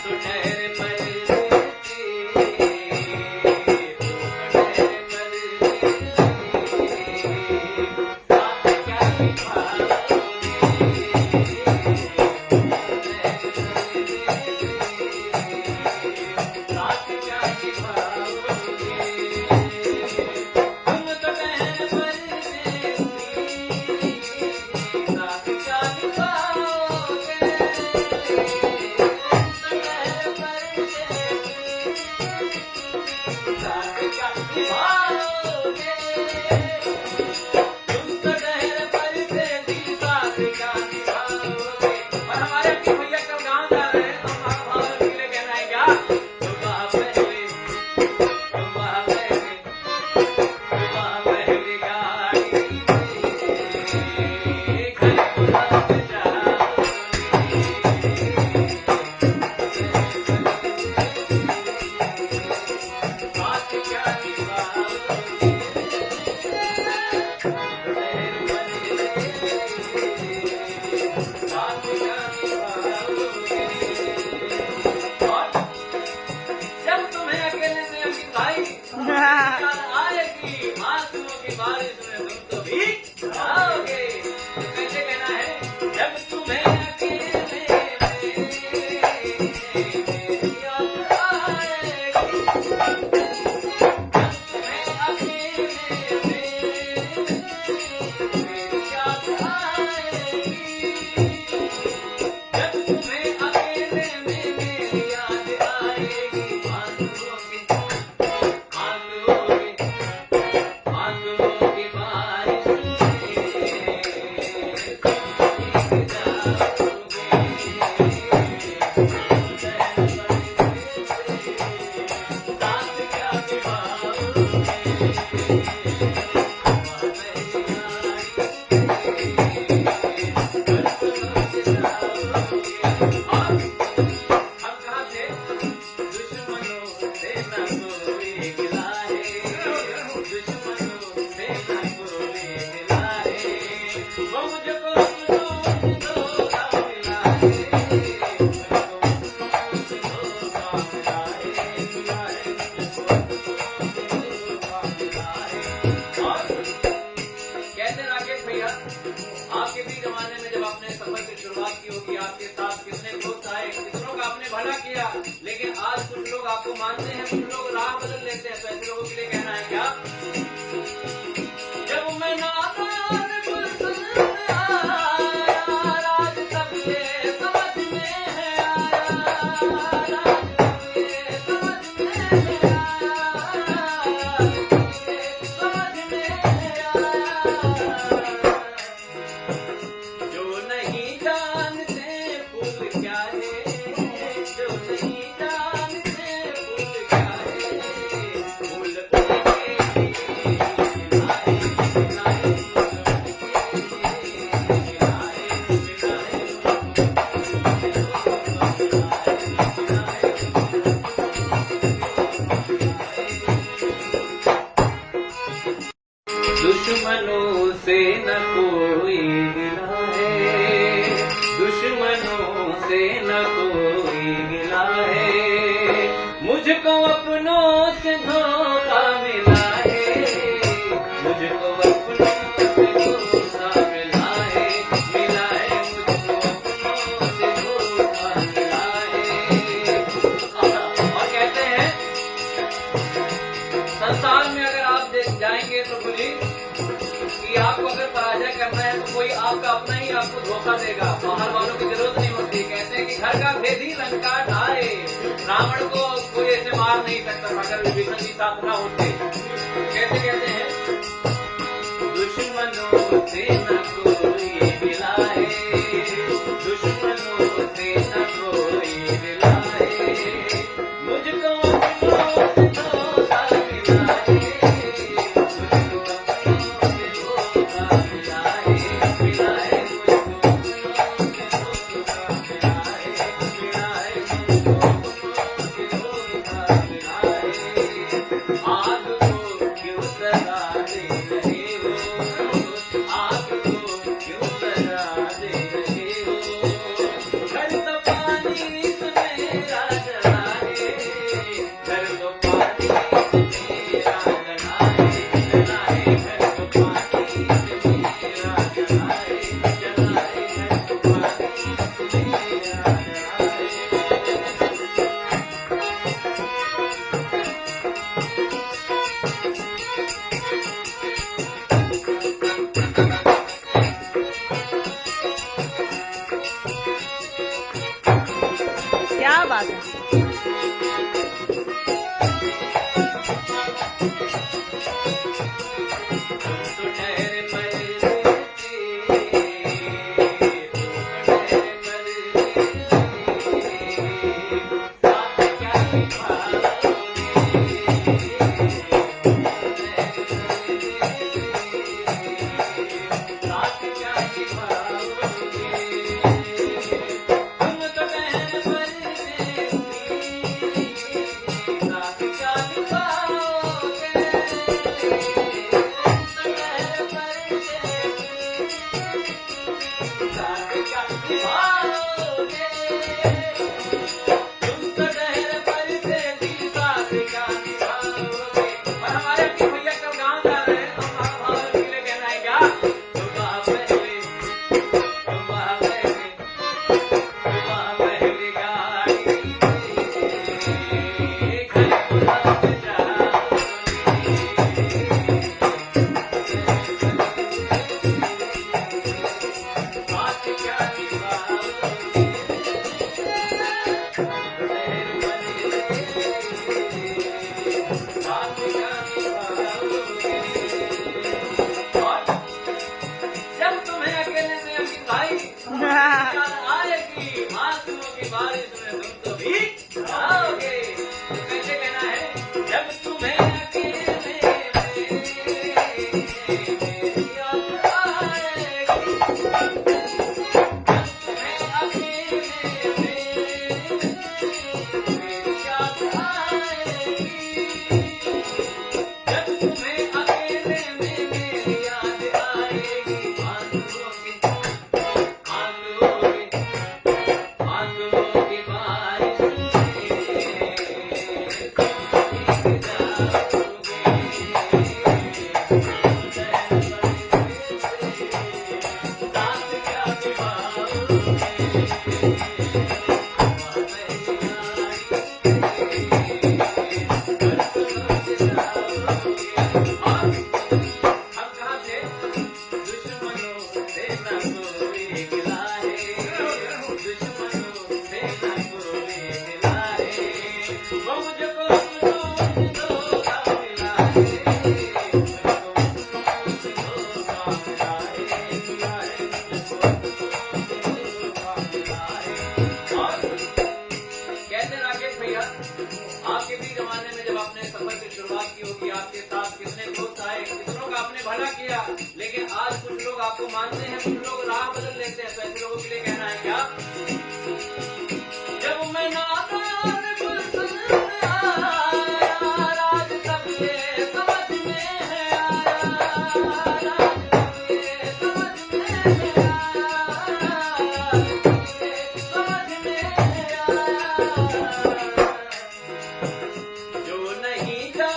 तो ठहरे परदेसी, तो ठहरे परदेसी, साथ क्या निभाओगे, साथ क्या निभाओगे, तुम तो ठहरे परदेसी, साथ क्या निभाओगे, साथ क्या निभाओगे, तुम तो ठहरे परदेसी, साथ क्या निभाओगे। और हमारे अपने भैया कल गाँव जा रहे हैं, तो हमारा भाव के लिए कहना है क्या, सुबह पहले, सुबह पहले, सुबह पहले गाड़ी से घर को लग जाओगे, साथ क्या निभाओगे, साथ क्या निभाओगे। और जब तुम्हें अकेले में अपनी भाई याद आएगी, आंसुओं की बारिश में तुम तो भीग जाओगे। तो कैसे कहना है, जब तुम्हें अकेले में मेरी याद आएगी, जब तुम्हें अकेले में मेरी याद आएगी, जब तुम्हें अकेले में मेरी याद आएगी, आंसुओं की बारिश कहते राकेश भैया, आपके भी जमाने में जब आपने सफर की शुरुआत की होगी, आपके साथ कितने दोस्त आए, कितनों का आपने भला किया, लेकिन आज कुछ लोग आपको मानते हैं, कुछ लोग राह बदल लेते हैं। तो ऐसे लोगों के लिए कहना है क्या, जब मैं नादान गुलशन आया, राज तब ये समझ में आया, राज तब ये समझ में आया, समझ में आया, जो नहीं जानते फूल क्या है, जो नहीं जानते फूल क्या है, धोखा मिला है, मुझको अपनों से धोखा मिला है, मुझको अपनों से धोखा मिला है। और कहते हैं संसार में अगर आप जाएंगे तो बोलिए कि आपको अगर पराजय करना है तो कोई आपका अपना ही आपको धोखा देगा, बाहर वालों की जरूरत नहीं होती। कहते हैं कि घर का भेदी लंका ढाए, रावण को कोई ऐसे मार नहीं सकता था अगर विभीषण जी साथ ना होते। कैसे कहते हैं, दुश्मनों से न कोई मिला है, दुश्मनों से न कोई मिला है, मुझको अपनों से धोखा मिला है, मुझको अपनों से धोखा मिला है, मुझको अपनों से धोखा मिला है, मुझको अपनों से धोखा मिला है। आग को क्यों सजा दे रहे हो, आग को क्यों सजा दे रहे हो, घर तो पानी से मेरा जला है, घर तो पानी से मेरा जला है, घर तो पानी से मेरा जला है, घर तो पानी से मेरा जला है। क्या बात है। तो ठहरे परदेसी, तो ठहरे परदेसी, साथ क्या निभाओगे, साथ क्या निभाओगे, तुम तो ठहरे परदेसी, साथ क्या निभाओगे, और हमारे अपने भैया कल गाँव जा रहे हैं तो हमारा भाव के लिए कहना है क्या, और जब तुम्हें अकेले में अपनी भाई याद आएगी, आंसुओं की बारिश में तुम तो भीग जाओगे। तो कैसे कहना है, जब तुम्हें अकेले में याद आएगी, जब तुम्हें अकेले में याद आएगी, जब तुम्हें अकेले में मेरी याद आएगी, आंसुओं की बारिश हम कहाँ थे, दुश्मनों से न कोई मिला है, दुश्मनों से न कोई मिला है, वो मुझको अपनों से धोखा मिला है, मुझको अपनों से धोखा मिला है, मुझको अपनों से धोखा मिला है। और कहते राकेश भैया, आपके भी जमाने में जब आपने सफर की शुरुआत की होगी, आपके साथ कितने दोस्त आए, कितनों का आपने भला किया, लेकिन आज कुछ लोग आपको मानते हैं, कुछ लोग राह बदल लेते हैं। तो ऐसे लोगों के लिए कहना है क्या, जब मैं नादान गुलशन में आया, राज तब ये समझ में है आया, राज तब ये समझ में है आया, समझ में है आया, जो नहीं जा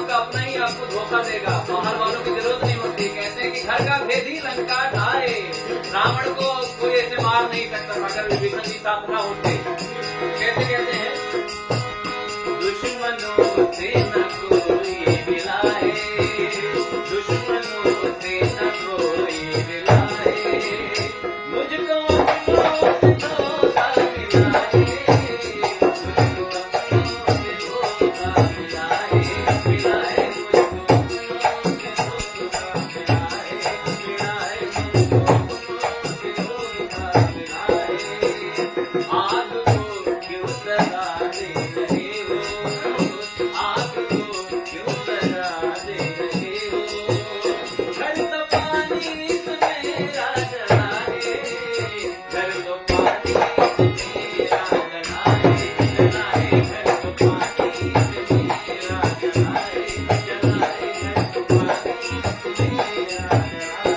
आपका अपना ही आपको धोखा देगा, बाहर वालों की जरूरत नहीं होती। कहते हैं कि घर का भेदी लंका ढाए, रावण को कोई ऐसे मार नहीं सकता था अगर विभीषण जी साथ ना होते। कैसे कहते हैं, दुश्मनों से न कोई मिलाए, दुश्मनों से न कोई मिलाए, मुझको अपनों से धोखा मिलाए, मुझको अपनों से धोखा मिलाए, मिलाए मुझको अपनों से धोखा मिलाए, मिलाए मुझको अपनों से धोखा मिलाए। आग को क्यों सजा दे रहे हो, आग को क्यों सजा दे रहे हो, घर तो पानी से मेरा जलाए, घर तो पानी से मेरा जलाए, जलाए घर तो पानी से मेरा जलाए, जलाए घर तो पानी से मेरा जलाए।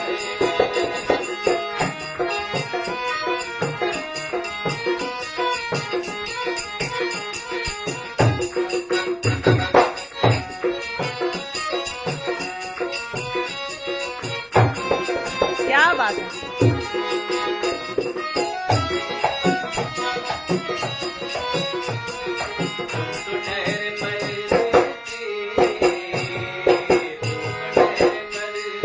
क्या बात है। तो ठहरे परदेसी, तो ठहरे परदेसी,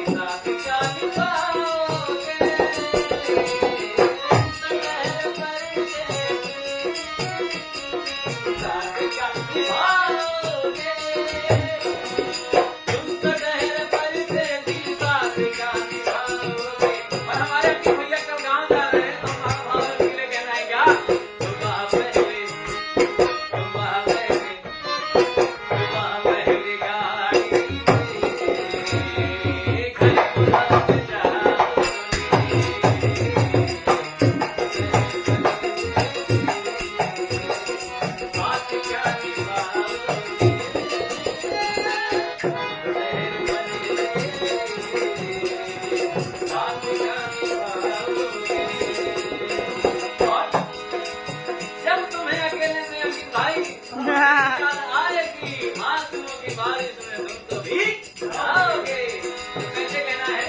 साथ क्या निभाओगे, साथ क्या निभाओगे, तुम तो ठहरे परदेसी, साथ क्या निभाओगे, जब तुम्हें अकेले में अपनी भाई याद आएगी, आंसुओं की बारिश में तुम तो भीग जाओगे। तो कैसे कहना है,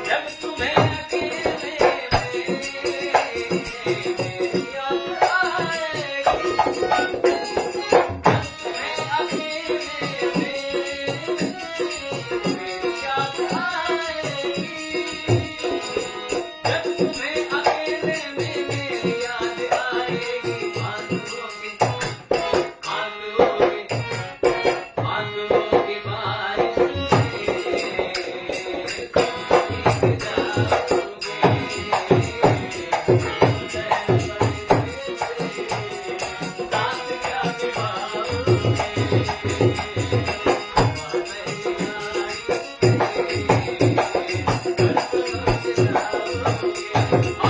जब तुम्हें अकेले में याद आएगी, जब तुम्हें अकेले में याद आएगी, जब तुम्हें अकेले में मेरी याद आएगी, आंसुओं की बारिश में तुम भीग जाओगे। साथ क्या निभाओगे,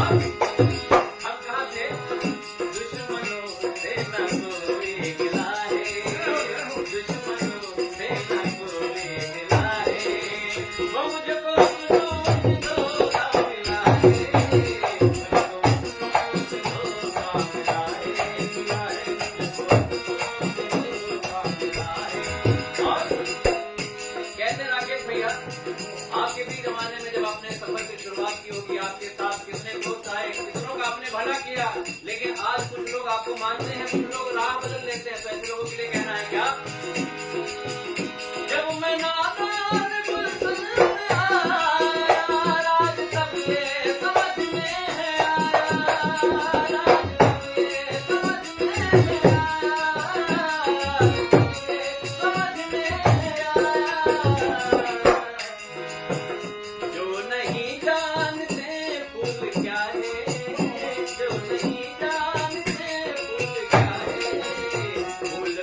हम कहाँ थे, दुश्मनों से न कोई मिला है, दुश्मनों से न कोई मिला है, वो मुझको अपनों से धोखा मिला है, मुझको अपनों से धोखा मिला है, मिला है मुझको अपनों से धोखा मिला है। और कहते राकेश भैया, आपके भी जमाने में जब आपने सफर की शुरुआत की होगी, आपके साथ कितने दोस्त आए, कितनों का आपने भला किया, लेकिन आज कुछ लोग आपको मानते हैं, कुछ लोग राह बदल लेते हैं। तो ऐसे लोगों के लिए कहना है क्या, जब मैं नादान गुलशन में आया, राज तब ये समझ में है आया, राज तब ये समझ में है आया, समझ में है आया, जो नहीं जानते फूल क्या है, जो नहीं जानते फूल क्या है, फूल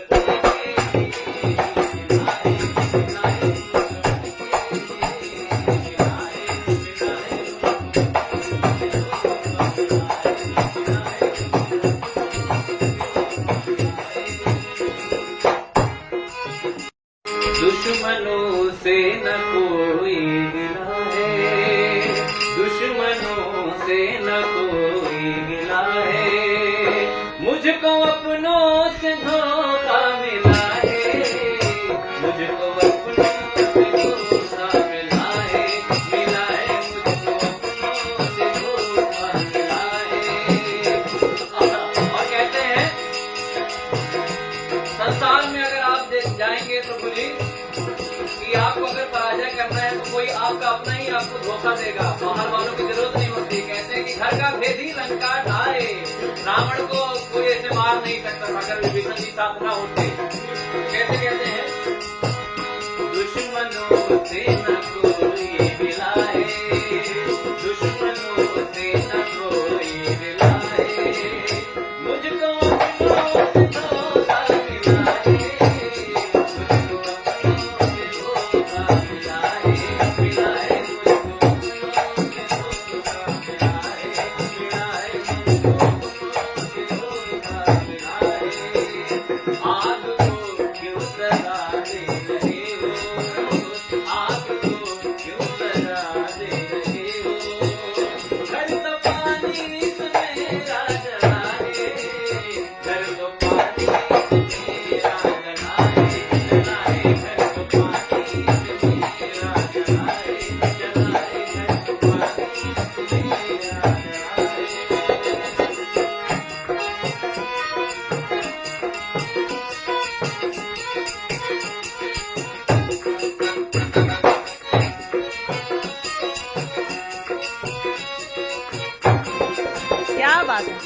न कोई गिला है, दुश्मनों से न कोई गिला है, मुझको अपनों से धोखा मिला है, मुझको अपनों से धोखा मिला है, मुझको अपनों से धोखा मिला है। और कहते हैं संसार में अगर आप जाएंगे तो बोली कि आपको अगर पराजय करना है तो कोई आपका अपना ही आपको धोखा देगा, बाहर वालों की जरूरत नहीं होती। कहते हैं कि घर का भेदी लंका ढाए, रावण को कोई ऐसे मार नहीं सकता अगर विभीषण जी साथ ना होते। कैसे कहते हैं, दुश्मनों से न कोई मिला है, दुश्मनों से न कोई मिला है, मुझको अपनों से धोखा मिला है, मुझको अपनों से धोखा मिला है, मिला है, मुझको अपनों से धोखा मिला है, मिला है, मुझको अपनों से धोखा मिला है। आग को क्यों सजा दे रहे हो, आग को क्यों सजा दे रहे हो, घर तो पानी से मेरा जला है, घर तो पानी से मेरा जला है, जला है, घर तो पानी से मेरा जला है, जला है, घर तो पानी से मेरा जला है। क्या बात है।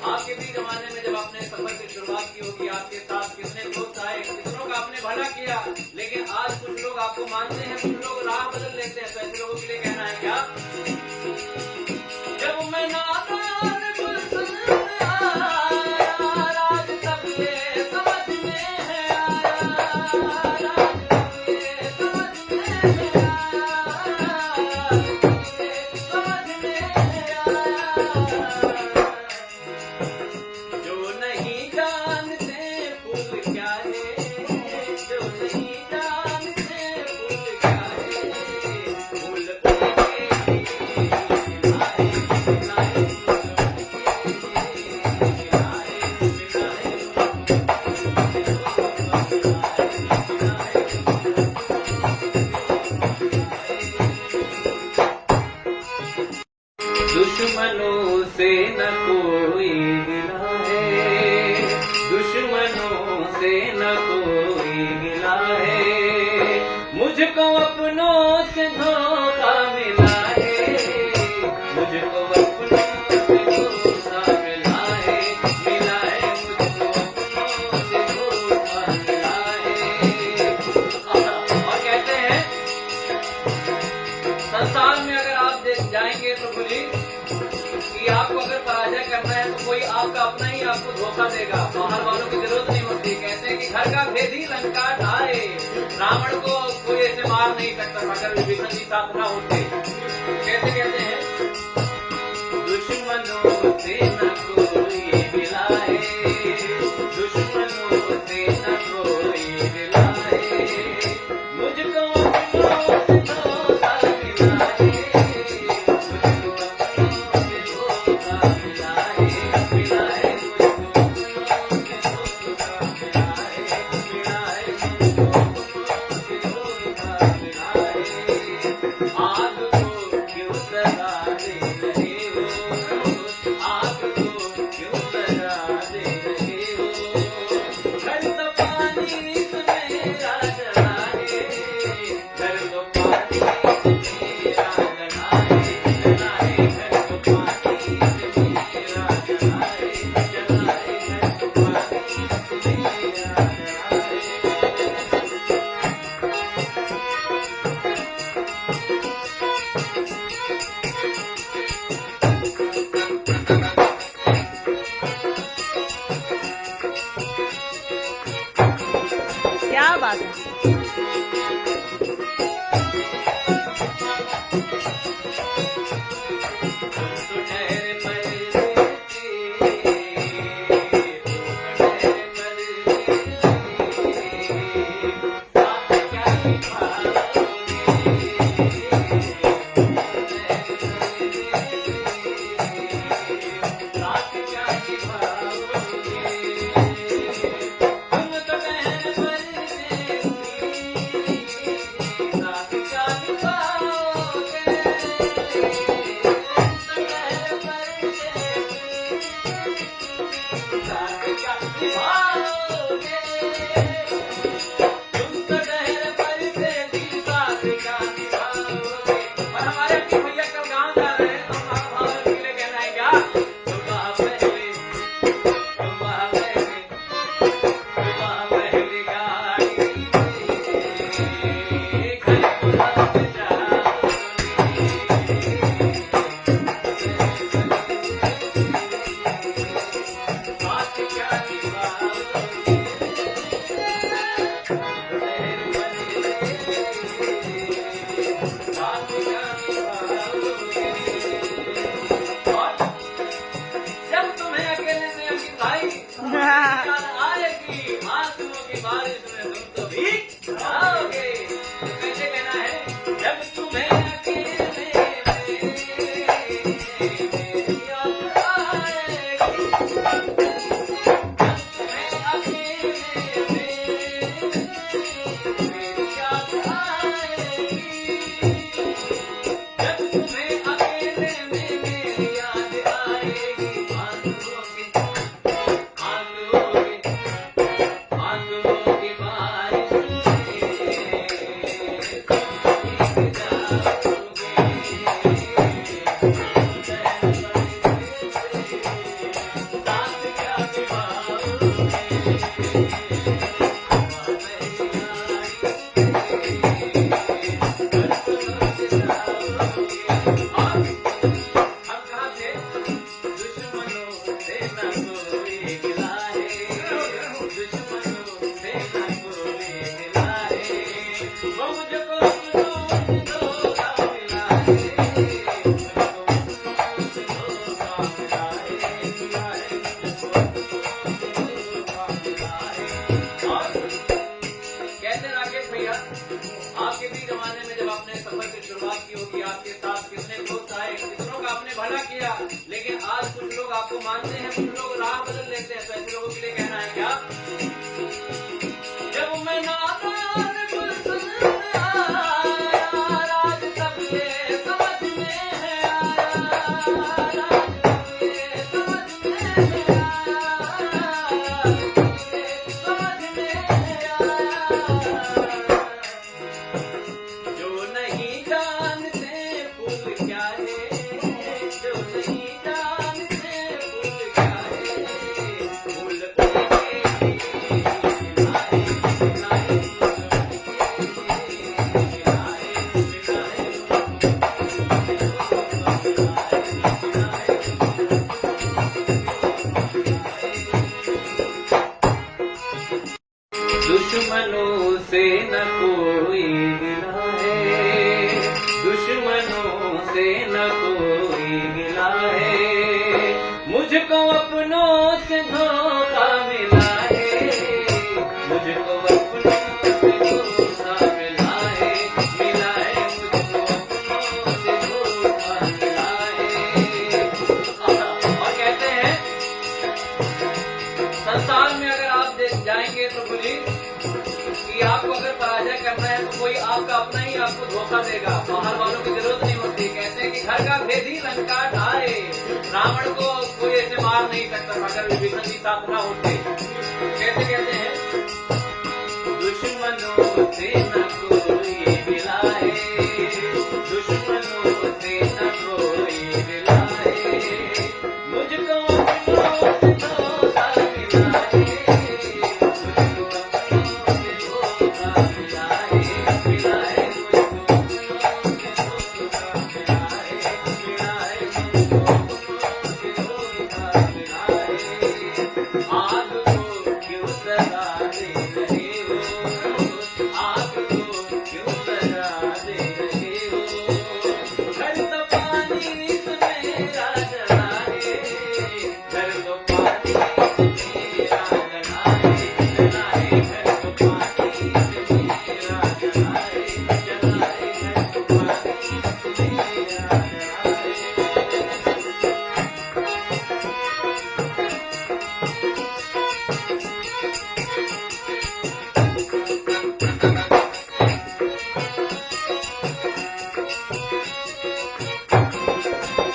आपके भी जमाने में जब आपने सफर की शुरुआत की होगी, आपके साथ कितने दोस्त आए, कितनों का आपने भला किया, लेकिन आज कुछ लोग आपको मानते हैं, कुछ लोग राह बदल लेते हैं। तो ऐसे लोगों के लिए कहना है क्या, जब मैं नादान गुलशन में आया, राज तब ये समझ में है आया, राज तब ये से न कोई मिला है, मुझको अपनों से धोखा मिला है, मुझको अपनों से धोखा मिला है, मुझको अपनों से धोखा मिला है। और कहते हैं संसार में अगर आप जाएंगे तो बोलिए कि आपको अगर पराजय करना है तो कोई आपका अपना ही आपको धोखा देगा, बाहर वालों की जरूरत नहीं होती। कहते हैं कि घर का भेदी लंका ढाए, रावण को कोई ऐसे मार नहीं सकता था अगर विभीषण जी साथ ना होते। कैसे कहते हैं, दुश्मनों से न कोई मिला है, दुश्मनों से न कोई मिला है, मुझको अपनों से धोखा मिला है, मुझको अपनों से धोखा मिला है, मिला है, मुझको अपनों से धोखा मिला है, मिला है, मुझको अपनों से धोखा मिला है। आग को क्यों सजा दे रहे हो, आग को क्यों सजा दे रहे हो, घर तो पानी से मेरा जला है, घर तो पानी से मेरा जला है, जला है, घर तो पानी से मेरा जला है, जला है, घर तो पानी से मेरा जला है। क्या बात है। तो ठहरे परदेसी, तो ठहरे परदेसी, साथ क्या निभाओगे, साथ क्या निभाओगे, तुम तो ठहरे परदेसी, साथ क्या निभाओगे, जब तुम्हें अकेले में अपनी भाई याद आएगी, आंसुओं की बारिश में तुम तो भीग जाओगे। तो कैसे कहना है, जब तुम्हें अकेले में मेरी याद आएगी, जब तुम्हें अकेले में मेरी याद आएगी, जब तुम्हें अकेले में मेरी याद आएगी, आंसुओं की बारिश में तुम भीग जाओगे। साथ क्या हम कहाँ थे, दुश्मनों से न कोई मिला है, दुश्मनों से न कोई मिला है, वो मुझको अपनों से धोखा मिला है, मुझको अपनों से धोखा मिला है, मिला है, मुझको अपनों से धोखा मिला है। और कहते राकेश भैया, आपके भी जमाने में जब आपने सफर की शुरुआत की होगी, आपके साथ कितने दोस्त आए, कितनों का आपने भला किया, लेकिन आज कुछ लोग आपको मानते हैं, कुछ लोग राह बदल लेते हैं। तो ऐसे लोगों के लिए कहना है क्या, जब मैं नादान गुलशन में आया, राज तब ये समझ में है आया, राज तब ये समझ में है आया, समझ में दुश्मनों से न कोई गिला है, दुश्मनों से न कोई गिला है, मुझको अपनों से धोखा मिला है, मुझको अपनों से धोखा मिला है, मुझको अपनों से धोखा मिला है। और कहते हैं संसार में अगर आप जाएंगे तो बोलिए कि आपको अगर पराजय करना है तो कोई आपका अपना ही आपको धोखा देगा, बाहर वालों की जरूरत नहीं होती। कहते हैं कि घर का भेदी लंका ढाए, रावण को कोई ऐसे मार नहीं सकता था अगर विभीषण की साथ ना होते। कैसे कहते हैं दुश्मनों से न कोई मिला है, दुश्मनों से न कोई मिला है, मुझको अपनों से धोखा मिला है,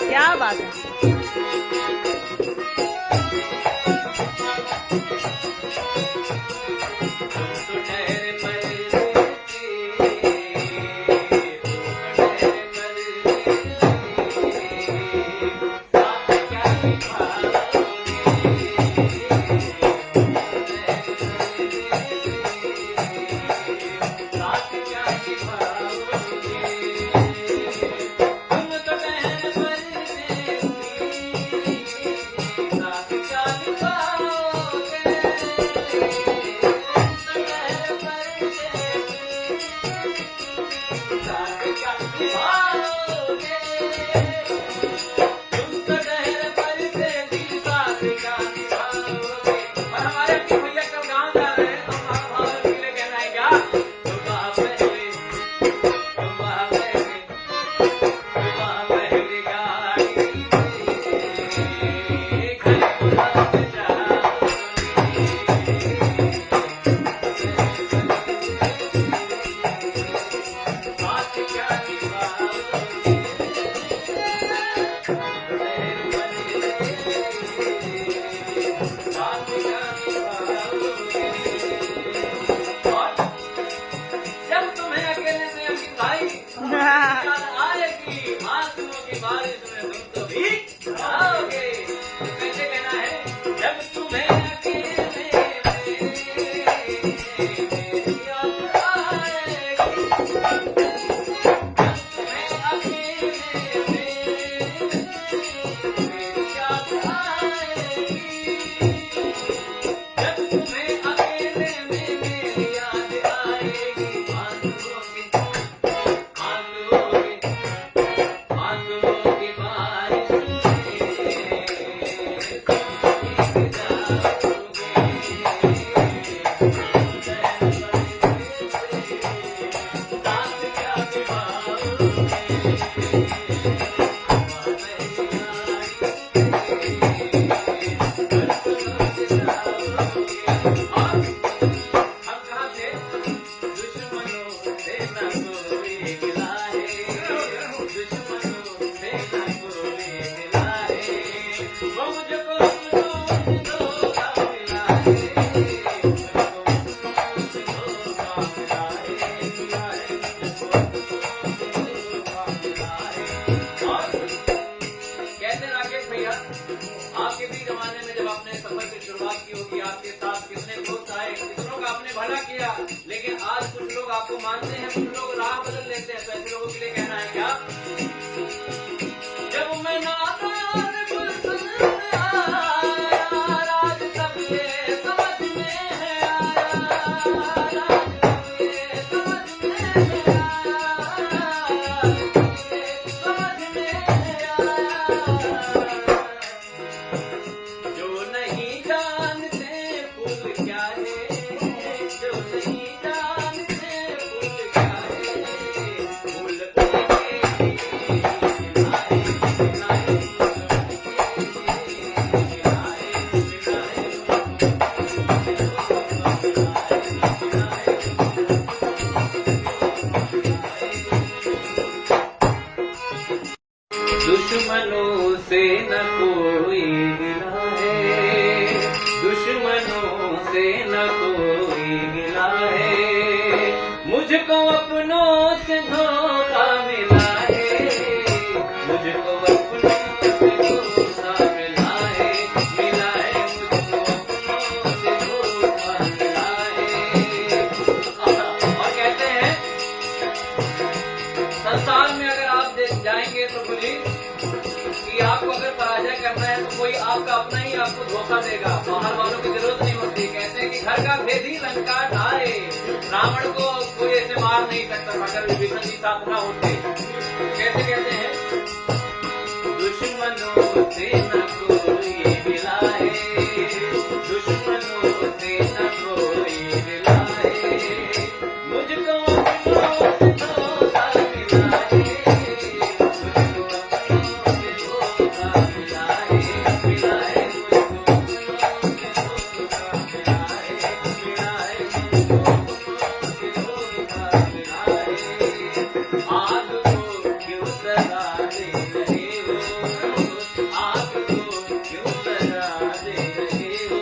क्या बात है। आएगी आंसुओं की बारिश में तुम तो भीग जाओगे। कैसे कहना है जब तुम्हें अकेले में याद आएगी, जब तुम्हें अकेले में याद आएगी, जब तुम्हें अकेले में मेरी याद आएगी, आंसुओं की आपके भी जमाने में जब आपने सफर की शुरुआत की होगी, आपके साथ कितने दोस्त आए, कितनों का आपने भला किया, लेकिन आज कुछ लोग आपको मानते हैं, कुछ लोग राह बदल लेते हैं। तो ऐसे लोगों के लिए कहना है क्या, जब मैं नादान गुलशन में आया, राज तब ये समझ में है आया, से न कोई मिला है, मुझको अपनों से धोखा मिला है, मुझको अपनों से धोखा मिला है, मुझको अपनों से धोखा मिला है। और कहते हैं संसार में अगर आप जाएंगे तो बोलिए कि आपको अगर पराजय करना है तो कोई आपका अपना ही आपको धोखा देगा, बाहर वालों की जरूरत नहीं होती। कहते हैं कि घर का भेदी लंका ढाए, रावण को कोई ऐसे मार नहीं सकता अगर विभीषण जी साथ ना होते। कैसे कहते हैं, दुश्मनों से न कोई मिला है, दुश्मनों से न कोई मिला है, मुझको अपनों से धोखा मिला है, मुझको अपनों से धोखा मिला है, मिला है, मुझको अपनों से धोखा मिला है, मिला है, मुझको अपनों से धोखा मिला है। आग को क्यों लगा दे रहे हो, आग को क्यों लगा दे रहे हो,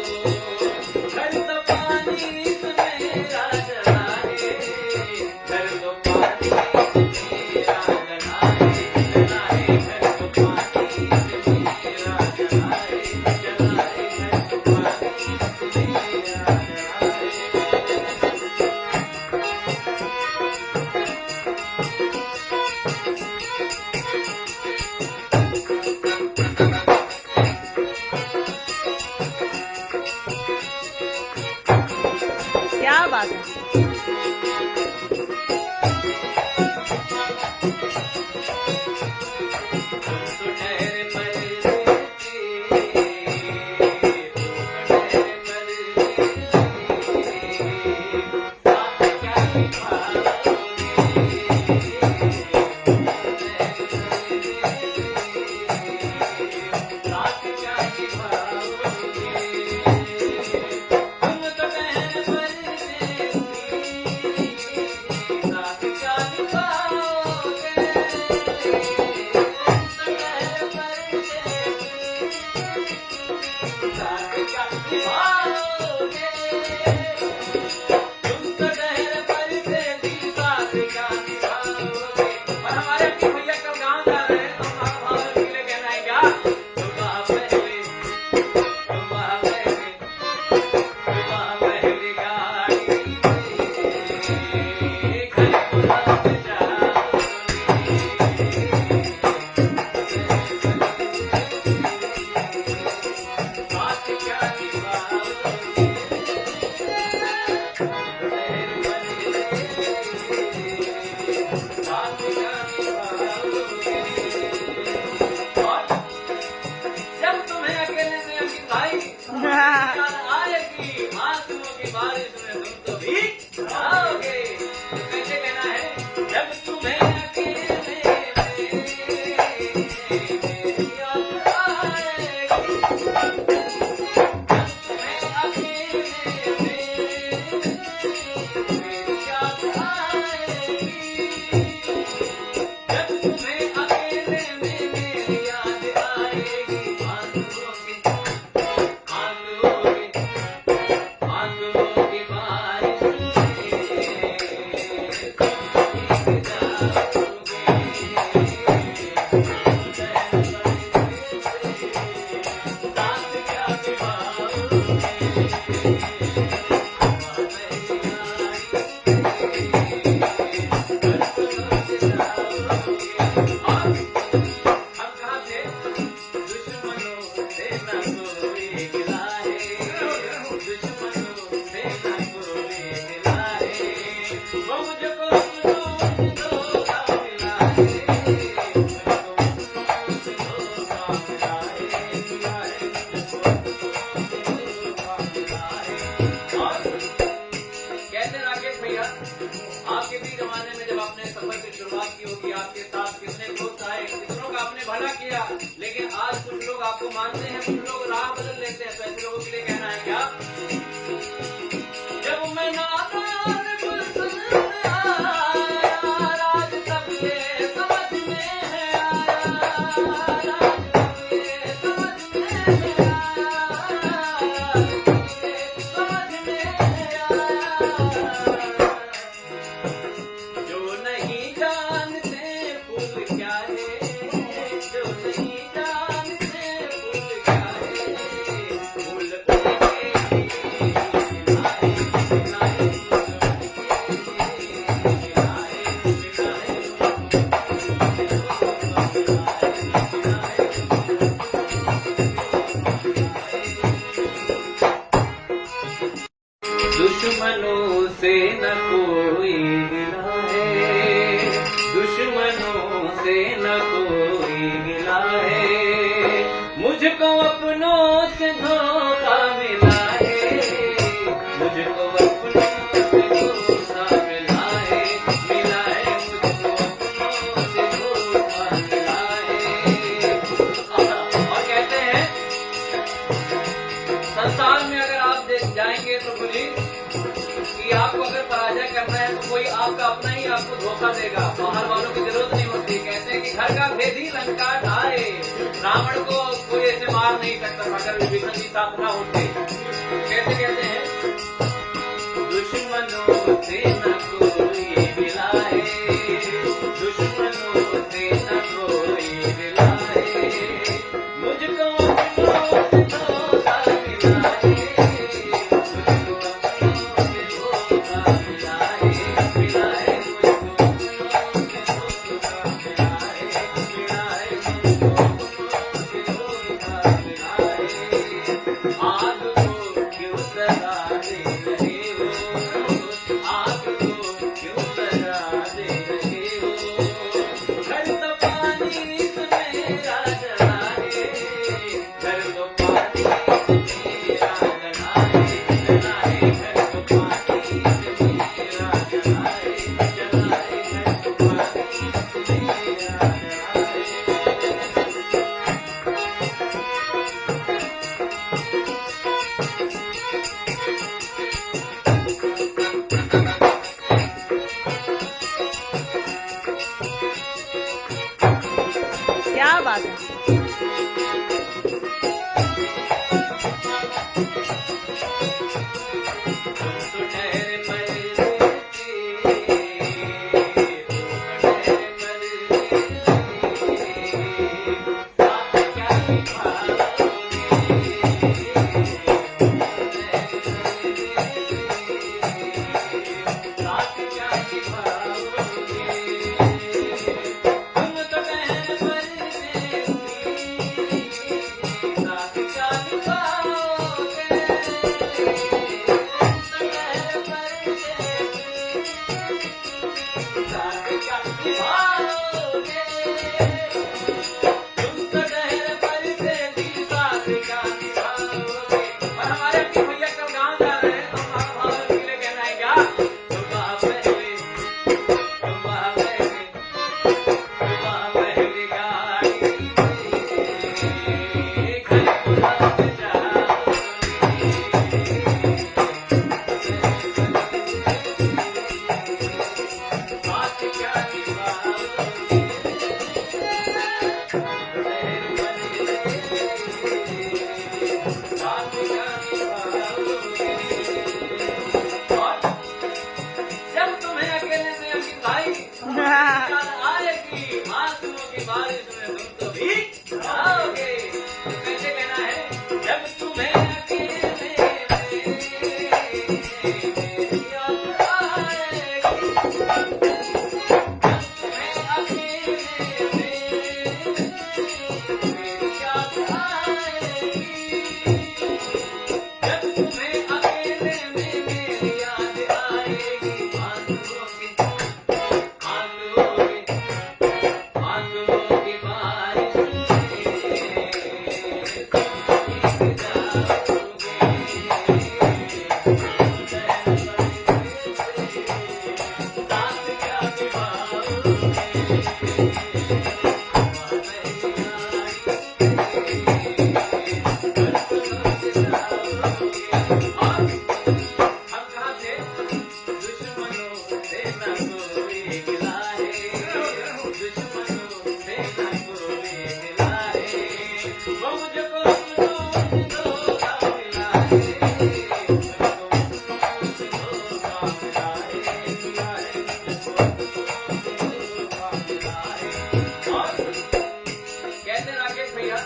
घर तो पानी से मेरा जला है, घर तो पानी से मेरा जला है, जला है, घर तो पानी से मेरा जला है, जला है, घर तो पानी से मेरा जला है। क्या बात है। तो ठहरे परदेसी, ठहरे परदेसी, साथ क्या निभाओगे, साथ क्या निभाओगे, तुम तो ठहरे परदेसी, साथ क्या निभाओगे, साथ क्या निभाओगे, तुम तो ठहरे परदेसी, साथ क्या निभाओगे। और हमारे अपने भैया कल गाँव जा रहे हैं तो हमारा भाव के लिए कहना है क्या, सुबह पहले, सुबह पहले, सुबह पहले गाड़ी से घर को लौट जाओगे। साथ क्या निभाओगे, साथ क्या निभाओगे। और जब तुम्हें अकेले में अपनी भाई याद आएगी, आंसुओं की बारिश में तुम तो भीग जाओगे। तो कैसे कहना है, जब तुम्हें अकेले में याद आएगी, आपके भी जमाने में जब आपने सफर की शुरुआत की होगी, आपके साथ कितने दोस्त आए, कितनों का आपने भला किया, लेकिन आज कुछ लोग आपको मानते हैं, कुछ लोग राह बदल लेते हैं। तो ऐसे लोगों के लिए कहना है क्या, जब मैं नादान गुलशन में आया, राज तब ये समझ में है आया, राज तब ये समझ में है आया, राज तब ये समझ में दुश्मनों से न कोई गिला है, दुश्मनों से न कोई गिला है, मुझको अपनों से धोखा मिला है, मुझको अपनों से धोखा मिला है, मुझको अपनों से धोखा मिला है। और कहते हैं संसार में अगर आप जाएंगे तो बोलिए कि आपको अगर पराजय करना है तो कोई आपका अपना ही आपको धोखा देगा, बाहर वालों की जरूरत नहीं होती। कहते हैं कि घर का भेदी लंका ढाए, रावण को कोई ऐसे मार नहीं सकता था अगर विभीषण जी साथ ना होते। कैसे कहते हैं दुश्मनों से न कोई गिला है, दुश्मनों से न कोई गिला है, मुझको अपनों से धोखा मिला है, मुझको अपनों से धोखा मिला है, मिला है, मुझको अपनों से धोखा मिला है, मिला है, मुझको अपनों से धोखा मिला है। आग को क्यों सजा दे रहे हो, आग को क्यों सजा दे रहे हो, घर तो पानी से मेरा जला है, घर तो पानी से मेरा जला है, जला है, घर तो पानी से मेरा जला है, जला है, घर तो पानी से मेरा जला है। क्या बात है। तो ठहरे परदेसी, तो ठहरे परदेसी, साथ क्या निभाओगे, साथ क्या निभाओगे, तुम तो ठहरे परदेसी, साथ क्या निभाओगे, साथ क्या निभाओगे, तुम तो ठहरे परदेसी, साथ क्या निभाओगे। और हमारे अपने भैया कल गाँव जा रहे हैं तो हमारा भाव के लिए कहना है क्या, सुबह पहले, सुबह पहले, सुबह पहले गाड़ी से घर बुलाते जाओगे, साथ क्या निभाओगे, साथ क्या निभाओगे। और जब तुम्हें अकेले में अपनी भाई याद आएगी, आंसुओं की बारिश में तुम तो भीग जाओगे। तो कैसे कहना है, जब तुम्हें अकेले में याद आएगी, जब तुम्हें अकेले में याद आएगी, जब तुम्हें अकेले में मेरी याद आएगी, आंसुओं की बारिश में तुम भीग जाओगे। साथ क्या निभाओगे। हम कहाँ थे, दुश्मनों से न कोई गिला है, दुश्मनों से न कोई गिला है, वो मुझको अपनों से धोखा मिला है, मुझको अपनों से धोखा मिला है, मिला है, मुझको अपनों से धोखा मिला है। और कहते राकेश भैया,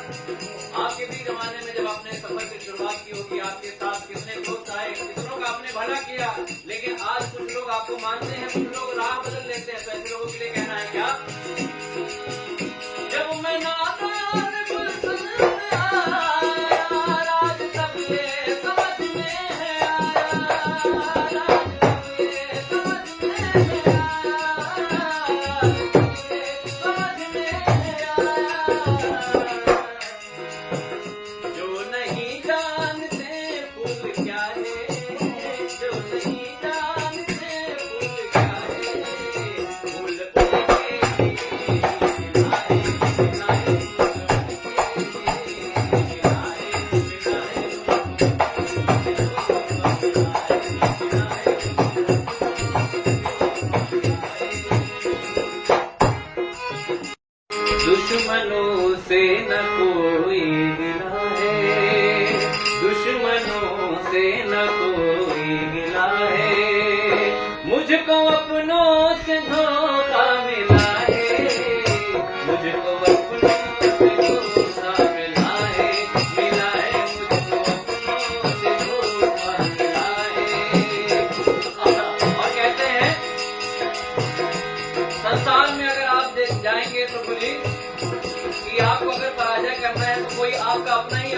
आपके भी जमाने में जब आपने सफर की शुरुआत की होगी, आपके साथ कितने दोस्त आए, कितनों का आपने भला किया, लेकिन आज कुछ लोग आपको मानते हैं, कुछ लोग राह बदल लेते हैं। तो ऐसे लोगों के लिए कहना है क्या, जब मैं नादान गुलशन में आया, राज तब ये समझ में है आया,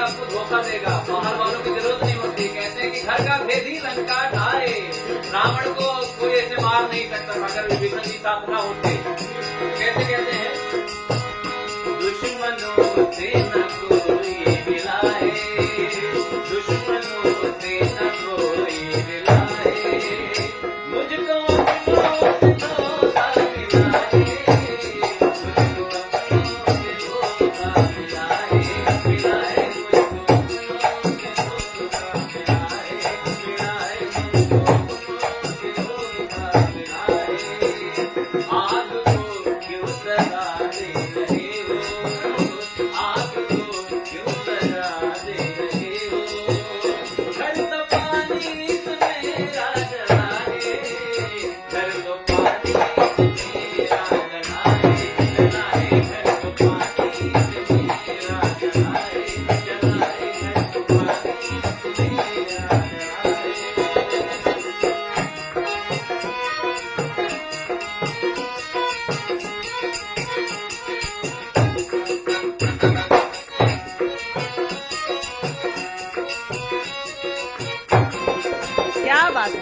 आपको धोखा देगा, बाहर वालों की जरूरत नहीं होती। कहते हैं कि घर का भेद ही लंका ढाए। रावण को कोई ऐसे मार नहीं सकता था अगर विभीषण जी साथ ना होते। कैसे कहते हैं, दुश्मनों से न कोई मिलाए, दुश्मनों से न कोई मिलाए, मुझको अपनों से धोखा मिलाए, मुझको अपनों से धोखा मिलाए, मिलाए मुझको अपनों से धोखा मिलाए, मिलाए मुझको अपनों से धोखा मिलाए। आग को क्यों सजा दे रहे हो, आग को क्यों सजा दे रहे हो, घर तो पानी से मेरा जलाए, घर तो पानी से मेरा जलाए, जलाए घर तो पानी से मेरा जलाए, जलाए घर तो पानी से मेरा जलाए। क्या बात है।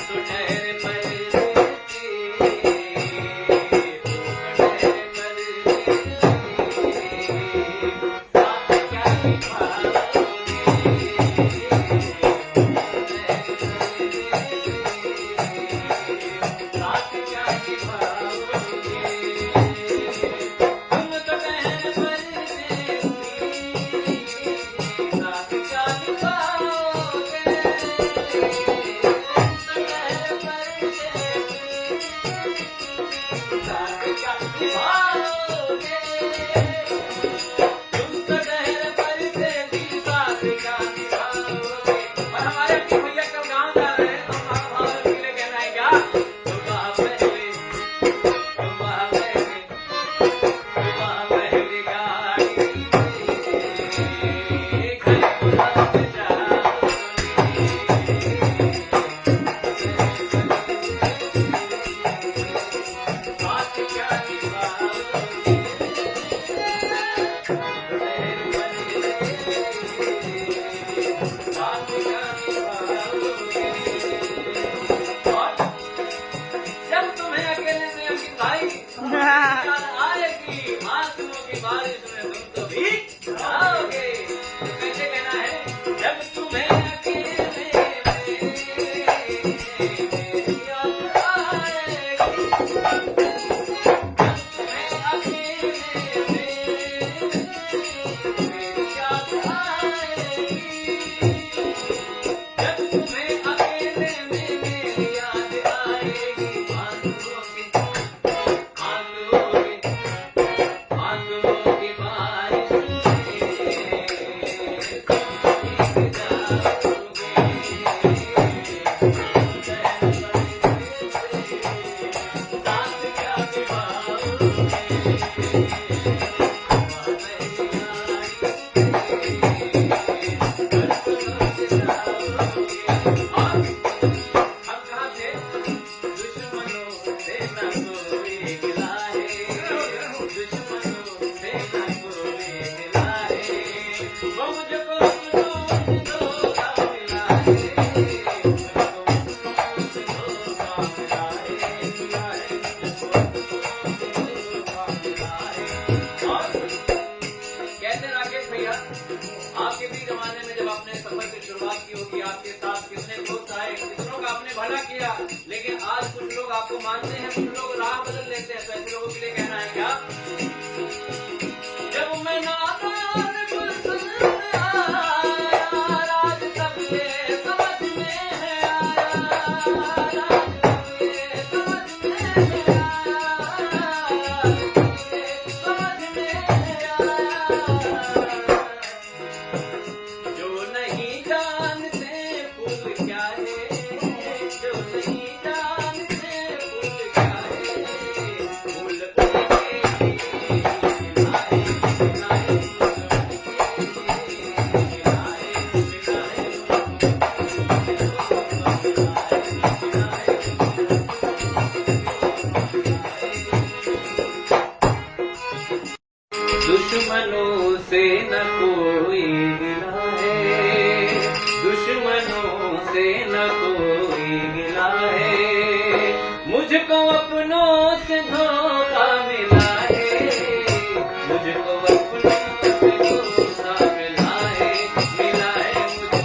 तो ठहरे परदेसी, तो ठहरे परदेसी, साथ क्या निभाओगे, साथ क्या निभाओगे, तुम तो ठहरे परदेसी, साथ क्या निभाओगे, जब तुम्हें अकेले में अपनी भाई याद आएगी, आंसुओं की बारिश में तुम तो भीग जाओगे। तो कैसे कहना है, जब तुम्हें अकेले में याद आएगी, जब तुम्हें अकेले में याद आएगी, जब तुम्हें अकेले में मेरी याद आएगी, आंसुओं की बारिश में तुम भीग जाओगे। साथ क्या कहते राकेश भैया, आपके भी जमाने में जब आपने सफर की शुरुआत की होगी, आपके साथ कितने दोस्त आए, कितनों का आपने भला किया, लेकिन आज कुछ लोग आपको मानते हैं, कुछ लोग राह बदल लेते हैं। तो ऐसे लोगों के लिए कहना है क्या, जब मैं नादान गुलशन में आया, राज तब ये समझ में है आया, राज तब ये समझ में है आया, समझ में है आया। जो नहीं जानते फूल क्या है, जो नहीं जानते फूल क्या है, फूल उनके दुश्मनों से न कोई गिला है, दुश्मनों से न कोई गिला है, मुझको अपनों से धोखा मिला है, मुझको अपनों से धोखा मिला है, मुझको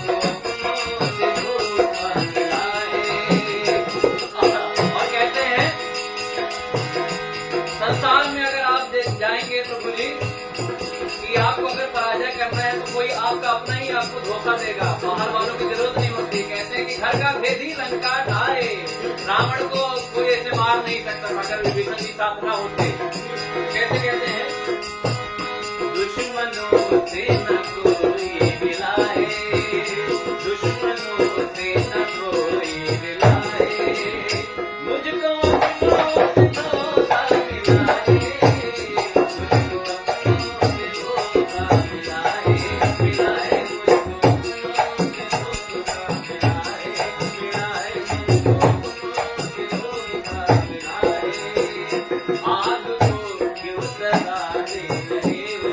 अपनों से धोखा मिला है। और कहते हैं संसार में अगर आप जाएंगे तो बोलिए कि आपको अगर पराजय करना है तो कोई आपका अपना ही आपको धोखा देगा, बाहर वालों की जरूरत नहीं होती। कहते हैं कि घर का भेदी लंका ढाए, रावण को कोई ऐसे मार नहीं सकता अगर विभीषण जी साथ ना होते। कैसे कहते हैं, दुश्मनों से न कोई मिला है, दुश्मनों से न कोई मिला है, मुझको अपनों से धोखा मिला है, मुझको अपनों से धोखा मिला है, मिला है, मुझको अपनों से धोखा मिला है, मिला है, मुझको अपनों से धोखा मिला है। आग को क्यों सजा दे रहे हो,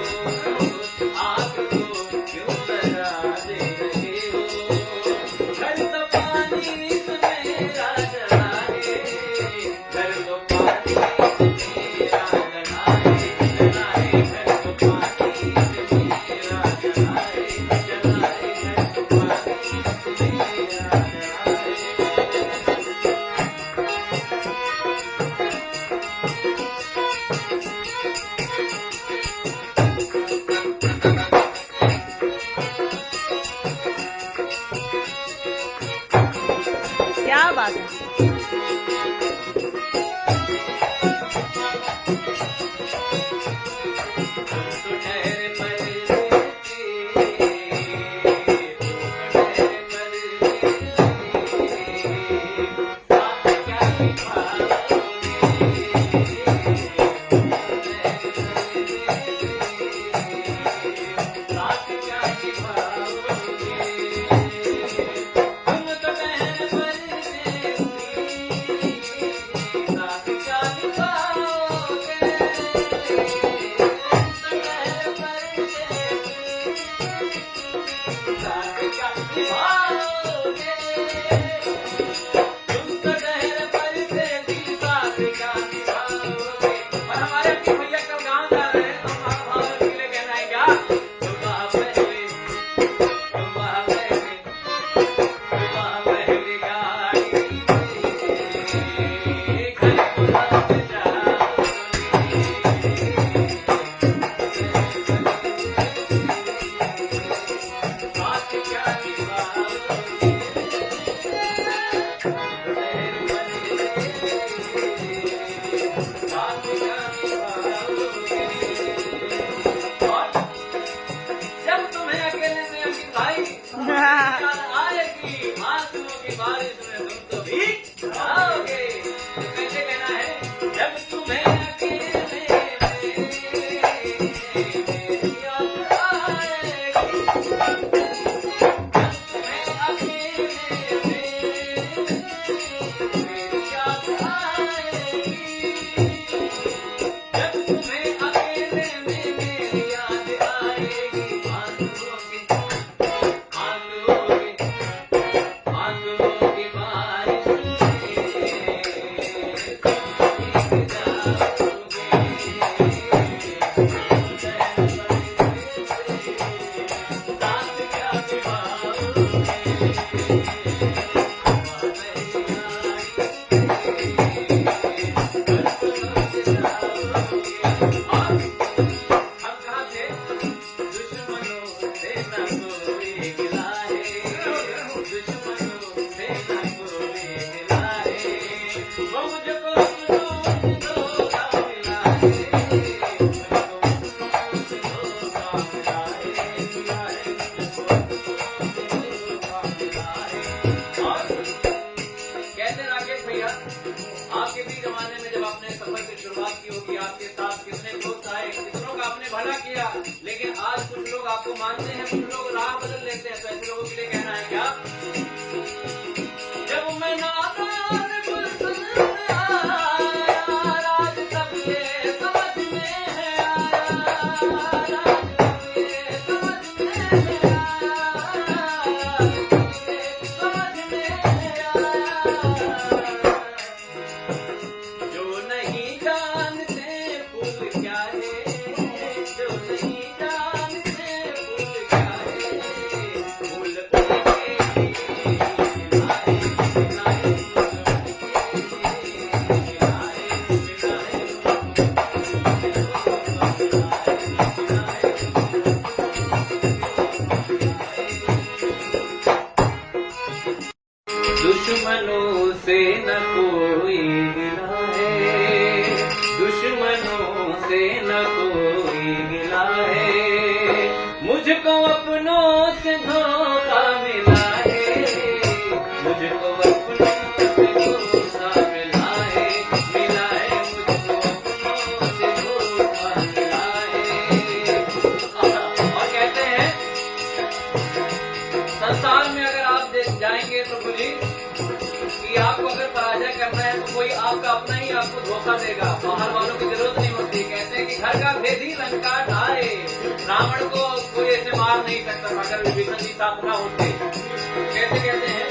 आग को क्यों सजा दे रहे हो, घर तो पानी से मेरा जला है, घर तो पानी से मेरा जला है, जला है, घर तो पानी से मेरा जला है, जला है, घर तो पानी से मेरा जला है। क्या बात है। तो ठहरे परदेसी, ठहरे परदेसी, साथ क्या निभाओगे, साथ क्या निभाओगे, तुम तो ठहरे परदेसी, साथ क्या निभाओगे, साथ क्या निभाओगे, तुम तो ठहरे परदेसी, साथ क्या निभाओगे। और हमारे अपने भैया कल गाँव जा रहे हैं तो हमारा भाव के लिए कहना है क्या, तुम वहाँ पहले, तुम वहाँ पहले, तुम वहाँ पहले गाड़ी से घर को लौट जाओगे। साथ क्या निभाओगे, साथ क्या निभाओगे। और जब तुम्हें अकेले में अपनी भाई याद आएगी, आंसुओं की बारिश में तुम तो भीग जाओगे। तो कैसे कहना है, जब तुम्हें अकेले में मेरी याद आएगी, जब तुम्हें अकेले में मेरी याद आएगी, जब तुम्हें अकेले में मेरी याद आएगी, आंसुओं की बारिश में तुम भीग जाओगे। साथ क्या निभाओगे। हम कहाँ थे, दुश्मनों से न कोई गिला है, दुश्मनों से न कोई गिला है, वो मुझको अपनों से धोखा मिला है, मुझको अपनों से धोखा मिला है, मिला है, मुझको अपनों से धोखा मिला है। और कहते राकेश भैया, आपके भी जमाने में जब आपने सफर की शुरुआत की होगी, आपके साथ कितने दोस्त आए, कितनों का आपने भला किया, लेकिन आज कुछ लोग आपको मानते हैं, कुछ लोग राह बदल लेते हैं। तो ऐसे लोगों के लिए कहना है क्या, जब मैं नादान गुलशन में आया, राज तब ये समझ में है आया, राज आपको धोखा देगा, बाहर वालों की जरूरत नहीं होती। कहते हैं कि घर का भेद ही लंका ढाए। रावण को कोई ऐसे मार नहीं सकता अगर विभीषण जी साथ ना होते। कैसे कहते हैं,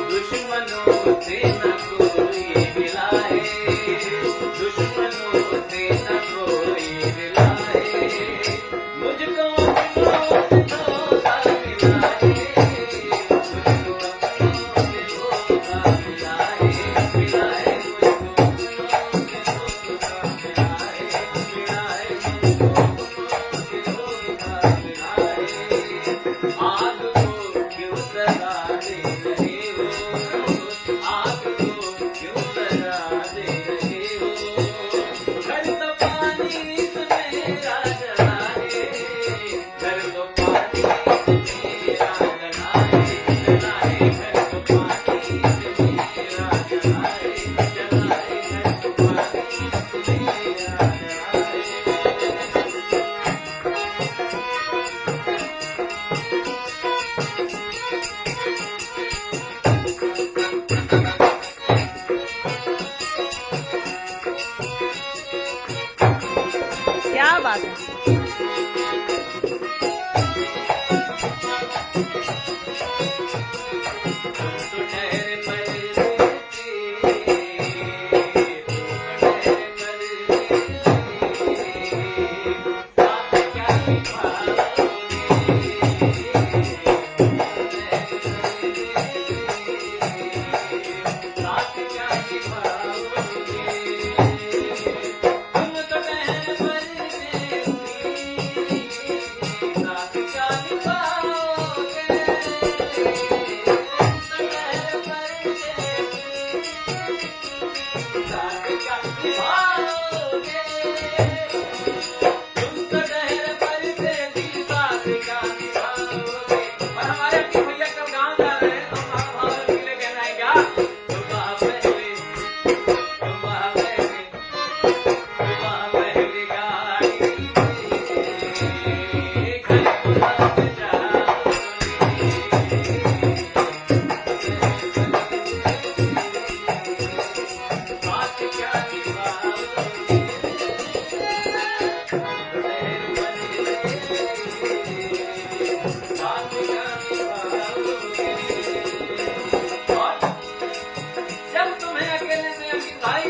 दुश्मनों से न कोई मिलाए, दुश्मनों से न कोई मिलाए, मुझको अपनों से धोखा मिलाए, मुझको अपनों से धोखा मिलाए, मिलाए मुझको अपनों से धोखा मिलाए, मिलाए मुझको अपनों से धोखा मिलाए। आग को क्यों सजा दे रहे हो, आग को क्यों सजा दे रहे हो, घर तो पानी से मेरा जलाए, घर तो पानी से मेरा जलाए, जलाए घर तो पानी से मेरा जलाए, जलाए घर तो पानी से मेरा जलाए। क्या बात है। तो ठहरे परदेसी, तो ठहरे परदेसी, साथ क्या निभाओगे, साथ क्या निभाओगे, तुम तो ठहरे परदेसी, साथ क्या निभाओगे, जब तुम्हें अकेले में बिताई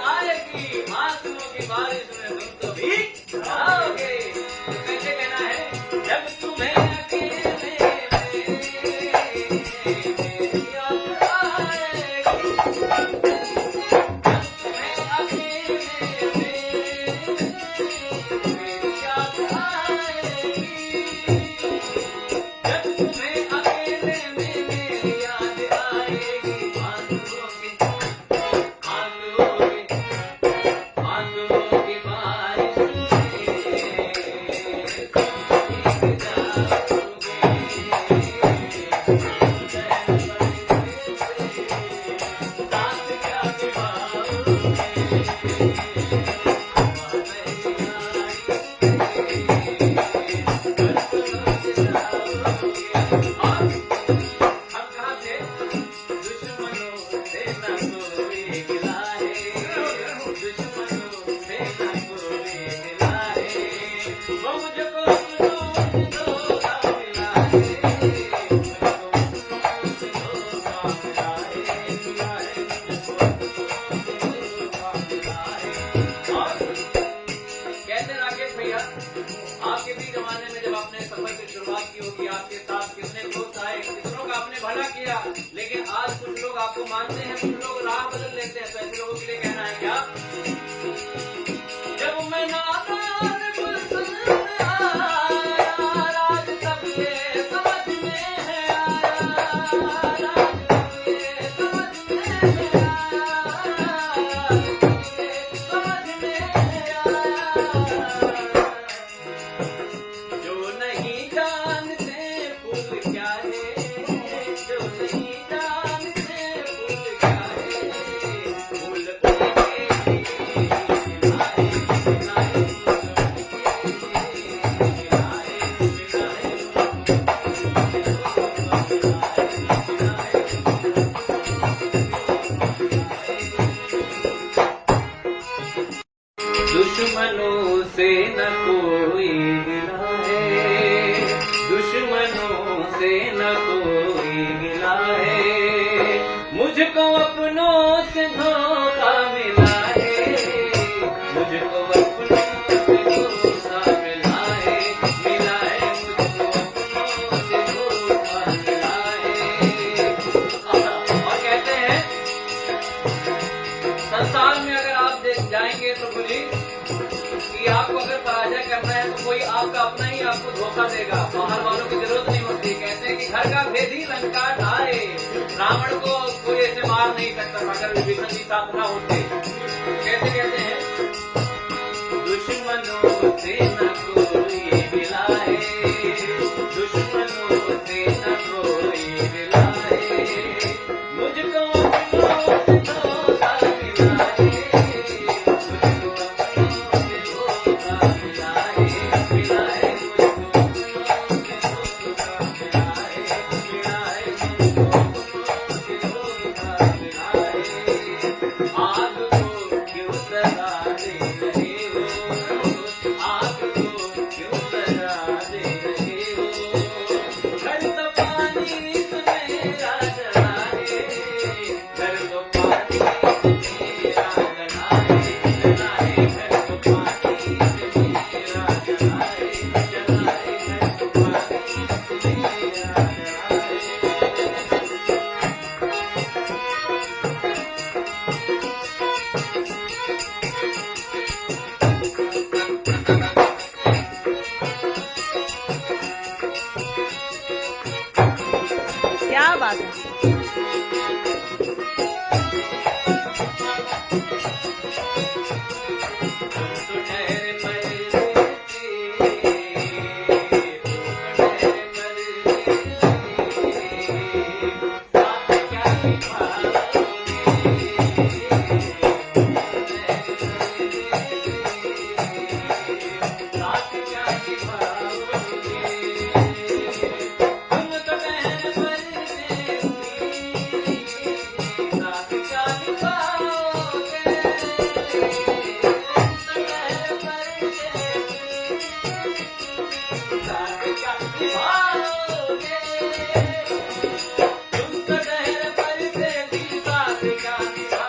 आएगी, आंसुओं की बारिश में तुम तो भीग जाओगे। कैसे कहना है, जब तुम्हें अकेले में मेरी याद आएगी, जब तुम्हें अकेले में मेरी याद आएगी, जब तुम्हें अकेले में मेरी याद आएगी, आंसुओं की बारिश में तुम भीग जाओगे। साथ क्या हम कहाँ थे, दुश्मनों से न कोई मिलाए, दुश्मनों से न कोई मिलाए, वो मुझको अपनों से धोखा मिलाए, मुझको अपनों से धोखा मिलाए, मिलाए मुझको अपनों से धोखा मिलाए। और कहते राकेश भैया, आपके भी जमाने में जब आपने सफर की शुरुआत की होगी, आपके साथ कितने दोस्त आए, कितनों का आपने भला किया, लेकिन आज कुछ लोग आपको मानते हैं, कुछ लोग राह बदल लेते हैं। तो ऐसे लोगों के लिए कहना है क्या, जब मैं नादान गुलशन में आया, राज तब ये समझ में है आया, राज तब ये समझ में है आया, तब ये समझ में है आया, जो नहीं जानते फूल क्या है, जो नहीं जानते फूल क्या है, फूल उनके तो कोई आपका अपना ही आपको धोखा देगा, बाहर वालों की जरूरत नहीं होती। कहते हैं कि घर का भेदी लंका ढाए, रावण को कोई ऐसे मार नहीं सकता अगर विभीषण जी साथ ना होते। कैसे कहते हैं, दुश्मनों से न कोई मिलाए, दुश्मनों से न कोई मिलाए, मुझको अपनों से धोखा मिलाए, मुझको अपनों से धोखा मिलाए, मिलाए मुझको अपनों से धोखा मिलाए, मिलाए मुझको अपनों से धोखा मिलाए, आग को क्यों सजा दे रहे हो, आग को क्यों सजा दे रहे हो, घर तो पानी इसमें जलाए, घर तो पानी इसमें जलाए, जलाए घर तो पानी इसमें जलाए, जलाए घर तो पानी इसमें जलाए। क्या बात है। तो ठहरे परदेसी, ठहरे परदेसी, साथ क्या निभाओगे, साथ क्या निभाओगे, तुम तो ठहरे परदेसी, साथ क्या निभाओगे,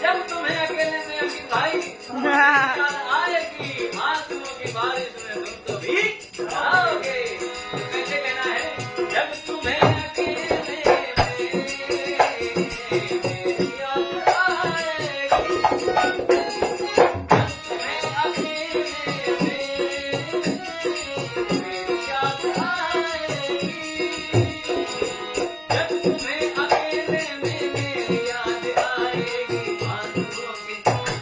जब तुम्हें अकेले में अपनी भाई आएगी, आंसुओं की बारिश में तुम तो भीग जाओगे। कैसे कहना है, जब तुम्हें अकेले में मेरी याद आएगी, जब तुम्हें अकेले में मेरी याद आएगी, जब तुम्हें अकेले में मेरी याद आएगी, आंसुओं की बारिश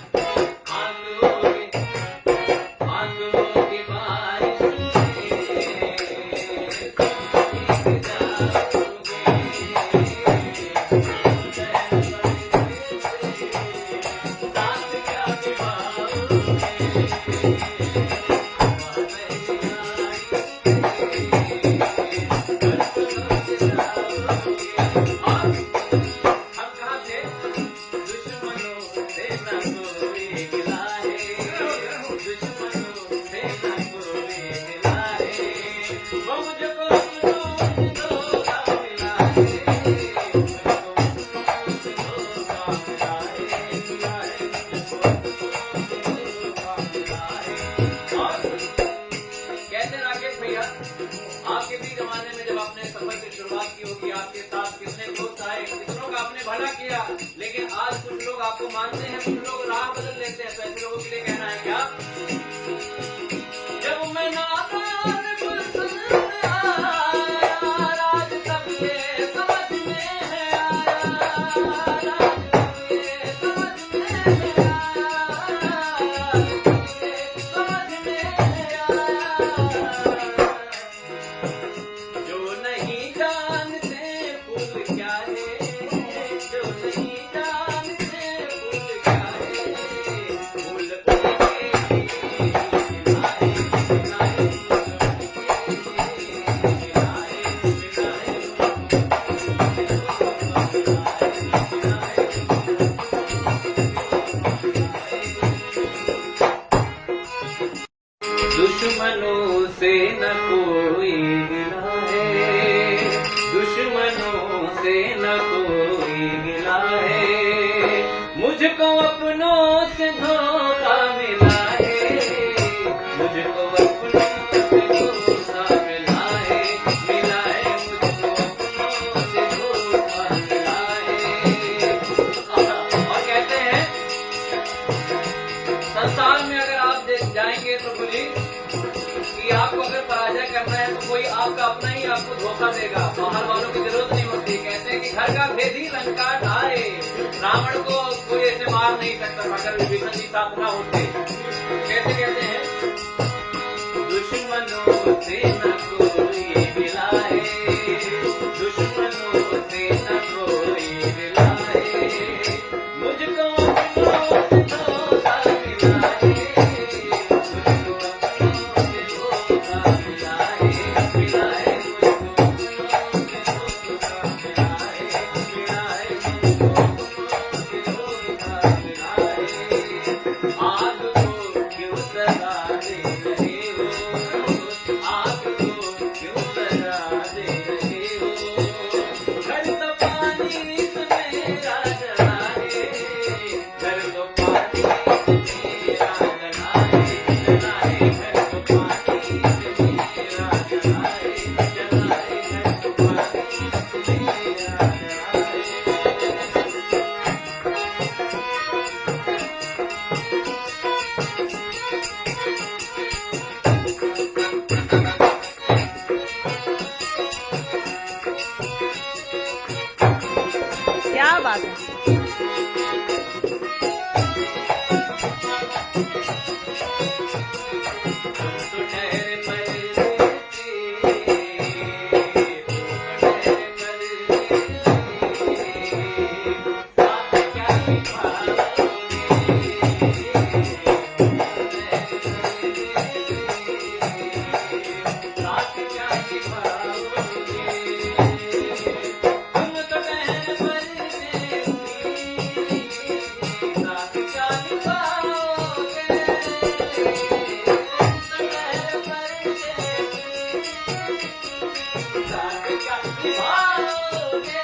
आपके भी जमाने में जब आपने सफर की शुरुआत की होगी, आपके साथ कितने दोस्त आए, कितनों का आपने भला किया, लेकिन आज कुछ लोग आपको मानते हैं, कुछ लोग राह बदल लेते हैं। तो ऐसे लोगों के लिए कहना है क्या, जब मैं नादान गुलशन आया, राज तब ये समझ में है आया, राज तब ये समझ में है आया, समझ में है आया, जो नहीं जानते फूल क्या है, जो नहीं जानते फूल क्या है, अपनों से धोखा मिला है, मुझको अपनों से धोखा मिला है, मुझको अपनों से धोखा मिला है। और कहते हैं संसार में अगर आप जाएंगे तो बोलिए कि आपको अगर पराजय करना है तो कोई आपका अपना ही आपको धोखा देगा, बाहर वालों की जरूरत नहीं होती। कहते हैं कि घर का भेदी लंका ढाए, रावण को कोई ऐसे मार नहीं सकता अगर विभीषण जी साथ ना होते। कैसे कहते हैं, दुश्मनों से न कोई मिला है, दुश्मनों से न कोई मिला है, मुझको अपनों से धोखा मिला है, मुझको अपनों से धोखा मिला है, मुझको अपनों से धोखा मिला है, मुझको अपनों से धोखा मिला है। आग को क्यों सजा दे रहे हो, आग को क्यों सजा दे रहे हो, घर तो पानी से मेरा जला है, घर तो पानी से मेरा जला है, घर तो पानी से मेरा जला है, घर तो पानी से मेरा जला है। क्या बात है। तो ठहरे परदेसी, ठहरे परदेसी, साथ क्या निभाओगे, साथ क्या निभाओगे,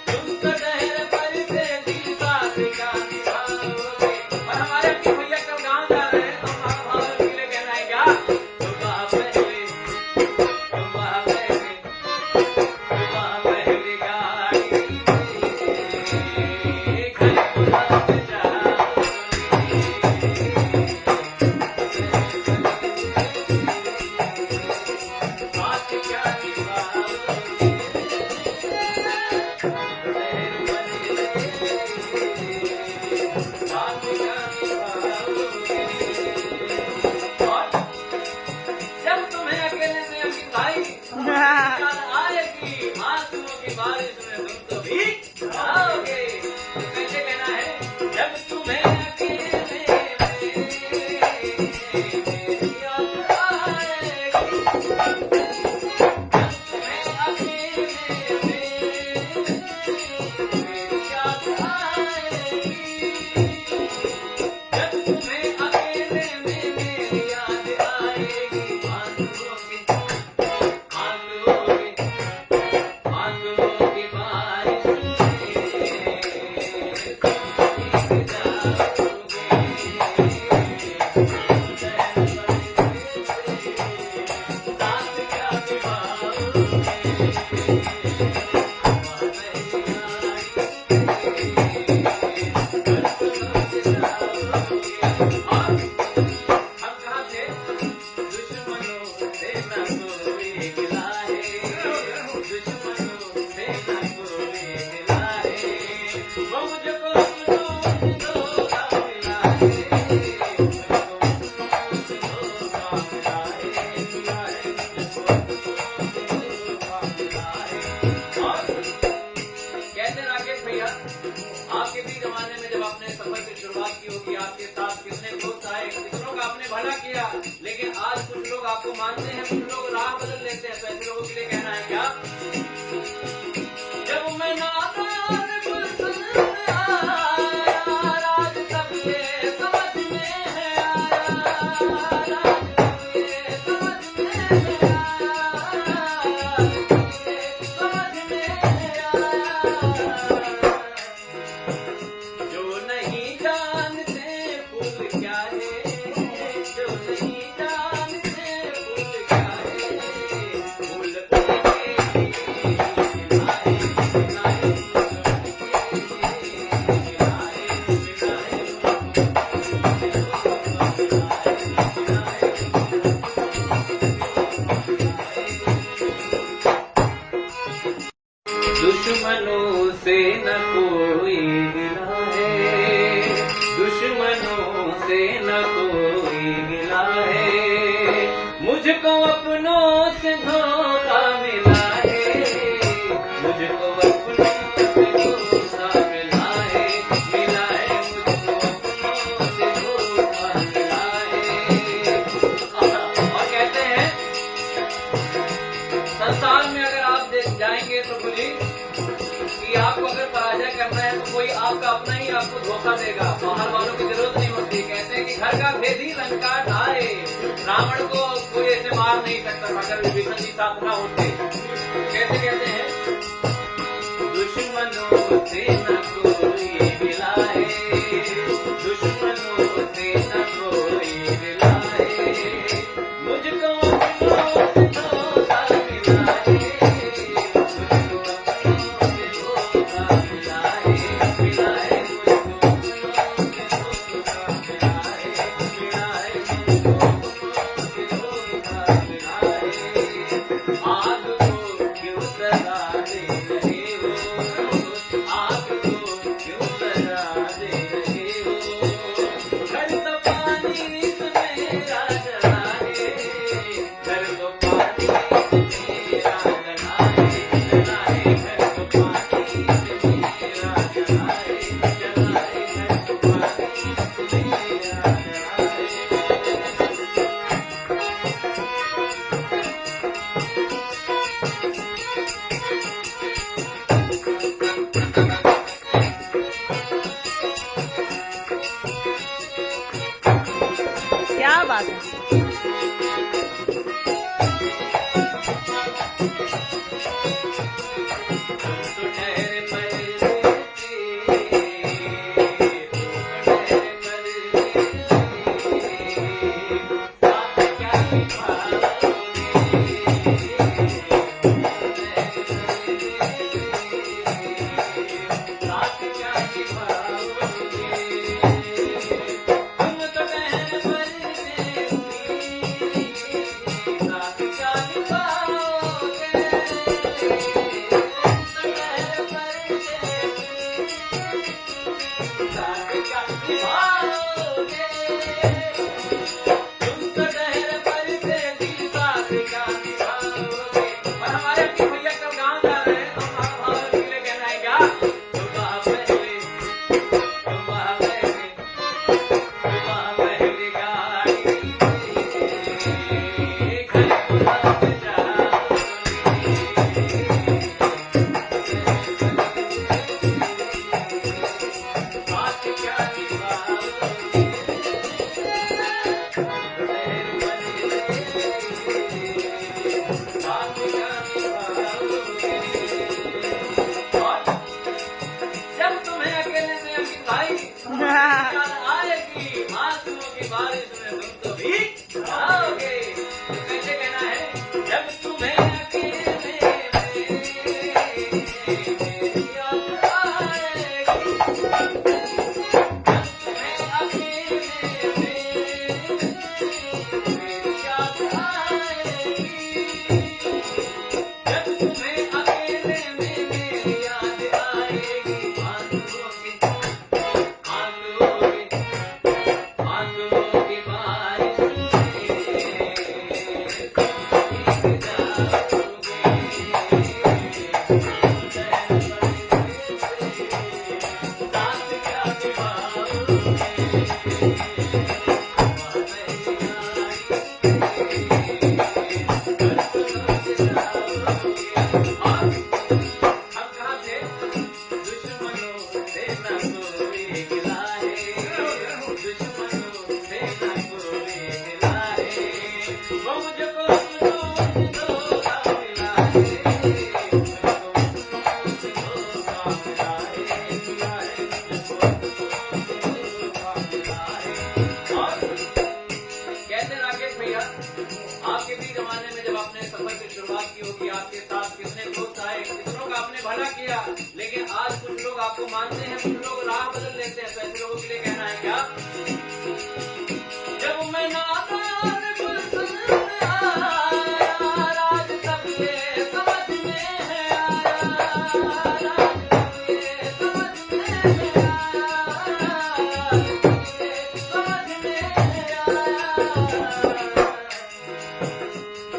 तुम तो ठहरे परदेसी, साथ क्या निभाओगे, और हमारे अपने भैया कल गाँव जा रहे हैं तो हमारा भाव के लिए कहना है क्या, सुबह पहले गाड़ी घर बुलाते जब तुम्हें अकेले में अपनी भाई याद आएगी, आंसुओं की बारिश में तुम तो भीग जाओगे। तो कैसे कहना है, जब तुम्हें अकेले में याद आएगी, जब तुम्हें अकेले में याद आएगी, जब तुम्हें अकेले में मेरी याद आएगी, आंसुओं की बारिश में तुम भीग जाओगे। साथ क्या हम कहाँ थे, दुश्मनों से न कोई मिला है, दुश्मनों से न कोई मिला है, वो मुझको अपनों से धोखा मिला है, मुझको अपनों से धोखा मिला है, मुझको अपनों से धोखा मिला है। और कहते राकेश भैया, आपके भी जमाने में जब आपने सफर की शुरुआत की होगी, आपके साथ कितने दोस्त आए, कितनों का आपने भला किया, लेकिन आज कुछ लोग आपको मानते हैं, कुछ लोग राह बदल लेते हैं। तो ऐसे लोगों के लिए कहना है क्या, जब मैं नादान गुलशन में आया, राज तब ये समझ में है आया, राज तब ये समझ में है आया, तब ये समझ में है आया। आपको धोखा देगा, बाहर वालों की जरूरत नहीं होती। कहते हैं कि घर का भेद ही लंका ढाए। रावण को कोई ऐसे मार नहीं सकता था अगर विभीषण जी साथ ना होते। कैसे कहते हैं, दुश्मनों से न कोई मिलाए, दुश्मनों से न कोई मिलाए, मुझको अपनों से धोखा मिलाए, मुझको अपनों से धोखा मिलाए, मिलाए मुझको अपनों से धोखा मिलाए, मिलाए मुझको अपनों से धोखा मिलाए। आग को क्यों सजा दे रहे हो, आग को क्यों सजा दे रहे हो, घर तो पानी मेरा जलाए, घर तो पानी मेरा जलाए, जलाए घर तो पानी मेरा जलाए, जलाए घर तो पानी मेरा जलाए। क्या बात है। तो ठहरे परदेसी, तो ठहरे परदेसी, साथ क्या निभाओगे, साथ क्या निभाओगे, तुम तो ठहरे परदेसी, साथ क्या निभाओगे, जब तुम्हें अकेले में अंकित भाई याद आएगी, आंसुओं की बारिश में तुम तो भीग जाओगे। तो कैसे कहना है, जब तुम्हें अकेले में याद आएगी, जब तुम्हें अकेले में याद आएगी, जब तुम्हें अकेले में मेरी याद आएगी, आंसुओं की बारिश में तुम भीग जाओगे। साथ क्या हम कहाँ थे, दुश्मनों से न कोई मिलाए, दुश्मनों से न कोई मिलाए, वो मुझको अपनों से धोखा मिलाए, मुझको अपनों से धोखा मिलाए, मिलाए मुझको अपनों से धोखा मिलाए। और कहते राकेश भैया, आपके भी जमाने में जब आपने सफर की शुरुआत की होगी, आपके साथ कितने दोस्त आए, कितनों का आपने भला किया, लेकिन आज कुछ लोग आपको मानते हैं, कुछ लोग राह बदल लेते हैं। तो ऐसे लोगों के लिए कहना है क्या, जब मैं नादान गुलशन में आया, राज तब ये समझ में है आया, राज तब ये समझ में है आया, समझ में है आया।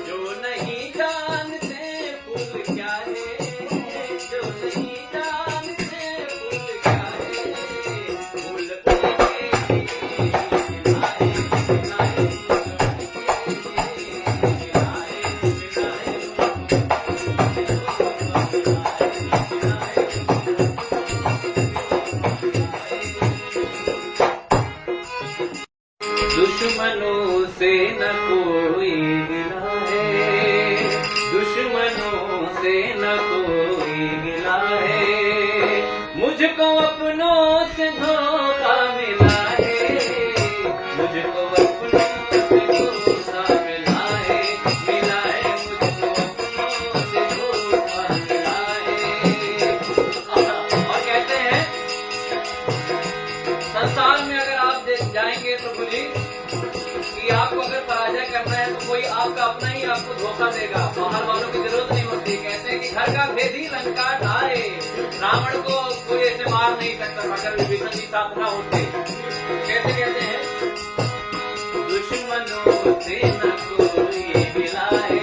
जो नहीं जानते फूल क्या है, जो नहीं जानते फूल क्या है, दुश्मनों से न कोई गिला है, दुश्मनों से न कोई गिला है, मुझको अपनों से धोखा मिला है, मुझको अपनों से धोखा मिला है, मुझको अपनों से धोखा मिला है। और कहते हैं संसार में अगर आप जाएंगे तो बोली कि आपको अगर पराजय करना है तो कोई आपका अपना ही आपको धोखा देगा, बाहर वालों की जरूरत नहीं होती। कहते हैं कि घर का भेदी लंका ढाए, रावण को कोई ऐसे मार नहीं सकता अगर विभीषण जी साथ ना होते। कैसे कहते हैं, दुश्मनों से न कोई मिला है,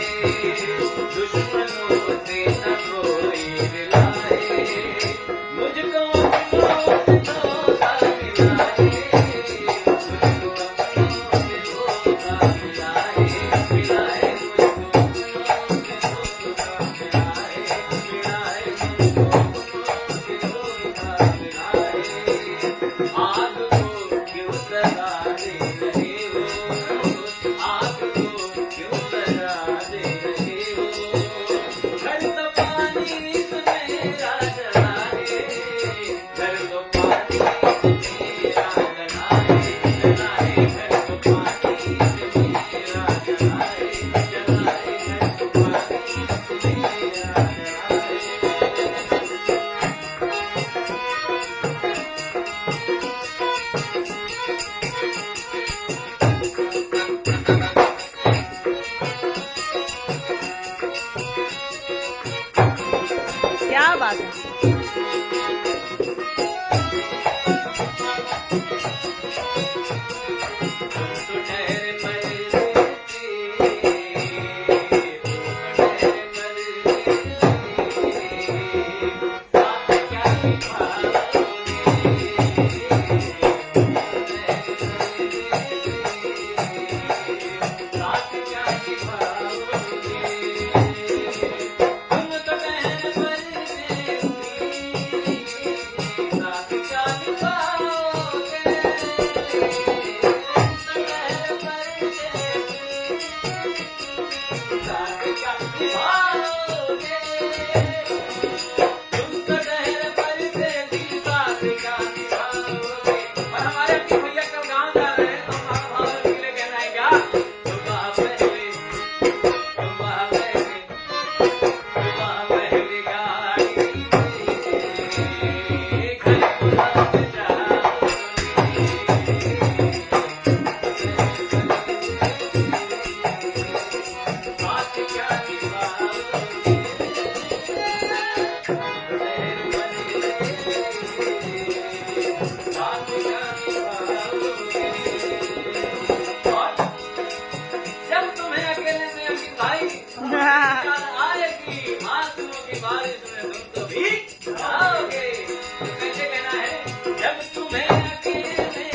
दुश्मनों से न कोई मिला है, मुझको अपनों से धोखा मिला है, मुझको अपनों से धोखा मिला है, मिला है, मुझको अपनों से धोखा मिला है, मिला है, मुझको अपनों से धोखा मिला है। आग को क्यों सजा दे रहे हो, आग को क्यों सजा दे रहे हो, घर तो पानी से मेरा जला है, घर तो पानी से मेरा जला है, जला है, घर तो पानी से मेरा जला है, जला है, घर तो पानी से मेरा जला है। क्या बात है। तो ठहरे परदेसी, ठहरे परदेसी, साथ क्या निभाओगे, साथ क्या निभाओगे, तुम तो ठहरे परदेसी, साथ क्या निभाओगे, साथ क्या निभाओगे, तुम तो ठहरे परदेसी, साथ क्या निभाओगे। और हमारे अपने भैया कल गाँव जा रहे हैं तो हमारा भाव के लिए कहना है क्या, सुबह पहले, सुबह पहले, सुबह पहले गाड़ी से घर बुलाते जाओगे, साथ क्या निभाओगे, साथ क्या निभाओगे। और जब तुम्हें अकेले में अपनी भाई याद आएगी, आंसुओं की बारिश में तुम तो भीग जाओगे। तो कैसे कहना है, जब तुम्हें अकेले में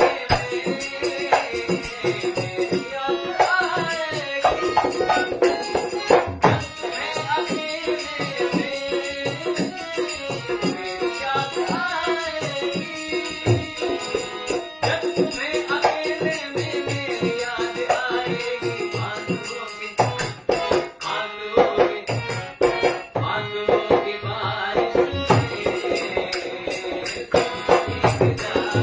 मेरी याद आएगी, जब तुम्हें अकेले में मेरी याद आएगी, जब तुम्हें अकेले में मेरी याद आएगी, आंसुओं की बारिश में तुम भीग जाओगे।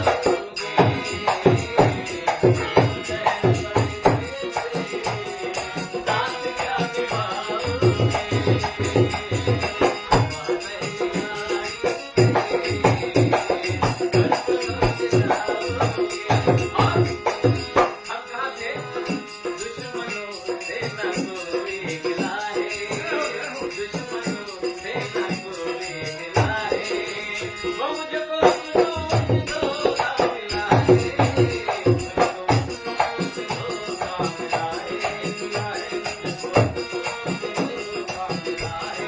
साथ क्या निभाओगे, हम कहाँ थे, दुश्मनों से न कोई गिला है, दुश्मनों से न कोई गिला है, वो मुझको अपनों से धोखा मिला है, मुझको अपनों से धोखा मिला है, मिला है, मुझको अपनों से धोखा मिला है।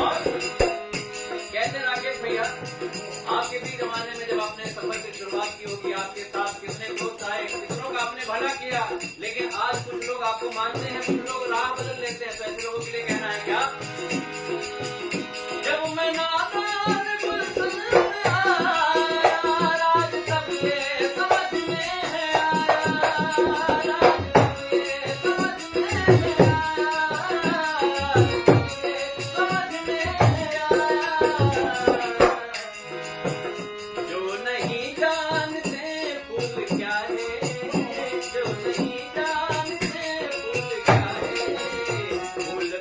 और कहते राकेश भैया, आपके भी जमाने में जब आपने सफर की शुरुआत की होगी, आपके साथ कितने दोस्त आए, कितनों का आपने भला किया, लेकिन आज कुछ लोग आपको मानते हैं, कुछ लोग राह बदल लेते हैं। तो ऐसे लोगों के लिए कहना है क्या, जब मैं नादान गुलशन में आया, राज सब ये समझ में है आया, फूल क्या है जो नहीं जानते फूल क्या है फूल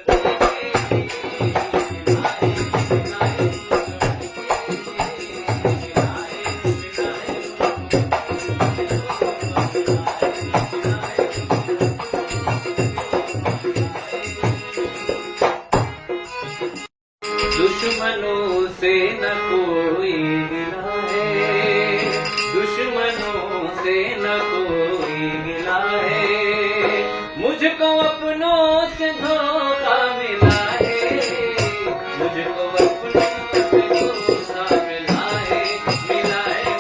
खिलाए खिलाए दुश्मनों से न कोई गिला है दुश्मनों से न कोई गिला है मुझको अपनों से धोखा मिला है मुझको अपनों से धोखा मिला है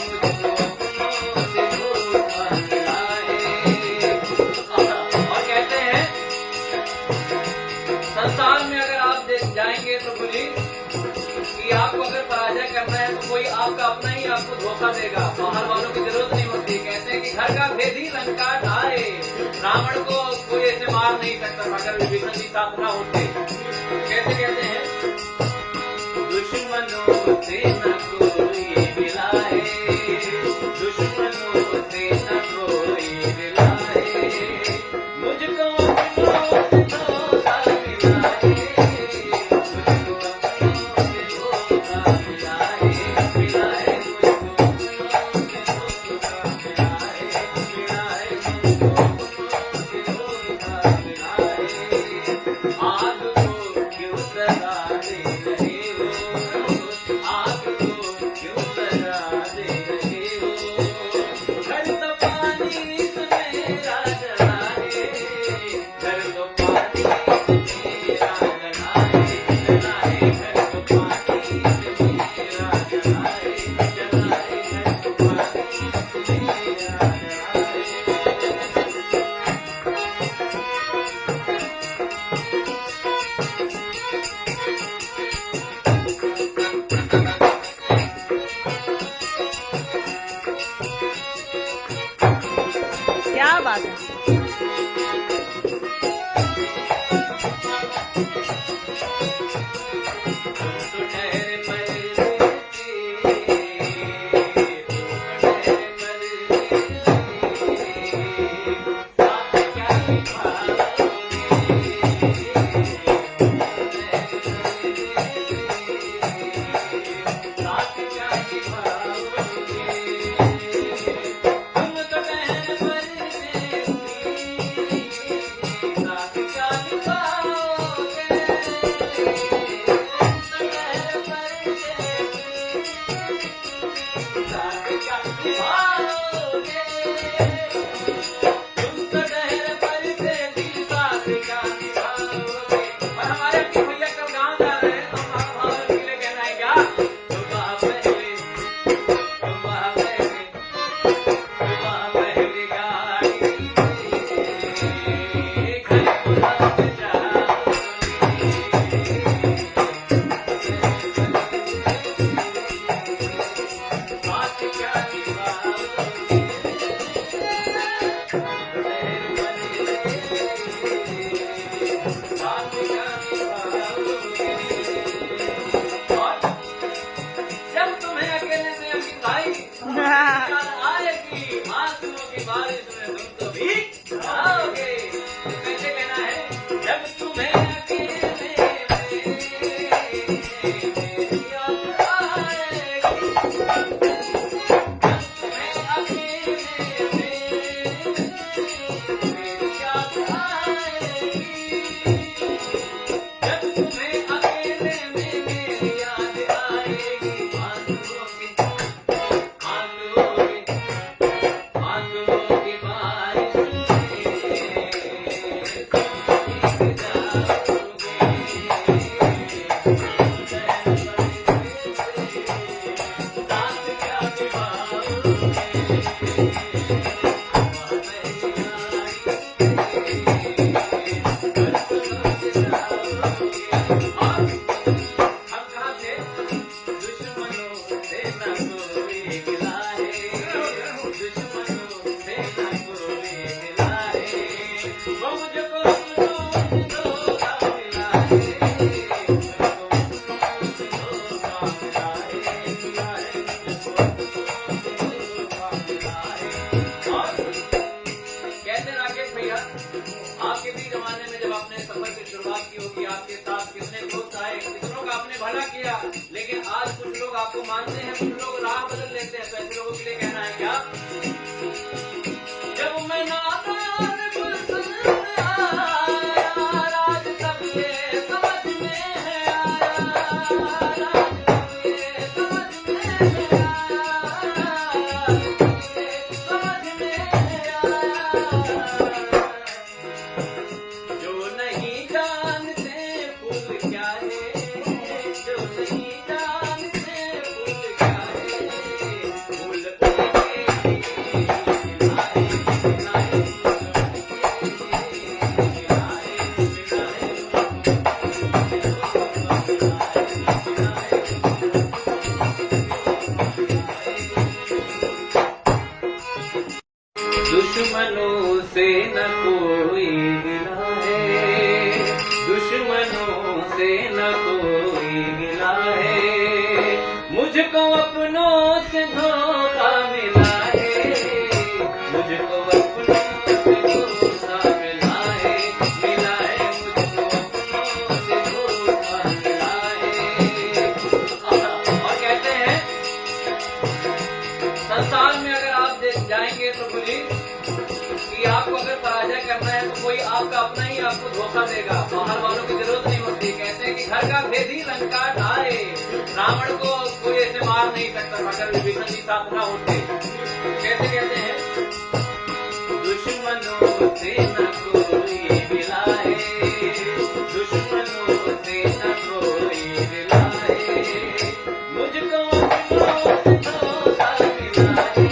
मुझको अपनों से धोखा मिला है। और कहते हैं संसार में अगर आप जाएंगे तो बोलिए कि आपको अगर पराजय करना है तो कोई आपका अपना ही आपको धोखा देगा, बाहर वालों की जरूरत नहीं होती। कहते हैं कि घर का भेदी लंका ढाए, रावण को कोई ऐसे मार नहीं सकता था अगर विभीषण जी साथ ना होते। कैसे कहते हैं दुश्मनों से न कोई मिला है दुश्मनों से न कोई मिला है मुझको अपनों से धोखा मिला है क्या बात है। कि आपके साथ कितने दोस्त आए, कितनों का आपने भला किया, लेकिन आज कुछ लोग आपको मानते हैं, कुछ लोग राह बदल लेते हैं। तो ऐसे लोगों के लिए कहना है क्या? जब मैं नादान गुलशन में आया, राज तब ये समझ में है आया, राज तब ये समझ में है आया, समझ में है आया। जो नहीं जानते फूल क्या है, जो नहीं जानते फूल क्या है, फूल उनके खिलाए, खिलाए, दुश्मनों से न कोई गिला है, दुश्मनों से न कोई गिला है, मुझको अपनों से धोखा मिला है, मुझको अपनों से धोखा मिला है, मिला है, मुझको अपनों से धोखा मिला है। और कहते हैं संसार में अगर आप जाएंगे तो बोलिए कि आपको अगर पराजय करना है तो कोई आपका अपना ही आपको धोखा देगा, बाहर वालों की जरूरत नहीं होती। कहते हैं कि घर का भेदी लंका ढाए, रावण को कोई ऐसे मार नहीं सकता अगर विभीषण जी साथ ना होते। कैसे कहते हैं? दुश्मनों से न कोई मिला है, दुश्मनों से न कोई मिला है, मुझको अपनों से धोखा मिला है,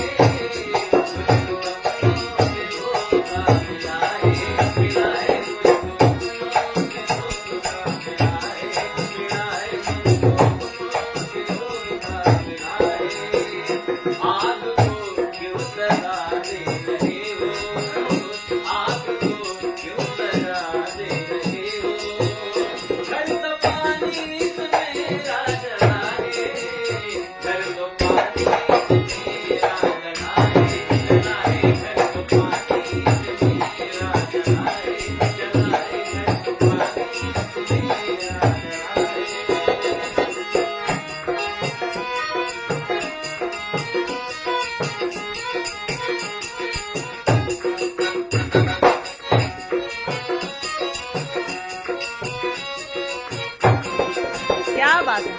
क्या बात है।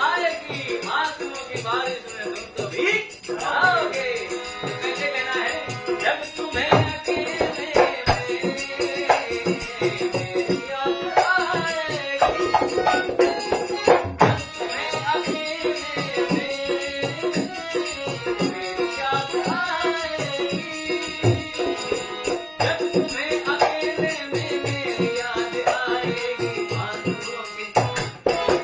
आएगी आंसुओं की बारिश में तुम तो भीग जाओगे। कैसे कहना है? जब तुम्हें अकेले मेरी याद आएगी, जब तुम्हें अकेले मेरी याद आएगी, जब तुम्हें अकेले में मेरी याद आएगी, आंसुओं की बारिश में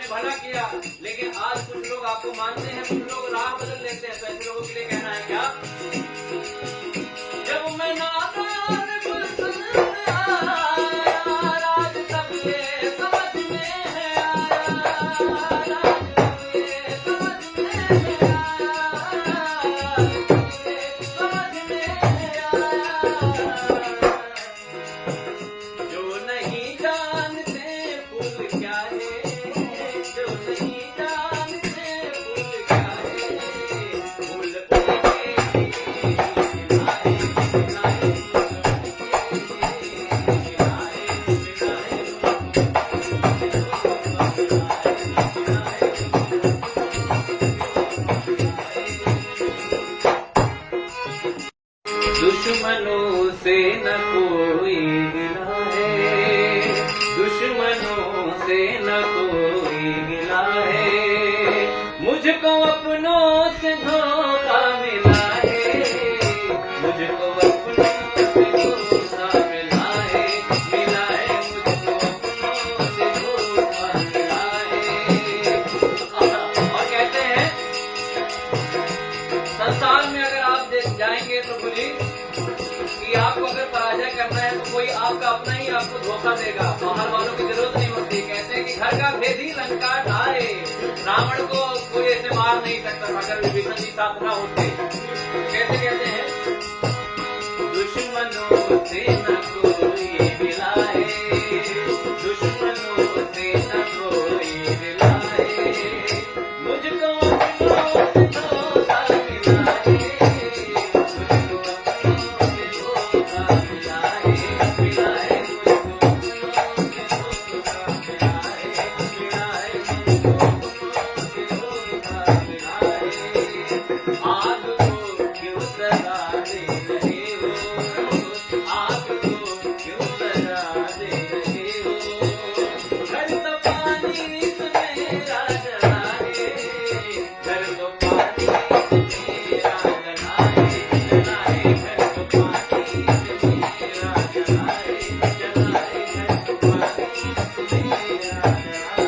आपने भला किया, लेकिन आज कुछ लोग आपको मानते हैं, कुछ लोग राह बदल लेते हैं। तो ऐसे लोगों के लिए कहना है क्या? जब मैं नादान गुलशन में आया, राज तब ये समझ में है आया, राज तब ये समझ में है आया, समझ में है आया। जो नहीं जानते फूल क्या है, जो नहीं जानते फूल क्या है, फूल उनके खिलाए, खिलाए, दुश्मनों से न कोई गिला है, दुश्मनों से न कोई गिला है, मुझको अपनों से धोखा मिला है, मुझको अपनों से धोखा मिला है, मिला है, मुझको अपनों से धोखा मिला है। और कहते हैं संसार में अगर आप जाएंगे तो बोली कि आपको अगर पराजय करना है तो कोई आपका अपना ही आपको धोखा देगा, बाहर वालों की जरूरत नहीं होती। कहते हैं कि घर का भेदी लंका ढाए, रावण को कोई ऐसे मार नहीं सकता अगर विभीषण जी साथ ना होते। कैसे कहते हैं? दुश्मनों से न कोई मिला है, दुश्मनों से न कोई मिला है, मुझको अपनों से धोखा मिला है, मुझको अपनों से धोखा मिला है, मिला है, मुझको अपनों से धोखा मिला है, मिला है, मुझको अपनों से धोखा मिला है। आग को क्यों सजा दे रहे हो, आग को क्यों सजा दे रहे हो, घर तो पानी से मेरा जला है, घर तो पानी से मेरा जला है, जला है, घर तो पानी से मेरा जला है, जला है, घर तो पानी से मेरा जला है।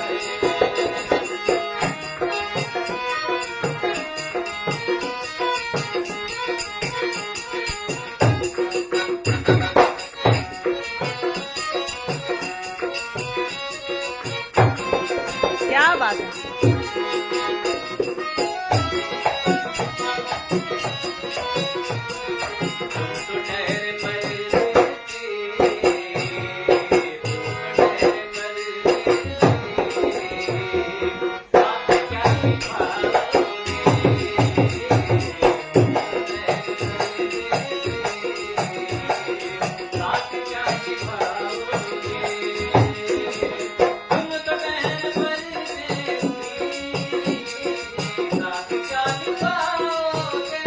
क्या बात है? तो ठहरे परदेसी, ठहरे परदेसी, साथ क्या निभाओगे, साथ क्या निभाओगे, तुम तो ठहरे परदेसी, साथ क्या निभाओगे,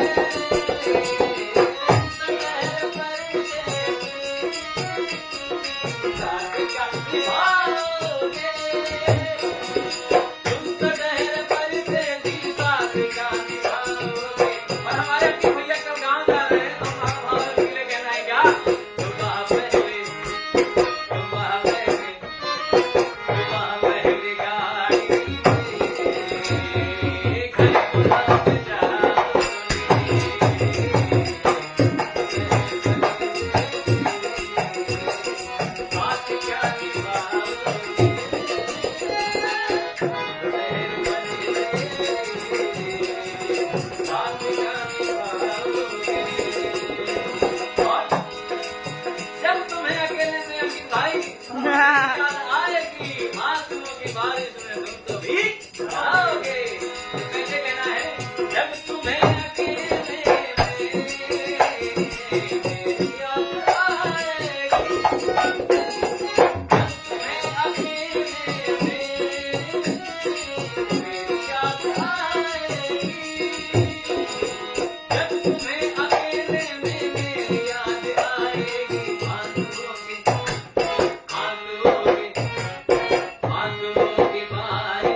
साथ क्या निभाओगे, तुम तो ठहरे परदेसी, साथ क्या निभाओगे। और हमारे अपने भैया कल गाँव जा रहे हैं तो हमारा भाव के लिए कहना है क्या? सुबह पहले, सुबह पहले, सुबह पहले गाड़ी से घर बुलात जाओगे, साथ क्या निभाओगे, साथ क्या निभाओगे। और जब तुम्हें अकेले में अपनी भाई याद आएगी, आंसुओं की बारिश में तुम तो भीग जाओगे। तो कैसे कहना है? जब तुम्हें अकेले में मेरी याद आएगी, जब तुम्हें अकेले में मेरी याद आएगी, जब तुम्हें अकेले में मेरी याद आएगी, आंसुओं के, आंसुओं के, आंसुओं की बारिश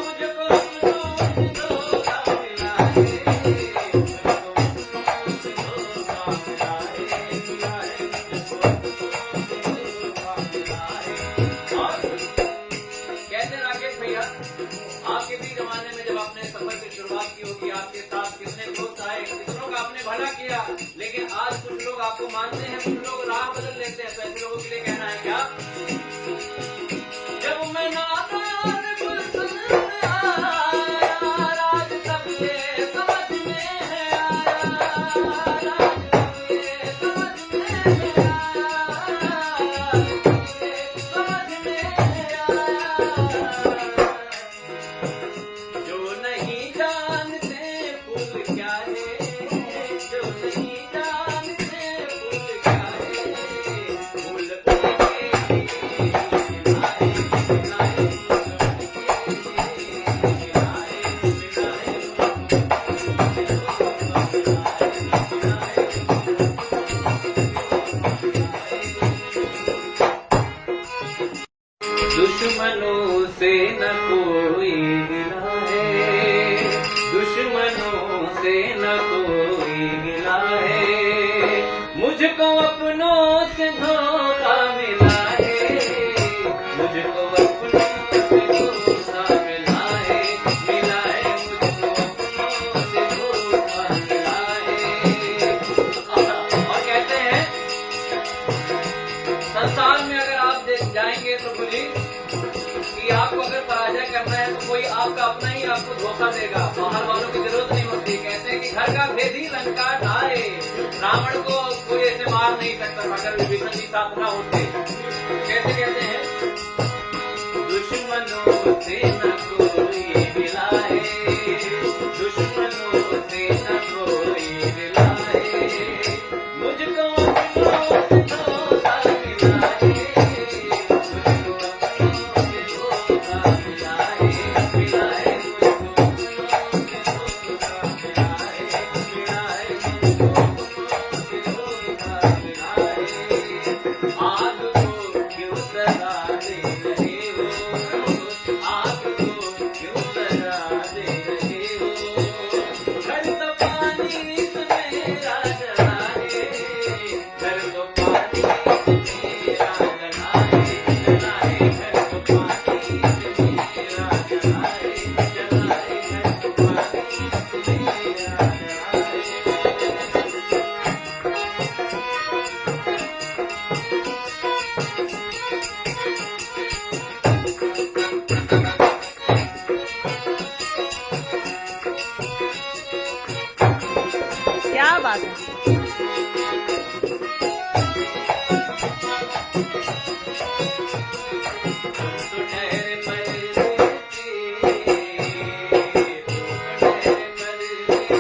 मुझको अपनों से धोखा मिला है, मुझको अपनों से धोखा मिला है, मिला है मुझको अपनों से धोखा मिला है। और कहते राकेश भैया, आपके भी जमाने में जब आपने सफर की शुरुआत की होगी, आपके साथ कितने दोस्त आए, कितनों का आपने भला किया, लेकिन आज कुछ लोग आपको मानते हैं, कुछ लोग राह बदल लेते हैं। तो ऐसे लोगों के लिए कहना है क्या? जब मैं नादान गुलशन आया, राज तब ये समझ में है आया, राज तब ये समझ में है आया, राज तब ये समझ में है आया। जो नहीं जानते फूल क्या है, जो नहीं जानते फूल क्या है, फूल उनके खिलाए, खिलाए दुश्मनों से न कोई गिला है, दुश्मनों से न कोई गिला है, मुझको अपनों से धोखा मिला है, मुझको अपनों से धोखा मिला है, मिला है मुझको अपनों से धोखा मिला है। और कहते हैं, संसार में अगर आप जाएंगे तो बोलिए कि आपको अगर पराजय करना है तो कोई आपका अपना ही आपको धोखा देगा, बाहर वालों की जरूरत नहीं होती। कहते हैं कि घर का भेदी लंका ढाए, रावण को कोई ऐसे मार नहीं सकता था अगर विभीषण जी साथ ना होते। कैसे कहते हैं? दुश्मनों से न कोई मिला है, दुश्मनों से न कोई मिला है, मुझको अपनों से धोखा मिला है, मुझको अपनों से धोखा मिला है, मिला है मुझको अपनों से धोखा मिला है, मिला है मुझको अपनों से धोखा मिला है। आग को क्यों सजा दे रहे हो, आग को क्यों सजा दे रहे हो, घर तो पानी से मेरा जला है, घर तो पानी से मेरा जला है, जला है घर तो पानी से मेरा जला है, जला है घर तो पानी से मेरा जला है। क्या बात है। तो ठहरे परदेसी, तो ठहरे परदेसी,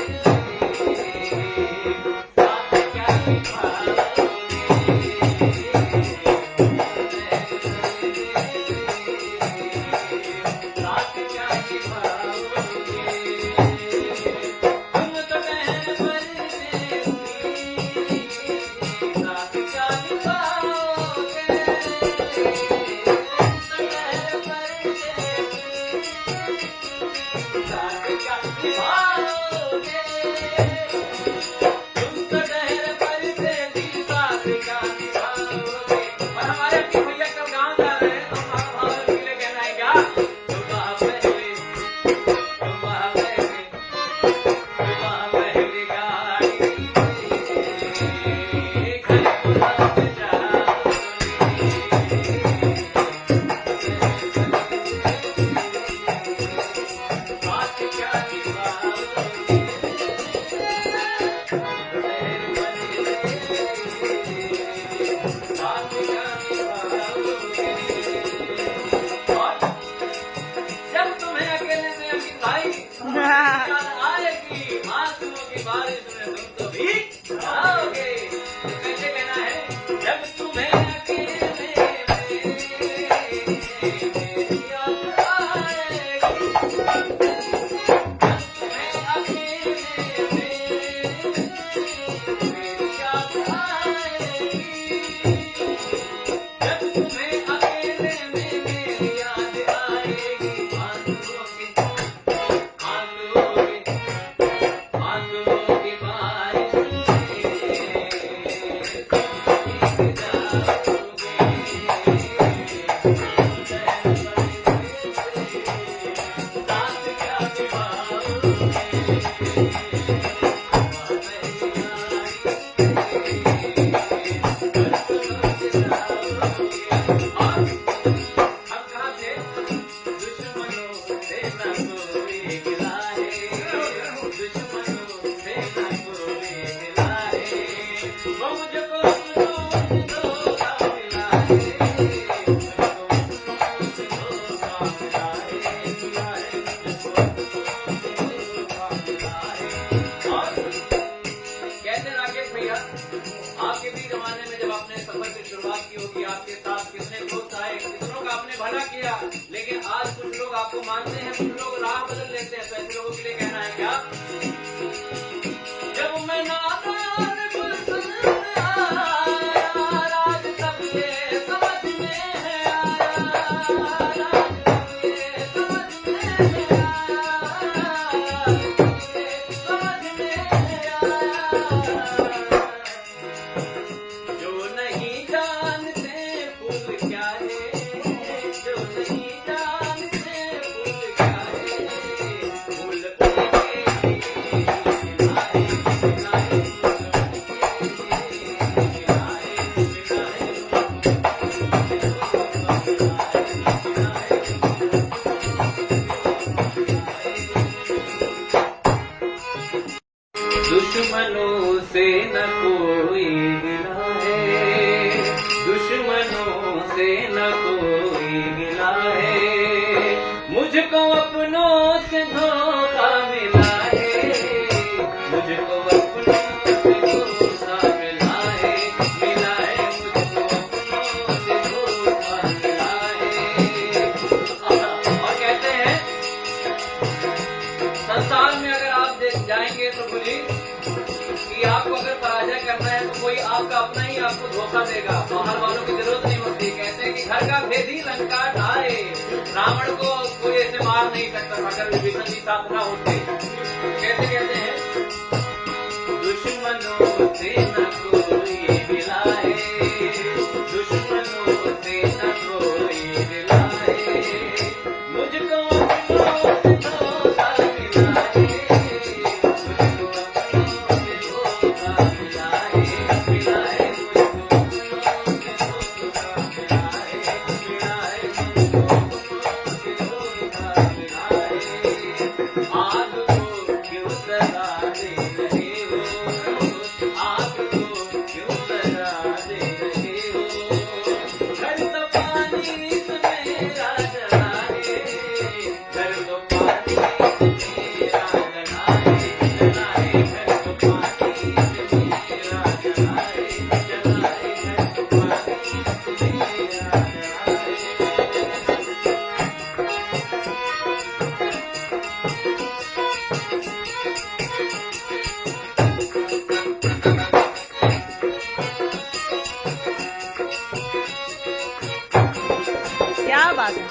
साथ क्या निभाओगे, साथ क्या निभाओगे, तुम तो ठहरे परदेसी, साथ क्या निभाओगे, भला किया, लेकिन आज कुछ लोग आपको मानते हैं, कुछ लोग राह बदल लेते हैं। तो ऐसे लोगों के लिए कहना है क्या? जब मैं नादान गुलशन में आया, राज तब ये समझ में है आया, राज तब ये समझ में है आया, समझ में है आया। जो नहीं जानते फूल क्या है, जो नहीं जानते फूल क्या है, फूल उनके खिलाए, खिलाए, दुश्मनों से न कोई गिला है, दुश्मनों से न कोई गिला है, मुझको अपनों से धोखा मिला है, मुझको अपनों से धोखा मिला है, मिला है, मुझको अपनों से धोखा मिला है। और कहते हैं संसार में अगर आप जाएंगे तो बोलिए कि आपको अगर पराजय करना है तो कोई आपका अपना ही आपको धोखा देगा, बाहर वालों की जरूरत नहीं होती। कहते हैं कि घर का भेदी लंका ढाए, रावण को कोई ऐसे मार नहीं सकता अगर विभीषण जी साथ ना होते। कैसे कहते हैं? दुश्मनों से न कोई मिला है, दुश्मनों से न कोई मिला है, मुझको अपनों से धोखा मिला है, क्या बात है।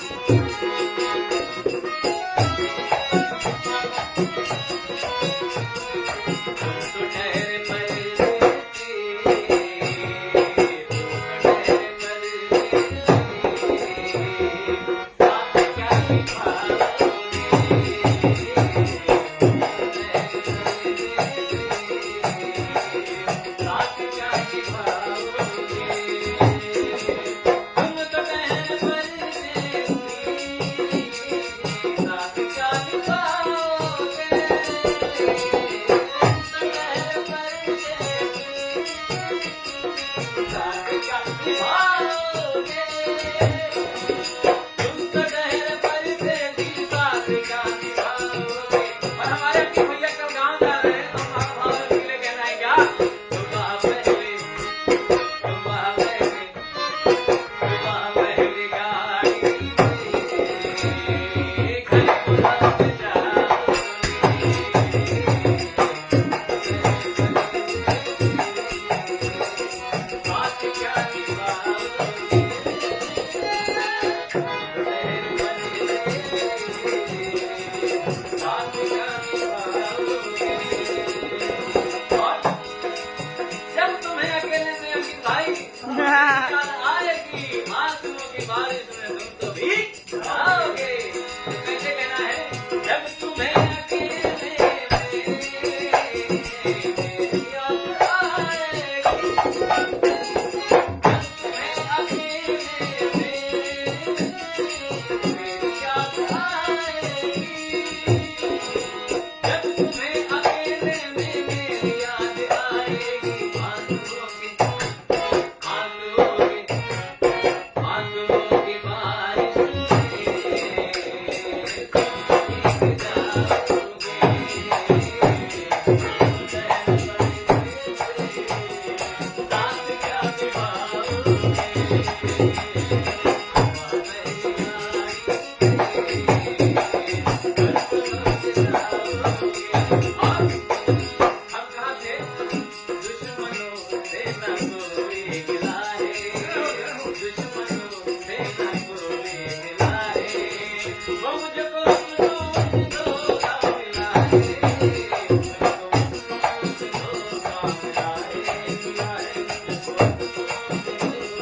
वो मुझको अपनों से धोखा मिला है, मुझको अपनों से धोखा मिला है, मिला है मुझको अपनों से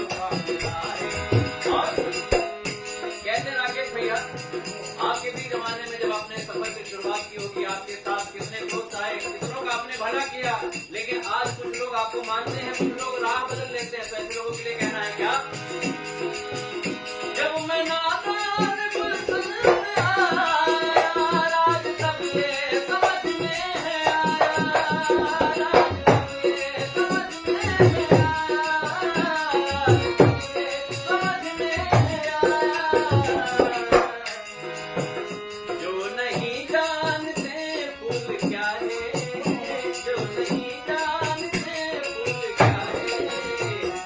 धोखा मिला है। और कहते राकेश भैया, आपके भी जमाने में जब आपने सफर की शुरुआत की होगी, आपके साथ कितने दोस्त आए, कितनों का आपने भला किया, लेकिन आज कुछ लोग आपको मानते हैं, कुछ लोग राह बदल लेते हैं। तो ऐसे लोगों के लिए कहना है क्या? जब मैं नादान गुलशन में आया, राज तब ये समझ में है आया, राज तब ये समझ में है आया, समझ में है आया। जो नहीं जानते फूल क्या है, जो नहीं जानते फूल क्या है,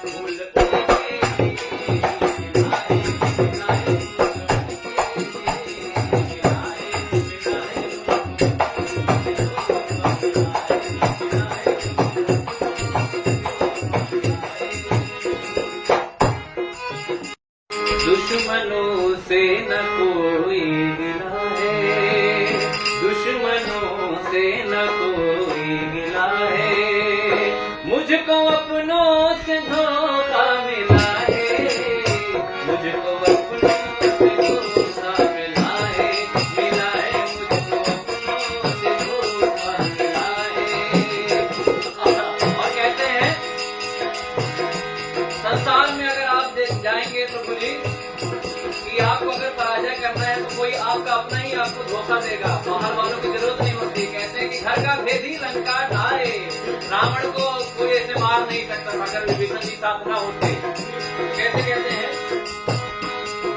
फूल उनके खिलाए, खिलाए, दुश्मनों से न कोई गिला है, दुश्मनों से न कोई गिला है, मुझको अपनों से धोखा मिला है, मुझको अपनों से धोखा मिला है, मिला है मुझको अपनों से धोखा मिला है। और कहते हैं, संसार में अगर आप जाएंगे तो बोलिए कि आपको अगर पराजय करना है तो कोई आपका अपना ही आपको धोखा देगा, बाहर वालों की जरूरत नहीं होती। कहते हैं कि घर का भेदी लंका ढाए, रावण को कोई ऐसे मार नहीं सकता अगर विभीषण जी साथ ना होते। कैसे कहते हैं?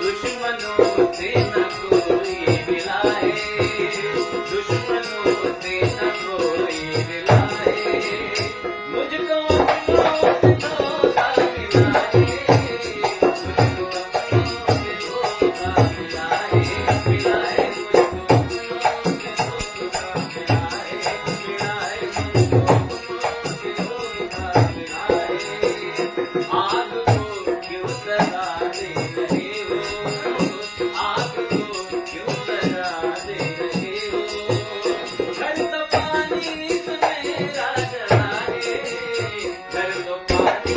दुश्मनों से न कोई मिला है, दुश्मनों से न कोई मिला है, मुझको अपनों से धोखा मिला है, मुझको अपनों से धोखा मिला है, मिला है मुझको अपनों से धोखा मिला है, मिला है मुझको अपनों से धोखा मिला है। आग को क्यों सजा दे रहे हो, आग को क्यों सजा दे रहे हो, घर तो पानी से मेरा जला है, घर तो पानी से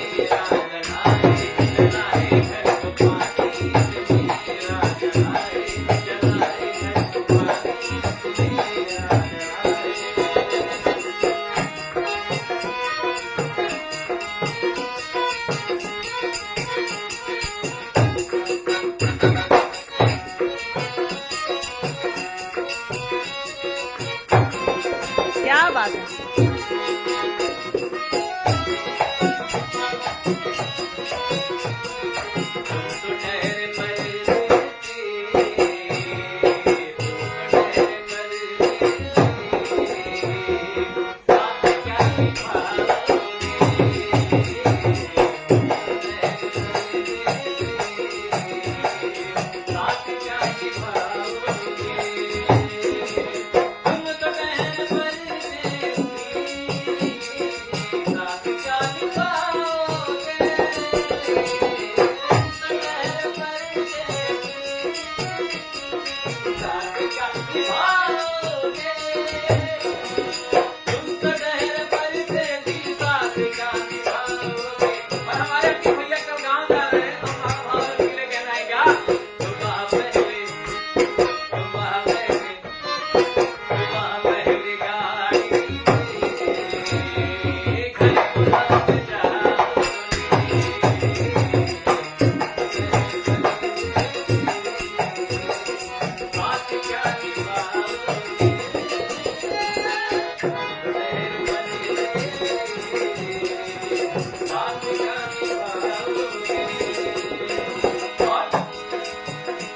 मेरा जला है, जला है घर तो पानी से मेरा जला है, जला है घर तो पानी से मेरा जला है। क्या बात है? तो ठहरे परदेसी, तो ठहरे परदेसी, साथ क्या निभाओगे, साथ क्या निभाओगे, तुम तो ठहरे परदेसी, साथ क्या निभाओगे, साथ क्या निभाओगे, तुम तो ठहरे परदेसी, साथ क्या निभाओगे। और हमारे अक्की भैया कल गाँव जा रहे हैं तो हमारा भाव के लिए कहना है क्या? सुबह पहले, सुबह पहले, सुबह पहले गाड़ी से घर को लौट जाओगे, साथ क्या निभाओगे, साथ क्या निभाओगे। और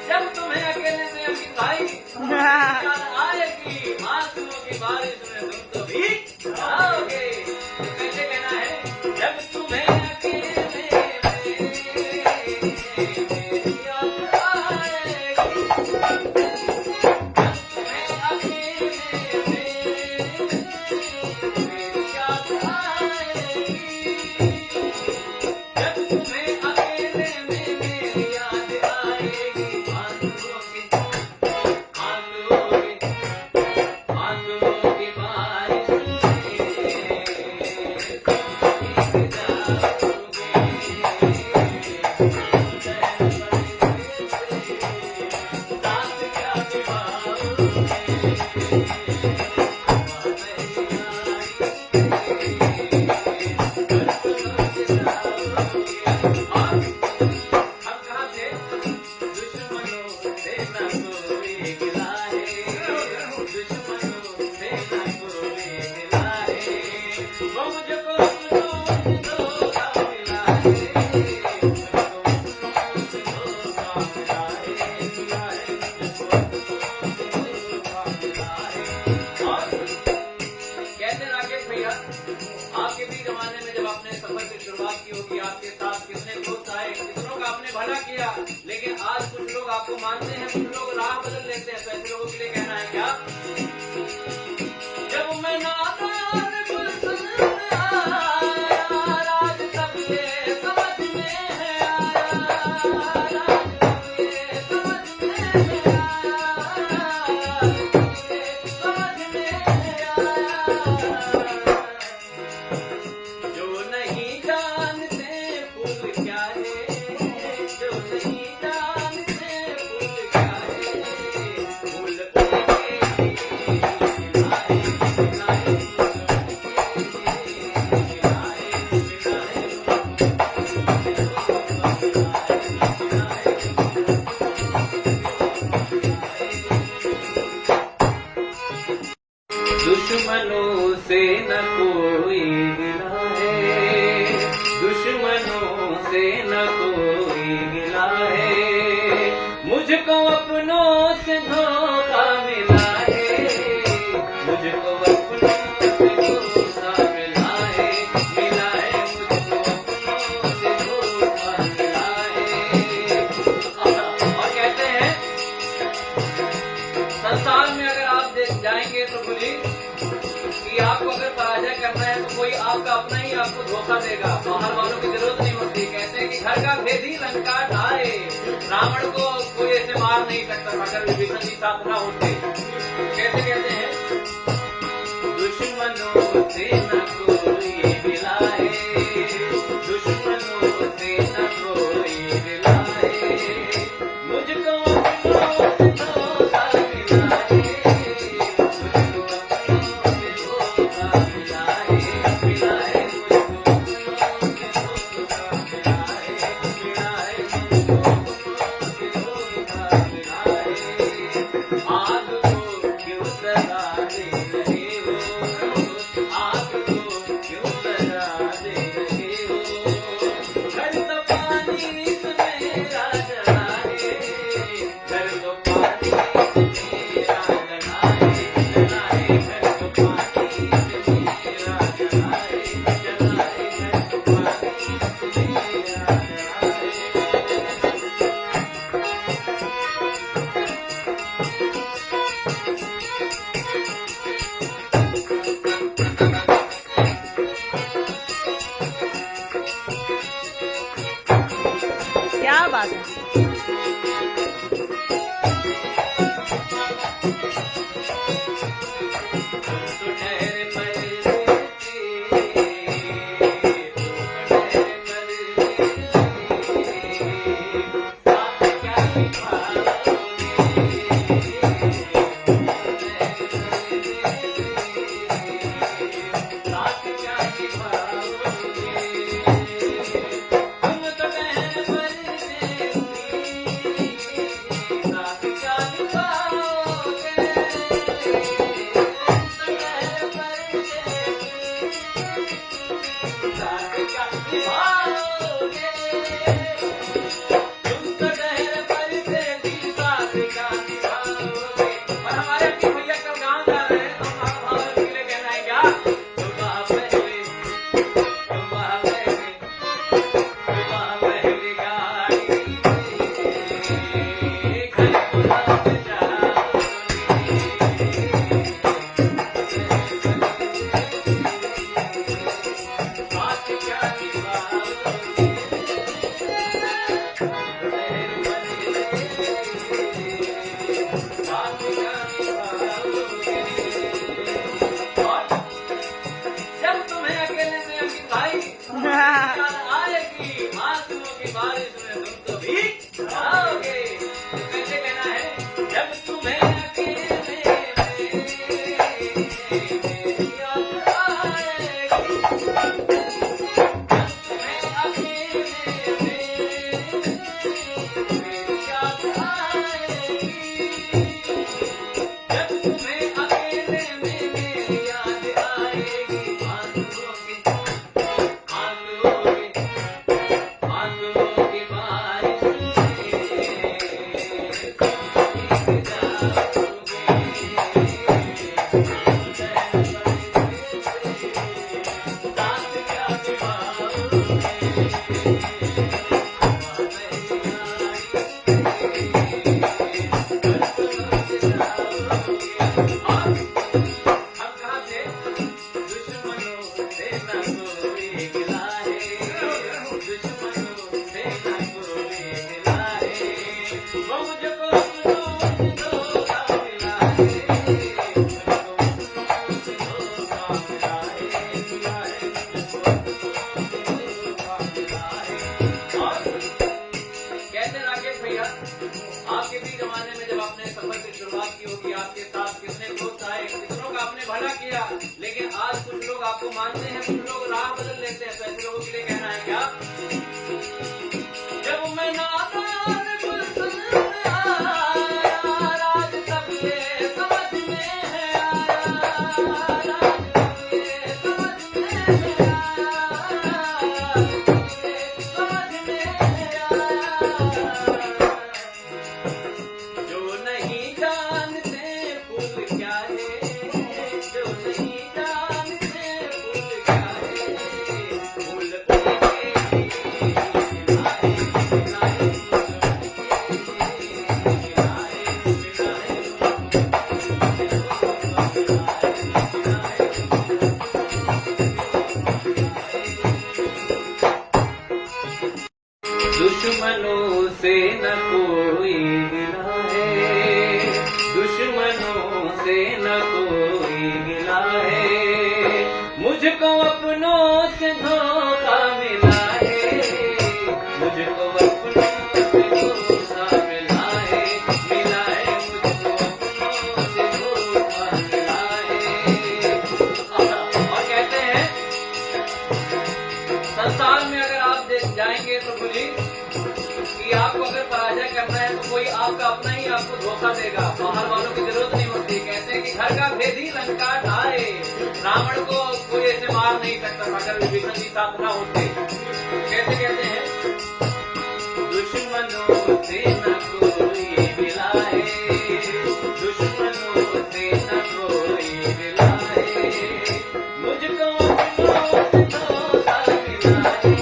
जब तुम्हें अकेले में अपनी भाई याद आएगी, आंसुओं की बारिश में तुम तो भीग जाओगे। तो कैसे कहना है? जब तुम्हें अकेले में याद आएगी, जब तुम्हें अकेले में याद आएगी, जब तुम्हें अकेले में याद आएगी, आंसुओं आपके भी जमाने में जब आपने सफर की शुरुआत की होगी, आपके साथ कितने दोस्त आए, कितनों का आपने भला किया, लेकिन आज कुछ लोग आपको मानते हैं, कुछ लोग राह बदल लेते हैं। तो ऐसे लोगों के लिए कहना है क्या? जब मैं नादान गुलशन आया, राज तब ये समझ में है आया, राज तब ये समझ में है आया, राज तब ये समझ में है आया। जो नहीं जानते फूल क्या है, जो नहीं जानते फूल क्या है, फूल उनके खिलाए खिलाए दुश्मनों से न कोई गिला है, दुश्मनों से न कोई गिला है, मुझको अपनों से धोखा मिला है, मुझको अपनों से धोखा मिला है, मुझको अपनों से धोखा मिला है। और कहते हैं संसार में अगर आप जाएंगे तो बोलिए कि आपको अगर पराजय करना है तो कोई आपका अपना ही आपको धोखा देगा, बाहर वालों की जरूरत नहीं होती। कहते हैं कि घर का भेदी लंका ढाए, रावण को कोई ऐसे मार नहीं सकता अगर विभीषण जी साथ ना होते। कैसे कहते हैं? दुश्मनों से न कोई मिला है, दुश्मनों से न कोई मिला है, मुझको अपनों से धोखा मिला है, मुझको अपनों से धोखा मिला है, मिला है, मुझको अपनों से धोखा मिला है, मिला है, मुझको अपनों से धोखा मिला है। आग को क्यों सजा दे रहे हो, आग को क्यों सजा दे रहे हो, घर तो पानी से मेरा जला है, घर तो पानी से मेरा जला है, जला है, घर तो पानी से मेरा जला है, जला है, घर तो पानी से मेरा जला है। वो मुझको अपनों से धोखा मिला है, मुझको अपनों से धोखा मिला है, मिला है मुझको अपनों से धोखा मिला है। और कहते राकेश भैया, आपके भी जमाने में जब आपने सफर की शुरुआत की होगी, आपके साथ कितने दोस्त आए, कितनों का आपने भला किया, लेकिन आज कुछ लोग आपको मानते हैं, कुछ लोग राह बदल लेते हैं, तो ऐसे लोगों के लिए कहना है क्या? जब मैं नादान गुलशन में आया, राज तब ये समझ में है आया, राज तब ये समझ में है आया, तब ये समझ में है आया। जो नहीं जानते फूल क्या है, जो नहीं जानते फूल क्या है, फूल उनके खिलाए, खिलाए दुश्मनों से न कोई गिला है, दुश्मनों से न कोई गिला है, मुझको अपनों से धोखा मिला है, मुझको अपनों से धोखा मिला है, मिला है मुझको अपनों से धोखा मिला है। और कहते हैं संसार में अगर आप जाएंगे तो बोली कि आपको अगर पराजय करना है तो कोई आपका अपना ही आपको धोखा देगा, बाहर वालों की जरूरत नहीं होती। कहते हैं कि घर का भेदी लंका ढाए, रावण को कोई ऐसे मार नहीं सकता अगर विभीषण जी साथ ना होते। कैसे कहते हैं? दुश्मनों से न कोई मिला है, दुश्मनों से न कोई मिला है, मुझको अपनों से धोखा मिला है,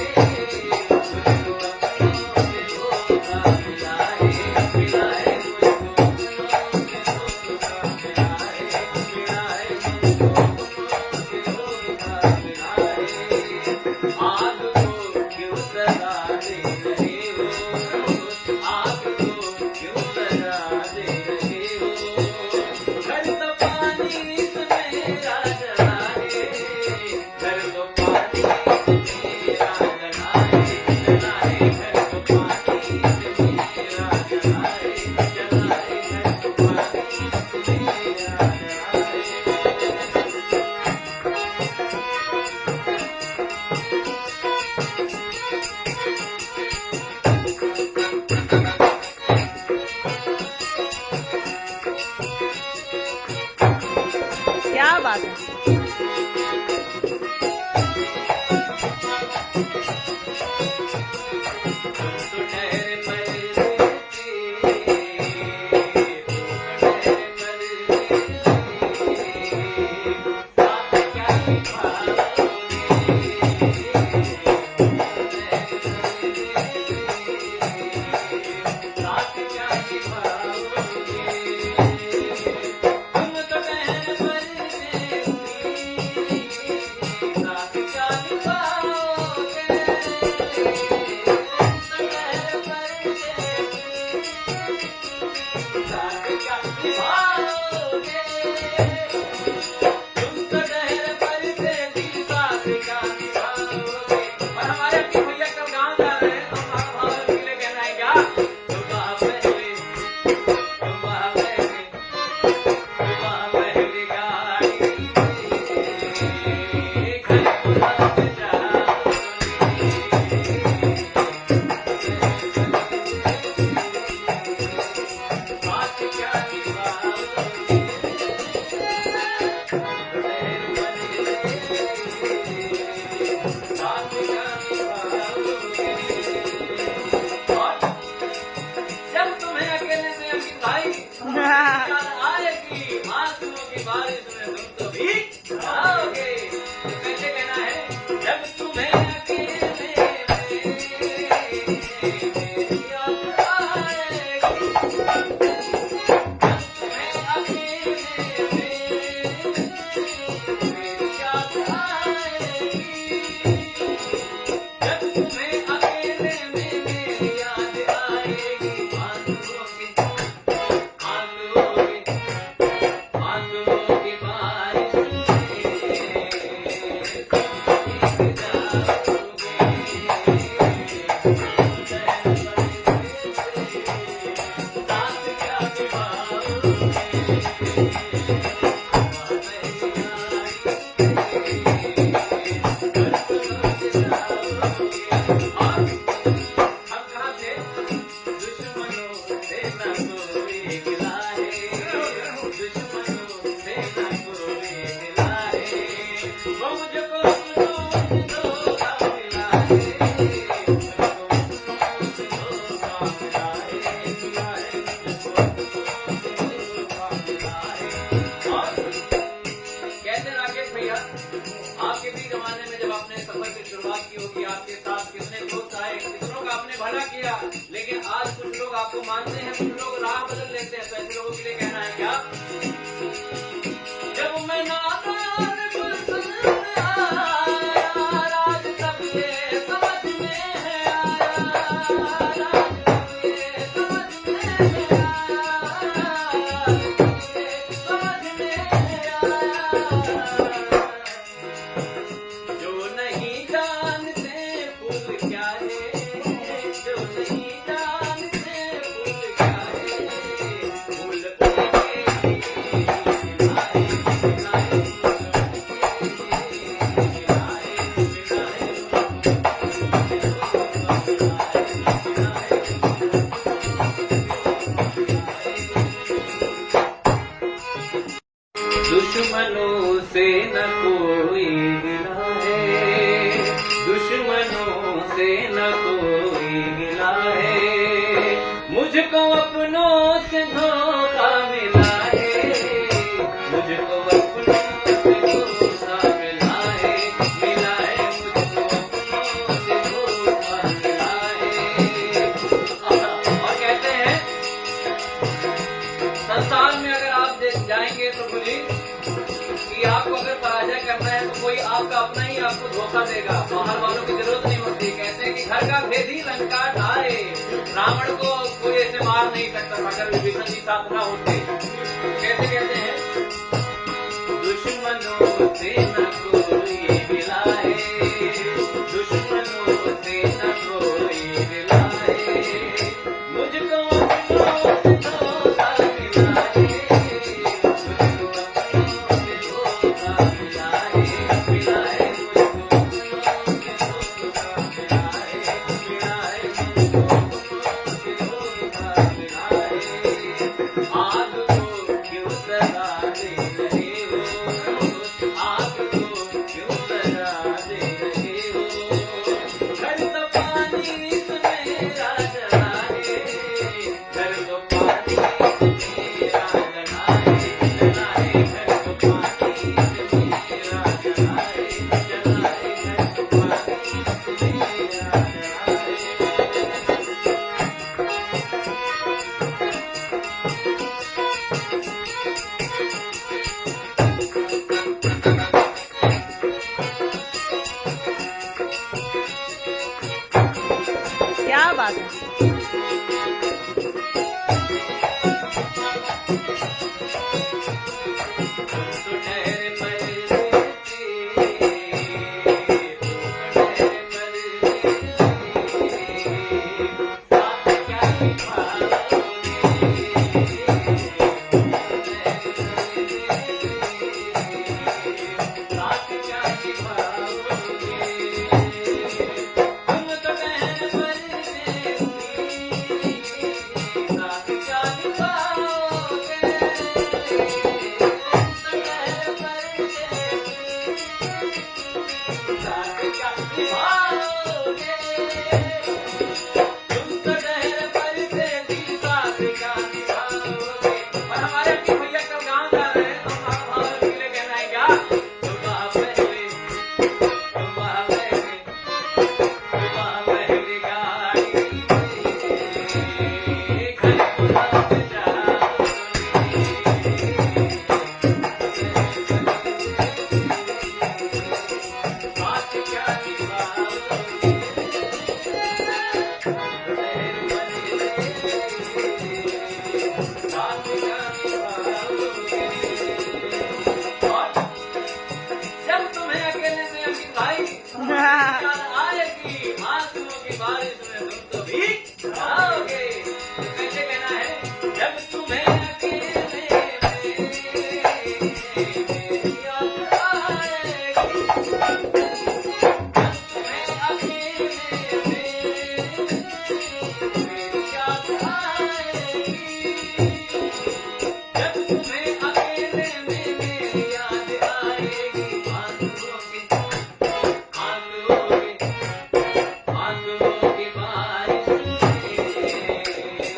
मुझको अपनों से धोखा मिला है, मिला है मुझको अपनों से धोखा मिला है, मिला है मुझको अपनों से धोखा मिला है। आग को क्यों सजा दे रहे हो, आग को क्यों सजा दे रहे हो, घर तो पानी से मेरा जला है, घर तो पानी से मेरा जला है, जला है घर तो पानी से मेरा जला है, जला है घर तो पानी से मेरा जला है। क्या बात है। तो ठहरे परदेसी, तो ठहरे परदेसी, साथ क्या निभाओगे, साथ क्या निभाओगे, तुम तो ठहरे परदेसी, साथ क्या निभाओगे, और हमारे अपने भैया कल गाँव जा रहे हैं तो हमारा भाव के लिए कहना है क्या? जब तुम्हें अकेले में अपनी भाई याद आएगी, आंसुओं की बारिश में तुम तो भीग जाओगे। कैसे कहना है? जब तुम्हें अकेले में याद आएगी, जब तुम्हें अकेले में याद आएगी, जब तुम्हें अकेले में मेरी याद आएगी, आंसुओं की कहते राकेश भैया, आपके भी जमाने में जब आपने सफर की शुरुआत की होगी, आपके साथ कितने दोस्त आए, कितनों का आपने भला किया, लेकिन आज कुछ लोग आपको मानते हैं, कुछ लोग राह बदल लेते हैं। तो ऐसे लोगों के लिए कहना है क्या? जब मैं नादान गुलशन में आया, राज तब ये समझ में है आया, राज तब ये समझ में है आया, समझ में है आया। जो नहीं जानते फूल क्या है, जो नहीं जानते फूल क्या है, फूल उनके खिलाए, खिलाए, दुश्मनों से न कोई गिला है, दुश्मनों से न कोई गिला है, मुझको अपनों से धोखा मिला है, मुझको अपनों से धोखा मिला है, मुझको अपनों से धोखा मिला है। और कहते हैं, संसार में अगर आप जाएंगे तो बोलिए कि आपको अगर पराजय करना है तो कोई आपका अपना ही आपको धोखा देगा, बाहर वालों की जरूरत नहीं होती। कहते हैं कि घर का भेदी लंका ढाए, रावण को कोई ऐसे मार नहीं सकता अगर विभीषण जी साथ ना होते। कैसे कहते हैं, दुश्मनों से न कोई मिला है, दुश्मनों से न कोई मिला है, मुझको अपनों से धोखा मिला है, तुम्हें